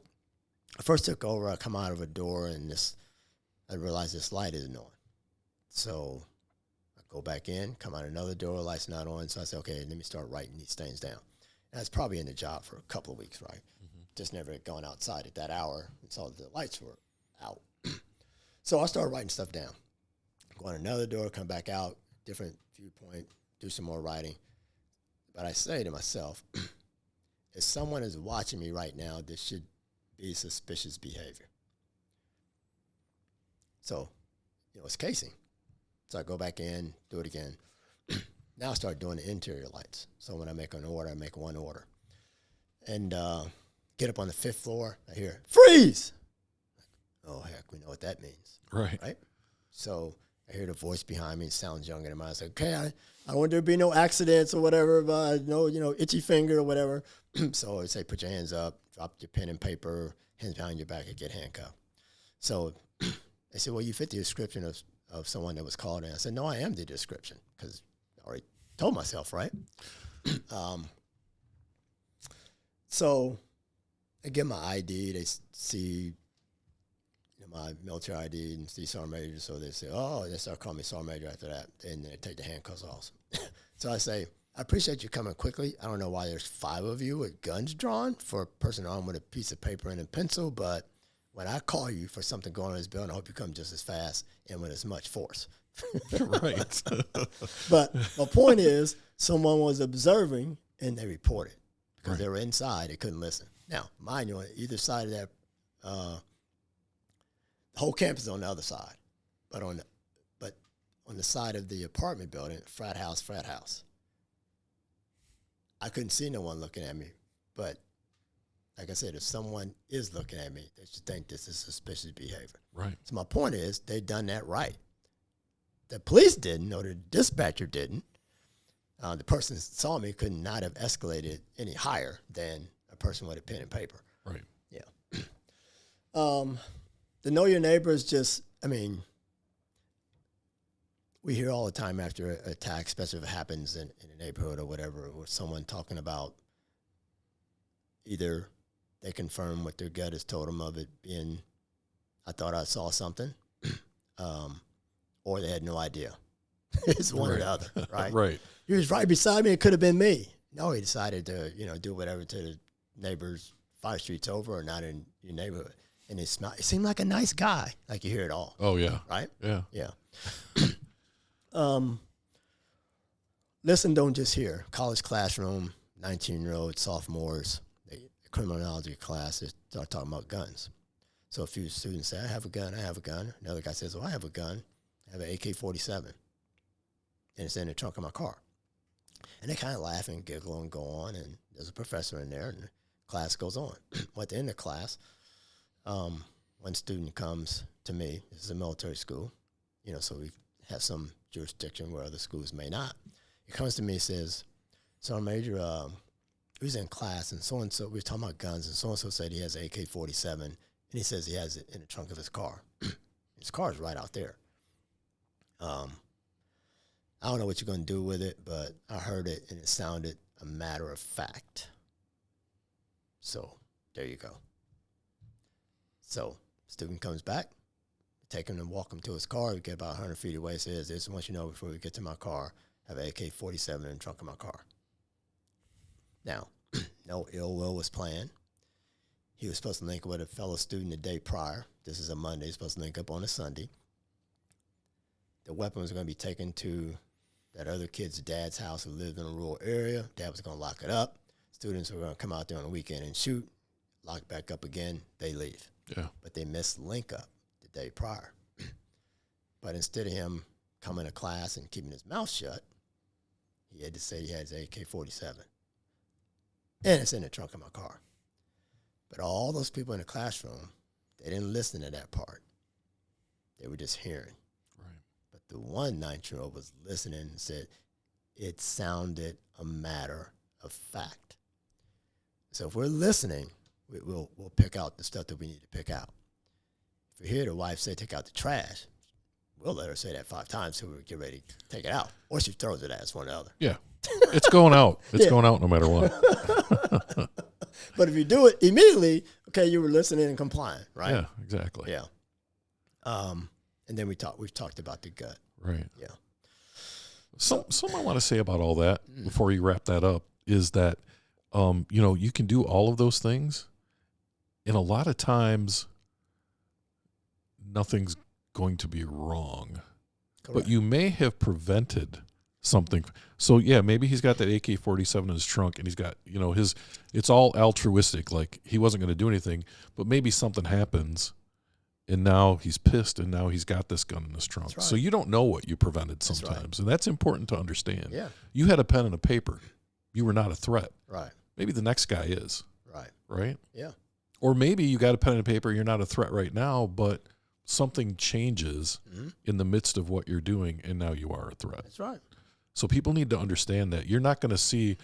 I first took over. I come out of a door, and I realized this light isn't on. So I go back in, come out another door, light's not on. So I said, okay, let me start writing these things down. And I was probably in the job for a couple of weeks, right? Mm-hmm. Just never had gone outside at that hour and saw the lights were out. So I started writing stuff down. Go on another door, come back out, different viewpoint, do some more writing. But I say to myself, if someone is watching me right now, this should be suspicious behavior. So, it's casing. So I go back in, do it again. Now I start doing the interior lights. So when I make an order, I make one order. And get up on the 5th floor, I hear, freeze! Oh, heck, we know what that means. Right. Right? So I hear the voice behind me. It sounds younger than mine. I say, okay, I want there to be no accidents or whatever, but no, itchy finger or whatever. So I say, put your hands up, drop your pen and paper, hands behind your back, and get handcuffed. So they said, well, you fit the description of someone that was called in. I said, no, I am the description, because I already told myself, right? So I get my ID. They see my military ID and see Sergeant Major. So they say, oh, they start calling me Sergeant Major after that. And they take the handcuffs off. So I say, I appreciate you coming quickly. I don't know why there's 5 of you with guns drawn for a person armed with a piece of paper and a pencil, but when I call you for something going on in this building, I hope you come just as fast and with as much force. Right. But my point is, someone was observing and they reported because they were inside. They couldn't listen. Now, mind you, on either side of that, the whole campus is on the other side, but on the side of the apartment building, frat house. I couldn't see no one looking at me, but like I said, if someone is looking at me, they should think this is suspicious behavior. Right. So my point is, they've done that right. The police didn't, or the dispatcher didn't. The person that saw me could not have escalated any higher than a person with a pen and paper. Right. Yeah. The know your neighbor is just, we hear all the time after an attack, especially if it happens in a neighborhood or whatever, with someone talking about either they confirm what their gut has told them of it being, I thought I saw something, or they had no idea. It's one or the other, right? Right. He was right beside me. It could have been me. No, he decided to, do whatever to the neighbors 5 streets over or not in your neighborhood. And it seemed like a nice guy, like you hear it all. Oh, yeah. Right? Yeah. Yeah. Listen, don't just hear. College classroom, 19-year-old sophomores, the criminology class, they start talking about guns. So a few students say, I have a gun. Another guy says, well, I have a gun. I have an AK-47. And it's in the trunk of my car. And they kind of laugh and giggle and go on, and there's a professor in there, and the class goes on. Well, at the end of class, one student comes to me. This is a military school, so we have some jurisdiction where other schools may not. He comes to me and says, Sergeant Major, we was in class, and so-and-so, we were talking about guns, and so-and-so said he has an AK-47, and he says he has it in the trunk of his car. His car is right out there. I don't know what you're going to do with it, but I heard it, and it sounded a matter of fact. So there you go. So student comes back, take him and walk him to his car. We get about 100 feet away. Says, this, once you know, before we get to my car, I have an AK-47 in the trunk of my car. Now, no ill will was planned. He was supposed to link with a fellow student the day prior. This is a Monday. He's supposed to link up on a Sunday. The weapon was going to be taken to that other kid's dad's house who lived in a rural area. Dad was going to lock it up. Students were going to come out there on the weekend and shoot, lock it back up again, they leave. Yeah. But they missed link up the day prior. But instead of him coming to class and keeping his mouth shut, he had to say he had his AK-47. And it's in the trunk of my car. But all those people in the classroom, they didn't listen to that part. They were just hearing. Right. But the one 9-year-old was listening and said, it sounded a matter of fact. So if we're listening, we'll pick out the stuff that we need to pick out. If we hear the wife say, take out the trash, we'll let her say that 5 times till we get ready to take it out. Or she throws it at us, one or the other. Yeah. It's going out. It's going out no matter what. But if you do it immediately, okay, you were listening and complying, right? Yeah, exactly. Yeah. And then we've talked about the gut. Right. Yeah. Something I want to say about all that before you wrap that up is that, you can do all of those things, and a lot of times nothing's going to be wrong. Correct. But you may have prevented something. So yeah, maybe he's got that AK-47 in his trunk, and he's got, it's all altruistic. Like he wasn't going to do anything, but maybe something happens, and now he's pissed, and now he's got this gun in his trunk. Right. So you don't know what you prevented sometimes, that's right. And that's important to understand. Yeah, you had a pen and a paper. You were not a threat. Right. Maybe the next guy is. Right. Right. Yeah. Or maybe you got a pen and a paper. You're not a threat right now, but something changes in the midst of what you're doing, and now you are a threat. That's right. So people need to understand that you're not going to see,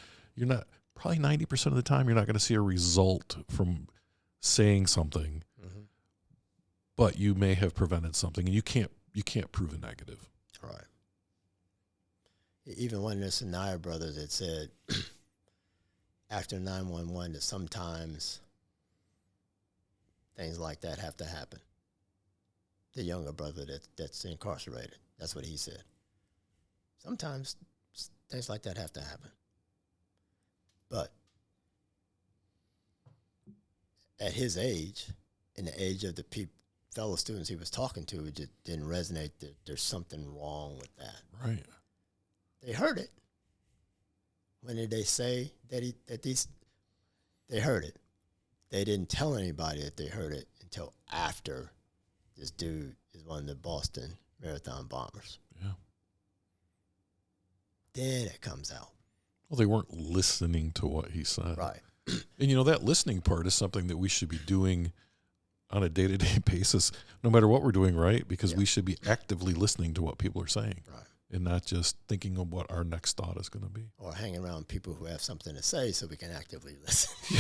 probably 90% of the time, you're not going to see a result from saying something, but you may have prevented something, and you can't prove a negative. Right. Even one of the Sinai brothers had said after 9/11 that sometimes things like that have to happen. The younger brother that's incarcerated, that's what he said. Sometimes things like that have to happen. But at his age, in the age of the fellow students he was talking to, it just didn't resonate that there's something wrong with that. Right. They heard it. When did they say they heard it? They didn't tell anybody that they heard it until after this dude is one of the Boston Marathon bombers. Yeah. Then it comes out. Well, they weren't listening to what he said. Right. And, that listening part is something that we should be doing on a day-to-day basis, no matter what we're doing, right? Because we should be actively listening to what people are saying. Right. And not just thinking of what our next thought is going to be. Or hanging around people who have something to say so we can actively listen.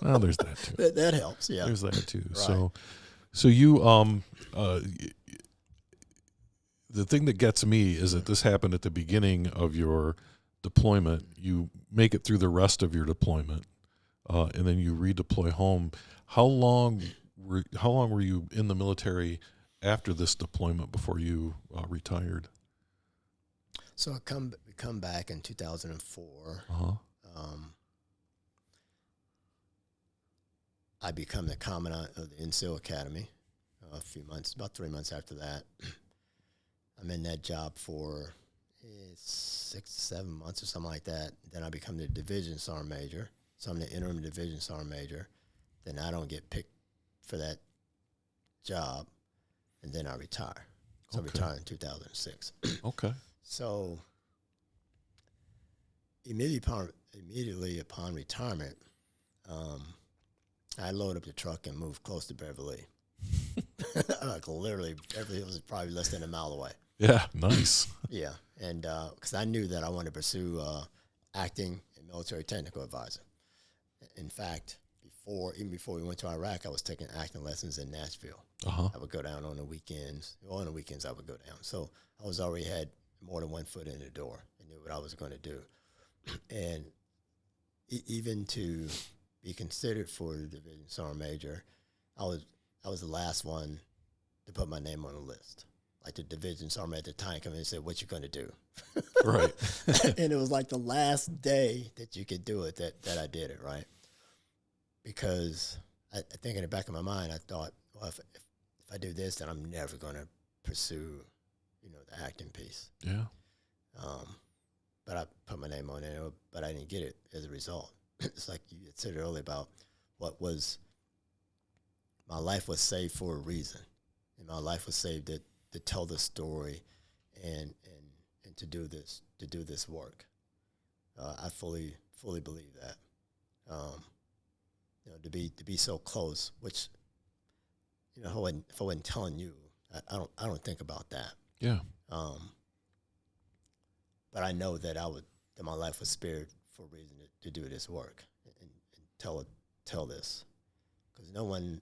Well, there's that too. That helps, yeah. There's that too. Right. So you, the thing that gets me is that this happened at the beginning of your deployment. You make it through the rest of your deployment, and then you redeploy home. How long were you in the military after this deployment before you retired? So we come back in 2004. I become the commandant of the NCO Academy about 3 months after that. I'm in that job for 6 to 7 months or something like that. Then I become the division sergeant major. So I'm the interim division sergeant major. Then I don't get picked for that job, and then I retire. So I retire in 2006. Okay. So immediately upon retirement, I load up the truck and move close to Beverly. Like literally, Beverly Hills is probably less than a mile away. Yeah, nice. Yeah, and because I knew that I wanted to pursue acting and military technical advisor. In fact, even before we went to Iraq, I was taking acting lessons in Nashville. I would go down on the weekends. Well, on the weekends I would go down. So I was already had more than 1 foot in the door and knew what I was going to do. And even to be considered for the division sergeant major, I was the last one to put my name on the list. Like the division sergeant at the time came in and said, "What you going to do?" Right. And it was like the last day that you could do it that I did it, right? Because I think in the back of my mind, I thought, well, if I do this, then I'm never going to pursue, the acting piece. Yeah. But I put my name on it, but I didn't get it as a result. It's like you had said earlier about my life was saved for a reason. And my life was saved to tell the story and to do this work. I fully believe that. To be so close, which, if I wasn't telling you, I don't think about that. Yeah. But I know that that my life was spared for a reason to do this work and tell this, because no one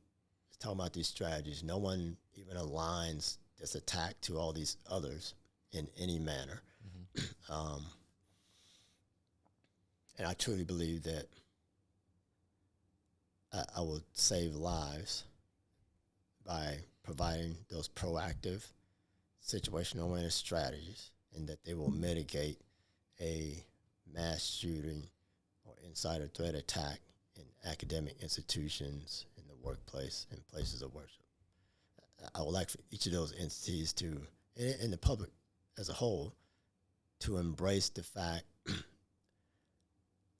is talking about these strategies. No one even aligns this attack to all these others in any manner. And I truly believe that I will save lives by providing those proactive situational awareness strategies, and that they will mitigate a mass shooting or insider threat attack in academic institutions, in the workplace, in places of worship. I would like for each of those entities to, in the public as a whole, to embrace the fact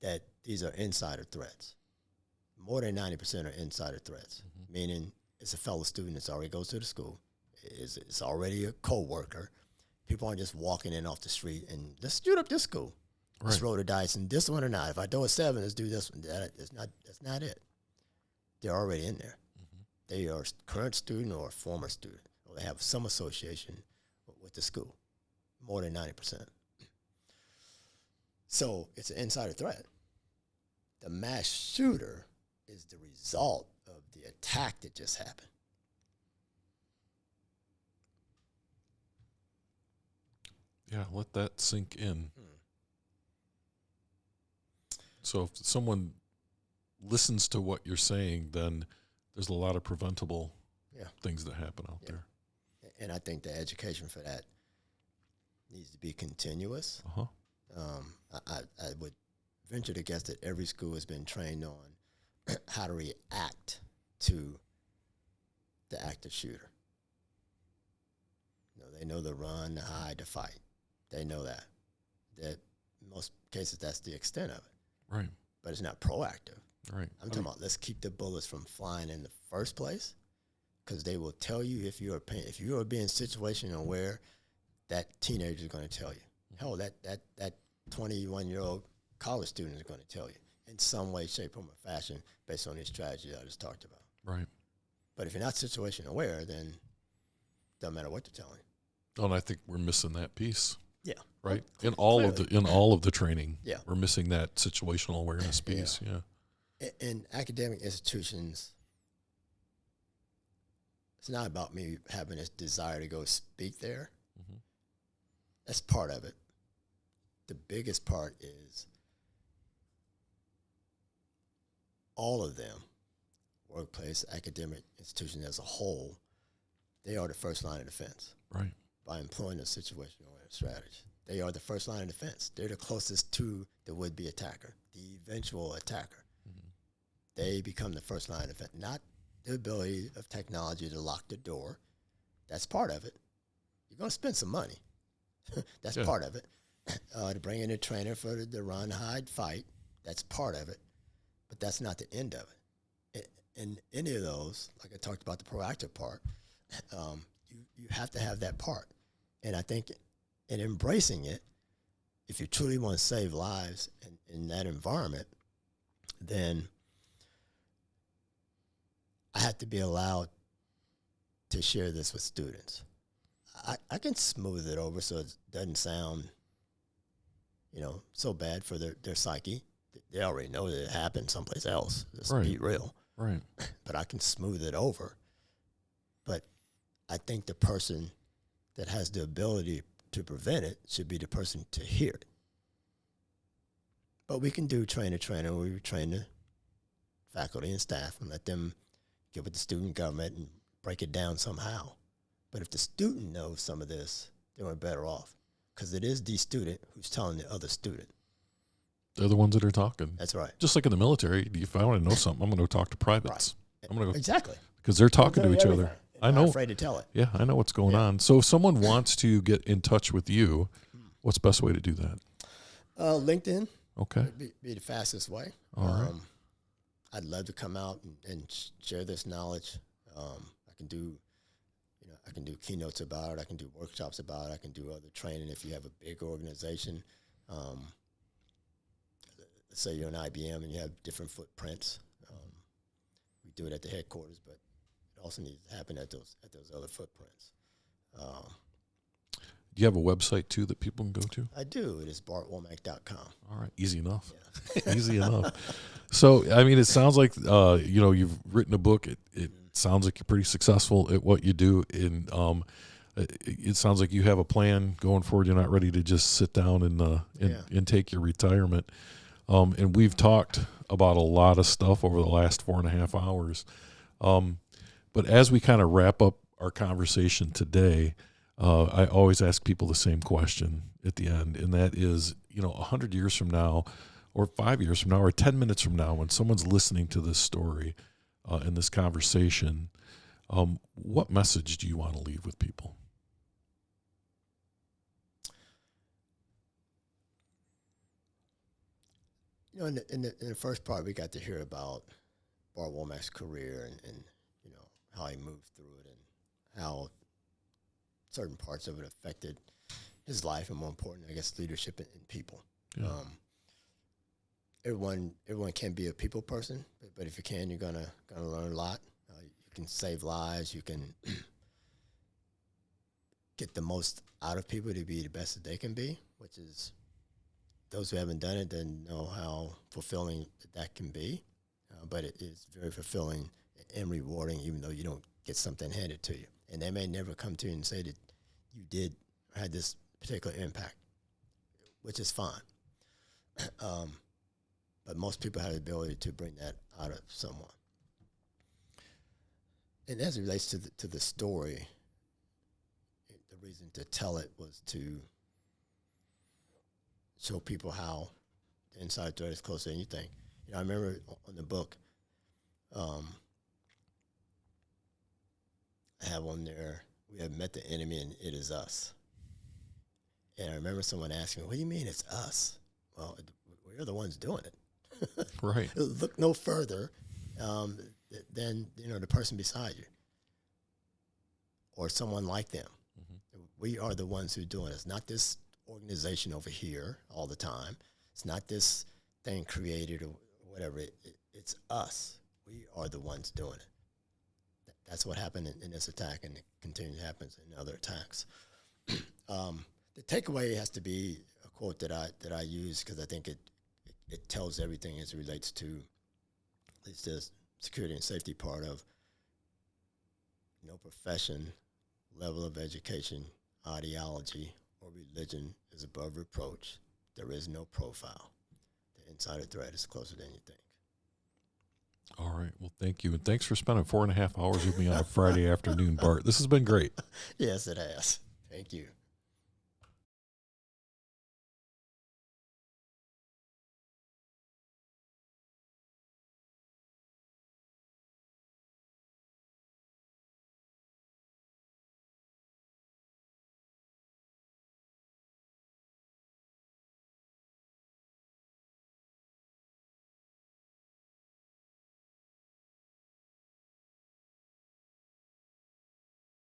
that these are insider threats. More than 90% are insider threats, meaning it's a fellow student that already goes to the school, it's already a co-worker. People aren't just walking in off the street and let's shoot up this school. Right. Let's roll the dice and this one or not. If I throw a 7, let's do this one. That's not it. They're already in there. they are a current student or a former student, or they have some association with the school, more than 90%. So it's an insider threat. The mass shooter is the result of the attack that just happened. Yeah, let that sink in. So if someone listens to what you're saying, then there's a lot of preventable things that happen out there. And I think the education for that needs to be continuous. I would venture to guess that every school has been trained on how to react to the active shooter. You know, they know the run, the hide, the fight. They know that. That in most cases, that's the extent of it. Right. But it's not proactive. Right. I'm talking about let's keep the bullets from flying in the first place, because they will tell you if you are being situation aware, that teenager is going to tell you. Hell, that 21-year-old college student is going to tell you in some way, shape, form, or fashion based on this strategy I just talked about. Right. But if you're not situation aware, then it doesn't matter what you're telling. Oh, and I think we're missing that piece. Yeah. Right. Well, in all of the training. Yeah. We're missing that situational awareness piece. Yeah. In academic institutions, it's not about me having this desire to go speak there. Mm-hmm. That's part of it. The biggest part is all of them, workplace, academic institution as a whole, they are the first line of defense. Right. By employing a situational awareness strategy. They are the first line of defense. They're the closest to the would-be attacker, the eventual attacker. Mm-hmm. They become the first line of defense, not the ability of technology to lock the door. That's part of it. You're going to spend some money. That's part of it. To bring in a trainer for the run, hide, fight, that's part of it. But that's not the end of it. In any of those, like I talked about the proactive part, you have to have that part. And I think in embracing it, if you truly want to save lives in that environment, then I have to be allowed to share this with students. I can smooth it over so it doesn't sound, so bad for their psyche. They already know that it happened someplace else. Let's be real. Right. But I can smooth it over. But I think the person that has the ability to prevent it should be the person to hear it. But we can do trainer, where we train the faculty and staff and let them get with the student government and break it down somehow. But if the student knows some of this, then we're better off, because it is the student who's telling the other student. They're the ones that are talking. That's right. Just like in the military, if I want to know something, I'm going to go talk to privates. Right. I'm going to go exactly, because they're talking to each other. I know. I'm afraid to tell it. Yeah, I know what's going on. So if someone wants to get in touch with you, what's the best way to do that? LinkedIn. Okay. Be the fastest way. All right. I'd love to come out and share this knowledge. I can do keynotes about it. I can do workshops about it. I can do other training if you have a big organization. Let's say you're an IBM and you have different footprints. We do it at the headquarters, but it also needs to happen at those other footprints. Do you have a website too that people can go to? I do. It is bartwomack.com. All right, easy enough. Yeah. Easy enough. So, I mean, it sounds like you've written a book. It sounds like you're pretty successful at what you do, and it sounds like you have a plan going forward. You're not ready to just sit down and take your retirement. And we've talked about a lot of stuff over the last 4.5 hours. But as we kind of wrap up our conversation today, I always ask people the same question at the end, and that is, 100 years from now, or 5 years from now, or 10 minutes from now, when someone's listening to this story and this conversation, what message do you want to leave with people? In the first part, we got to hear about Bart Womack's career and how he moved through it and how certain parts of it affected his life, and more important, I guess, leadership in people. Yeah. Everyone can't be a people person, but if you can, you're gonna learn a lot. You can save lives. You can get the most out of people to be the best that they can be, which is, those who haven't done it didn't know how fulfilling that can be. But it is very fulfilling and rewarding, even though you don't get something handed to you. And they may never come to you and say that you did or had this particular impact, which is fine. But most people have the ability to bring that out of someone. And as it relates to the story, the reason to tell it was to show people how the inside threat is closer than you think. I remember on the book, I have on there, we have met the enemy and it is us. And I remember someone asking me, what do you mean it's us? Well, we're the ones doing it. Right. Look no further than the person beside you or someone like them. Mm-hmm. We are the ones who are doing it. It's not this organization over here all the time. It's not this thing created or whatever. It's us. We are the ones doing it. That's what happened in this attack, and it continues to happen in other attacks. The takeaway has to be a quote that I use, because I think it tells everything as it relates to at least the security and safety part of no profession, level of education, ideology, or religion is above reproach. There is no profile. The insider threat is closer than you think. All right. Well, thank you. And thanks for spending 4.5 hours with me on a Friday afternoon, Bart. This has been great. Yes, it has. Thank you.